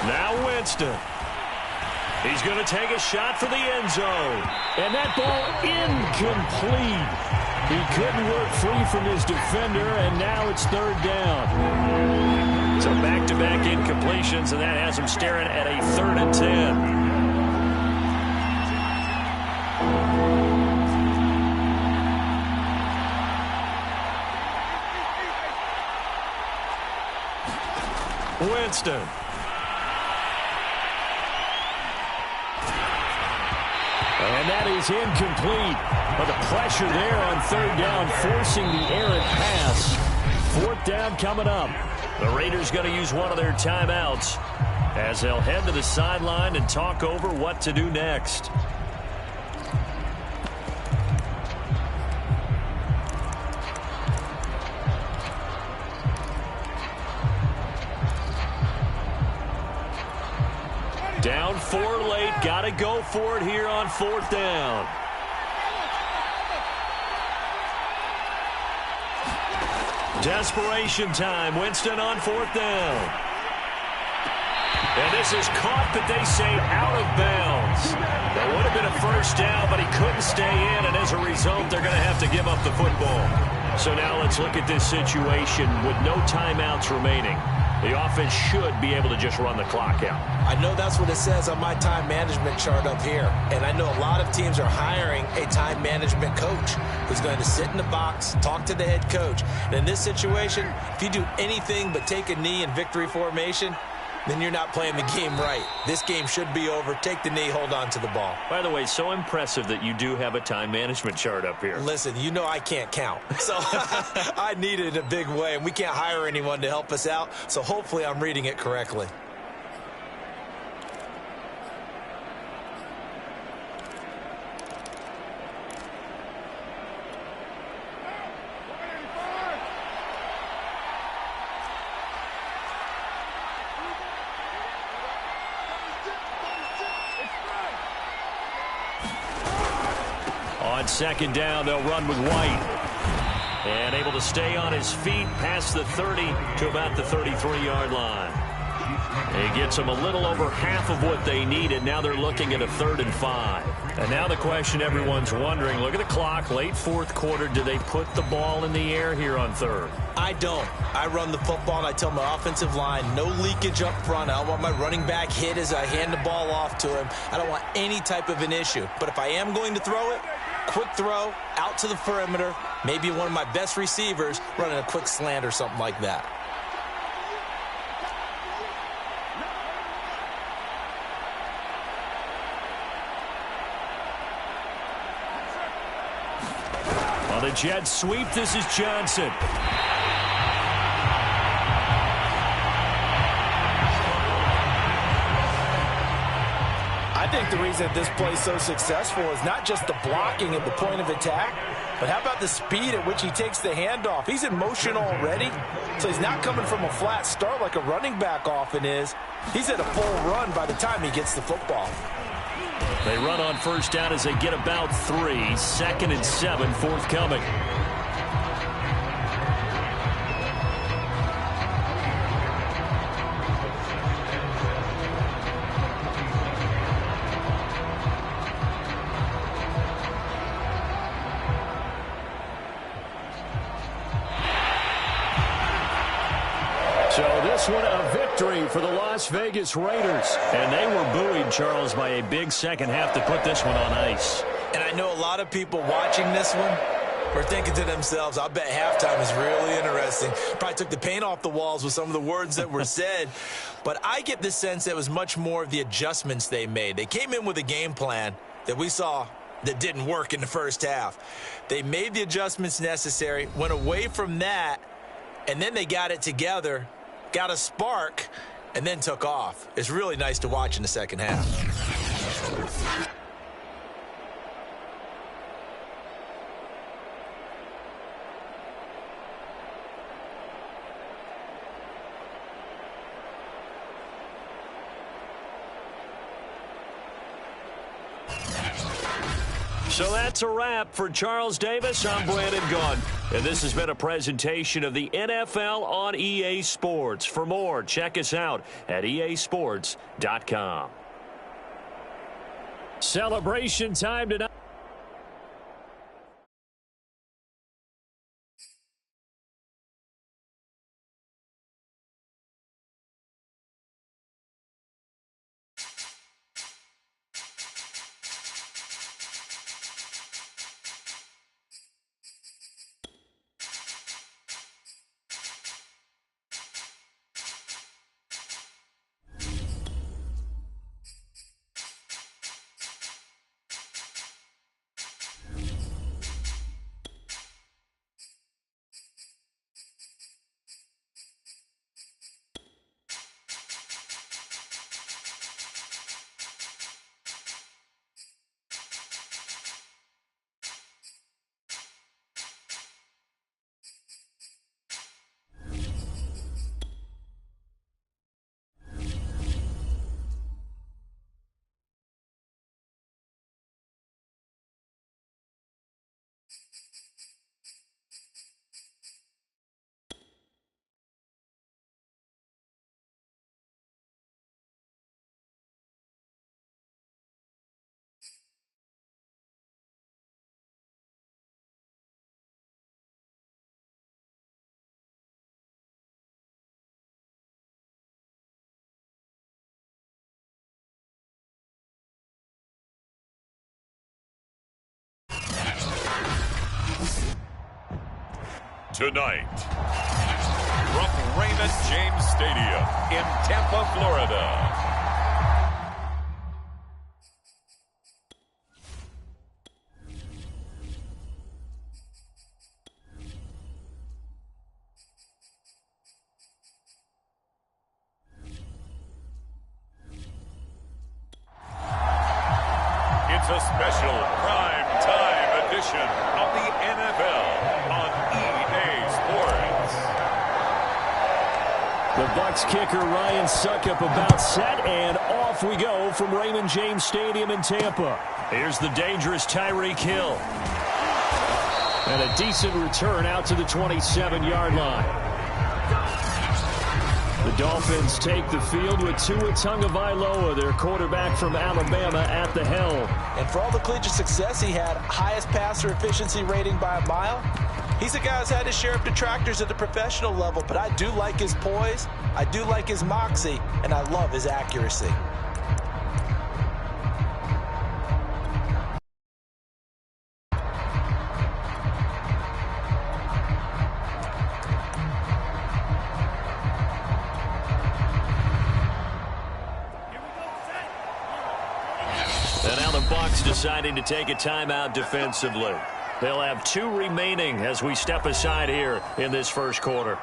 Now Winston. He's going to take a shot for the end zone. And that ball incomplete. He couldn't work free from his defender, and now it's 3rd down. So back-to-back incompletions, and that has them staring at a 3rd and 10. Winston. And that is incomplete. But the pressure there on 3rd down, forcing the errant pass. 4th down coming up. The Raiders going to use one of their timeouts as they'll head to the sideline and talk over what to do next. Down 4 late. Got to go for it here on 4th down. Desperation time. Winston on 4th down. And this is caught, but they say out of bounds. That would have been a 1st down, but he couldn't stay in, and as a result, they're going to have to give up the football. So now let's look at this situation with no timeouts remaining. The offense should be able to just run the clock out. I know that's what it says on my time management chart up here. And I know a lot of teams are hiring a time management coach who's going to sit in the box, talk to the head coach. And in this situation, if you do anything but take a knee in victory formation, then you're not playing the game right. This game should be over. Take the knee, hold on to the ball. By the way, so impressive that you do have a time management chart up here. Listen, you know I can't count. So I need it in a big way, and we can't hire anyone to help us out. So hopefully I'm reading it correctly. On 2nd down, they'll run with White. And able to stay on his feet past the 30 to about the 33-yard line. He gets them a little over half of what they needed. Now they're looking at a 3rd and 5. And now the question everyone's wondering, look at the clock, late 4th quarter. Do they put the ball in the air here on 3rd? I don't. I run the football, and I tell my offensive line, no leakage up front. I don't want my running back hit as I hand the ball off to him. I don't want any type of an issue. But if I am going to throw it, quick throw, out to the perimeter, maybe one of my best receivers running a quick slant or something like that. On the jet sweep, this is Johnson. I think the reason this play is so successful is not just the blocking at the point of attack, but how about the speed at which he takes the handoff? He's in motion already, so he's not coming from a flat start like a running back often is. He's at a full run by the time he gets the football. They run on 1st down as they get about 3. 2nd and 7 forthcoming. So this one a victory for the Las Vegas Raiders. And they were buoyed, Charles, by a big second half to put this one on ice. And I know a lot of people watching this one were thinking to themselves, I bet halftime is really interesting. Probably took the paint off the walls with some of the words that were said. But I get the sense that it was much more of the adjustments they made. They came in with a game plan that we saw that didn't work in the first half. They made the adjustments necessary, went away from that, and then they got it together, got a spark, and then took off. It's really nice to watch in the second half. So that's a wrap for Charles Davis. I'm Brandon Gunn. And this has been a presentation of the NFL on EA Sports. For more, check us out at easports.com. Celebration time tonight. tonight, from Raymond James Stadium in Tampa, Florida, it's a special prime time edition of the NFL on EA Sports. The Bucs kicker Ryan Succop about set, and off we go from Raymond James Stadium in Tampa. Here's the dangerous Tyreek Hill. And a decent return out to the 27-yard line. The Dolphins take the field with Tua Tagovailoa, their quarterback from Alabama, at the helm. And for all the collegiate success he had, highest passer efficiency rating by a mile, he's a guy who's had his share of detractors at the professional level, but I do like his poise, I do like his moxie, and I love his accuracy. And now the Bucs deciding to take a timeout defensively. They'll have 2 remaining as we step aside here in this first quarter.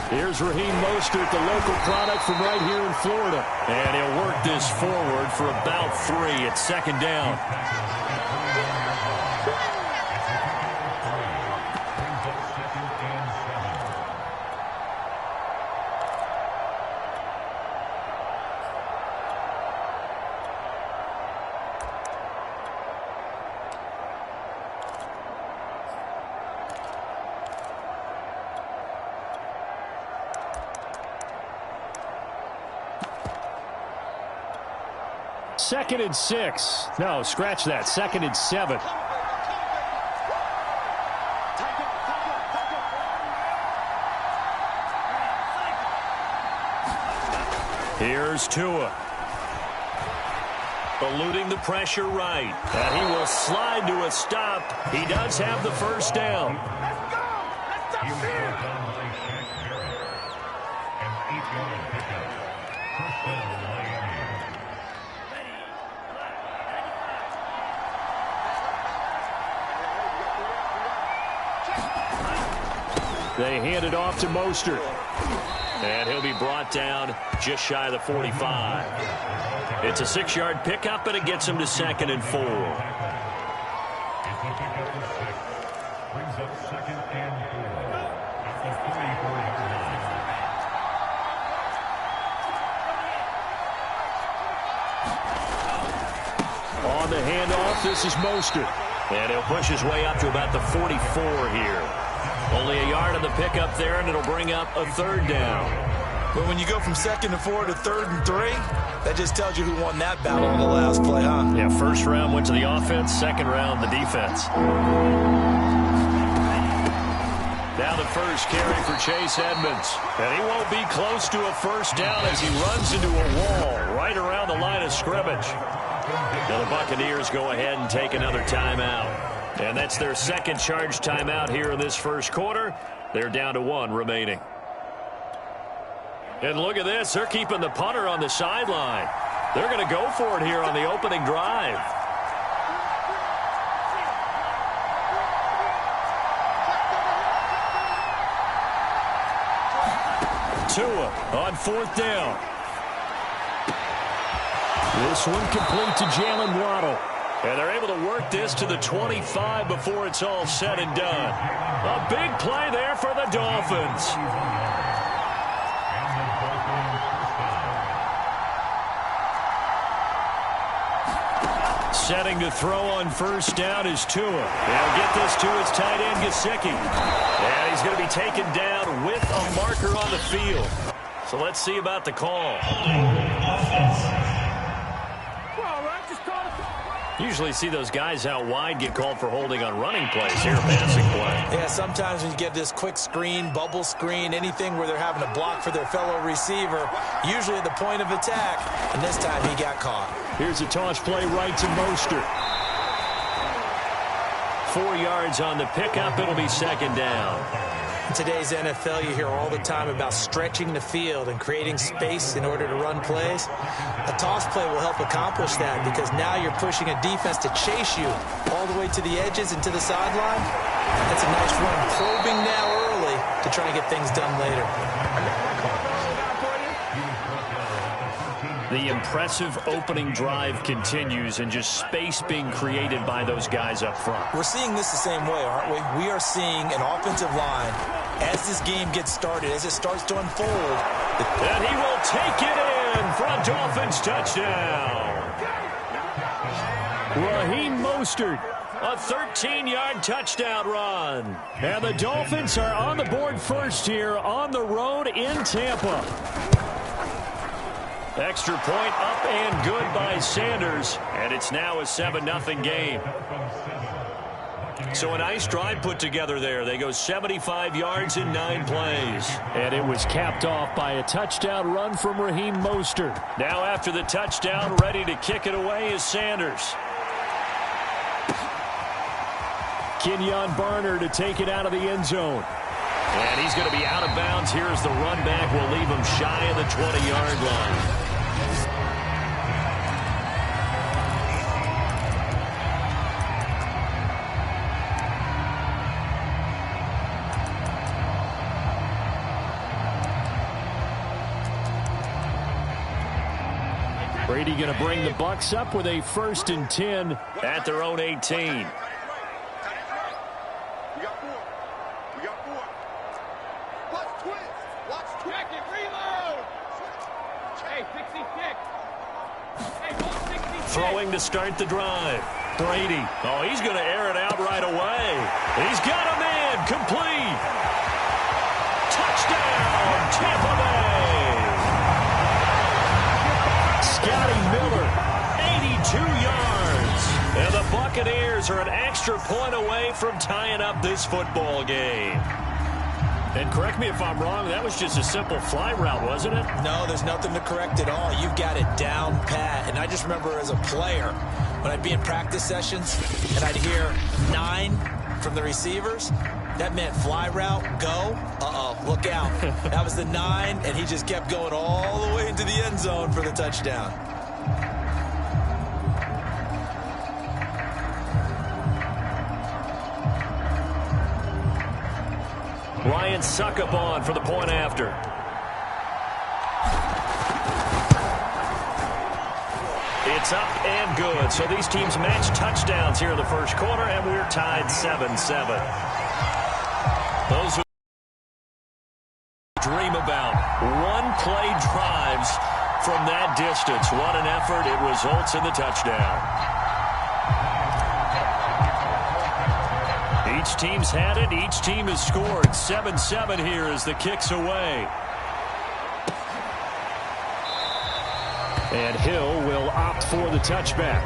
Here's Raheem Mostert, the local product from right here in Florida. And he'll work this forward for about 3 at second down. Second and 6. No, scratch that. Second and 7. Here's Tua. Eluding the pressure right. And he will slide to a stop. He does have the first down. Let's go! Let's stop here! An 8-yard pickup. First down, Miami. They hand it off to Mostert. And he'll be brought down just shy of the 45. It's a 6-yard pickup, and it gets him to second and 4. It's a pickup of 6. Brings up second and 4. At the 34-yard line. On the handoff, this is Mostert. And he'll push his way up to about the 44 here. Only a yard on the pickup there, and it'll bring up a third down. But when you go from second and 4 to third and 3, that just tells you who won that battle on the last play, huh? Yeah, first round went to the offense, second round the defense. Now the first carry for Chase Edmonds. And he won't be close to a first down as he runs into a wall right around the line of scrimmage. Now the Buccaneers go ahead and take another timeout. And that's their second charge timeout here in this first quarter. They're down to 1 remaining. And look at this. They're keeping the punter on the sideline. They're going to go for it here on the opening drive. Tua on 4th down. This one complete to Jalen Waddle. And they're able to work this to the 25 before it's all said and done. A big play there for the Dolphins. Setting to throw on first down is Tua. They'll get this to his tight end, Gesicki. And he's going to be taken down with a marker on the field. So let's see about the call. Usually see those guys out wide get called for holding on running plays. Here, passing play. Yeah, sometimes when you get this quick screen, bubble screen, anything where they're having to block for their fellow receiver, usually at the point of attack, and this time he got caught. Here's a toss play right to Mostert. 4 yards on the pickup. It'll be second down. In today's NFL, you hear all the time about stretching the field and creating space in order to run plays. A toss play will help accomplish that because now you're pushing a defense to chase you all the way to the edges and to the sideline. That's a nice run, probing now early to try and get things done later. The impressive opening drive continues and just space being created by those guys up front. We're seeing this the same way, aren't we? We are seeing an offensive line, as this game gets started, as it starts to unfold. And he will take it in for a Dolphins touchdown. Raheem Mostert, a 13-yard touchdown run. And the Dolphins are on the board first here on the road in Tampa. Extra point up and good by Sanders, and it's now a 7-0 game. So a nice drive put together there. They go 75 yards in 9 plays. And it was capped off by a touchdown run from Raheem Mostert. Now after the touchdown, ready to kick it away is Sanders. Kenyon Barner to take it out of the end zone. And he's going to be out of bounds. Here's the run back. Will leave him shy of the 20-yard line. Brady going to bring the Bucs up with a 1st and 10 at their own 18. We got 4. Watch twins. Watch twins. Check it. Reload. Hey, 66. Throwing to start the drive. Brady. Oh, he's going to air it out right away. He's got a man. Complete. Touchdown, Tampa Bay. Scotty Miller, 82 yards. And the Buccaneers are an extra point away from tying up this football game. And correct me if I'm wrong, that was just a simple fly route, wasn't it? No, there's nothing to correct at all. You've got it down pat. And I just remember as a player, when I'd be in practice sessions and I'd hear 9 from the receivers, that meant fly route, go. Uh-oh, look out. That was the 9, and he just kept going all the way into the end zone for the touchdown. Ryan Suckup on for the point after. It's up and good. So these teams match touchdowns here in the first quarter, and we're tied 7-7. Those who dream about one-play drives from that distance. What an effort. It results in the touchdown. Each team's had it. Each team has scored. 7-7 here as the kick's away. And Hill will opt for the touchback.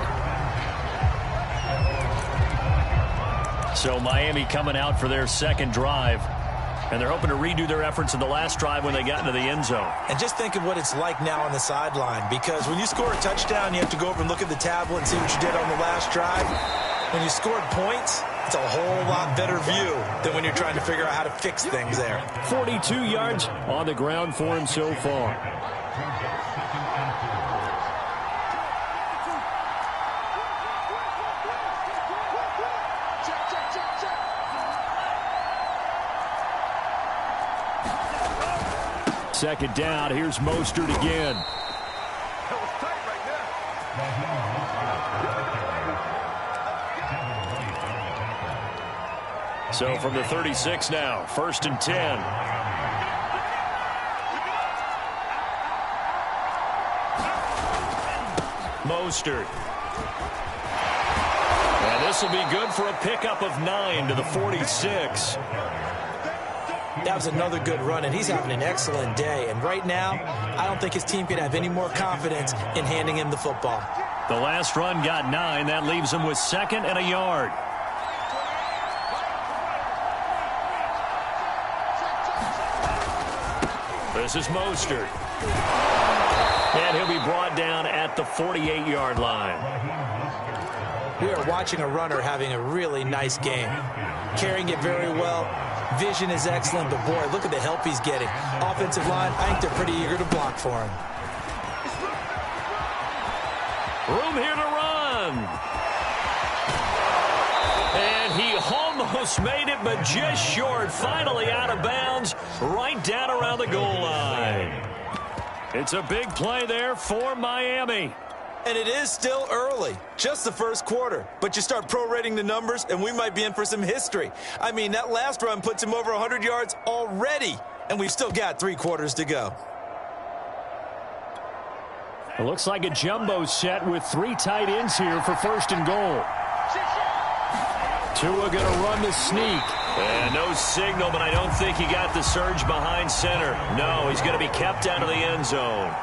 So Miami coming out for their second drive. And they're hoping to redo their efforts in the last drive when they got into the end zone. And just think of what it's like now on the sideline. Because when you score a touchdown, you have to go over and look at the tablet and see what you did on the last drive. When you scored points, it's a whole lot better view than when you're trying to figure out how to fix things there. 42 yards on the ground for him so far. Second down, here's Mostert again. That was tight right there. So from the 36 now, 1st and 10. Mostert. This will be good for a pickup of 9 to the 46. That was another good run, and he's having an excellent day. And right now, I don't think his team can have any more confidence in handing him the football. The last run got 9. That leaves him with 2nd and a yard. This is Mostert. And he'll be brought down at the 48-yard line. We are watching a runner having a really nice game. Carrying it very well. Vision is excellent, but boy, look at the help he's getting. Offensive line, I think they're pretty eager to block for him. Room here to run. And he almost made it, but just short. Finally out of bounds, right down around the goal line. It's a big play there for Miami. And it is still early, just the first quarter. But you start prorating the numbers, and we might be in for some history. I mean, that last run puts him over 100 yards already, and we've still got 3 quarters to go. It looks like a jumbo set with 3 tight ends here for 1st and goal. Tua going to run the sneak. And no signal, but I don't think he got the surge behind center. No, he's going to be kept out of the end zone.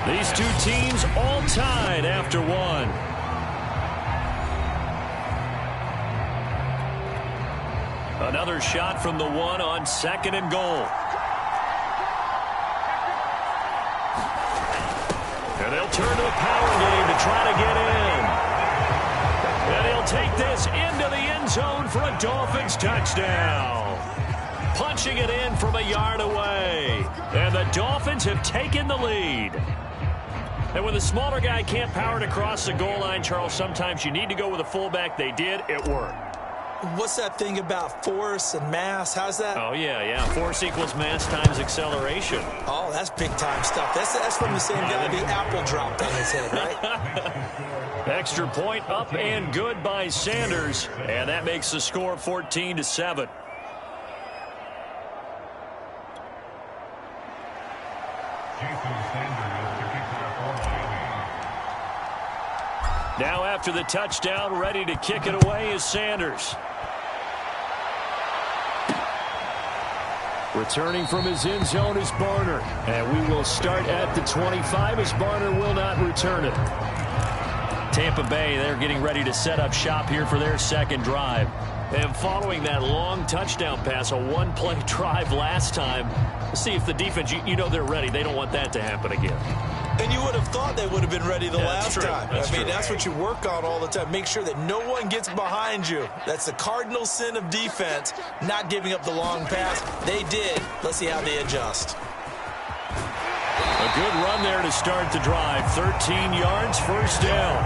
These 2 teams all tied after 1. Another shot from the 1 on 2nd and goal. And they'll turn to the power game to try to get in. And he'll take this into the end zone for a Dolphins touchdown. Punching it in from a yard away. And the Dolphins have taken the lead. And when the smaller guy can't power it across the goal line, Charles, sometimes you need to go with a fullback. They did. It worked. What's that thing about force and mass? How's that? Oh, yeah. Force equals mass times acceleration. Oh, that's big-time stuff. That's from the same guy the apple dropped on his head, right? Extra point up and good by Sanders. And that makes the score 14-7. Now after the touchdown, ready to kick it away is Sanders. Returning from his end zone is Barner. And we will start at the 25 as Barner will not return it. Tampa Bay, they're getting ready to set up shop here for their 2nd drive. And following that long touchdown pass, a 1-play drive last time, let's see if the defense, you know they're ready. They don't want that to happen again. And you would have thought they would have been ready the last time. That's I mean, that's what you work on all the time. Make sure that no one gets behind you. That's the cardinal sin of defense, not giving up the long pass. They did. Let's see how they adjust. A good run there to start the drive. 13 yards, 1st down.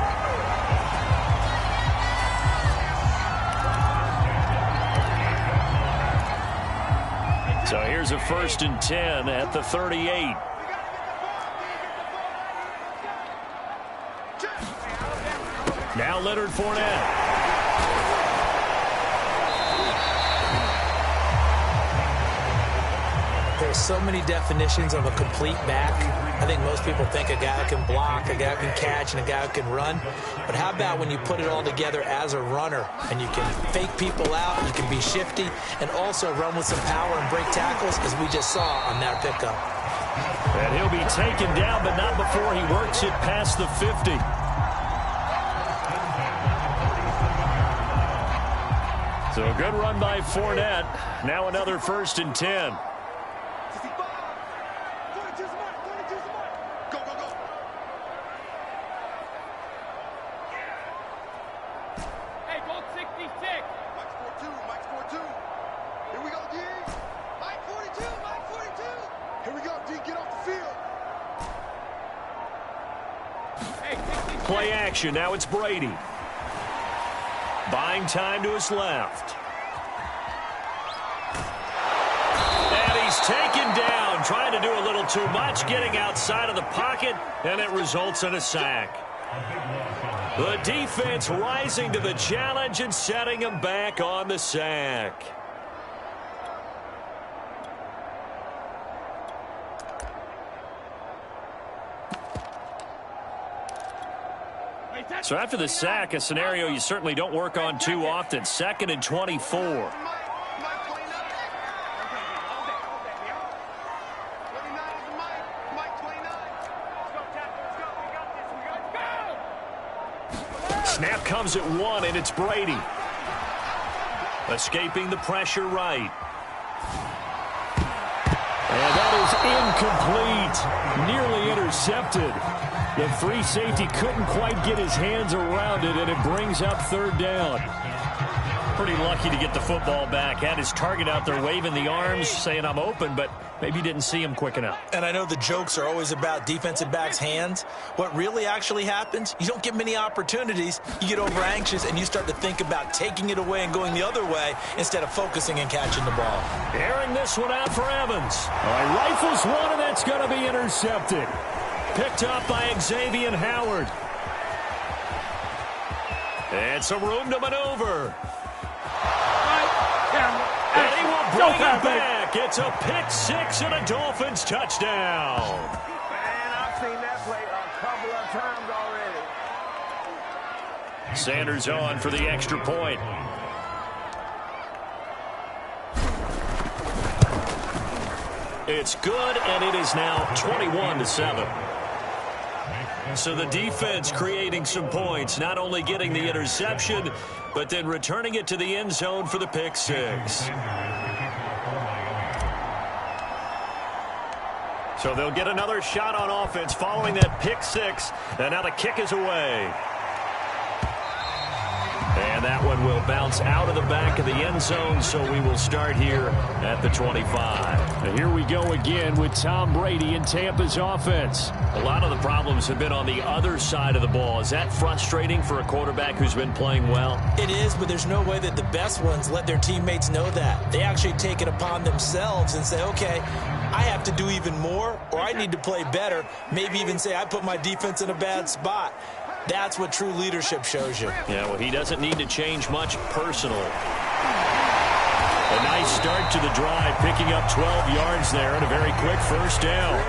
So here's a 1st and 10 at the 38. Now Leonard Fournette. There's so many definitions of a complete back. I think most people think a guy who can block, a guy who can catch, and a guy who can run. But how about when you put it all together as a runner and you can fake people out, you can be shifty, and also run with some power and break tackles, as we just saw on that pickup. And he'll be taken down, but not before he works it past the 50. So a good run by Fournette. Now another 1st and 10. Go, go, go. Hey, go 66. Mike's 4-2, Mike's 4-2. Here we go, D. Mike 42, Mike 42. Here we go, D, get off the field. Hey, 66. Play action. Now it's Brady. Buying time to his left. And he's taken down, trying to do a little too much, getting outside of the pocket, and it results in a sack. The defense rising to the challenge and setting him back on the sack. So after the sack, a scenario you certainly don't work on too often. 2nd and 24. Snap comes at 1, and it's Brady. Escaping the pressure right. And that is incomplete. Nearly intercepted. The free safety couldn't quite get his hands around it, and it brings up 3rd down. Pretty lucky to get the football back. Had his target out there waving the arms, saying I'm open, but maybe didn't see him quick enough. And I know the jokes are always about defensive backs' hands. What really actually happens, you don't get many opportunities. You get over anxious, and you start to think about taking it away and going the other way instead of focusing and catching the ball. Airing this one out for Evans. Rifles one, and that's going to be intercepted. Picked up by Xavier Howard. And some room to maneuver. And he will bring it back. It's a pick 6 and a Dolphins touchdown. Man, I've seen that play a couple of times already. Sanders on for the extra point. It's good, and it is now 21-7. So the defense creating some points, not only getting the interception, but then returning it to the end zone for the pick 6. So they'll get another shot on offense following that pick 6, and now the kick is away. And that one will bounce out of the back of the end zone, so we will start here at the 25. And here we go again with Tom Brady and Tampa's offense. A lot of the problems have been on the other side of the ball. Is that frustrating for a quarterback who's been playing well? It is, but there's no way that the best ones let their teammates know that. They actually take it upon themselves and say, okay, I have to do even more, or I need to play better. Maybe even say I put my defense in a bad spot. That's what true leadership shows you. Yeah, well, he doesn't need to change much personally. A nice start to the drive, picking up 12 yards there and a very quick first down.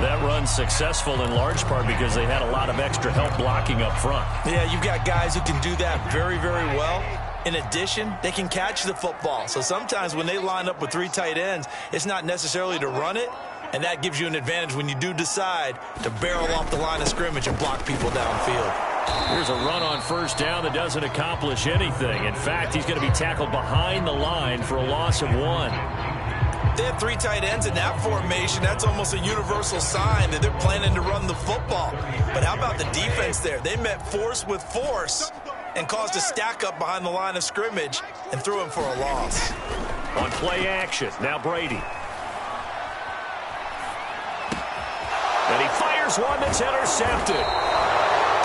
That run's successful in large part because they had a lot of extra help blocking up front. Yeah, you've got guys who can do that very, very well. In addition, they can catch the football. So sometimes when they line up with 3 tight ends, it's not necessarily to run it. And that gives you an advantage when you do decide to barrel off the line of scrimmage and block people downfield. Here's a run on first down that doesn't accomplish anything. In fact, he's going to be tackled behind the line for a loss of 1. They have 3 tight ends in that formation. That's almost a universal sign that they're planning to run the football. But how about the defense there? They met force with force and caused a stack up behind the line of scrimmage and threw him for a loss. On play action, now Brady. And he fires one that's intercepted.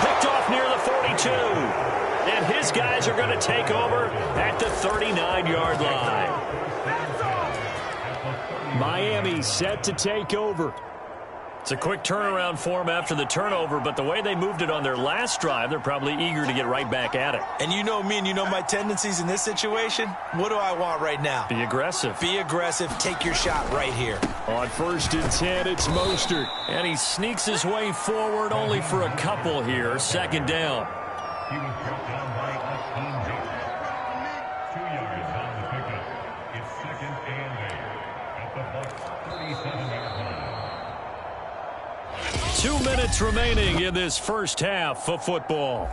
Picked off near the 42. And his guys are going to take over at the 39-yard line. Miami set to take over. It's a quick turnaround for them after the turnover, but the way they moved it on their last drive, they're probably eager to get right back at it. And you know me and you know my tendencies in this situation. What do I want right now? Be aggressive. Be aggressive. Take your shot right here. On 1st and 10, it's Mostert. And he sneaks his way forward only for a couple here. 2nd down. He was brought down by a team job. 2 yards on the pickup. It's 2nd and 8 at the Bucs' 37-yard line. 2 minutes remaining in this first half of football.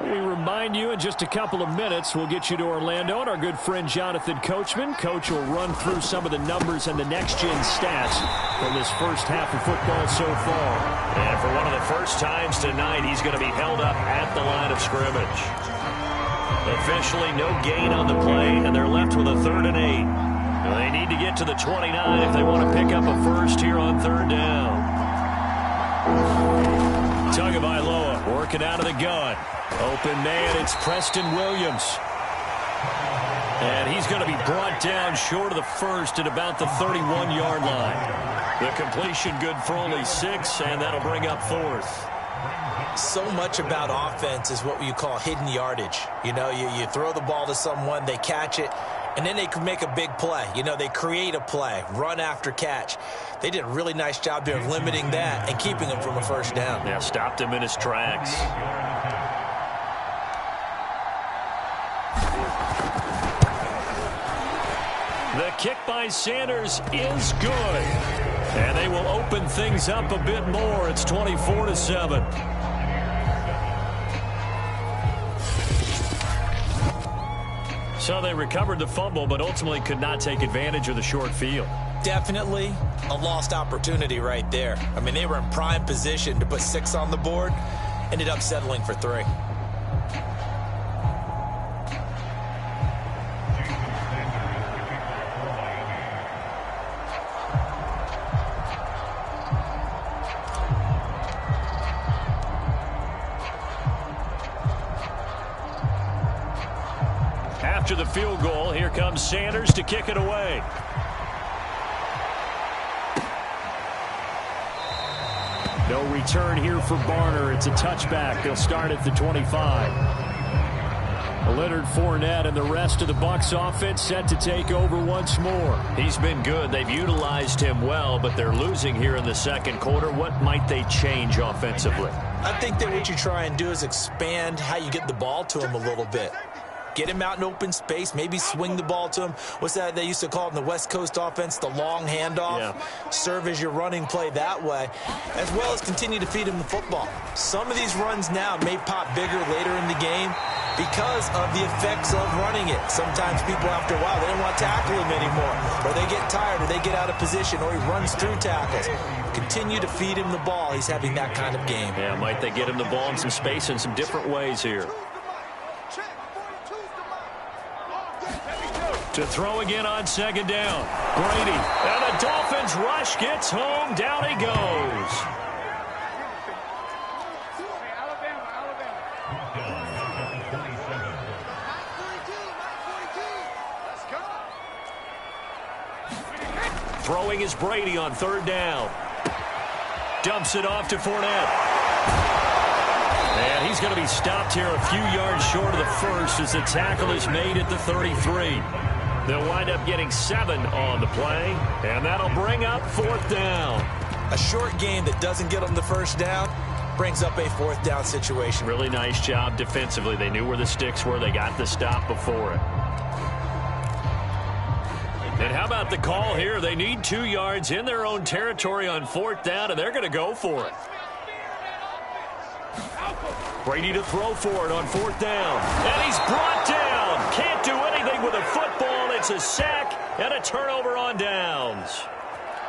We remind you in just a couple of minutes, we'll get you to Orlando and our good friend Jonathan Coachman. Coach will run through some of the numbers and the next-gen stats from this first half of football so far. And for one of the first times tonight, he's going to be held up at the line of scrimmage. Officially no gain on the play, and they're left with a 3rd and 8. Now, they need to get to the 29 if they want to pick up a first here on 3rd down. Tagovailoa working out of the gun. Open man, it's Preston Williams. And he's going to be brought down short of the first at about the 31-yard line. The completion good for only 6, and that'll bring up 4th. So much about offense is what you call hidden yardage. You know, you throw the ball to someone, they catch it, and then they can make a big play. You know, they create a play, run after catch. They did a really nice job there of limiting that and keeping him from a first down. Yeah, stopped him in his tracks. The kick by Sanders is good. And they will open things up a bit more. It's 24-7. So they recovered the fumble, but ultimately could not take advantage of the short field. Definitely a lost opportunity right there. I mean, they were in prime position to put 6 on the board. Ended up settling for 3. After the field goal, here comes Sanders to kick it away. No return here for Barner. It's a touchback. They'll start at the 25. Leonard Fournette and the rest of the Bucs offense set to take over once more. He's been good. They've utilized him well, but they're losing here in the second quarter. What might they change offensively? I think that what you try and do is expand how you get the ball to him a little bit. Get him out in open space, maybe swing the ball to him. What's that they used to call it in the West Coast offense, the long handoff? Yeah. Serve as your running play that way, as well as continue to feed him the football. Some of these runs now may pop bigger later in the game because of the effects of running it. Sometimes people, after a while, they don't want to tackle him anymore, or they get tired, or they get out of position, or he runs through tackles. Continue to feed him the ball. He's having that kind of game. Yeah, might they get him the ball in some space in some different ways here. To throw again on second down. Brady. And the Dolphins rush gets home. Down he goes. Throwing is Brady on third down. Dumps it off to Fournette. And he's going to be stopped here a few yards short of the first as the tackle is made at the 33. They'll wind up getting 7 on the play, and that'll bring up 4th down. A short game that doesn't get them the first down brings up a 4th down situation. Really nice job defensively. They knew where the sticks were. They got the stop before it. And how about the call here? They need 2 yards in their own territory on 4th down, and they're going to go for it. Brady to throw for it on 4th down. And he's brought down. Can't do anything with a football. It's a sack and a turnover on downs.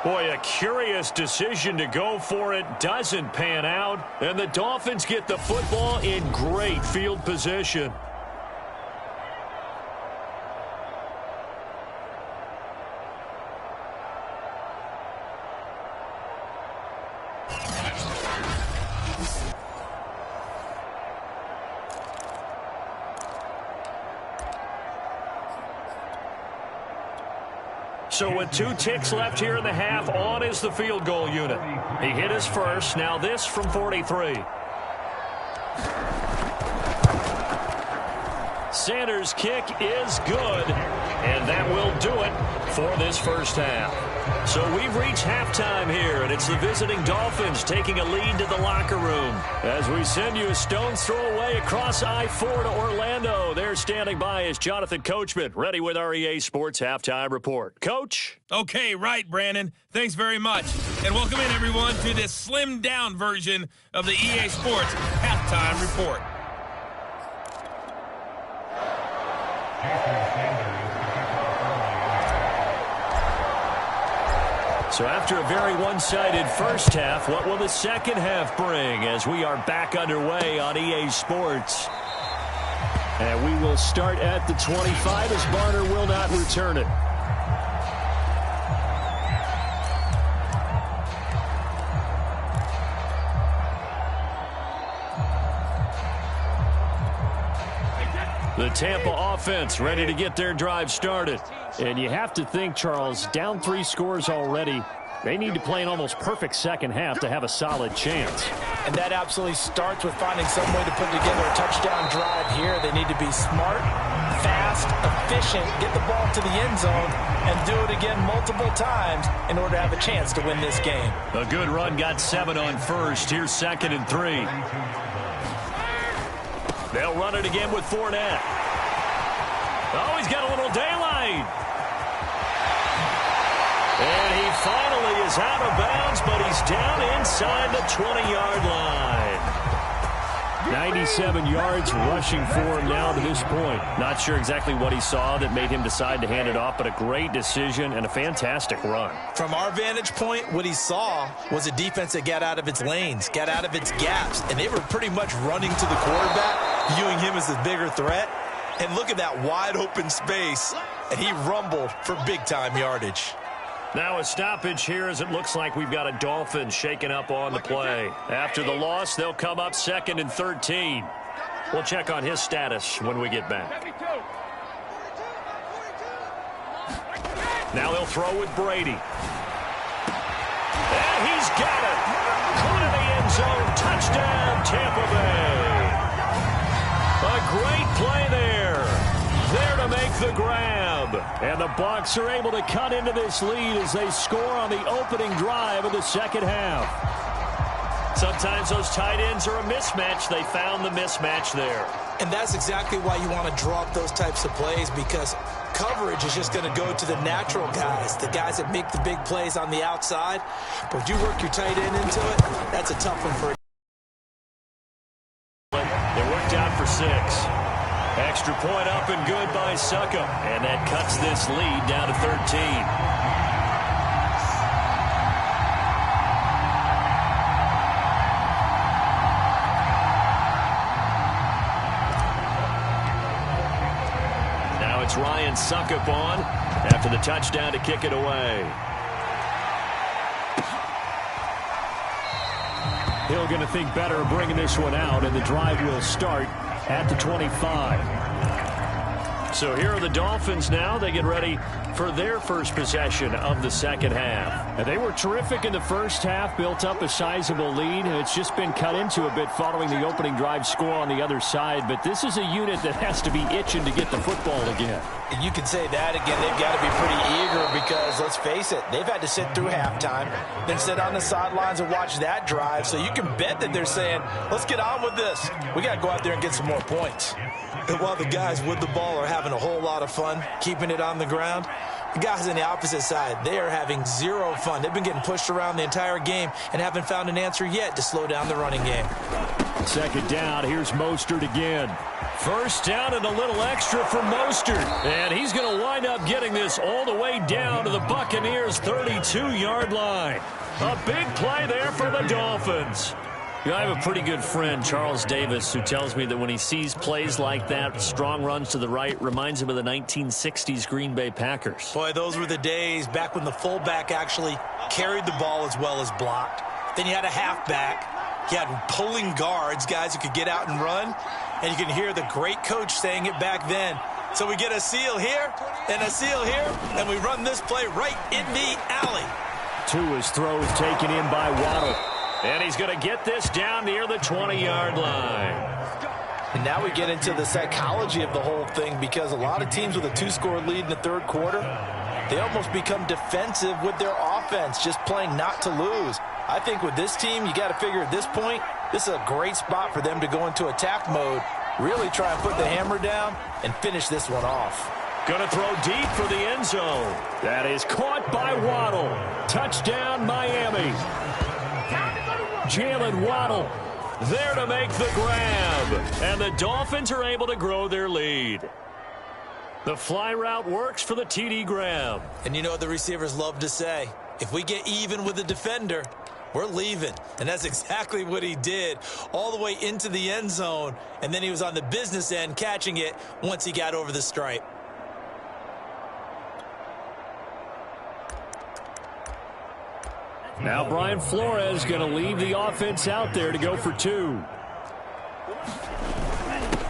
Boy, a curious decision to go for it. Doesn't pan out. And the Dolphins get the football in great field position. So with 2 ticks left here in the half, on is the field goal unit. He hit his first. Now this from 43. Sanders' kick is good, and that will do it for this first half. So we've reached halftime here, and it's the visiting Dolphins taking a lead to the locker room. As we send you a stone's throw away across I-4 to Orlando. There standing by is Jonathan Coachman, ready with our EA Sports Halftime Report. Coach? Okay, right, Brandon. Thanks very much. And welcome in, everyone, to this slimmed-down version of the EA Sports Halftime Report. So after a very one-sided first half, what will the second half bring as we are back underway on EA Sports? And we will start at the 25 as Barner will not return it. The Tampa offense ready to get their drive started. And you have to think, Charles, down 3 scores already. They need to play an almost perfect second half to have a solid chance. And that absolutely starts with finding some way to put together a touchdown drive here. They need to be smart, fast, efficient, get the ball to the end zone, and do it again multiple times in order to have a chance to win this game. A good run got 7 on first. Here's 2nd and 3. They'll run it again with Fournette. Oh, he's got a little daylight. And he finally is out of bounds, but he's down inside the 20-yard line. 97 yards rushing for him now to this point. Not sure exactly what he saw that made him decide to hand it off, but a great decision and a fantastic run. From our vantage point, what he saw was a defense that got out of its lanes, got out of its gaps, and they were pretty much running to the quarterback, viewing him as the bigger threat. And look at that wide open space, and he rumbled for big-time yardage. Now a stoppage here as it looks like we've got a Dolphin shaken up on the play. After the loss, they'll come up 2nd and 13. We'll check on his status when we get back. Now they'll throw with Brady. And he's got it. Caught in the end zone. Touchdown, Tampa Bay. A great play there. There to make the grab. And the Bucs are able to cut into this lead as they score on the opening drive of the second half. Sometimes those tight ends are a mismatch. They found the mismatch there. And that's exactly why you want to draw up those types of plays, because coverage is just going to go to the natural guys, the guys that make the big plays on the outside. But if you work your tight end into it, that's a tough one for it. It worked out for 6. Extra point up and good by Succop. And that cuts this lead down to 13. Now it's Ryan Succop on after the touchdown to kick it away. Hill going to think better of bringing this one out, and the drive will start at the 25. So here are the Dolphins now. They get ready for their first possession of the second half. And they were terrific in the first half, built up a sizable lead. It's just been cut into a bit following the opening drive score on the other side. But this is a unit that has to be itching to get the football again. And you can say that again. They've got to be pretty eager because, let's face it, they've had to sit through halftime, then sit on the sidelines and watch that drive. So you can bet that they're saying, let's get on with this. We got to go out there and get some more points. And while the guys with the ball are having a whole lot of fun keeping it on the ground, the guys on the opposite side, they are having zero fun. They've been getting pushed around the entire game and haven't found an answer yet to slow down the running game. Second down, here's Mostert again. First down and a little extra for Mostert. And he's going to wind up getting this all the way down to the Buccaneers' 32-yard line. A big play there for the Dolphins. You know, I have a pretty good friend, Charles Davis, who tells me that when he sees plays like that, strong runs to the right, reminds him of the 1960s Green Bay Packers. Boy, those were the days back when the fullback actually carried the ball as well as blocked. Then you had a halfback. You had pulling guards, guys who could get out and run. And you can hear the great coach saying it back then. So we get a seal here and a seal here, and we run this play right in the alley. Tua's throw is taken in by Waddle. And he's going to get this down near the 20-yard line. And now we get into the psychology of the whole thing, because a lot of teams with a 2-score lead in the third quarter, they almost become defensive with their offense, just playing not to lose. I think with this team, you got to figure at this point, this is a great spot for them to go into attack mode, really try and put the hammer down and finish this one off. Going to throw deep for the end zone. That is caught by Waddle. Touchdown, Miami. Jalen Waddle there to make the grab. And the Dolphins are able to grow their lead. The fly route works for the TD grab. And you know what the receivers love to say? If we get even with the defender, we're leaving. And that's exactly what he did, all the way into the end zone. And then he was on the business end catching it once he got over the stripe. Now Brian Flores going to leave the offense out there to go for 2.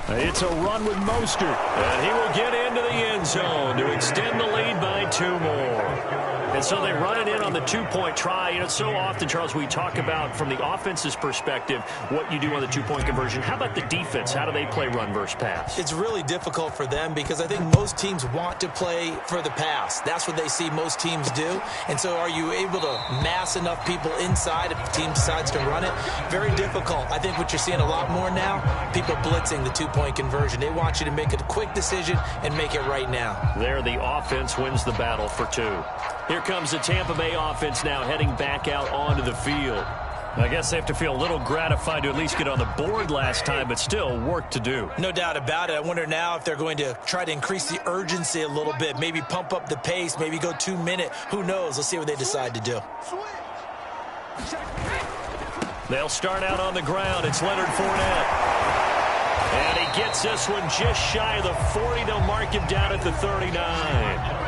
It's a run with Mostert, and he will get into the end zone to extend the lead by 2 more. And so they run it in on the 2-point try. You know, so often, Charles, we talk about from the offense's perspective what you do on the 2-point conversion. How about the defense? How do they play run versus pass? It's really difficult for them because I think most teams want to play for the pass. That's what they see most teams do. And so are you able to mass enough people inside if the team decides to run it? Very difficult. I think what you're seeing a lot more now, people blitzing the 2-point conversion. They want you to make a quick decision and make it right now. There, the offense wins the battle for 2. Here comes the Tampa Bay offense now heading back out onto the field. I guess they have to feel a little gratified to at least get on the board last time, but still work to do. No doubt about it. I wonder now if they're going to try to increase the urgency a little bit, maybe pump up the pace, maybe go 2-minute. Who knows? Let's see what they decide to do. They'll start out on the ground. It's Leonard Fournette. And he gets this one just shy of the 40. They'll mark him down at the 39.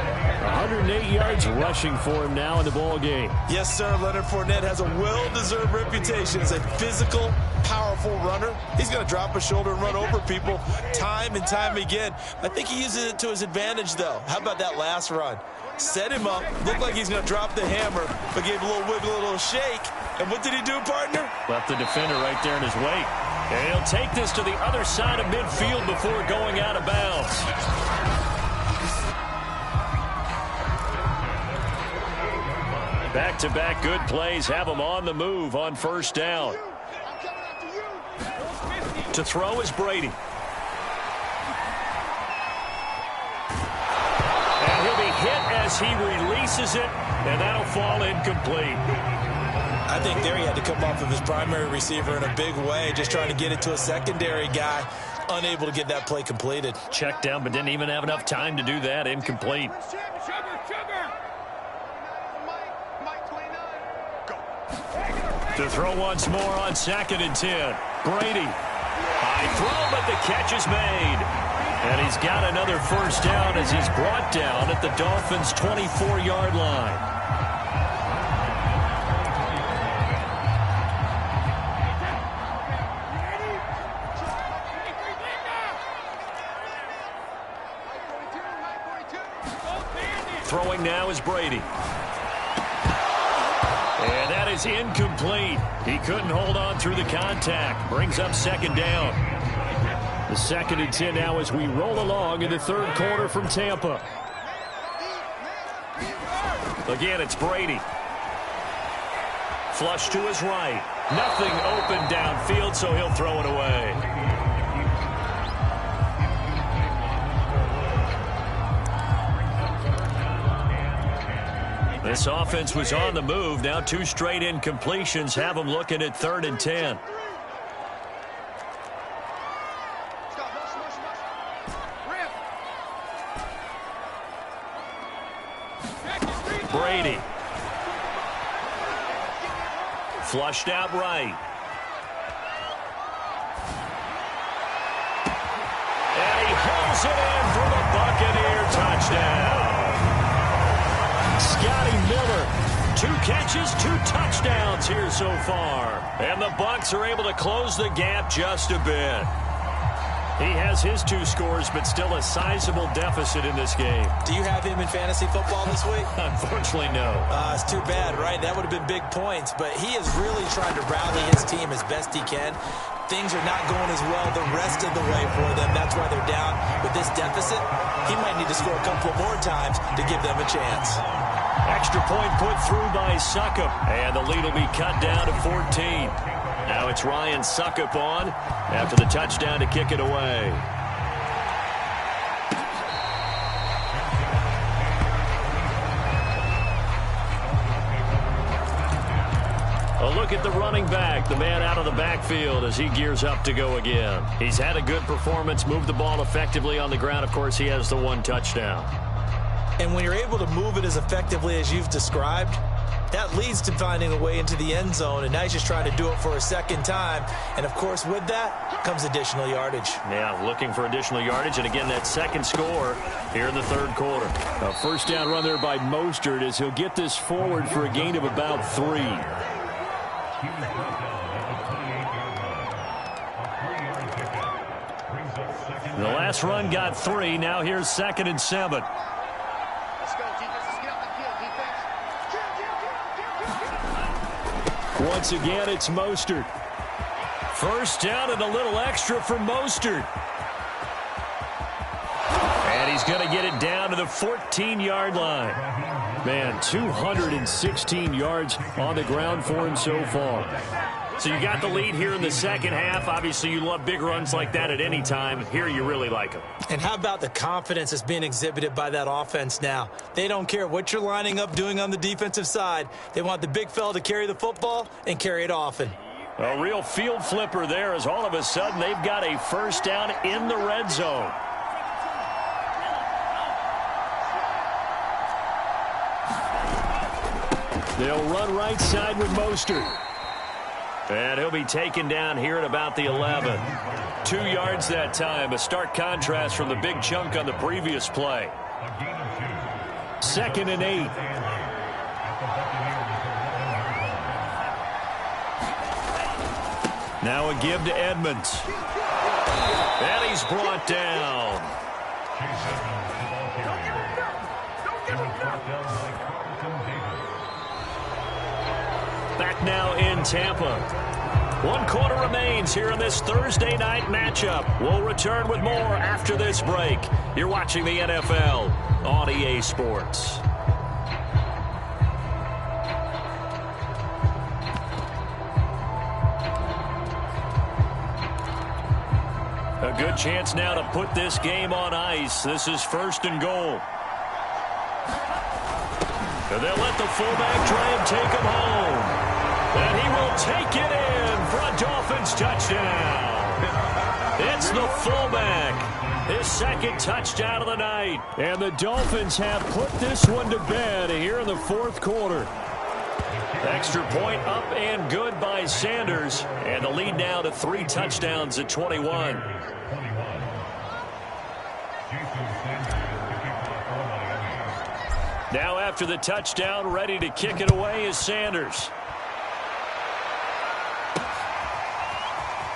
108 yards rushing for him now in the ball game. Yes, sir. Leonard Fournette has a well-deserved reputation as a physical, powerful runner. He's going to drop a shoulder and run over people time and time again. I think he uses it to his advantage, though. How about that last run? Set him up, looked like he's going to drop the hammer, but gave a little wiggle, a little shake. And what did he do, partner? Left the defender right there in his wake. And he'll take this to the other side of midfield before going out of bounds. Back-to-back good plays have him on the move on first down. To throw is Brady. And he'll be hit as he releases it, and that'll fall incomplete. I think there he had to come off of his primary receiver in a big way, just trying to get it to a secondary guy, unable to get that play completed. Checked down, but didn't even have enough time to do that. Incomplete. To throw once more on 2nd and 10. Brady. High throw, but the catch is made. And he's got another first down as he's brought down at the Dolphins' 24-yard line. Throwing now is Brady. And that is incomplete. He couldn't hold on through the contact. Brings up 2nd down. The 2nd and 10 now as we roll along in the 3rd quarter from Tampa. Again, it's Brady. Flush to his right. Nothing open downfield, so he'll throw it away. This offense was on the move. Now 2 straight incompletions have them looking at 3rd and 10. Brady. Flushed out right. And he hauls it in for the Buccaneer touchdown. Scotty Miller, 2 catches, 2 touchdowns here so far. And the Bucs are able to close the gap just a bit. He has his 2 scores, but still a sizable deficit in this game. Do you have him in fantasy football this week? Unfortunately, no. It's too bad, right? That would have been big points, but he is really trying to rally his team as best he can. Things are not going as well the rest of the way for them. That's why they're down with this deficit. He might need to score a couple more times to give them a chance. Extra point put through by Suckup, and the lead will be cut down to 14. Now it's Ryan Suckup on after the touchdown to kick it away. A look at the running back, the man out of the backfield as he gears up to go again. He's had a good performance, moved the ball effectively on the ground. Of course, he has the 1 touchdown. And when you're able to move it as effectively as you've described, that leads to finding a way into the end zone, and now he's just trying to do it for a 2nd time. And, of course, with that comes additional yardage. Yeah, looking for additional yardage, and again, that 2nd score here in the 3rd quarter. A first down run there by Mostert as he'll get this forward for a gain of about 3. The last run got 3. Now here's 2nd and 7. Let's go, defense. Let's get off the field, defense. Once again, it's Mostert. First down and a little extra for Mostert. And he's going to get it down to the 14-yard line. Man, 216 yards on the ground for him so far. So you got the lead here in the second half. Obviously, you love big runs like that at any time. Here, you really like them. And how about the confidence that's being exhibited by that offense now? They don't care what you're lining up doing on the defensive side. They want the big fella to carry the football and carry it often. A real field flipper there as all of a sudden they've got a first down in the red zone. They'll run right side with Mostert. And he'll be taken down here at about the 11. 2 yards that time. A stark contrast from the big chunk on the previous play. 2nd and 8. Now a give to Edmonds. And he's brought down. Back now in Tampa. 1 quarter remains here in this Thursday night matchup. We'll return with more after this break. You're watching the NFL on EA Sports. A good chance now to put this game on ice. This is 1st and goal. And they'll let the fullback try and take him home. And he will take it in for a Dolphins touchdown. It's the fullback. His 2nd touchdown of the night. And the Dolphins have put this one to bed here in the 4th quarter. Extra point up and good by Sanders. And the lead now to 3 touchdowns at 21. Now after the touchdown, ready to kick it away is Sanders.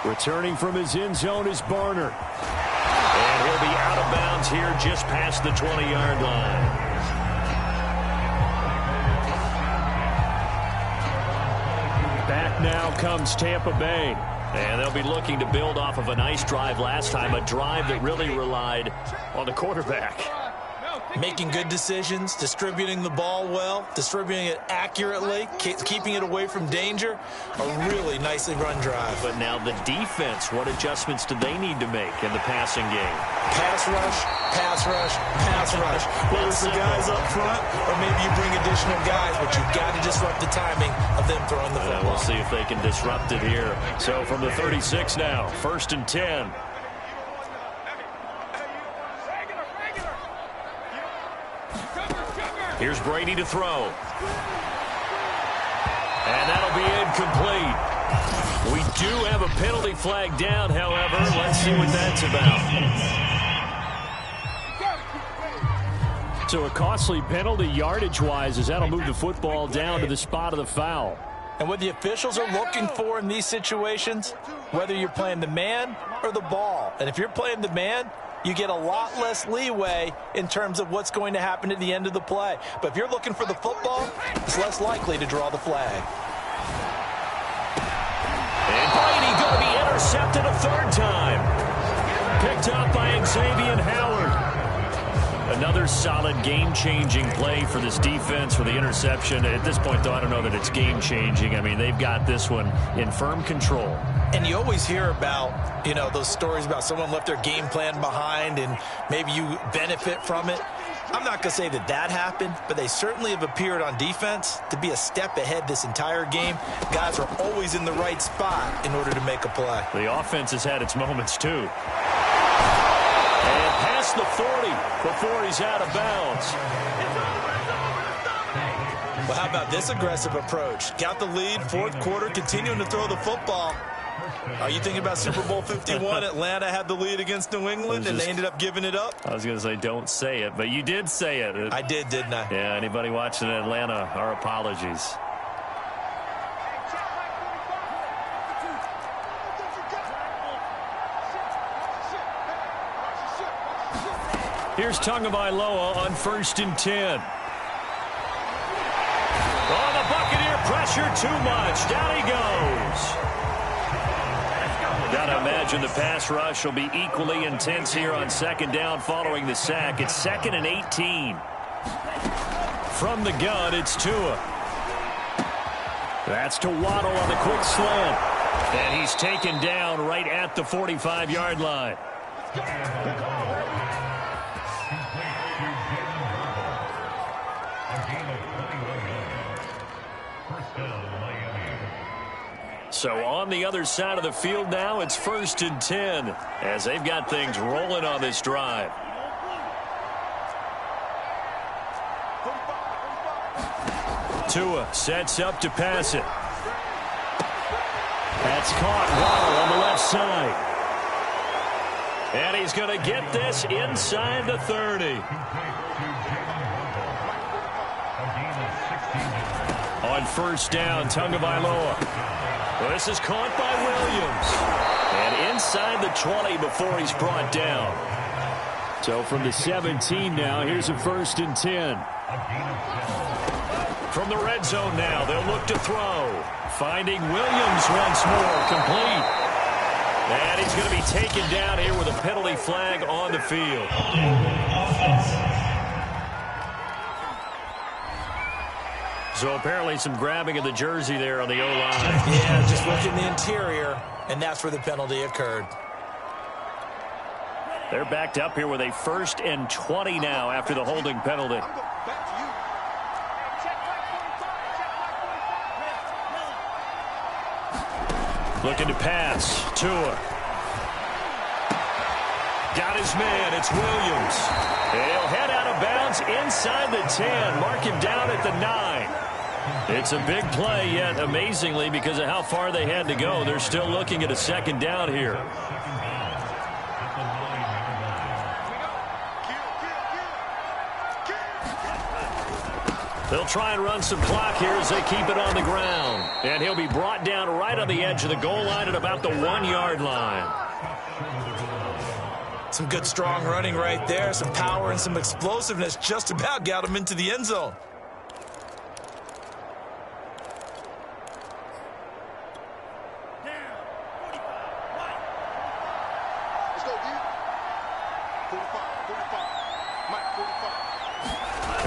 Returning from his end zone is Barner. And he'll be out of bounds here just past the 20-yard line. Back now comes Tampa Bay. And they'll be looking to build off of a nice drive last time, a drive that really relied on the quarterback. Making good decisions, distributing the ball well, distributing it accurately, keeping it away from danger. A really nicely run drive. But now the defense, what adjustments do they need to make in the passing game? Pass rush, pass rush, pass rush. Whether it's the guys up front or maybe you bring additional guys, but you've got to disrupt the timing of them throwing the football. We'll see if they can disrupt it here. So from the 36 now, 1st and 10. Here's Brady to throw. And that'll be incomplete. We do have a penalty flag down, however. Let's see what that's about. So a costly penalty yardage-wise as that'll move the football down to the spot of the foul. And what the officials are looking for in these situations, whether you're playing the man or the ball. And if you're playing the man, you get a lot less leeway in terms of what's going to happen at the end of the play. But if you're looking for the football, it's less likely to draw the flag. And Brady going to be intercepted a 3rd time. Picked up by Xavier Howard. Another solid game-changing play for this defense for the interception. At this point, though, I don't know that it's game-changing. I mean, they've got this one in firm control. And you always hear about, you know, those stories about someone left their game plan behind and maybe you benefit from it. I'm not going to say that that happened, but they certainly have appeared on defense to be a step ahead this entire game. Guys are always in the right spot in order to make a play. The offense has had its moments, too. And past the 40 before he's out of bounds. Well, how about this aggressive approach? Got the lead, 4th quarter, continuing to throw the football. Are you thinking about Super Bowl 51? Atlanta had the lead against New England, and they ended up giving it up? I was going to say don't say it, but you did say it. I did, didn't I? Yeah, anybody watching Atlanta, our apologies. Here's Tagovailoa on 1st and 10. Oh, the Buccaneer pressure too much. Down he goes. Got to imagine the pass rush will be equally intense here on 2nd down following the sack. It's 2nd and 18. From the gun, it's Tua. That's to Waddle on the quick slant. And he's taken down right at the 45-yard line. So on the other side of the field now, it's 1st and 10 as they've got things rolling on this drive. Tua sets up to pass it. That's caught. Waddle on the left side. And he's going to get this inside the 30. On 1st down, Tagovailoa. This is caught by Williams. And inside the 20 before he's brought down. So from the 17 now, here's a 1st and 10. From the red zone now, they'll look to throw. Finding Williams once more, complete. And he's going to be taken down here with a penalty flag on the field. So apparently some grabbing of the jersey there on the O-line. Yeah, just look in the interior, and that's where the penalty occurred. They're backed up here with a 1st and 20 now after the holding penalty. Looking to pass. Tua. Got his man. It's Williams. He'll head out of bounds inside the 10. Mark him down at the 9. It's a big play, yet amazingly, because of how far they had to go, they're still looking at a 2nd down here. They'll try and run some clock here as they keep it on the ground. And he'll be brought down right on the edge of the goal line at about the 1-yard line. Some good, strong running right there. Some power and some explosiveness just about got him into the end zone.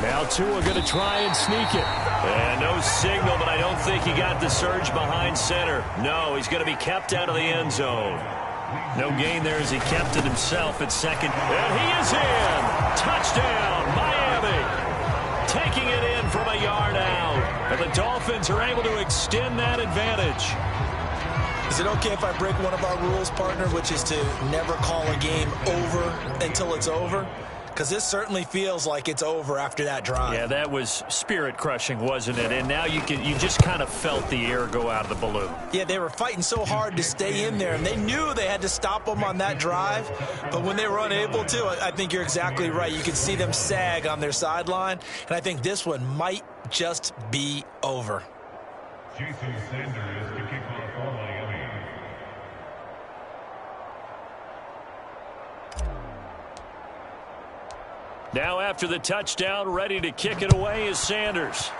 Now Tua going to try and sneak it. And no signal, but I don't think he got the surge behind center. No, he's going to be kept out of the end zone. No gain there as he kept it himself at 2nd. And he is in. Touchdown, Miami. Taking it in from a yard out. And the Dolphins are able to extend that advantage. Is it okay if I break one of our rules, partner, which is to never call a game over until it's over? Because this certainly feels like it's over after that drive. Yeah, that was spirit-crushing, wasn't it? And now you just kind of felt the air go out of the balloon. Yeah, they were fighting so hard to stay in there, and they knew they had to stop them on that drive. But when they were unable to, I think you're exactly right. You could see them sag on their sideline, and I think this one might just be over. Jason Sanders to kick off for Miami. Now after the touchdown, ready to kick it away is Sanders.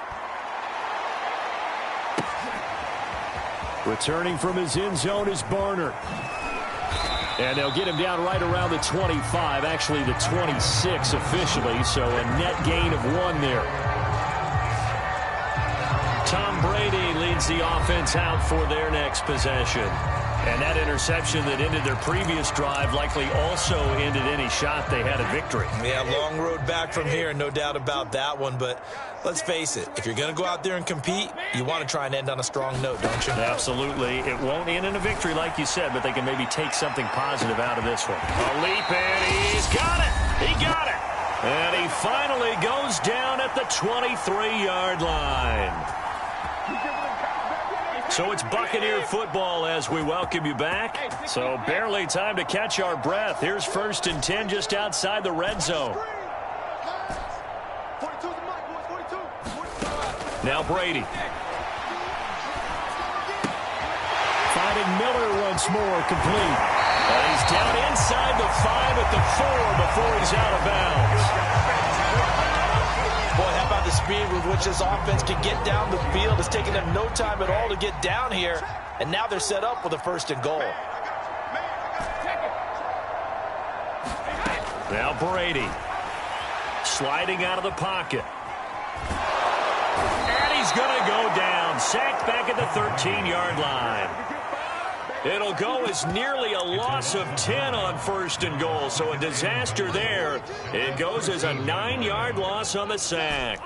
Returning from his end zone is Barner. And they'll get him down right around the 25, actually the 26 officially, so a net gain of 1 there. Tom Brady leads the offense out for their next possession. And that interception that ended their previous drive likely also ended any shot they had at victory. Yeah, long road back from here, no doubt about that one. But let's face it, if you're going to go out there and compete, you want to try and end on a strong note, don't you? Absolutely. It won't end in a victory, like you said, but they can maybe take something positive out of this one. A leap, and he's got it. He got it. And he finally goes down at the 23-yard line. So it's Buccaneer football as we welcome you back. So barely time to catch our breath. Here's 1st and 10 just outside the red zone. Now Brady. Finding Miller once more, complete. And he's down inside the 5 at the 4 before he's out of bounds. Boy, how about the speed with which this offense can get down the field? It's taking them no time at all to get down here. And now they're set up with a 1st and goal. Now Brady sliding out of the pocket. And he's going to go down. Sacked back at the 13-yard line. It'll go as nearly a loss of 10 on 1st and goal. So a disaster there. It goes as a 9-yard loss on the sack.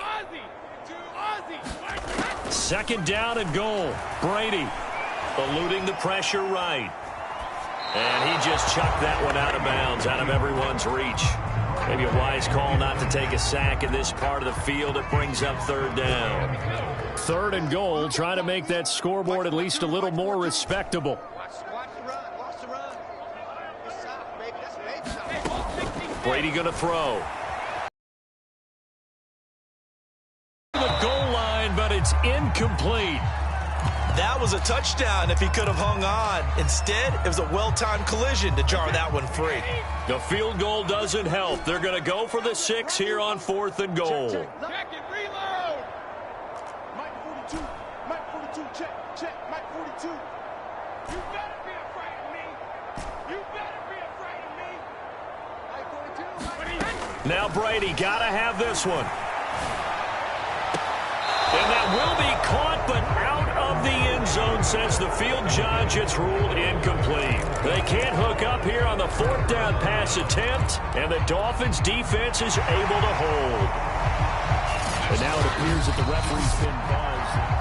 2nd down and goal. Brady eluding the pressure right. And he just chucked that one out of bounds, out of everyone's reach. Maybe a wise call not to take a sack in this part of the field. It brings up 3rd down. 3rd and goal, trying to make that scoreboard at least a little more respectable. Brady going to throw. The goal line, but it's incomplete. That was a touchdown if he could have hung on. Instead, it was a well-timed collision to jar that one free. The field goal doesn't help. They're going to go for the 6 here on 4th and goal. Check it, reload. Mike 42. Mike 42. Check. Mike 42. You better be afraid of me. You better be afraid of me. Mike 42. Now Brady got to have this one. And that will be caught, but out of the end zone since the field judge it's ruled incomplete. They can't hook up here on the 4th down pass attempt, and the Dolphins defense is able to hold. And now it appears that the referee's been buzzed.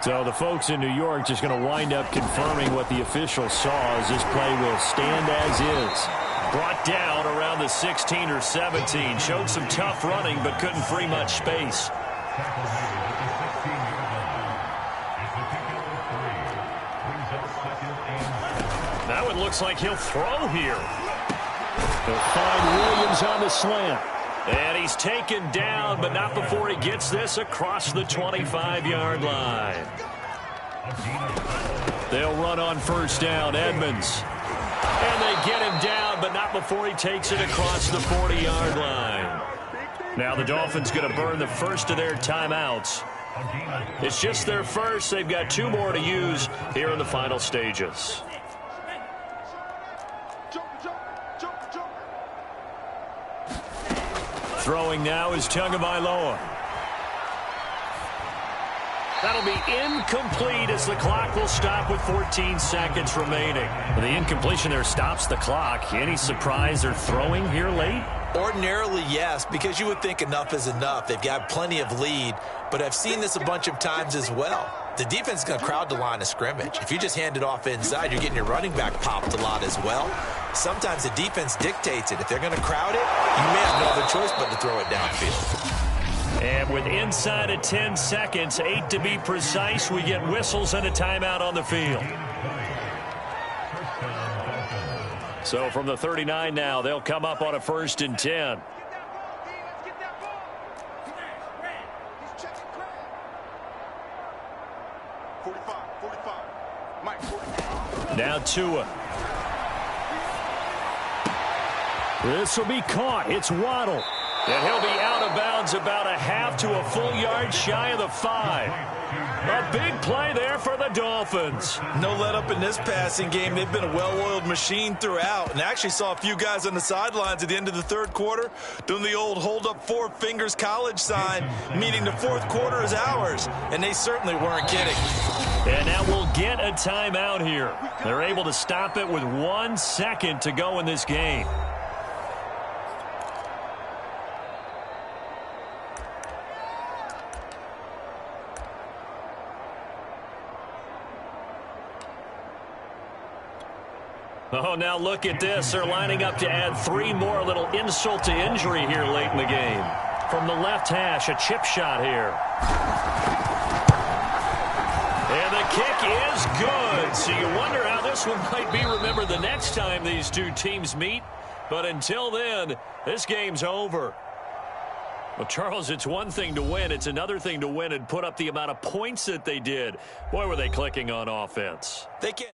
So the folks in New York just going to wind up confirming what the official saw as this play will stand as is. Brought down around the 16 or 17. Showed some tough running, but couldn't free much space. That one looks like he'll throw here. They'll find Williams on the slant. And he's taken down, but not before he gets this across the 25-yard line. They'll run on 1st down, Edmonds. And they get him down, but not before he takes it across the 40-yard line. Now the Dolphins going to burn the first of their timeouts. It's just their first. They've got 2 more to use here in the final stages. Throwing now is Tagovailoa. That'll be incomplete as the clock will stop with 14 seconds remaining. The incompletion there stops the clock. Any surprise they're throwing here late? Ordinarily, yes, because you would think enough is enough. They've got plenty of lead, but I've seen this a bunch of times as well. The defense is going to crowd the line of scrimmage. If you just hand it off inside, you're getting your running back popped a lot as well. Sometimes the defense dictates it. If they're going to crowd it, you may have no other choice but to throw it downfield. And with inside of 10 seconds, 8 to be precise, we get whistles and a timeout on the field. So from the 39 now, they'll come up on a 1st and 10. Now Tua. This will be caught. It's Waddle. And he'll be out of bounds about a half to a full yard shy of the 5. A big play there for the Dolphins. No let up in this passing game. They've been a well-oiled machine throughout. And I actually saw a few guys on the sidelines at the end of the 3rd quarter doing the old hold up 4 fingers college sign, meaning the 4th quarter is ours. And they certainly weren't kidding. And now we'll get a timeout here. They're able to stop it with 1 second to go in this game. Oh, now look at this. They're lining up to add 3 more. A little insult to injury here late in the game. From the left hash, a chip shot here. And the kick is good. So you wonder how this one might be remembered the next time these two teams meet. But until then, this game's over. Well, Charles, it's one thing to win. It's another thing to win and put up the amount of points that they did. Boy, were they clicking on offense. They can't.